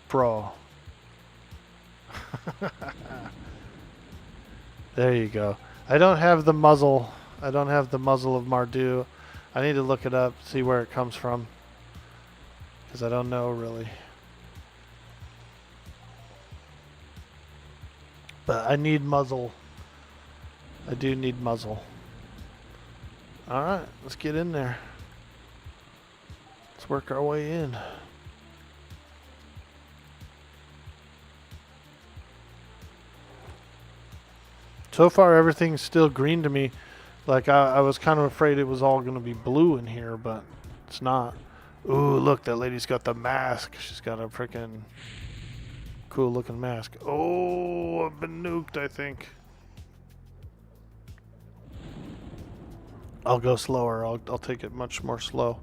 bro. There you go. I don't have the muzzle. I don't have the muzzle of Mardu. I need to look it up, see where it comes from. Because I don't know, really. But I need muzzle. I do need muzzle. Alright, let's get in there. Let's work our way in. So far, everything's still green to me. Like, I was kind of afraid it was all going to be blue in here, but it's not. Ooh, look, that lady's got the mask. She's got a freaking cool looking mask. Oh, I've been nuked, I think. I'll go slower. I'll take it much more slow.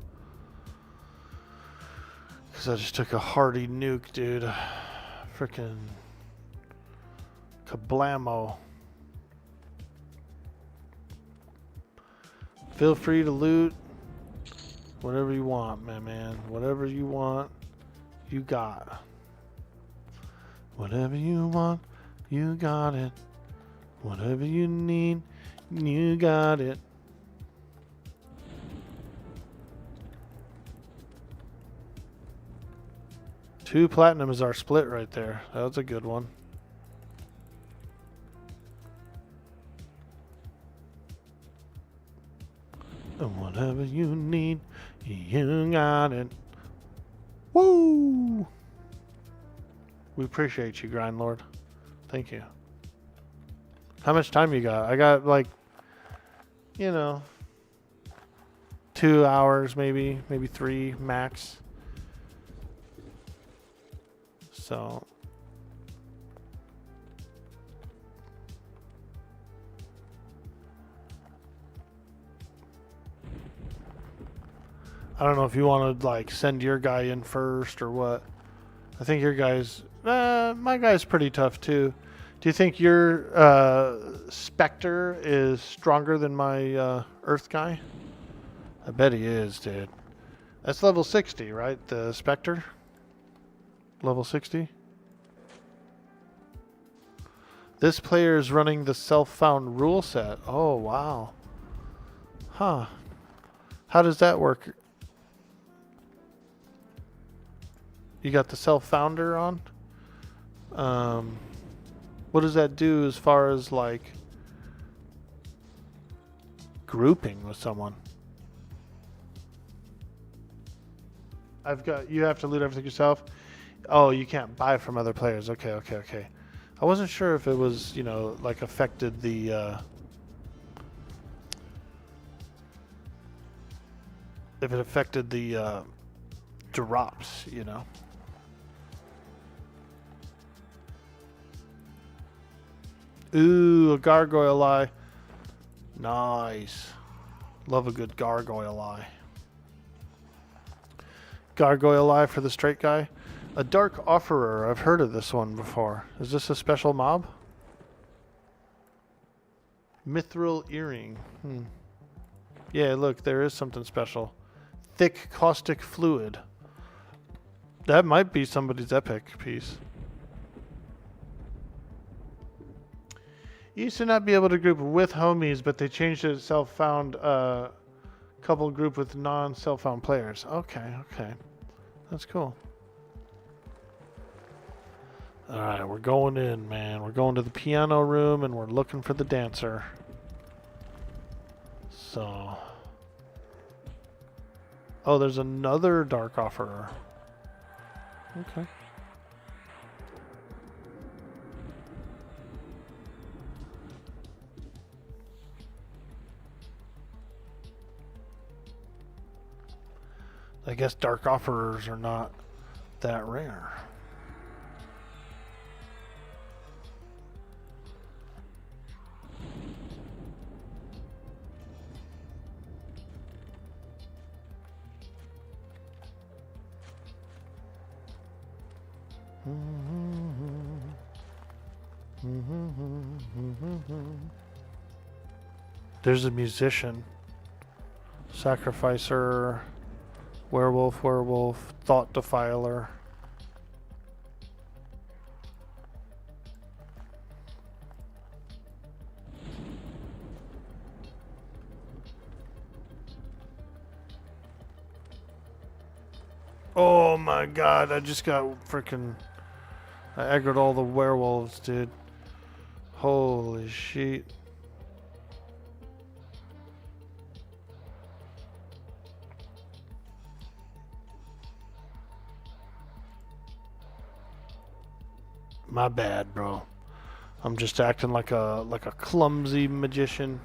Because I just took a hearty nuke, dude. Freaking kablamo. Feel free to loot whatever you want, my man. Whatever you want, you got. Whatever you want, you got it. Whatever you need, you got it. Two platinum is our split right there. That was a good one. And whatever you need, you got it. Woo! We appreciate you, Grind Lord. Thank you. How much time you got? I got like, you know, 2 hours maybe 3 max. So I don't know if you want to like send your guy in first or what. I think your guy's my guy's pretty tough too. Do you think your Spectre is stronger than my Earth guy? I bet he is, dude. That's level 60, right? The Spectre? Level 60? This player is running the self-found rule set. Oh, wow. Huh. How does that work? You got the self-founder on? What does that do as far as like grouping with someone? You have to loot everything yourself. Oh, you can't buy from other players. Okay. I wasn't sure if it was, you know, like affected the if it affected the drops, you know. Ooh, a gargoyle eye. Nice. Love a good gargoyle eye. Gargoyle eye for the straight guy. A dark offerer. I've heard of this one before. Is this a special mob? Mithril earring. Yeah, look, there is something special. Thick caustic fluid. That might be somebody's epic piece. You used to not be able to group with homies, but they changed it to self-found couple group with non-self-found players. Okay. That's cool. Alright, we're going in, man. We're going to the piano room and we're looking for the dancer. So, Oh, there's another Dark Offerer. Okay. I guess Dark Offerers are not that rare. There's a musician, sacrificer, werewolf, thought defiler. Oh my god, I just got freaking... I aggroed all the werewolves, dude. Holy shit. My bad, bro. I'm just acting like a clumsy magician.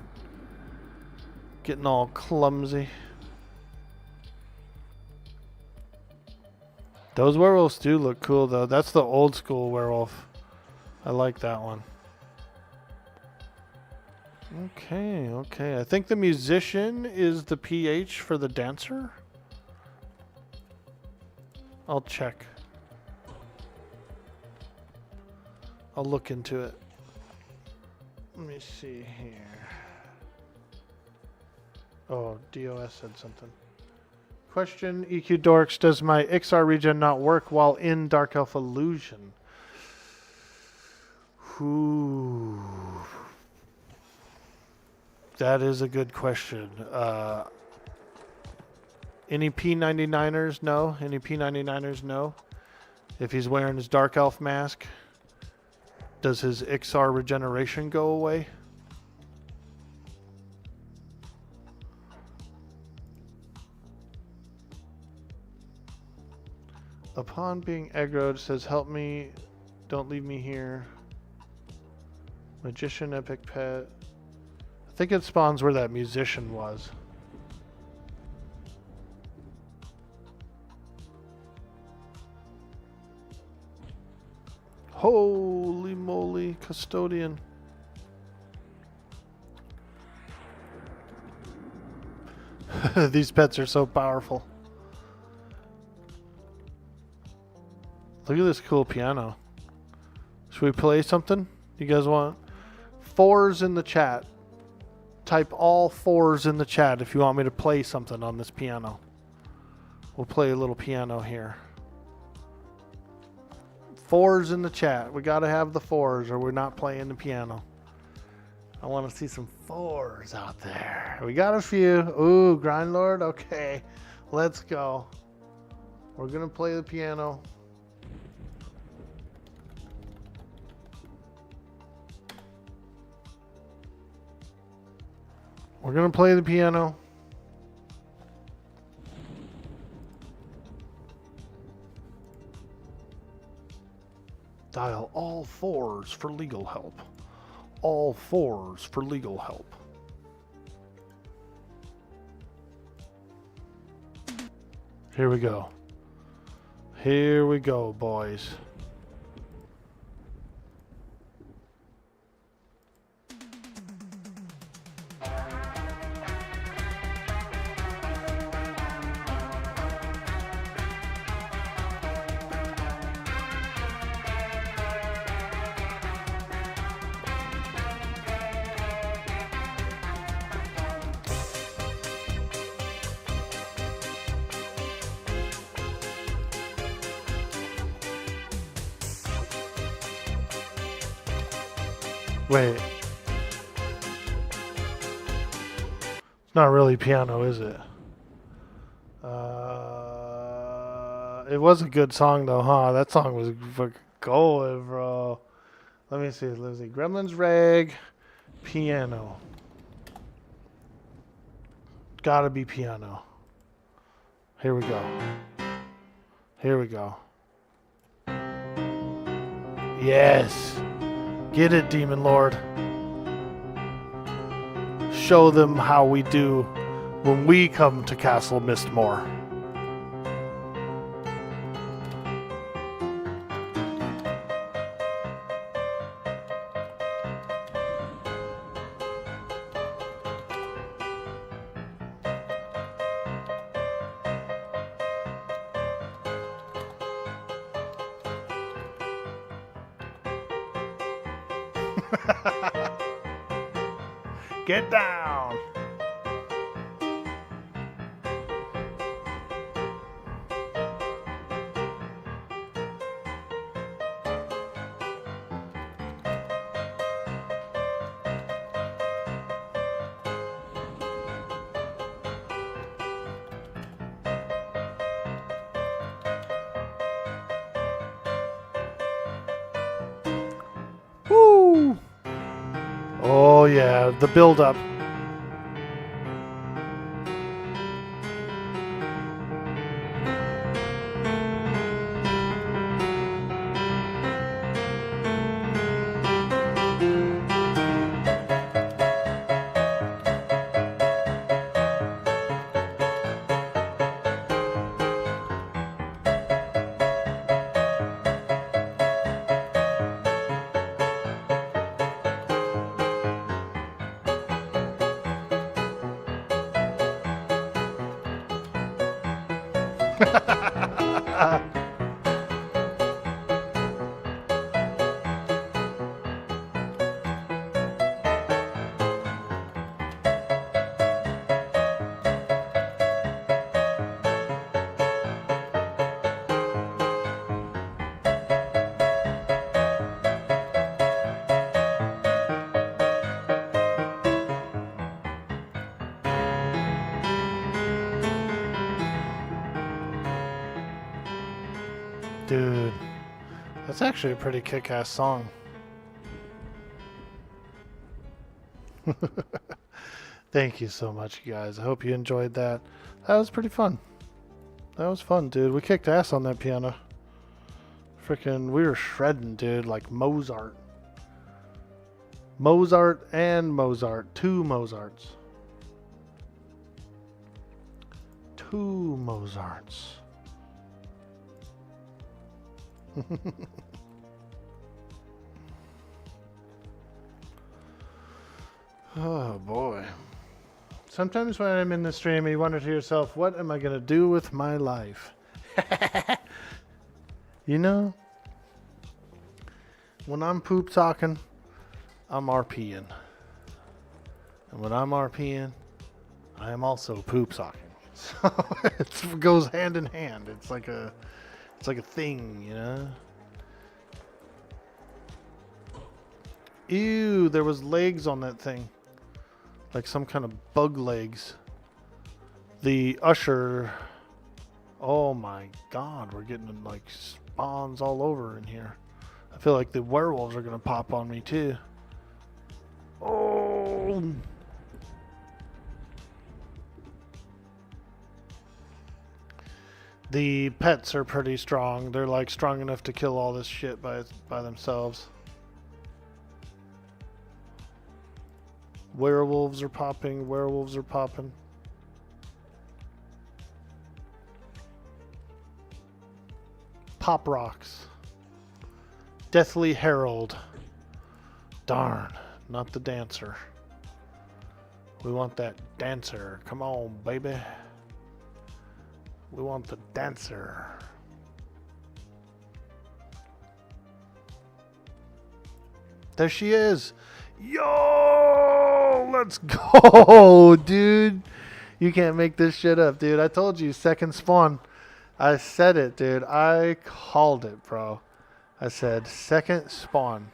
Getting all clumsy. Those werewolves do look cool, though. That's the old school werewolf. I like that one. Okay. I think the musician is the PH for the dancer. I'll check. I'll look into it. Let me see here. Oh, DOS said something. Question, EQ Dorks, does my XR regen not work while in Dark Elf Illusion? Ooh. That is a good question. Any P99ers? No. Any P99ers? No. If he's wearing his Dark Elf mask, does his XR regeneration go away? Upon being aggroed, says, help me, don't leave me here. Magician, epic pet. I think it spawns where that musician was. Holy moly, custodian. These pets are so powerful. Look at this cool piano. Should we play something? You guys want? 4s in the chat. Type all 4s in the chat if you want me to play something on this piano. We'll play a little piano here. 4s in the chat. We gotta have the 4s or we're not playing the piano. I want to see some 4s out there. We got a few. Ooh, Grindlord. Okay, let's go. We're gonna play the piano. We're gonna play the piano. Dial all 4s for legal help. All 4s for legal help. Here we go. Here we go, boys. Wait. It's not really piano, is it? It was a good song, though, huh? That song was fucking going, bro. Let me see. Gremlins Rag, piano. Gotta be piano. Here we go. Here we go. Yes. Get it, Demon Lord. Show them how we do when we come to Castle Mistmore. Get down! Woo! Oh yeah, the build-up. Dude, that's actually a pretty kick-ass song. Thank you so much, you guys. I hope you enjoyed that. That was pretty fun. That was fun, dude. We kicked ass on that piano. Freaking, we were shredding, dude, like Mozart. Mozart and Mozart. Two Mozarts. Two Mozarts. Oh boy. Sometimes when I'm in the stream, you wonder to yourself, what am I going to do with my life? You know, when I'm poop talking, I'm RPing. And when I'm RPing, I am also poop socking. So it goes hand in hand. It's like a thing, you know? Ew, there was legs on that thing. Like some kind of bug legs. The usher. Oh my god, we're getting like spawns all over in here. I feel like the werewolves are gonna pop on me too. Oh. The pets are pretty strong. They're like strong enough to kill all this shit by themselves. Werewolves are popping. Werewolves are popping. Pop rocks. Deathly Herald. Darn, not the dancer. We want that dancer. Come on, baby. We want the dancer. There she is. Yo, let's go, dude. You can't make this shit up, dude. I told you, second spawn. I said it, dude. I called it, bro. I said second spawn.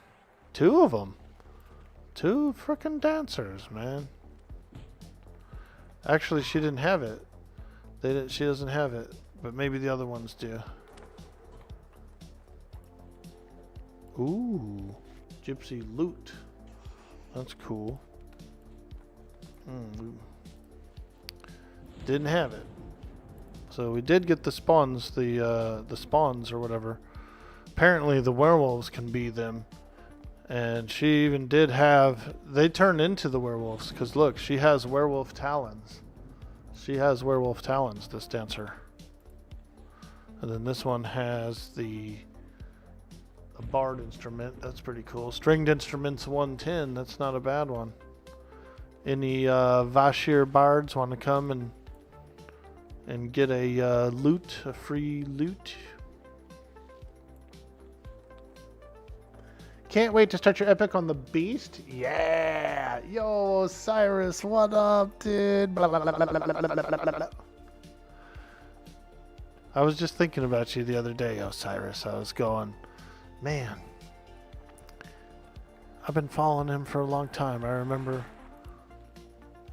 Two of them. Two frickin' dancers, man. Actually, she didn't have it. She doesn't have it, but maybe the other ones do. Ooh, gypsy loot. That's cool. Didn't have it. So we did get the spawns, the spawns or whatever. Apparently the werewolves can be them. And she even did have... They turned into the werewolves. Because look, she has werewolf talons. She has werewolf talons, this dancer. And then this one has a bard instrument. That's pretty cool. Stringed instruments 110. That's not a bad one. Any Vashir bards want to come and get a loot, a free loot? Can't wait to start your epic on the beast. Yeah. Yo, Cyrus, what up, dude? Blah, blah, blah, blah, blah, blah, blah, blah. I was just thinking about you the other day, Osiris. I was going, man, I've been following him for a long time. I remember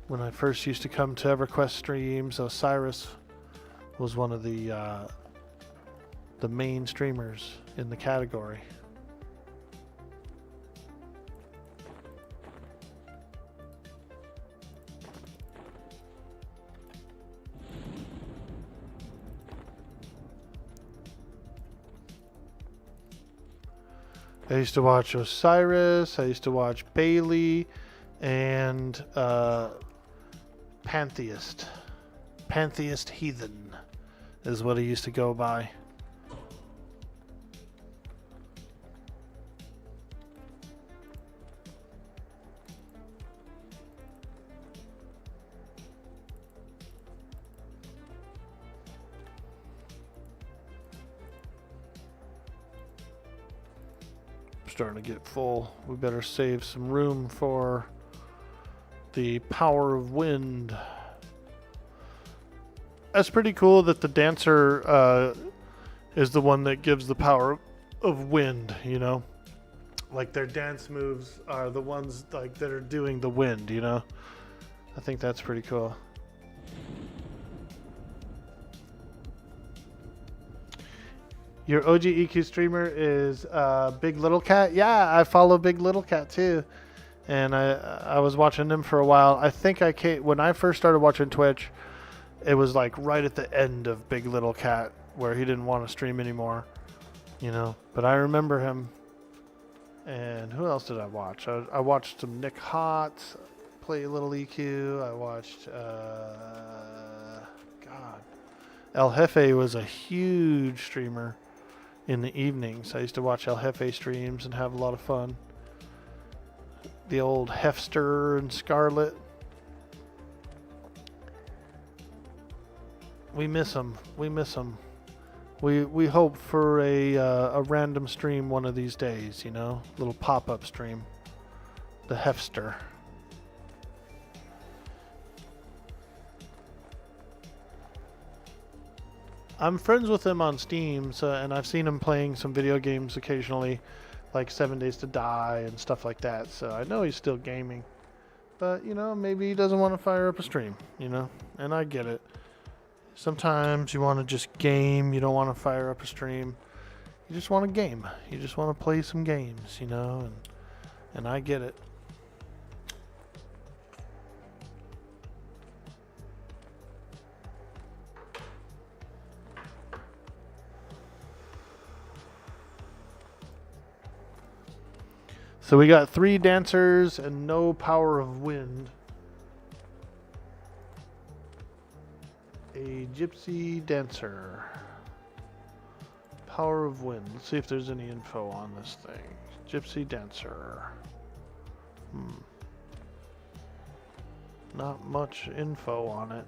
when I first used to come to EverQuest streams, Osiris was one of the main streamers in the category. I used to watch Osiris, I used to watch Bailey, and Pantheist. Pantheist Heathen is what he used to go by. Starting to get full. We better save some room for the power of wind. That's pretty cool that the dancer is the one that gives the power of wind, you know? Like their dance moves are the ones like that are doing the wind, you know? I think that's pretty cool. Your OG EQ streamer is Big Little Cat. Yeah, I follow Big Little Cat too, and I was watching them for a while. I think when I first started watching Twitch, it was like right at the end of Big Little Cat where he didn't want to stream anymore, you know. But I remember him. And who else did I watch? I watched some Nick Hot play a little EQ. I watched El Jefe was a huge streamer in the evenings. I used to watch El Jefe streams and have a lot of fun. The old Hefster and Scarlet. We miss them. We miss them. We hope for a random stream one of these days, you know? Little pop-up stream. The Hefster. I'm friends with him on Steam, and I've seen him playing some video games occasionally, like 7 Days to Die and stuff like that, so I know he's still gaming. But, you know, maybe he doesn't want to fire up a stream, you know? And I get it. Sometimes you want to just game, you don't want to fire up a stream. You just want to game. You just want to play some games, you know? And I get it. So we got 3 dancers and no power of wind. A gypsy dancer. Power of wind. Let's see if there's any info on this thing. Gypsy dancer. Not much info on it.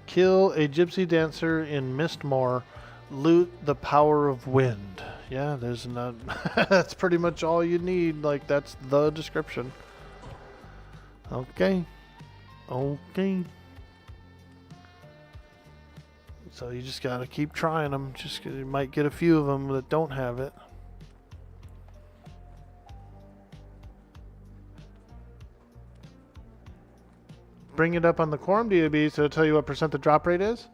Kill a gypsy dancer in Mistmore. Loot the power of wind. Yeah, there's not. That's pretty much all you need. Like, that's the description. Okay. Okay. So you just gotta keep trying them. Just you might get a few of them that don't have it. Bring it up on the Quarm DAB so it'll tell you what % the drop rate is.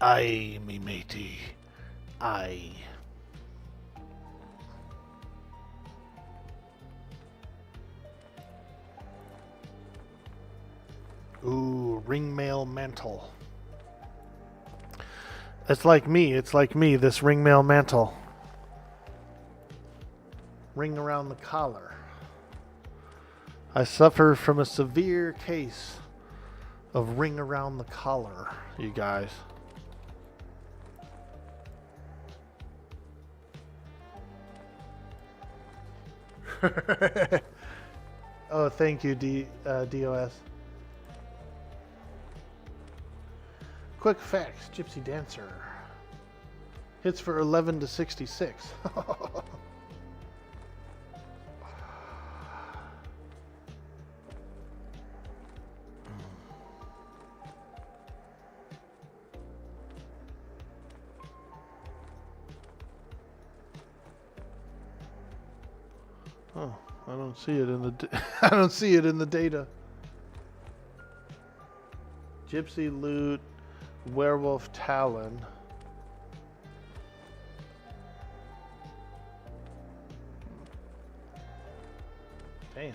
Aye, me matey. Aye. Ooh, ringmail mantle. It's like me, this ringmail mantle. Ring around the collar. I suffer from a severe case of ring around the collar, you guys. Oh, thank you, DOS. Quick facts, Gypsy Dancer. Hits for 11 to 66. Oh, I don't see it in the I don't see it in the data. Gypsy loot, werewolf talon. Damn.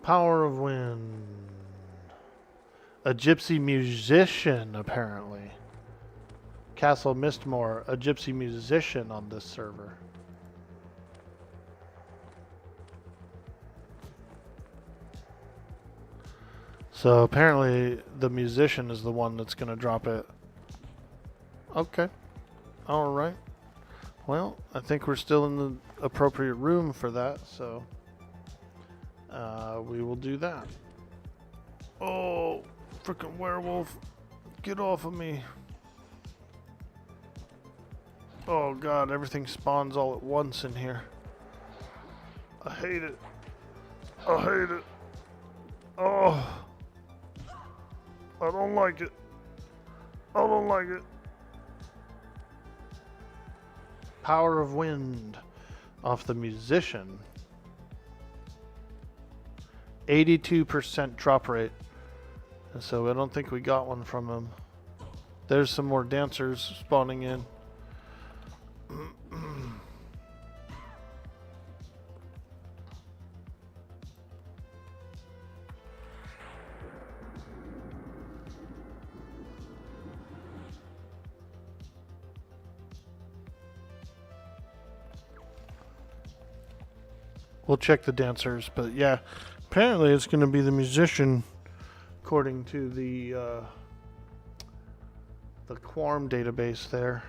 Power of Wind. A gypsy musician, apparently. Castle Mistmore, a gypsy musician on this server. So apparently the musician is the one that's going to drop it. Okay. Alright. Well, I think we're still in the appropriate room for that, so we will do that. Oh, freaking werewolf. Get off of me. Oh god, everything spawns all at once in here. I hate it. I hate it. Oh. I don't like it. I don't like it. Power of Wind off the musician. 82% drop rate. And so I don't think we got one from him. There's some more dancers spawning in. We'll check the dancers, but yeah, apparently it's going to be the musician, according to the Quarm database there.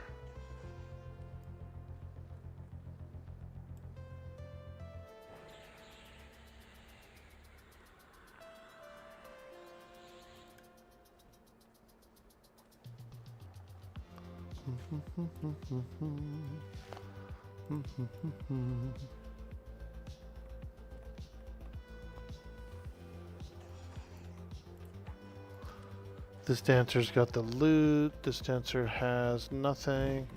This dancer's got the loot. This dancer has nothing.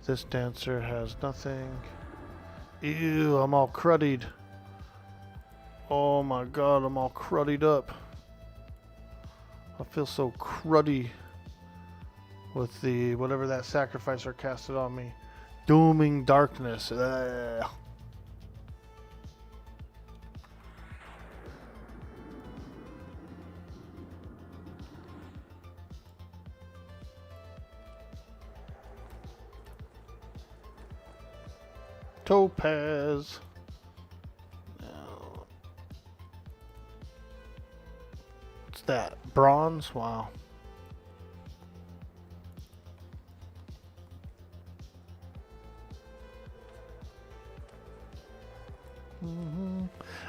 This dancer has nothing. Ew, I'm all cruddied. Oh my god, I'm all cruddied up. I feel so cruddy with the whatever that sacrificer casted on me. Dooming darkness. Ugh. Topaz. What's that? Bronze? Wow.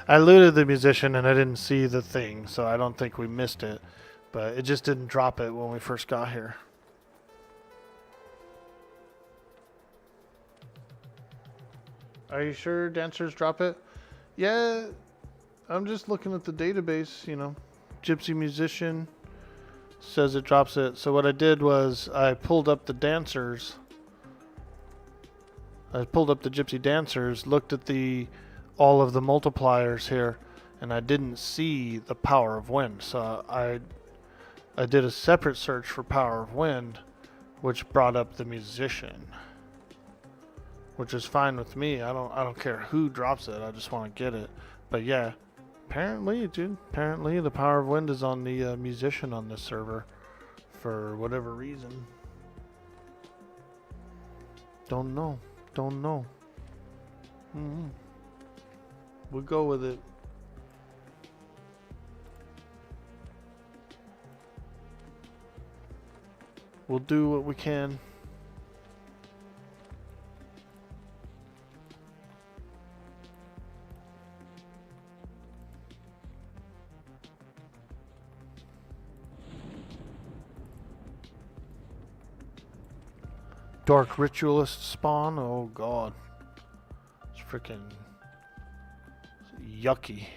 I looted the musician and I didn't see the thing, so I don't think we missed it. But it just didn't drop it when we first got here. Are you sure dancers drop it? Yeah, I'm just looking at the database, you know. Gypsy musician says it drops it. So what I did was I pulled up the dancers I pulled up the Gypsy Dancers, looked at all of the multipliers here, and I didn't see the Power of Wind. So I did a separate search for Power of Wind, which brought up the Musician, which is fine with me. I don't care who drops it. I just want to get it. But yeah, apparently, dude, the Power of Wind is on the Musician on this server for whatever reason. Don't know. We'll go with it. We'll do what we can. Dark Ritualist spawn? Oh god. It's freaking yucky.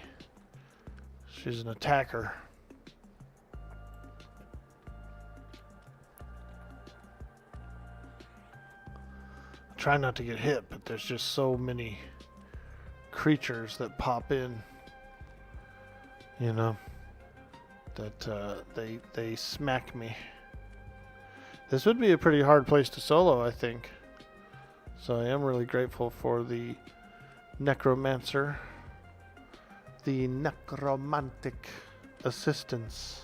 She's an attacker. Try not to get hit, but there's just so many creatures that pop in, you know, that they smack me. This would be a pretty hard place to solo, I think. So I am really grateful for the Necromancer, the necromantic assistance.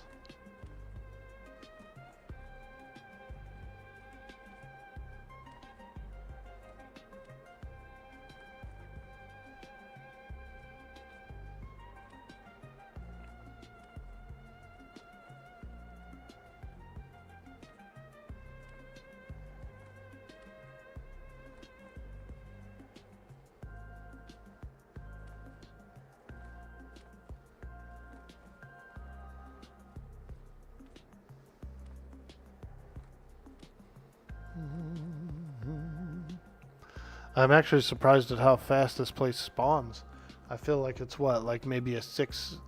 I'm actually surprised at how fast this place spawns. I feel like it's what, like maybe a 6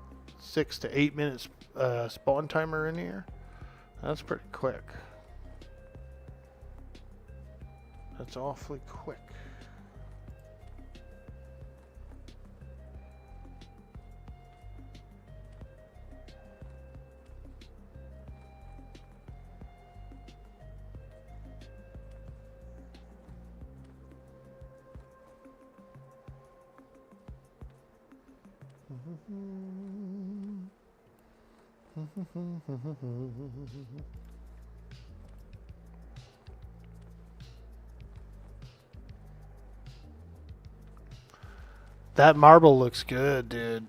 to 8 minutes spawn timer in here. That's pretty quick. That's awfully quick. That marble looks good, dude.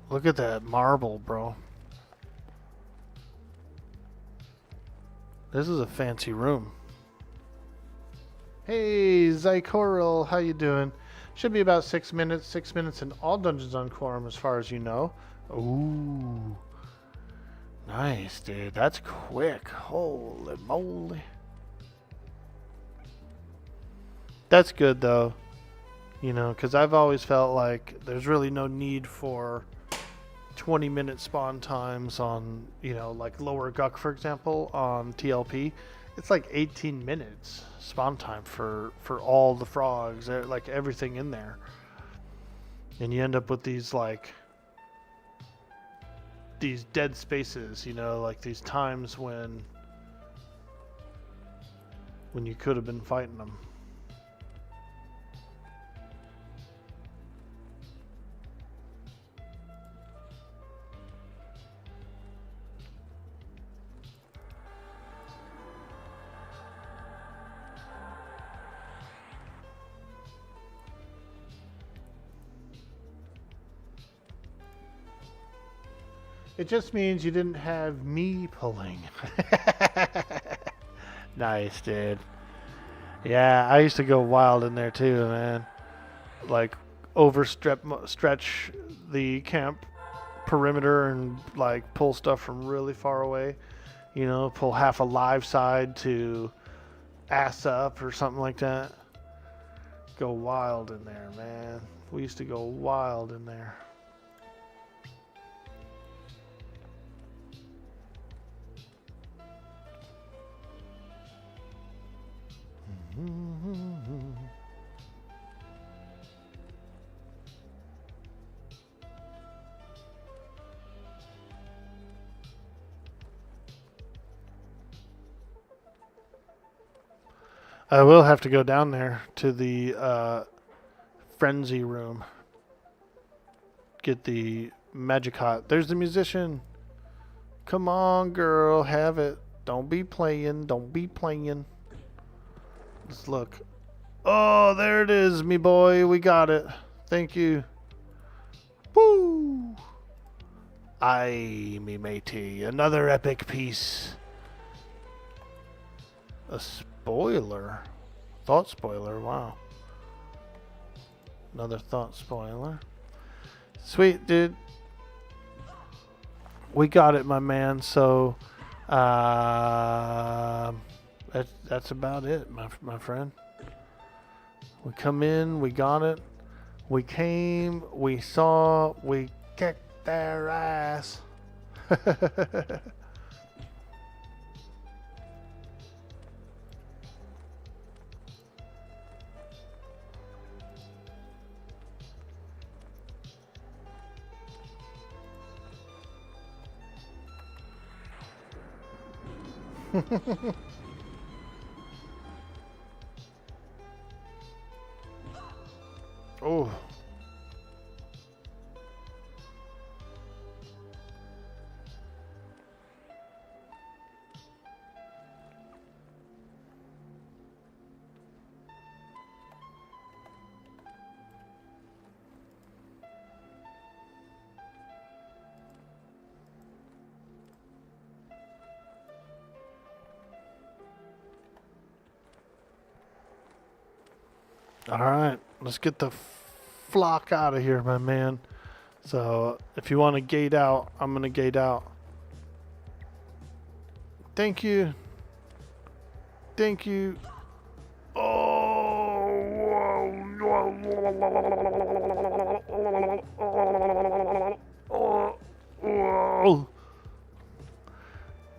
Look at that marble, bro. This is a fancy room. Hey, Zykoril, how you doing? Should be about 6 minutes. 6 minutes in all dungeons on Quarm, as far as you know. Ooh. Nice, dude. That's quick. Holy moly. That's good, though. You know, because I've always felt like there's really no need for 20-minute spawn times on, you know, like Lower Guck, for example, on TLP. It's like 18 minutes spawn time for all the frogs, like everything in there. And you end up with these, like, these dead spaces, you know, like these times when you could have been fighting them. It just means you didn't have me pulling. Nice, dude. Yeah, I used to go wild in there too, man. Like stretch the camp perimeter and like pull stuff from really far away. You know, pull half a live side to ass up or something like that. Go wild in there, man. We used to go wild in there. I will have to go down there to the frenzy room. Get the magic hot. There's the musician. Come on, girl, have it. Don't be playing. Don't be playing. Let's look. Oh, there it is, me boy. We got it. Thank you. Woo! Aye, me matey. Another epic piece. A spoiler. Thought spoiler. Wow. Another thought spoiler. Sweet, dude. We got it, my man. So, that's about it, my friend. We come in, we got it. We came, we saw, we kicked their ass. Oh. All right, let's get the flock out of here, my man. So if you want to gate out, I'm going to gate out. Thank you. Thank you. Oh.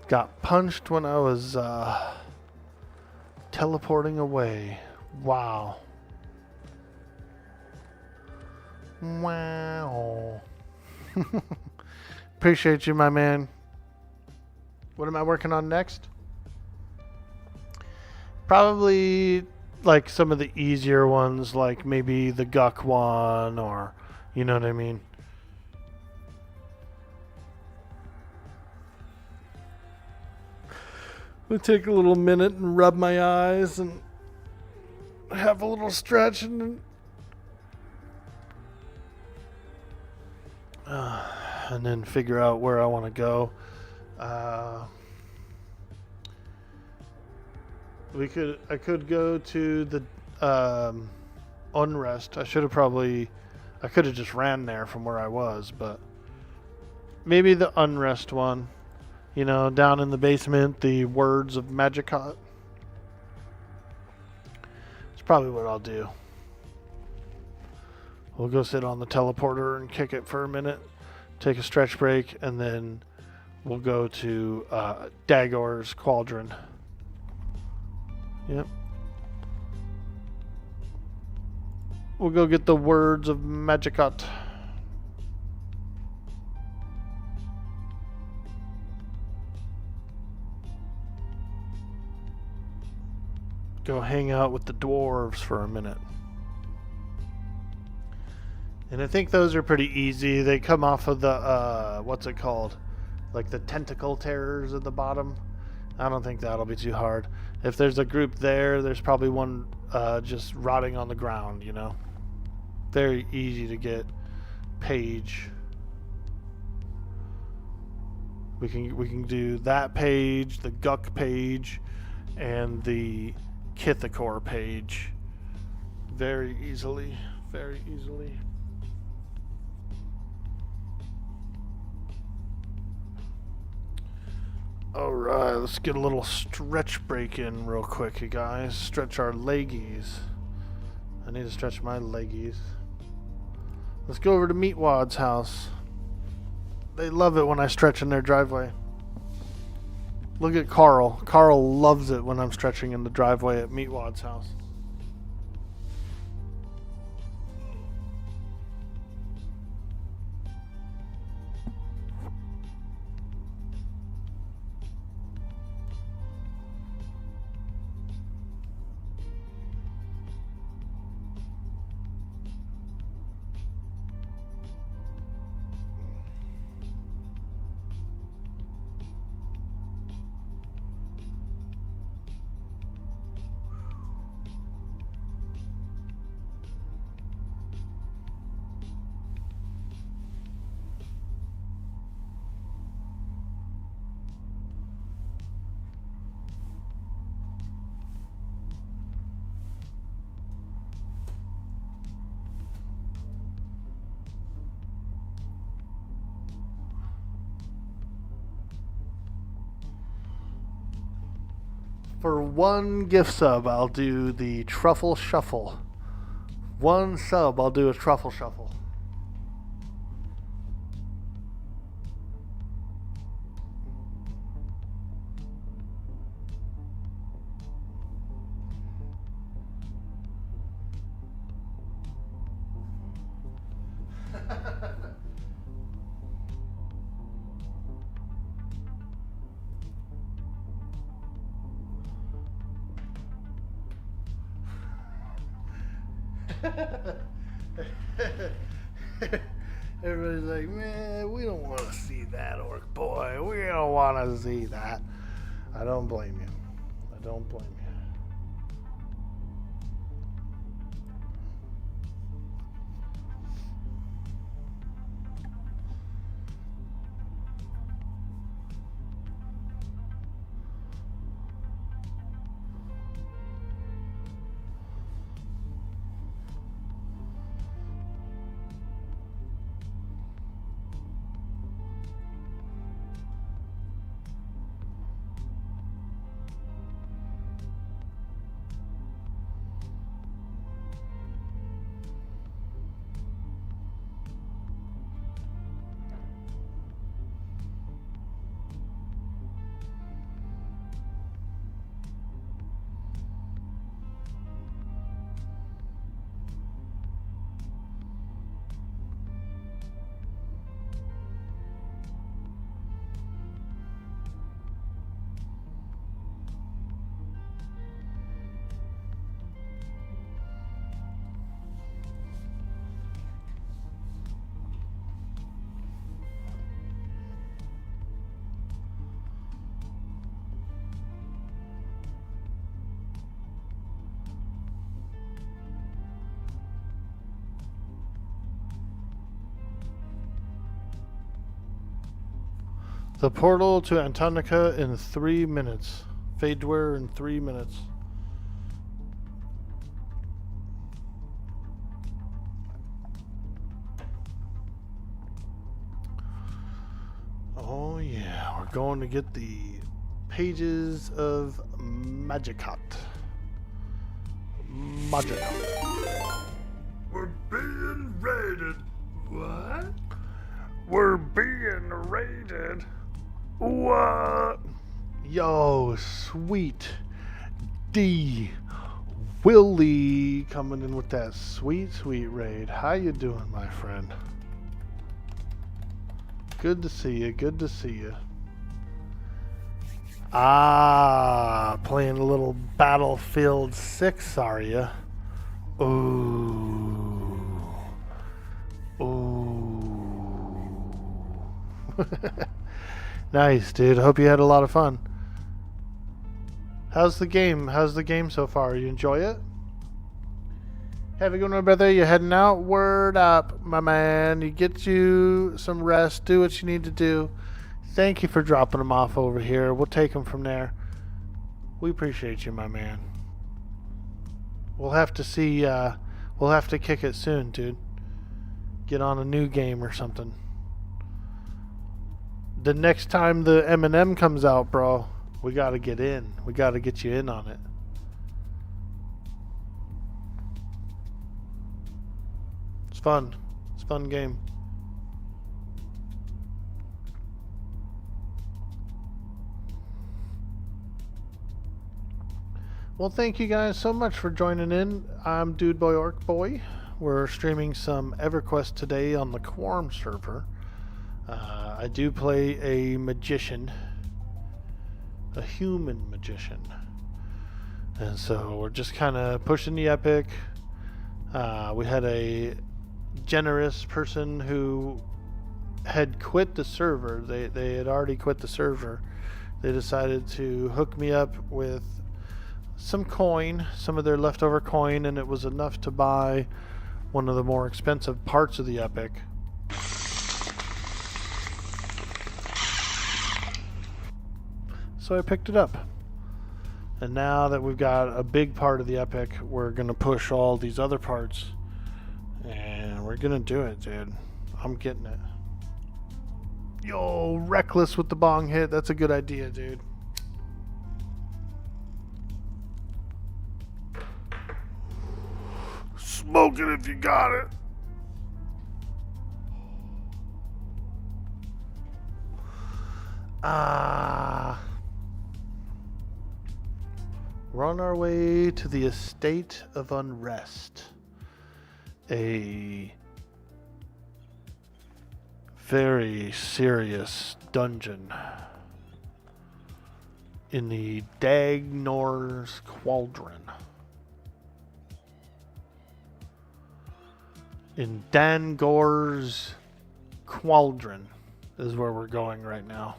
Got punched when I was teleporting away. Wow. Wow. Appreciate you, my man. What am I working on next? Probably like some of the easier ones, like maybe the Guck one, or you know what I mean. I'll take a little minute and rub my eyes and have a little stretch and then figure out where I want to go. I could go to the unrest. I could have just ran there from where I was, but maybe the unrest one. You know, down in the basement, the words of Magicot. It's probably what I'll do. We'll go sit on the teleporter and kick it for a minute, take a stretch break, and then we'll go to Dagor's Cauldron. Yep. We'll go get the words of Magicot. Go hang out with the dwarves for a minute. And I think those are pretty easy. They come off of the, what's it called? Like the tentacle terrors at the bottom. I don't think that'll be too hard. If there's a group there, there's probably one just rotting on the ground, you know. Very easy to get page. We can do that page, the Guck page, and the Kithakor page very easily. Very easily. Alright, let's get a little stretch break in real quick, you guys. Stretch our leggies. I need to stretch my leggies. Let's go over to Meatwad's house. They love it when I stretch in their driveway. Look at Carl. Carl loves it when I'm stretching in the driveway at Meatwad's house. For one gift sub, I'll do the truffle shuffle. One sub, I'll do a truffle shuffle. Everybody's like, man, we don't want to see that, Orkboy. We don't want to see that. I don't blame you. I don't blame you. The portal to Antarctica in 3 minutes. Fade to wear in 3 minutes. Oh yeah, we're going to get the pages of Magicat. Magicat. We're being raided. What? We're being raided. What? Yo, sweet D. Willie coming in with that sweet, sweet raid. How you doing, my friend? Good to see you. Good to see you. Ah, playing a little Battlefield 6, are you? Ooh. Ooh. Nice, dude. Hope you had a lot of fun. How's the game? How's the game so far? You enjoy it? Have a good one, brother. You heading out? Word up, my man. You get you some rest. Do what you need to do. Thank you for dropping them off over here. We'll take them from there. We appreciate you, my man. We'll have to see. We'll have to kick it soon, dude. Get on a new game or something. The next time the M&M comes out, bro, we gotta get in. We gotta get you in on it. It's fun. It's a fun game. Well, thank you guys so much for joining in. I'm Dude Boy Orkboy. We're streaming some EverQuest today on the Quarm server. I do play a magician, a human magician, and so we're just kind of pushing the epic. We had a generous person who had quit the server. They had already quit the server. They decided to hook me up with some coin, some of their leftover coin, and it was enough to buy one of the more expensive parts of the epic. So I picked it up. And now that we've got a big part of the epic, we're going to push all these other parts. And we're going to do it, dude. I'm getting it. Yo, reckless with the bong hit. That's a good idea, dude. Smoke it if you got it. We're on our way to the Estate of Unrest. A very serious dungeon in the Dagnor's Cauldron. In Dangor's Cauldron is where we're going right now.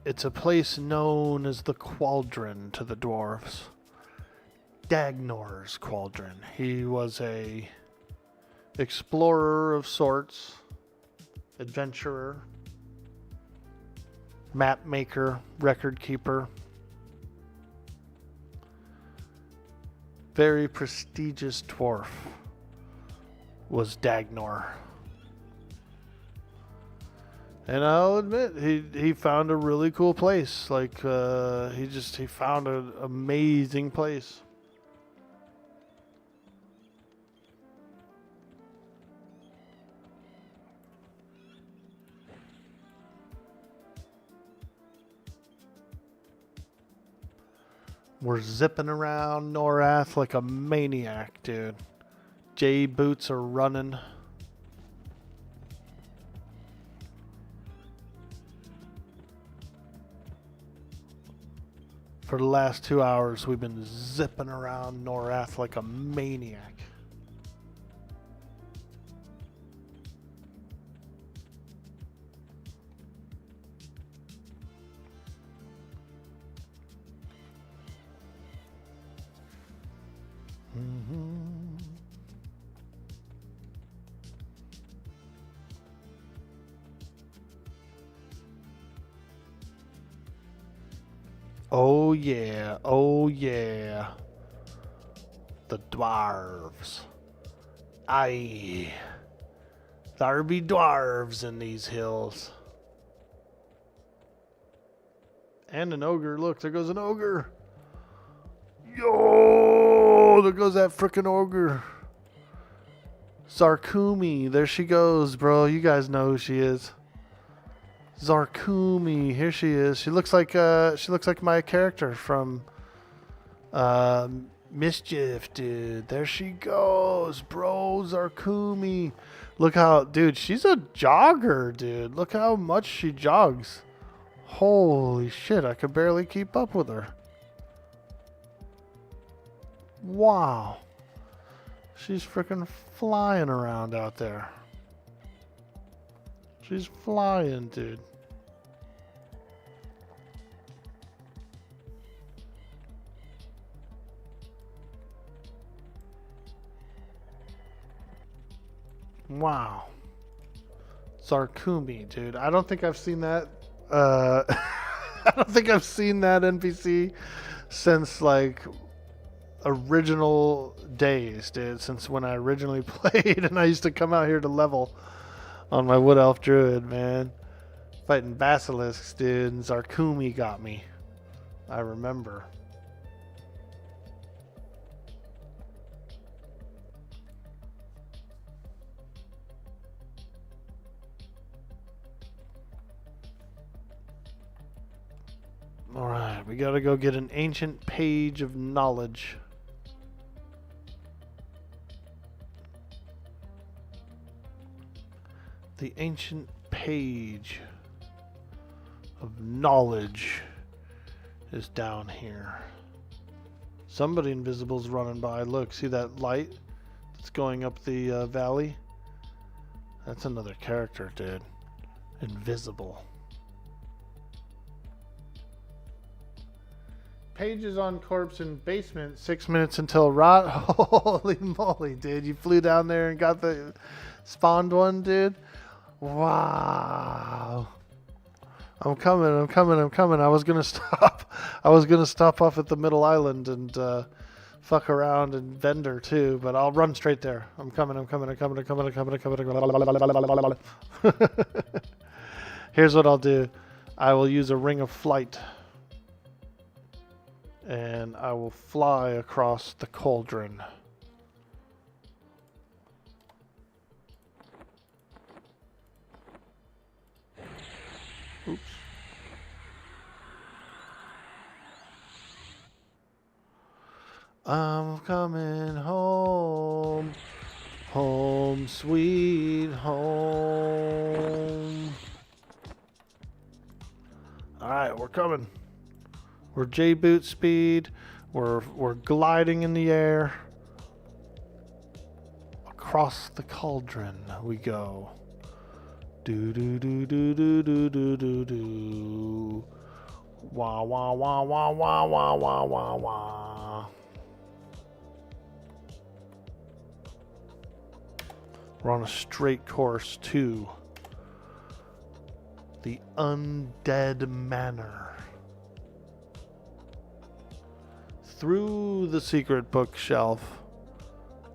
It's a place known as the Cauldron to the dwarves. Dagnor's Cauldron. He was a explorer of sorts, adventurer, map maker, record keeper. Very prestigious dwarf was Dagnor. And I'll admit, he found a really cool place. Like, he found an amazing place. We're zipping around Norath like a maniac, dude. J boots are running. For the last 2 hours, we've been zipping around Norath like a maniac. Oh yeah, oh yeah. The dwarves. Aye. There be dwarves in these hills. And an ogre. Look, there goes an ogre. Yo, there goes that frickin' ogre. Zarkumi, there she goes, bro. You guys know who she is. Zarkumi, here she is. She looks like my character from Mischief, dude. There she goes, bro. Zarkumi. Look how, dude, she's a jogger, dude. Look how much she jogs. Holy shit, I could barely keep up with her. Wow. She's freaking flying around out there. She's flying, dude. Wow. Zarkumi, dude. I don't think I've seen that. I don't think I've seen that NPC since like original days, dude. Since when I originally played and I used to come out here to level on my Wood Elf Druid, man. Fighting basilisks, dude. And Zarkumi got me. I remember. Alright, we gotta go get an ancient page of knowledge. The ancient page of knowledge is down here. Somebody invisible's running by. Look, see that light that's going up the valley? That's another character, dude. Invisible. Pages on corpse in basement. 6 minutes until rot. Holy moly, dude. You flew down there and got the spawned one, dude. Wow. I'm coming. I was gonna stop. I was gonna stop off at the middle island and fuck around and vendor too, but I'll run straight there. I'm coming. Here's what I'll do. I will use a ring of flight. And I will fly across the cauldron. Oops. I'm coming home. Home sweet home. Alright, we're coming. We're J-boot speed. We're gliding in the air. Across the cauldron we go. Do do do do do do do do do. Wah wah wah wah wah wah wah wah wah. We're on a straight course to the Undead Manor. Through the secret bookshelf,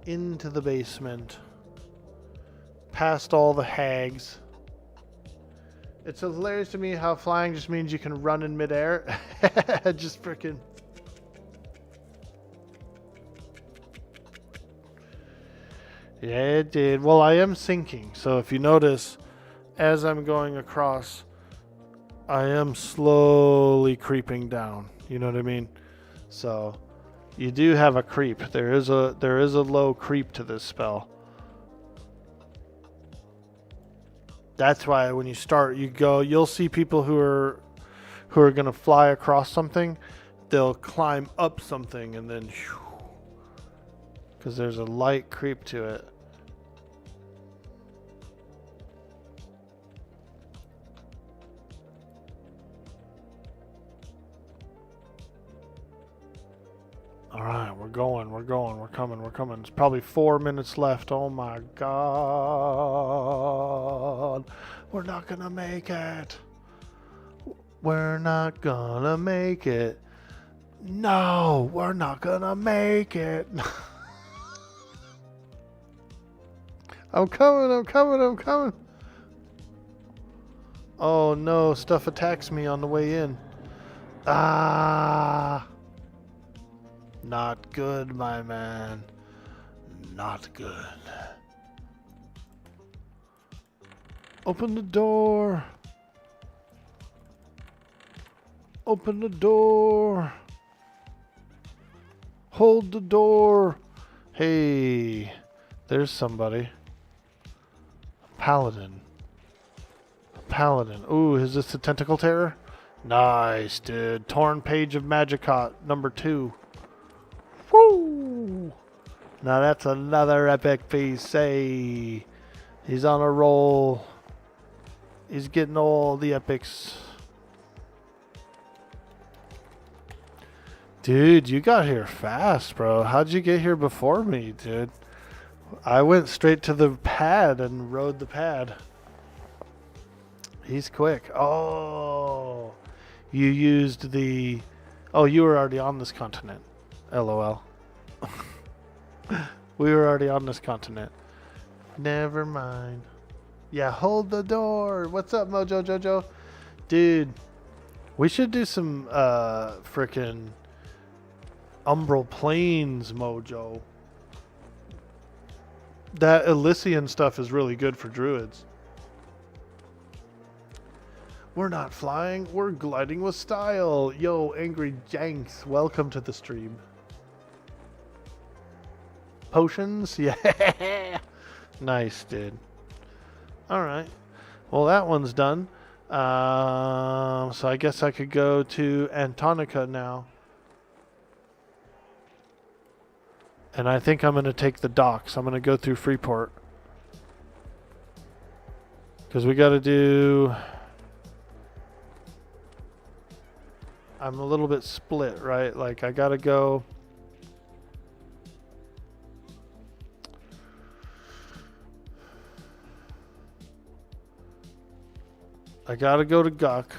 into the basement, past all the hags. It's hilarious to me how flying just means you can run in midair. Just freaking. Yeah, it did. Well, I am sinking, so if you notice, as I'm going across, I am slowly creeping down. You know what I mean? So, you do have a creep. There is a low creep to this spell. That's why when you start, you'll see people who are going to fly across something. They'll climb up something and then, because there's a light creep to it. Alright, we're coming. It's probably 4 minutes left. Oh my god. We're not gonna make it. We're not gonna make it. No, we're not gonna make it. I'm coming. Oh no, stuff attacks me on the way in. Ah. Not good, my man. Not good. Open the door. Open the door. Hold the door. Hey, there's somebody. Paladin. Ooh, is this the Tentacle Terror? Nice, dude. Torn Page of Magicot, number 2. Woo! Now that's another epic piece. Hey, he's on a roll. He's getting all the epics. Dude, you got here fast, bro. How'd you get here before me, dude? I went straight to the pad and rode the pad. He's quick. Oh, you used the... Oh, you were already on this continent. LOL. We were already on this continent. Never mind. Yeah, hold the door. What's up, Mojo Jojo? Dude, we should do some frickin' Umbral Plains, Mojo. That Elysian stuff is really good for druids. We're not flying, we're gliding with style. Yo, Angry Janks, welcome to the stream. Potions? Yeah. Nice, dude. Alright. Well, that one's done. So I guess I could go to Antonica now. And I think I'm going to take the docks. I'm going to go through Freeport. Because we got to do... I'm a little bit split, right? Like, I got to go... I got to go to Guk.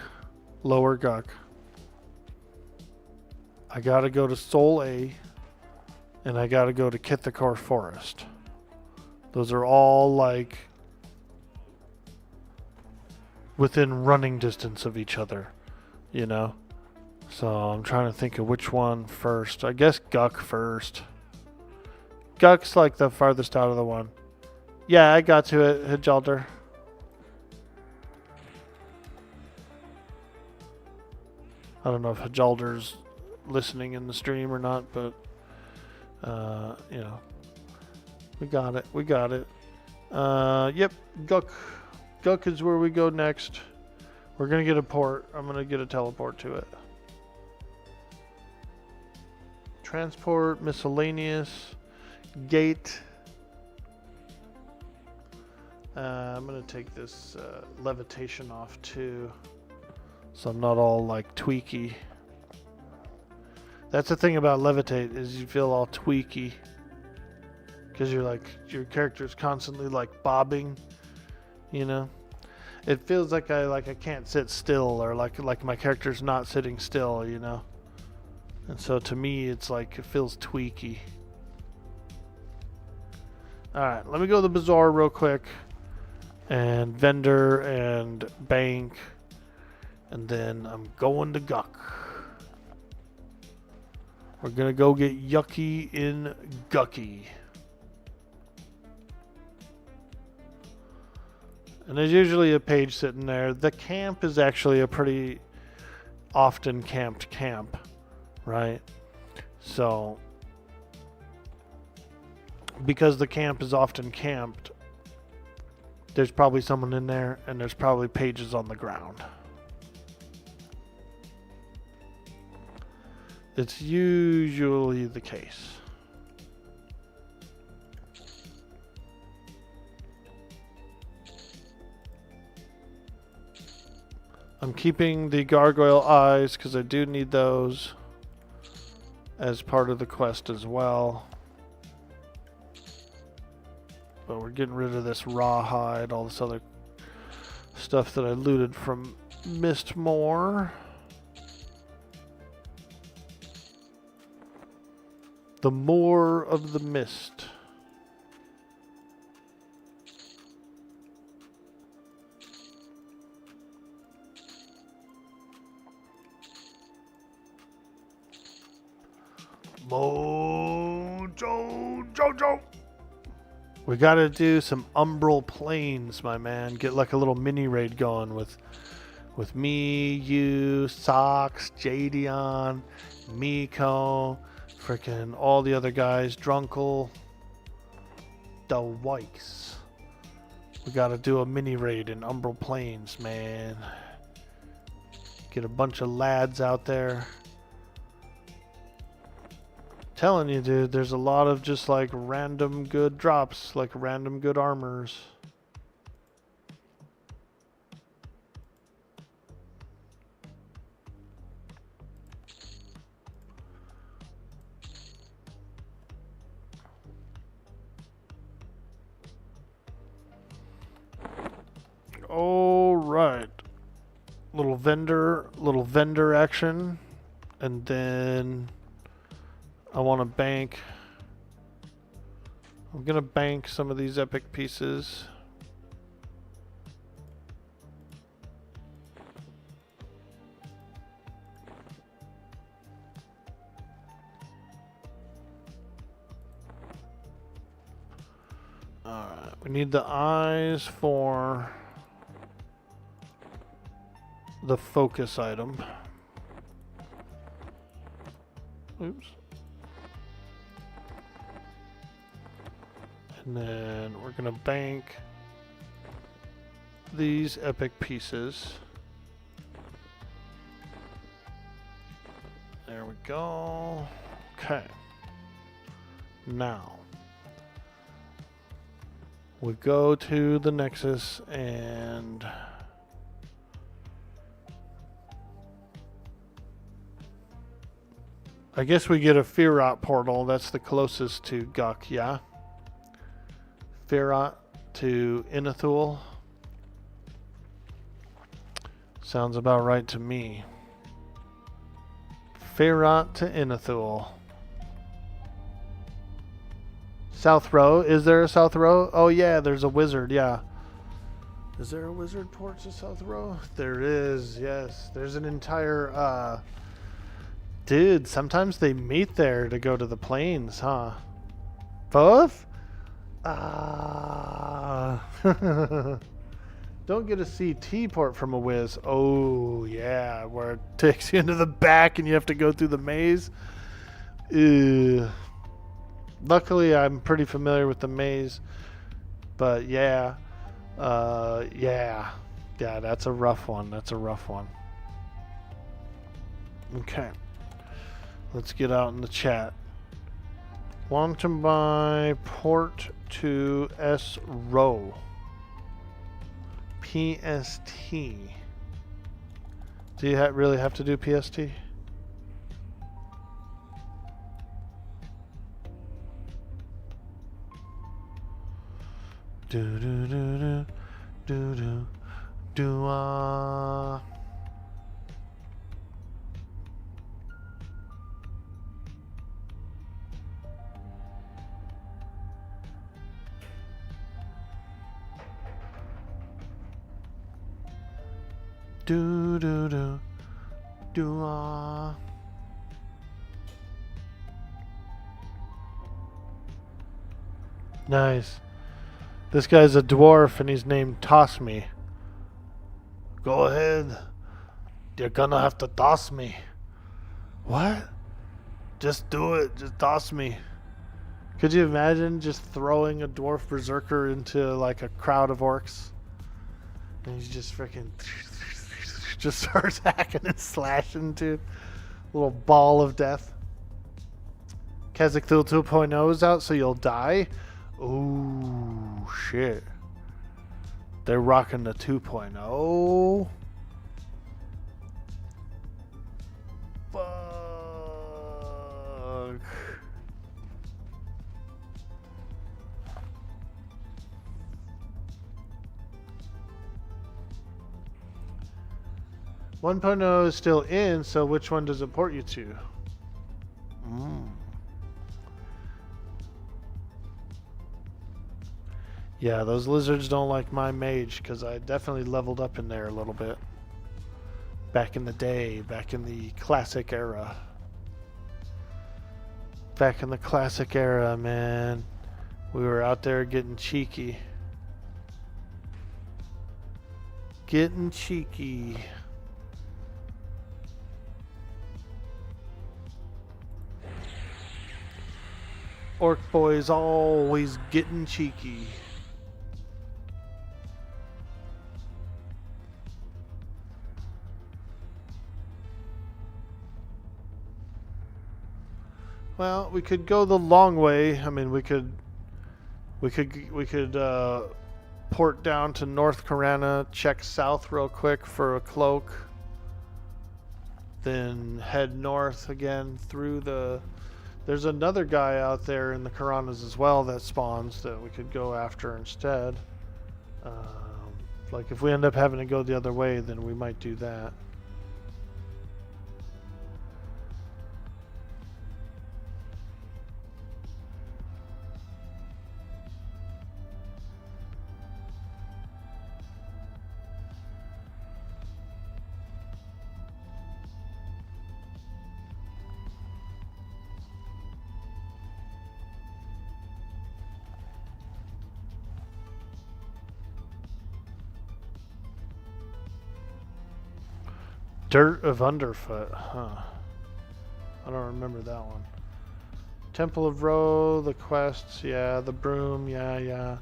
Lower Guk. I got to go to Sol A. And I got to go to Kithakor Forest. Those are all, like, within running distance of each other, you know? So I'm trying to think of which one first. I guess Guck first. Guck's like the farthest out of the one. Yeah, I got to it, Hidjalder. I don't know if Hidjalder's listening in the stream or not, but you know, we got it. We got it. Yep, Guck. Guck is where we go next. We're gonna get a port. I'm gonna get a teleport to it. Transport, miscellaneous, gate. I'm gonna take this levitation off too, so I'm not all like tweaky. That's the thing about levitate, is you feel all tweaky because you're like, your character's constantly like bobbing, you know. It feels like I can't sit still, or like my character's not sitting still, you know. And so to me, it's like it feels tweaky. All right, let me go to the bazaar real quick, and vendor and bank, and then I'm going to Guck. We're gonna go get yucky in Gucky. And there's usually a page sitting there. The camp is actually a pretty often camped camp, right? So, because the camp is often camped, there's probably someone in there, and there's probably pages on the ground. It's usually the case. I'm keeping the gargoyle eyes because I do need those as part of the quest as well. But we're getting rid of this rawhide, all this other stuff that I looted from Mistmore. The more of the mist. Jojo. We gotta do some umbral plains, my man. Get like a little mini raid going with me, you, Socks, Jadion, Miko, frickin' all the other guys, Drunkle, the Wikes. We gotta do a mini raid in umbral plains, man. Get a bunch of lads out there. Telling you, dude, there's a lot of just like random good drops, like random good armors. All right, little vendor action, and then I want to bank. I'm gonna bank some of these epic pieces. Alright, we need the eyes for the focus item. Oops. And then we're gonna bank these epic pieces. There we go. Okay. Now we go to the Nexus, and I guess we get a Firot portal. That's the closest to Guck, yeah? Firot to Inethul. Sounds about right to me. Firot to Inethul. South Row. Is there a South Row? Oh yeah, there's a wizard, yeah. Is there a wizard port to South Row? There is, yes. There's an entire Dude, sometimes they meet there to go to the plains, huh? Both? Ah. Don't get a CT port from a whiz. Oh, yeah, where it takes you into the back and you have to go through the maze. Ew. Luckily, I'm pretty familiar with the maze. But, yeah. Yeah, that's a rough one. That's a rough one. Okay. Let's get out in the chat. Want to buy port to S row. PST. Do you really have to do PST? Do do do do do do do do do do Nice. This guy's a dwarf and he's named Toss Me. Go ahead. You're gonna have to toss me. What? Just do it. Just toss me. Could you imagine just throwing a dwarf berserker into like a crowd of orcs? And he's just freaking just starts hacking and slashing to a little ball of death. Kazakh 2.0 is out, so you'll die. Ooh, shit. They're rocking the 2.0. Fuck. 1.0 is still in, so which one does it port you to? Yeah, those lizards don't like my mage, because I definitely leveled up in there a little bit. Back in the day, back in the classic era. Back in the classic era, man. We were out there getting cheeky. Getting cheeky. Orkboy's always getting cheeky. Well, we could go the long way. I mean, we could port down to North Karana, check south real quick for a cloak, then head north again through the. There's another guy out there in the Karanas as well that spawns that we could go after instead. Like if we end up having to go the other way, then we might do that. Dirt of Underfoot, huh? I don't remember that one. Temple of Ro, the quests, yeah. The broom, yeah.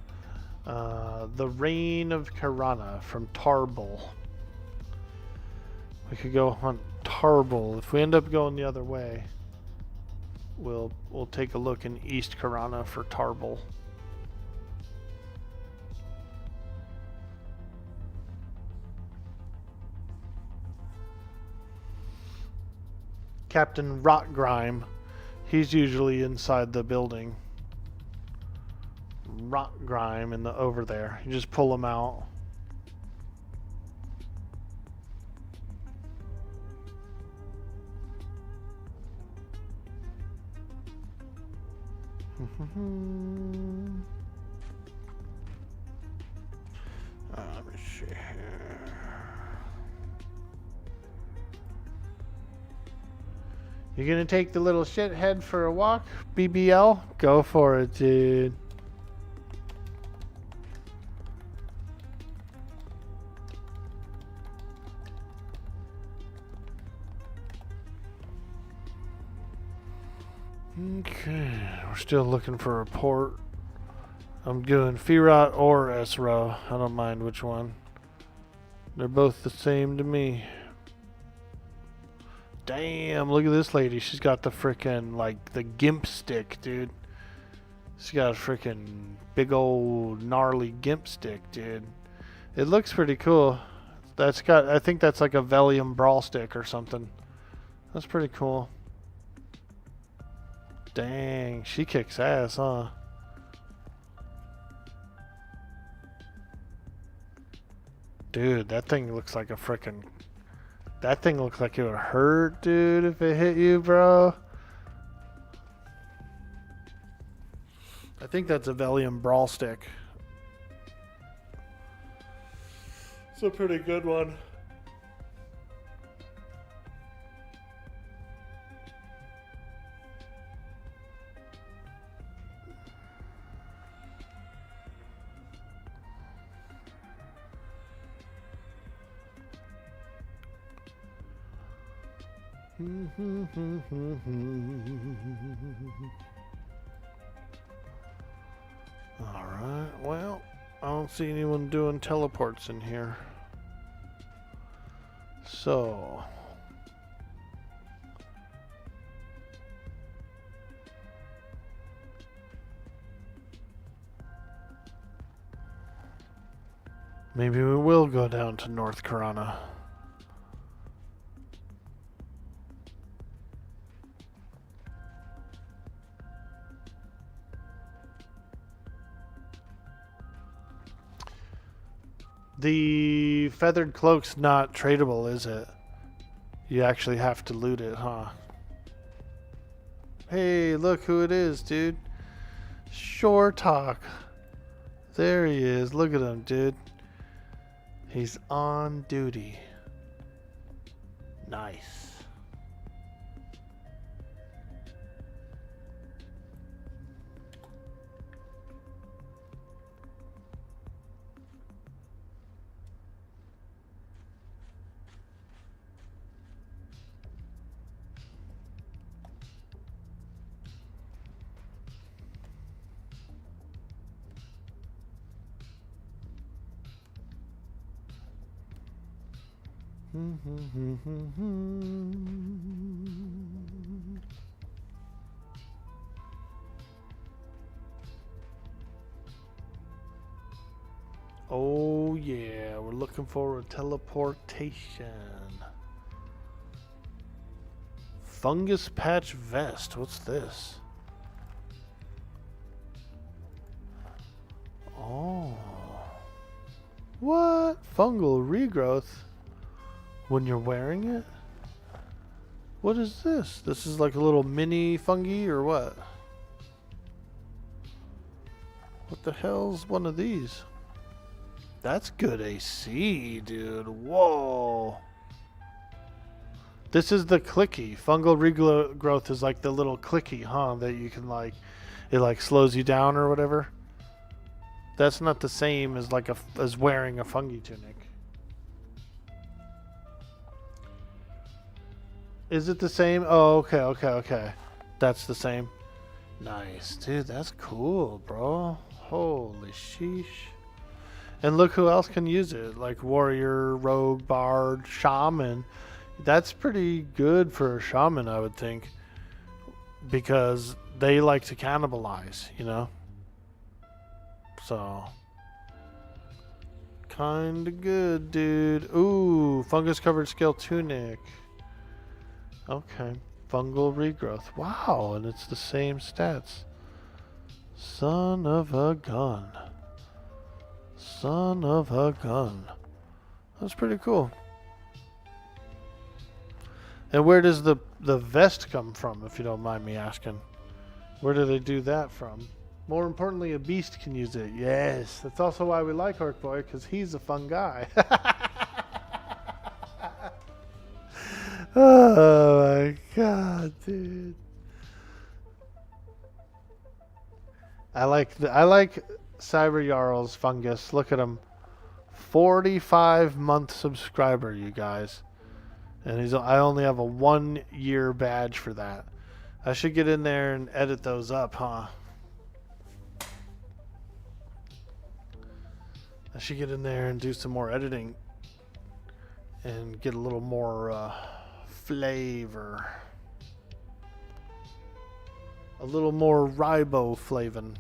The Reign of Karana from Tarble. We could go hunt Tarble. If we end up going the other way, we'll take a look in East Karana for Tarble. Captain Rotgrime, he's usually inside the building. Rotgrime in the over there. You just pull him out. Let me see here. You gonna take the little shithead for a walk, BBL? Go for it, dude. Okay, we're still looking for a port. I'm doing Firot or Esro. I don't mind which one. They're both the same to me. Damn, look at this lady. She's got the frickin' like the gimp stick, dude. She's got a frickin' big old gnarly gimp stick, dude. It looks pretty cool. That's got, I think that's like a Valium brawl stick or something. That's pretty cool. Dang, she kicks ass, huh? Dude, that thing looks like a frickin'... That thing looks like it would hurt, dude, if it hit you, bro. I think that's a Valium brawl stick. It's a pretty good one. Alright, well, I don't see anyone doing teleports in here. So... maybe we will go down to North Karana. The feathered cloak's not tradable, is it? You actually have to loot it, huh? Hey, look who it is, dude. Shore Talk. There he is. Look at him, dude. He's on duty. Nice. Oh yeah, we're looking for a teleportation. Fungus patch vest. What's this? Oh. What? Fungal regrowth? When you're wearing it? What is this? This is like a little mini fungi or what? What the hell's one of these? That's good AC, dude. Whoa. This is the clicky. Fungal regrowth is like the little clicky, huh? That you can like, it like slows you down or whatever. That's not the same as like as wearing a fungi tunic. Is it the same? Oh, okay. That's the same. Nice. Dude, that's cool, bro. Holy sheesh. And look who else can use it. Like warrior, rogue, bard, shaman. That's pretty good for a shaman, I would think. Because they like to cannibalize, you know? So... kinda good, dude. Ooh, fungus-covered scale tunic. Okay, fungal regrowth. Wow, and it's the same stats. Son of a gun. Son of a gun. That's pretty cool. And where does the vest come from, if you don't mind me asking? Where do they do that from? More importantly, a beast can use it. Yes, that's also why we like Orkboy, because he's a fun guy. Oh my god. Dude. I like Cyber Jarl's fungus. Look at him. 45-month subscriber, you guys. And I only have a 1-year badge for that. I should get in there and edit those up, huh? I should get in there and do some more editing and get a little more flavor. A little more riboflavin.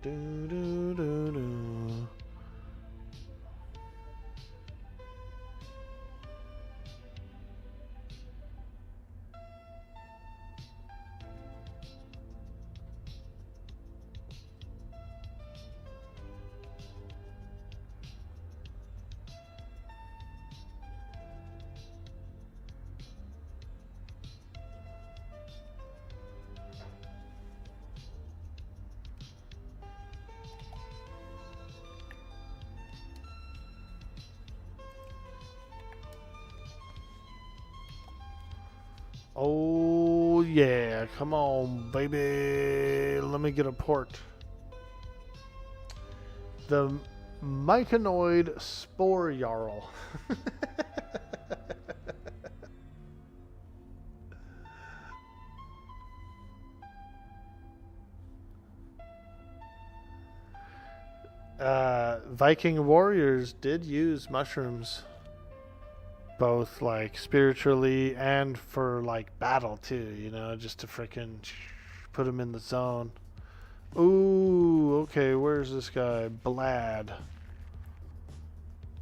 Do, do, do, do. Oh yeah, come on, baby. Let me get a port. The Myconoid Spore Jarl. Viking warriors did use mushrooms. Both like spiritually and for like battle too, you know, just to frickin' put him in the zone. Ooh, okay, where's this guy? Blad.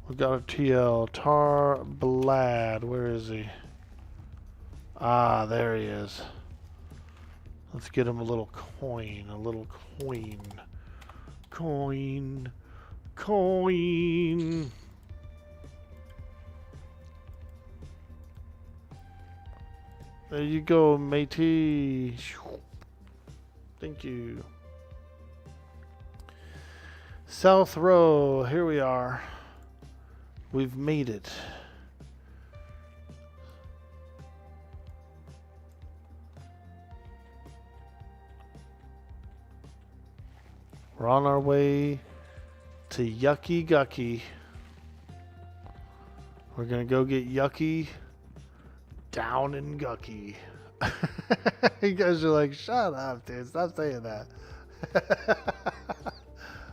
We got a TL. Tar Blad. Where is he? Ah, there he is. Let's get him a little coin. A little coin. Coin. Coin. There you go, matey. Thank you. South Row, here we are. We've made it. We're on our way to Yucky Gucky. We're gonna go get Yucky down in Gucky. You guys are like, shut up, dude. Stop saying that.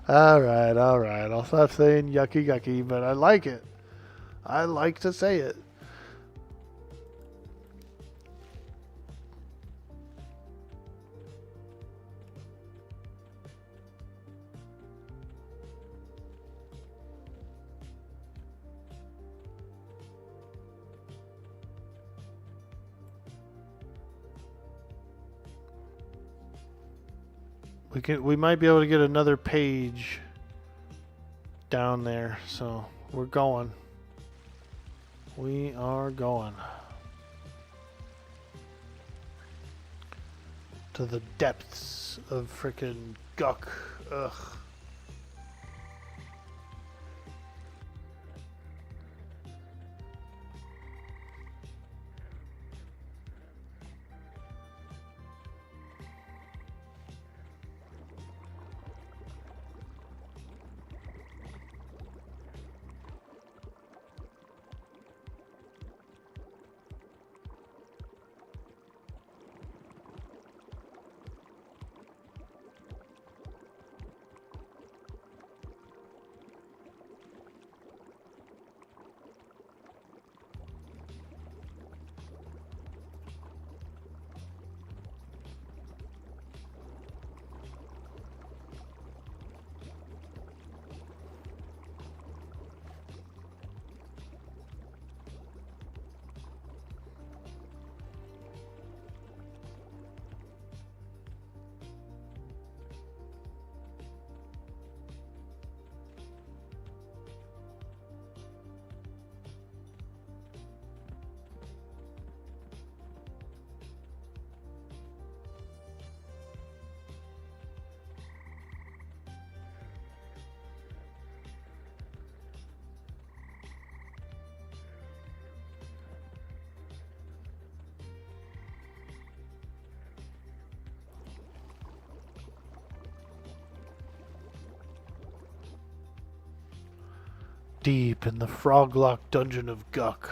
Alright. I'll stop saying Yucky Gucky, but I like it. I like to say it. We might be able to get another page down there, so we're going. We are going to the depths of frickin' Guck. Ugh. Deep in the frog-locked dungeon of Guck.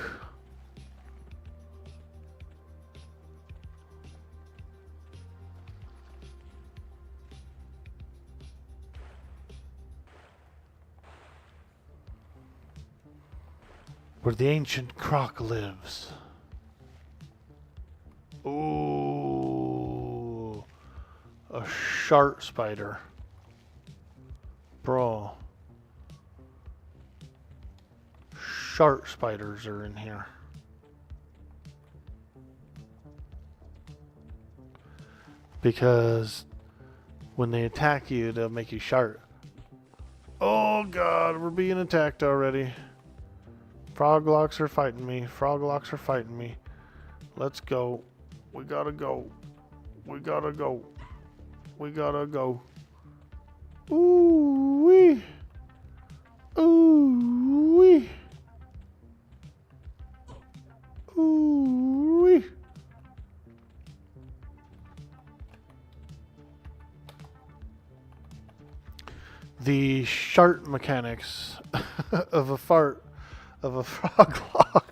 Where the ancient croc lives. Ooh. A shark spider. Bro. Shark spiders are in here. Because when they attack you, they'll make you shark. Oh god, we're being attacked already. Froglocks are fighting me. Froglocks are fighting me. Let's go. We gotta go. We gotta go. We gotta go. Ooh wee. Ooh wee. Ooh wee. The shart mechanics of a fart of a froglock.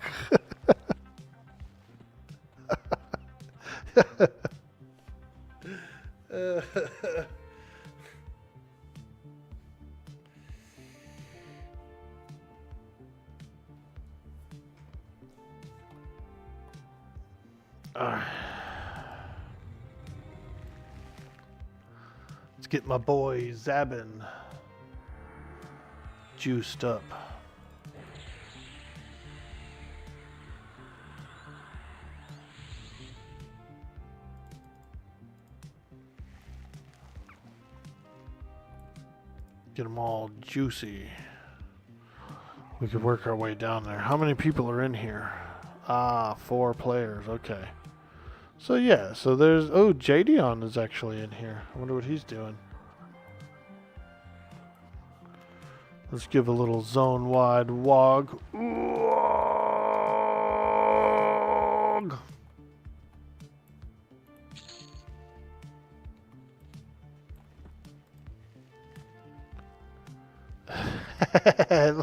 Let's get my boy Zabin juiced up. Get them all juicy. We could work our way down there. How many people are in here? Ah, 4 players. Okay. So yeah, so there's... Oh, Jadion is actually in here. I wonder what he's doing. Let's give a little zone-wide wog. Wog!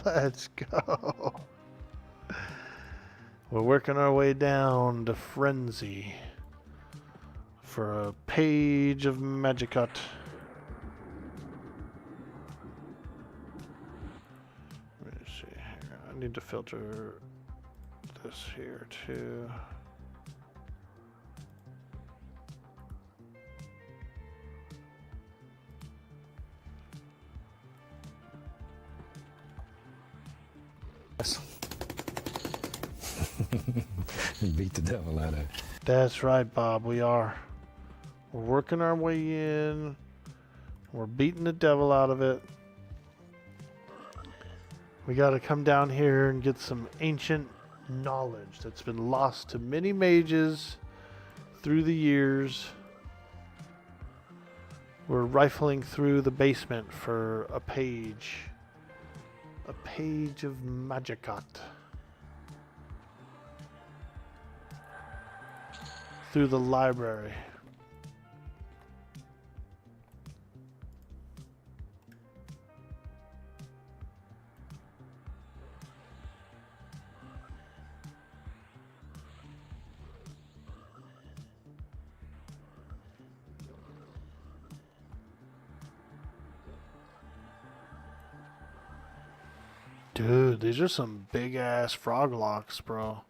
Let's go. We're working our way down to Frenzy for a page of Magicut. Let me see here. I need to filter this here too. Beat the devil out of it. That's right, Bob. We are. We're working our way in. We're beating the devil out of it. We got to come down here and get some ancient knowledge that's been lost to many mages through the years. We're rifling through the basement for a page. A page of Magicut. Through the library. Dude, these are some big ass froglocks, bro.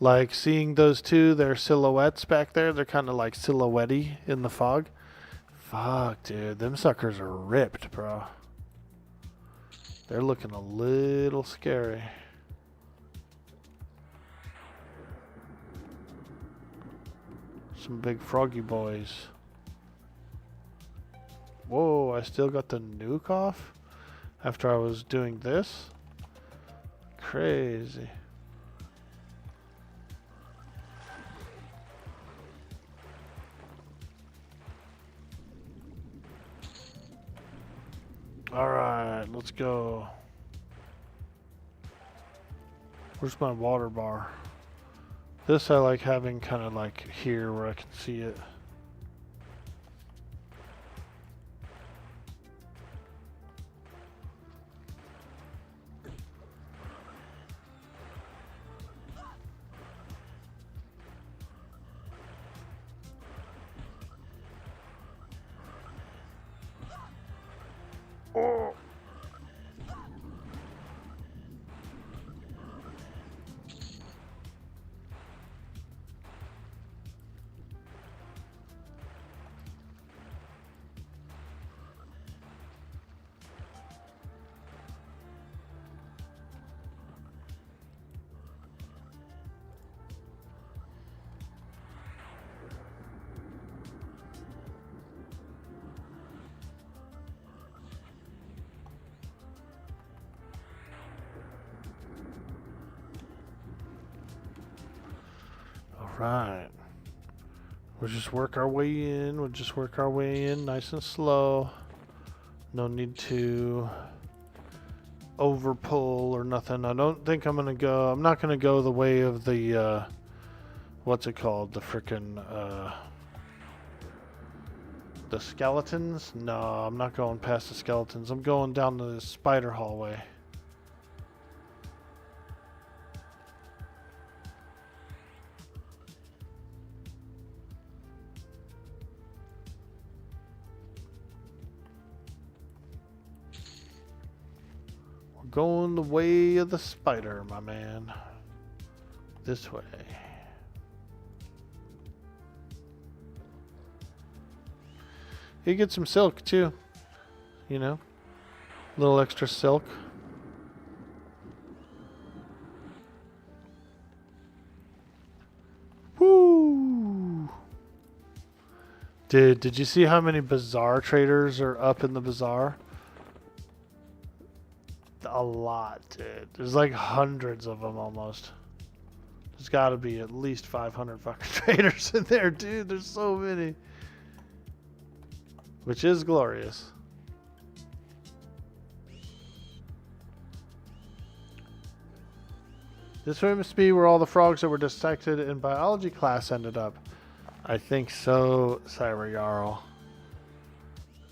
Like seeing those two, their silhouettes back there, they're kind of like silhouette-y in the fog. Fuck, dude, them suckers are ripped, bro. They're looking a little scary. Some big froggy boys. Whoa, I still got the nuke off after I was doing this? Crazy. Alright, let's go. Where's my water bar? This I like having kind of like here where I can see it. Oh. Right. We'll just work our way in. We'll just work our way in nice and slow. No need to over pull or nothing. I don't think I'm going to go. I'm not going to go the way of the, what's it called? The frickin', the skeletons? No, I'm not going past the skeletons. I'm going down the spider hallway. Going the way of the spider, my man. This way. You get some silk too. You know? A little extra silk. Woo! Did you see how many bazaar traders are up in the bazaar? A lot, dude. There's like hundreds of them almost. There's got to be at least 500 fucking traders in there, dude. There's so many. Which is glorious. This must be where all the frogs that were dissected in biology class ended up. I think so, Cyber Jarl.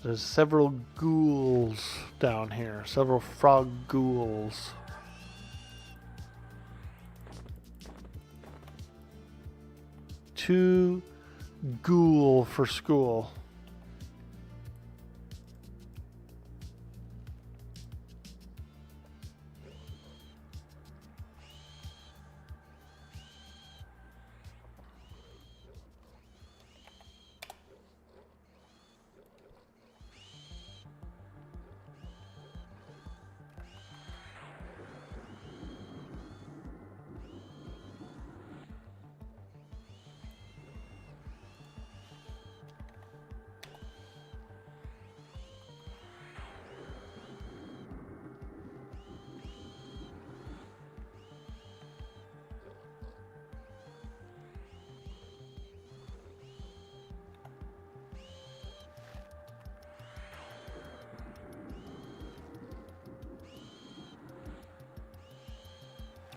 There's several ghouls down here. Several frog ghouls. Two ghoul for school.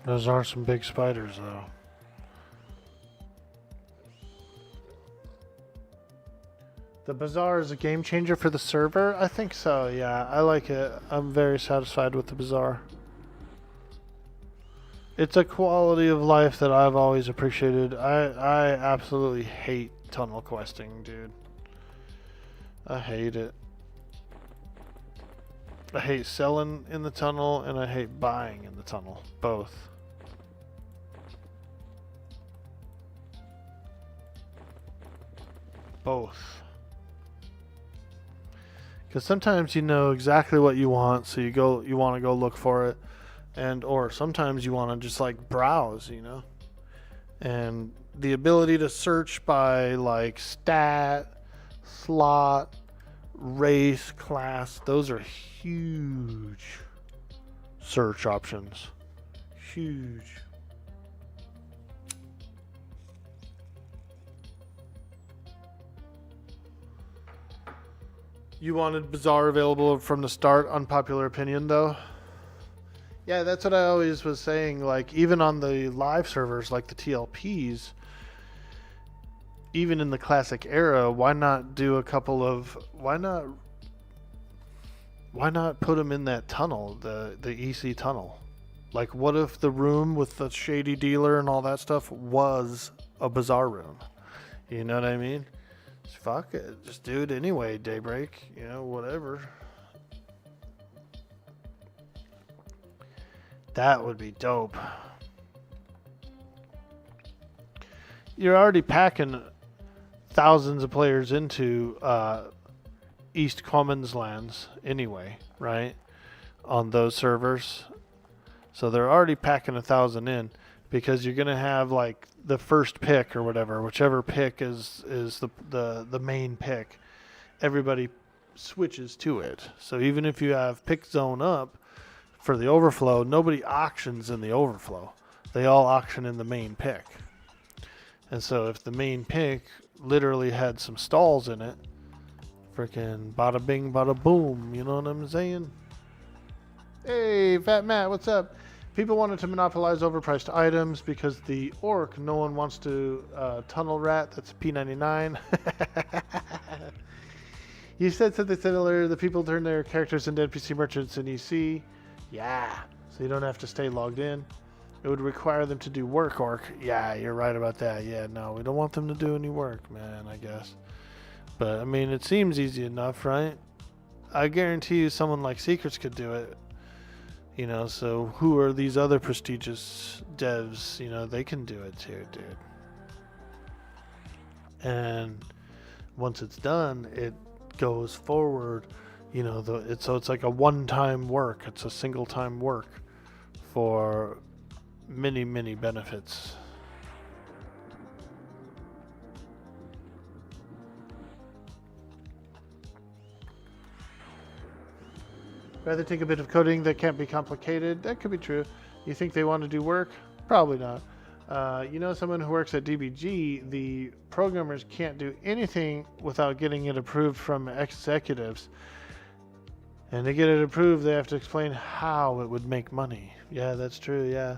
Those are some big spiders, though. The bazaar is a game changer for the server? I think so, yeah. I like it. I'm very satisfied with the bazaar. It's a quality of life that I've always appreciated. I absolutely hate tunnel questing, dude. I hate it. I hate selling in the tunnel, and I hate buying in the tunnel. Both. Both. Because sometimes you know exactly what you want, so you want to go look for it, or sometimes you want to just like browse, you know. And the ability to search by like stat, slot, race, class, those are huge search options. Huge. You wanted Bazaar available from the start, unpopular opinion though? Yeah, that's what I always was saying, like even on the live servers like the TLPs, even in the classic era, why not do a couple of why not put them in that tunnel, the EC tunnel? Like what if the room with the shady dealer and all that stuff was a Bazaar room? You know what I mean? Fuck it. Just do it anyway, Daybreak. You know, whatever. That would be dope. You're already packing thousands of players into East Commons lands anyway, right? On those servers. So they're already packing 1,000 in because you're gonna have like the first pick or whatever, whichever pick is the main pick. Everybody switches to it. So even if you have pick zone up for the overflow, nobody auctions in the overflow. They all auction in the main pick. And so if the main pick literally had some stalls in it, freaking bada bing, bada boom, you know what I'm saying? Hey, Fat Matt, what's up? People wanted to monopolize overpriced items because the orc, no one wants to tunnel rat, that's P99. You said something similar, the people turn their characters into NPC merchants in EC. Yeah, so you don't have to stay logged in. It would require them to do work, Orc. Yeah, you're right about that. Yeah, no, we don't want them to do any work, man, I guess. But, I mean, it seems easy enough, right? I guarantee you someone like Secrets could do it. You know, so who are these other prestigious devs? You know, they can do it too, dude. And once it's done, it goes forward. You know, so it's like a one-time work. It's a single-time work for many, many benefits. Rather take a bit of coding that can't be complicated. That could be true. You think they want to do work? Probably not. You know, someone who works at DBG, the programmers can't do anything without getting it approved from executives. And to get it approved, they have to explain how it would make money. Yeah, that's true, yeah.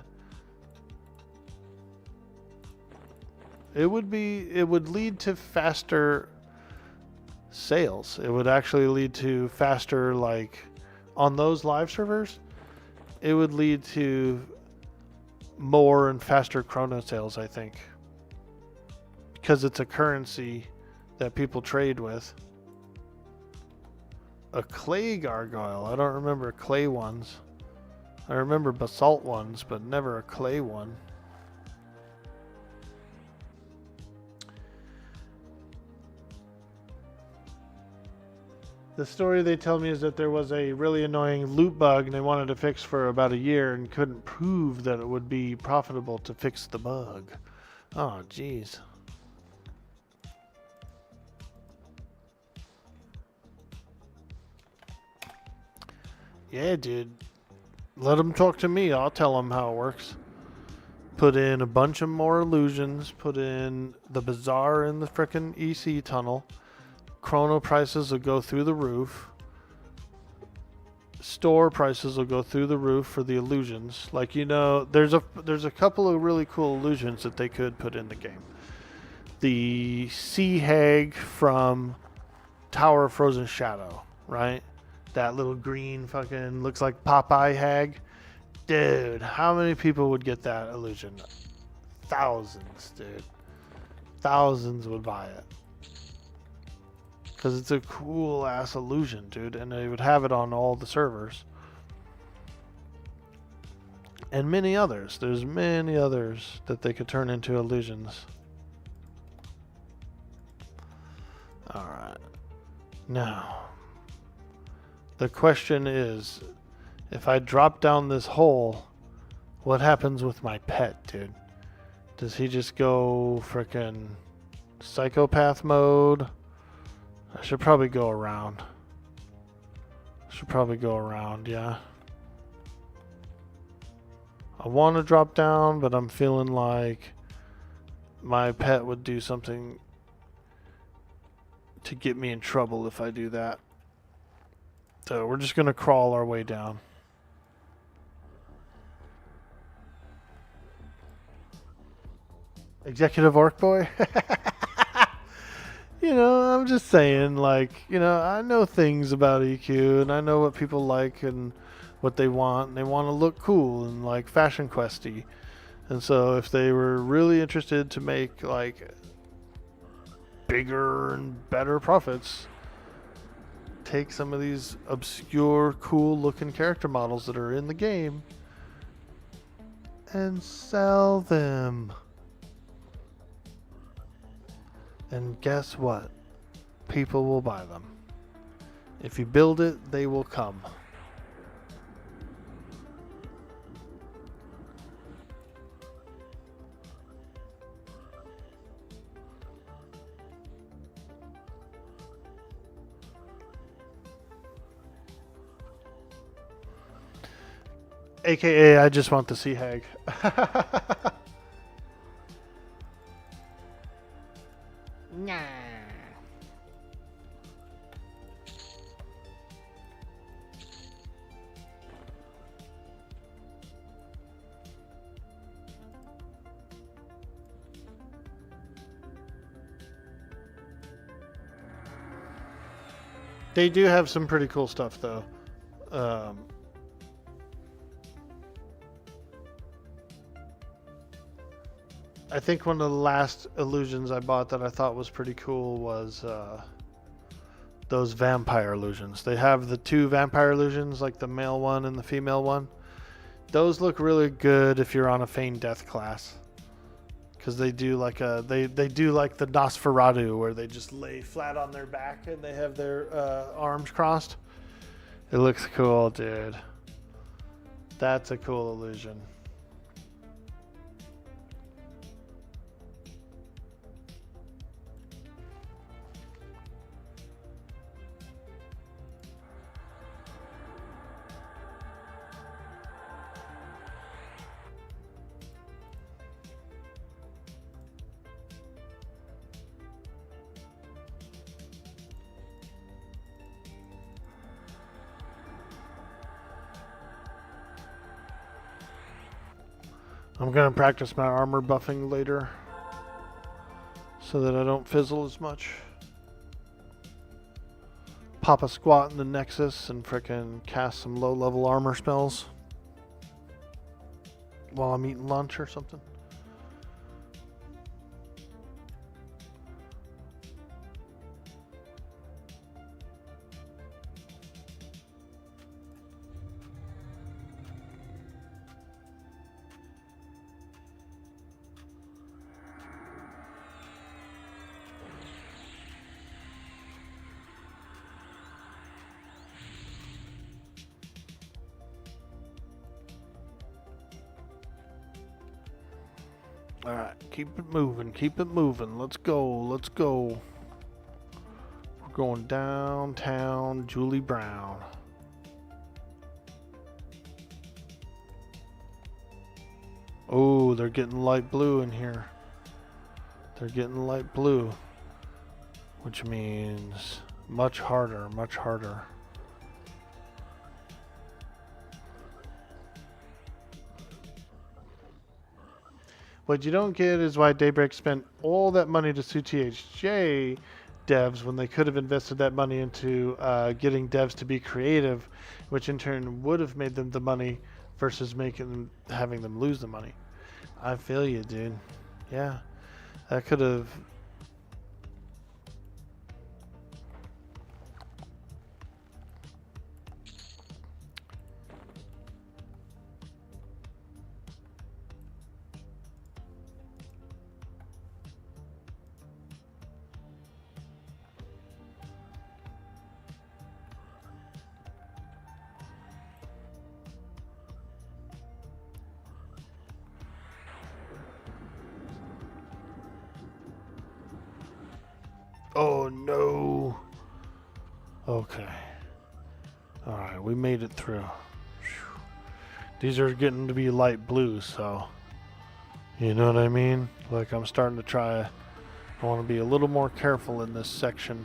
It would lead to faster sales. It would actually lead to faster, like, on those live servers, it would lead to more and faster chrono sales, I think. Because it's a currency that people trade with. A clay gargoyle. I don't remember clay ones. I remember basalt ones, but never a clay one. The story they tell me is that there was a really annoying loot bug and they wanted to fix for about a year and couldn't prove that it would be profitable to fix the bug. Oh, jeez. Yeah, dude. Let them talk to me. I'll tell them how it works. Put in a bunch of more illusions. Put in the bazaar in the frickin' EC tunnel. Chrono prices will go through the roof. Store prices will go through the roof for the illusions. Like, you know, there's a couple of really cool illusions that they could put in the game. The Sea Hag from Tower of Frozen Shadow, right? That little green fucking looks like Popeye hag. Dude, how many people would get that illusion? Thousands, dude. Thousands would buy it. Because it's a cool ass illusion, dude, and they would have it on all the servers. And many others. There's many others that they could turn into illusions. Alright. Now, the question is, if I drop down this hole, what happens with my pet, dude? Does he just go frickin' psychopath mode? I should probably go around. Yeah. I want to drop down, but I'm feeling like my pet would do something to get me in trouble if I do that. So we're just going to crawl our way down. Executive Orkboy? You know, I'm just saying, like, you know, I know things about EQ, and I know what people like and what they want, and they want to look cool and, like, fashion questy. And so if they were really interested to make, like, bigger and better profits, take some of these obscure, cool-looking character models that are in the game and sell them. And guess what? People will buy them. If you build it, they will come. AKA, I just want the sea hag. Nah. They do have some pretty cool stuff, though. I think one of the last illusions I bought that I thought was pretty cool was those vampire illusions. They have the two vampire illusions, like the male one and the female one. Those look really good if you're on a feigned death class, because they do like they do like the Nosferatu, where they just lay flat on their back and they have their arms crossed. It looks cool, dude. That's a cool illusion. I'm going to practice my armor buffing later so that I don't fizzle as much. Pop a squat in the Nexus and frickin' cast some low-level armor spells while I'm eating lunch or something. Alright, keep it moving, keep it moving. Let's go, let's go. We're going downtown Julie Brown. Oh, they're getting light blue in here. They're getting light blue, which means much harder, much harder. What you don't get is why Daybreak spent all that money to CTHJ devs when they could have invested that money into getting devs to be creative, which in turn would have made them the money versus having them lose the money. I feel you, dude. Yeah, that could have. Oh no. Okay. Alright, we made it through. Whew. These are getting to be light blue, so you know what I mean? Like, I'm starting to try. I want to be a little more careful in this section.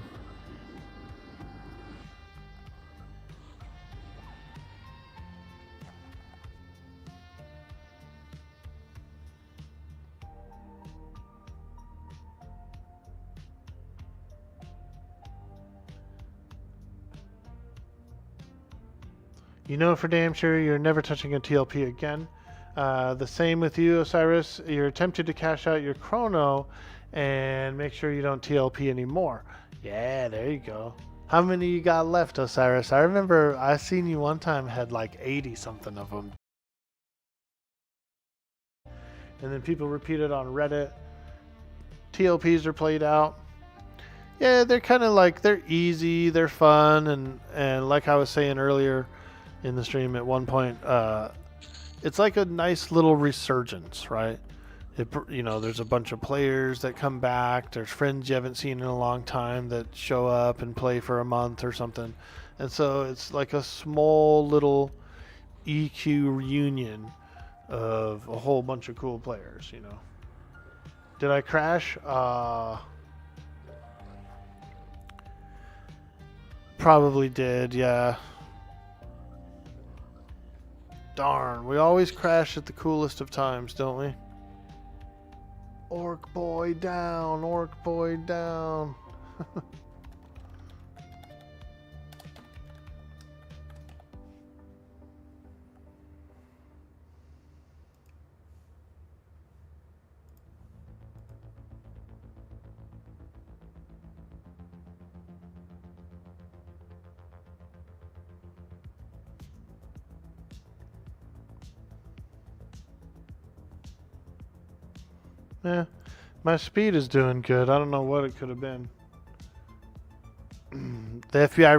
You know for damn sure you're never touching a TLP again. The same with you, Osiris. You're tempted to cash out your chrono and make sure you don't TLP anymore. Yeah, there you go. How many you got left, Osiris? I remember I seen you one time had like 80 something of them. and then people repeat it on Reddit. TLPs are played out. Yeah, they're kind of like, they're easy, they're fun, and like I was saying earlier in the stream at one point, it's like a nice little resurgence, right? There's a bunch of players that come back. There's friends you haven't seen in a long time that show up and play for a month or something. And so it's like a small little EQ reunion of a whole bunch of cool players, Did I crash? Probably did, yeah. Darn, we always crash at the coolest of times, don't we? Orkboy down, Orkboy down. Yeah, my speed is doing good. I don't know what it could have been. The FBI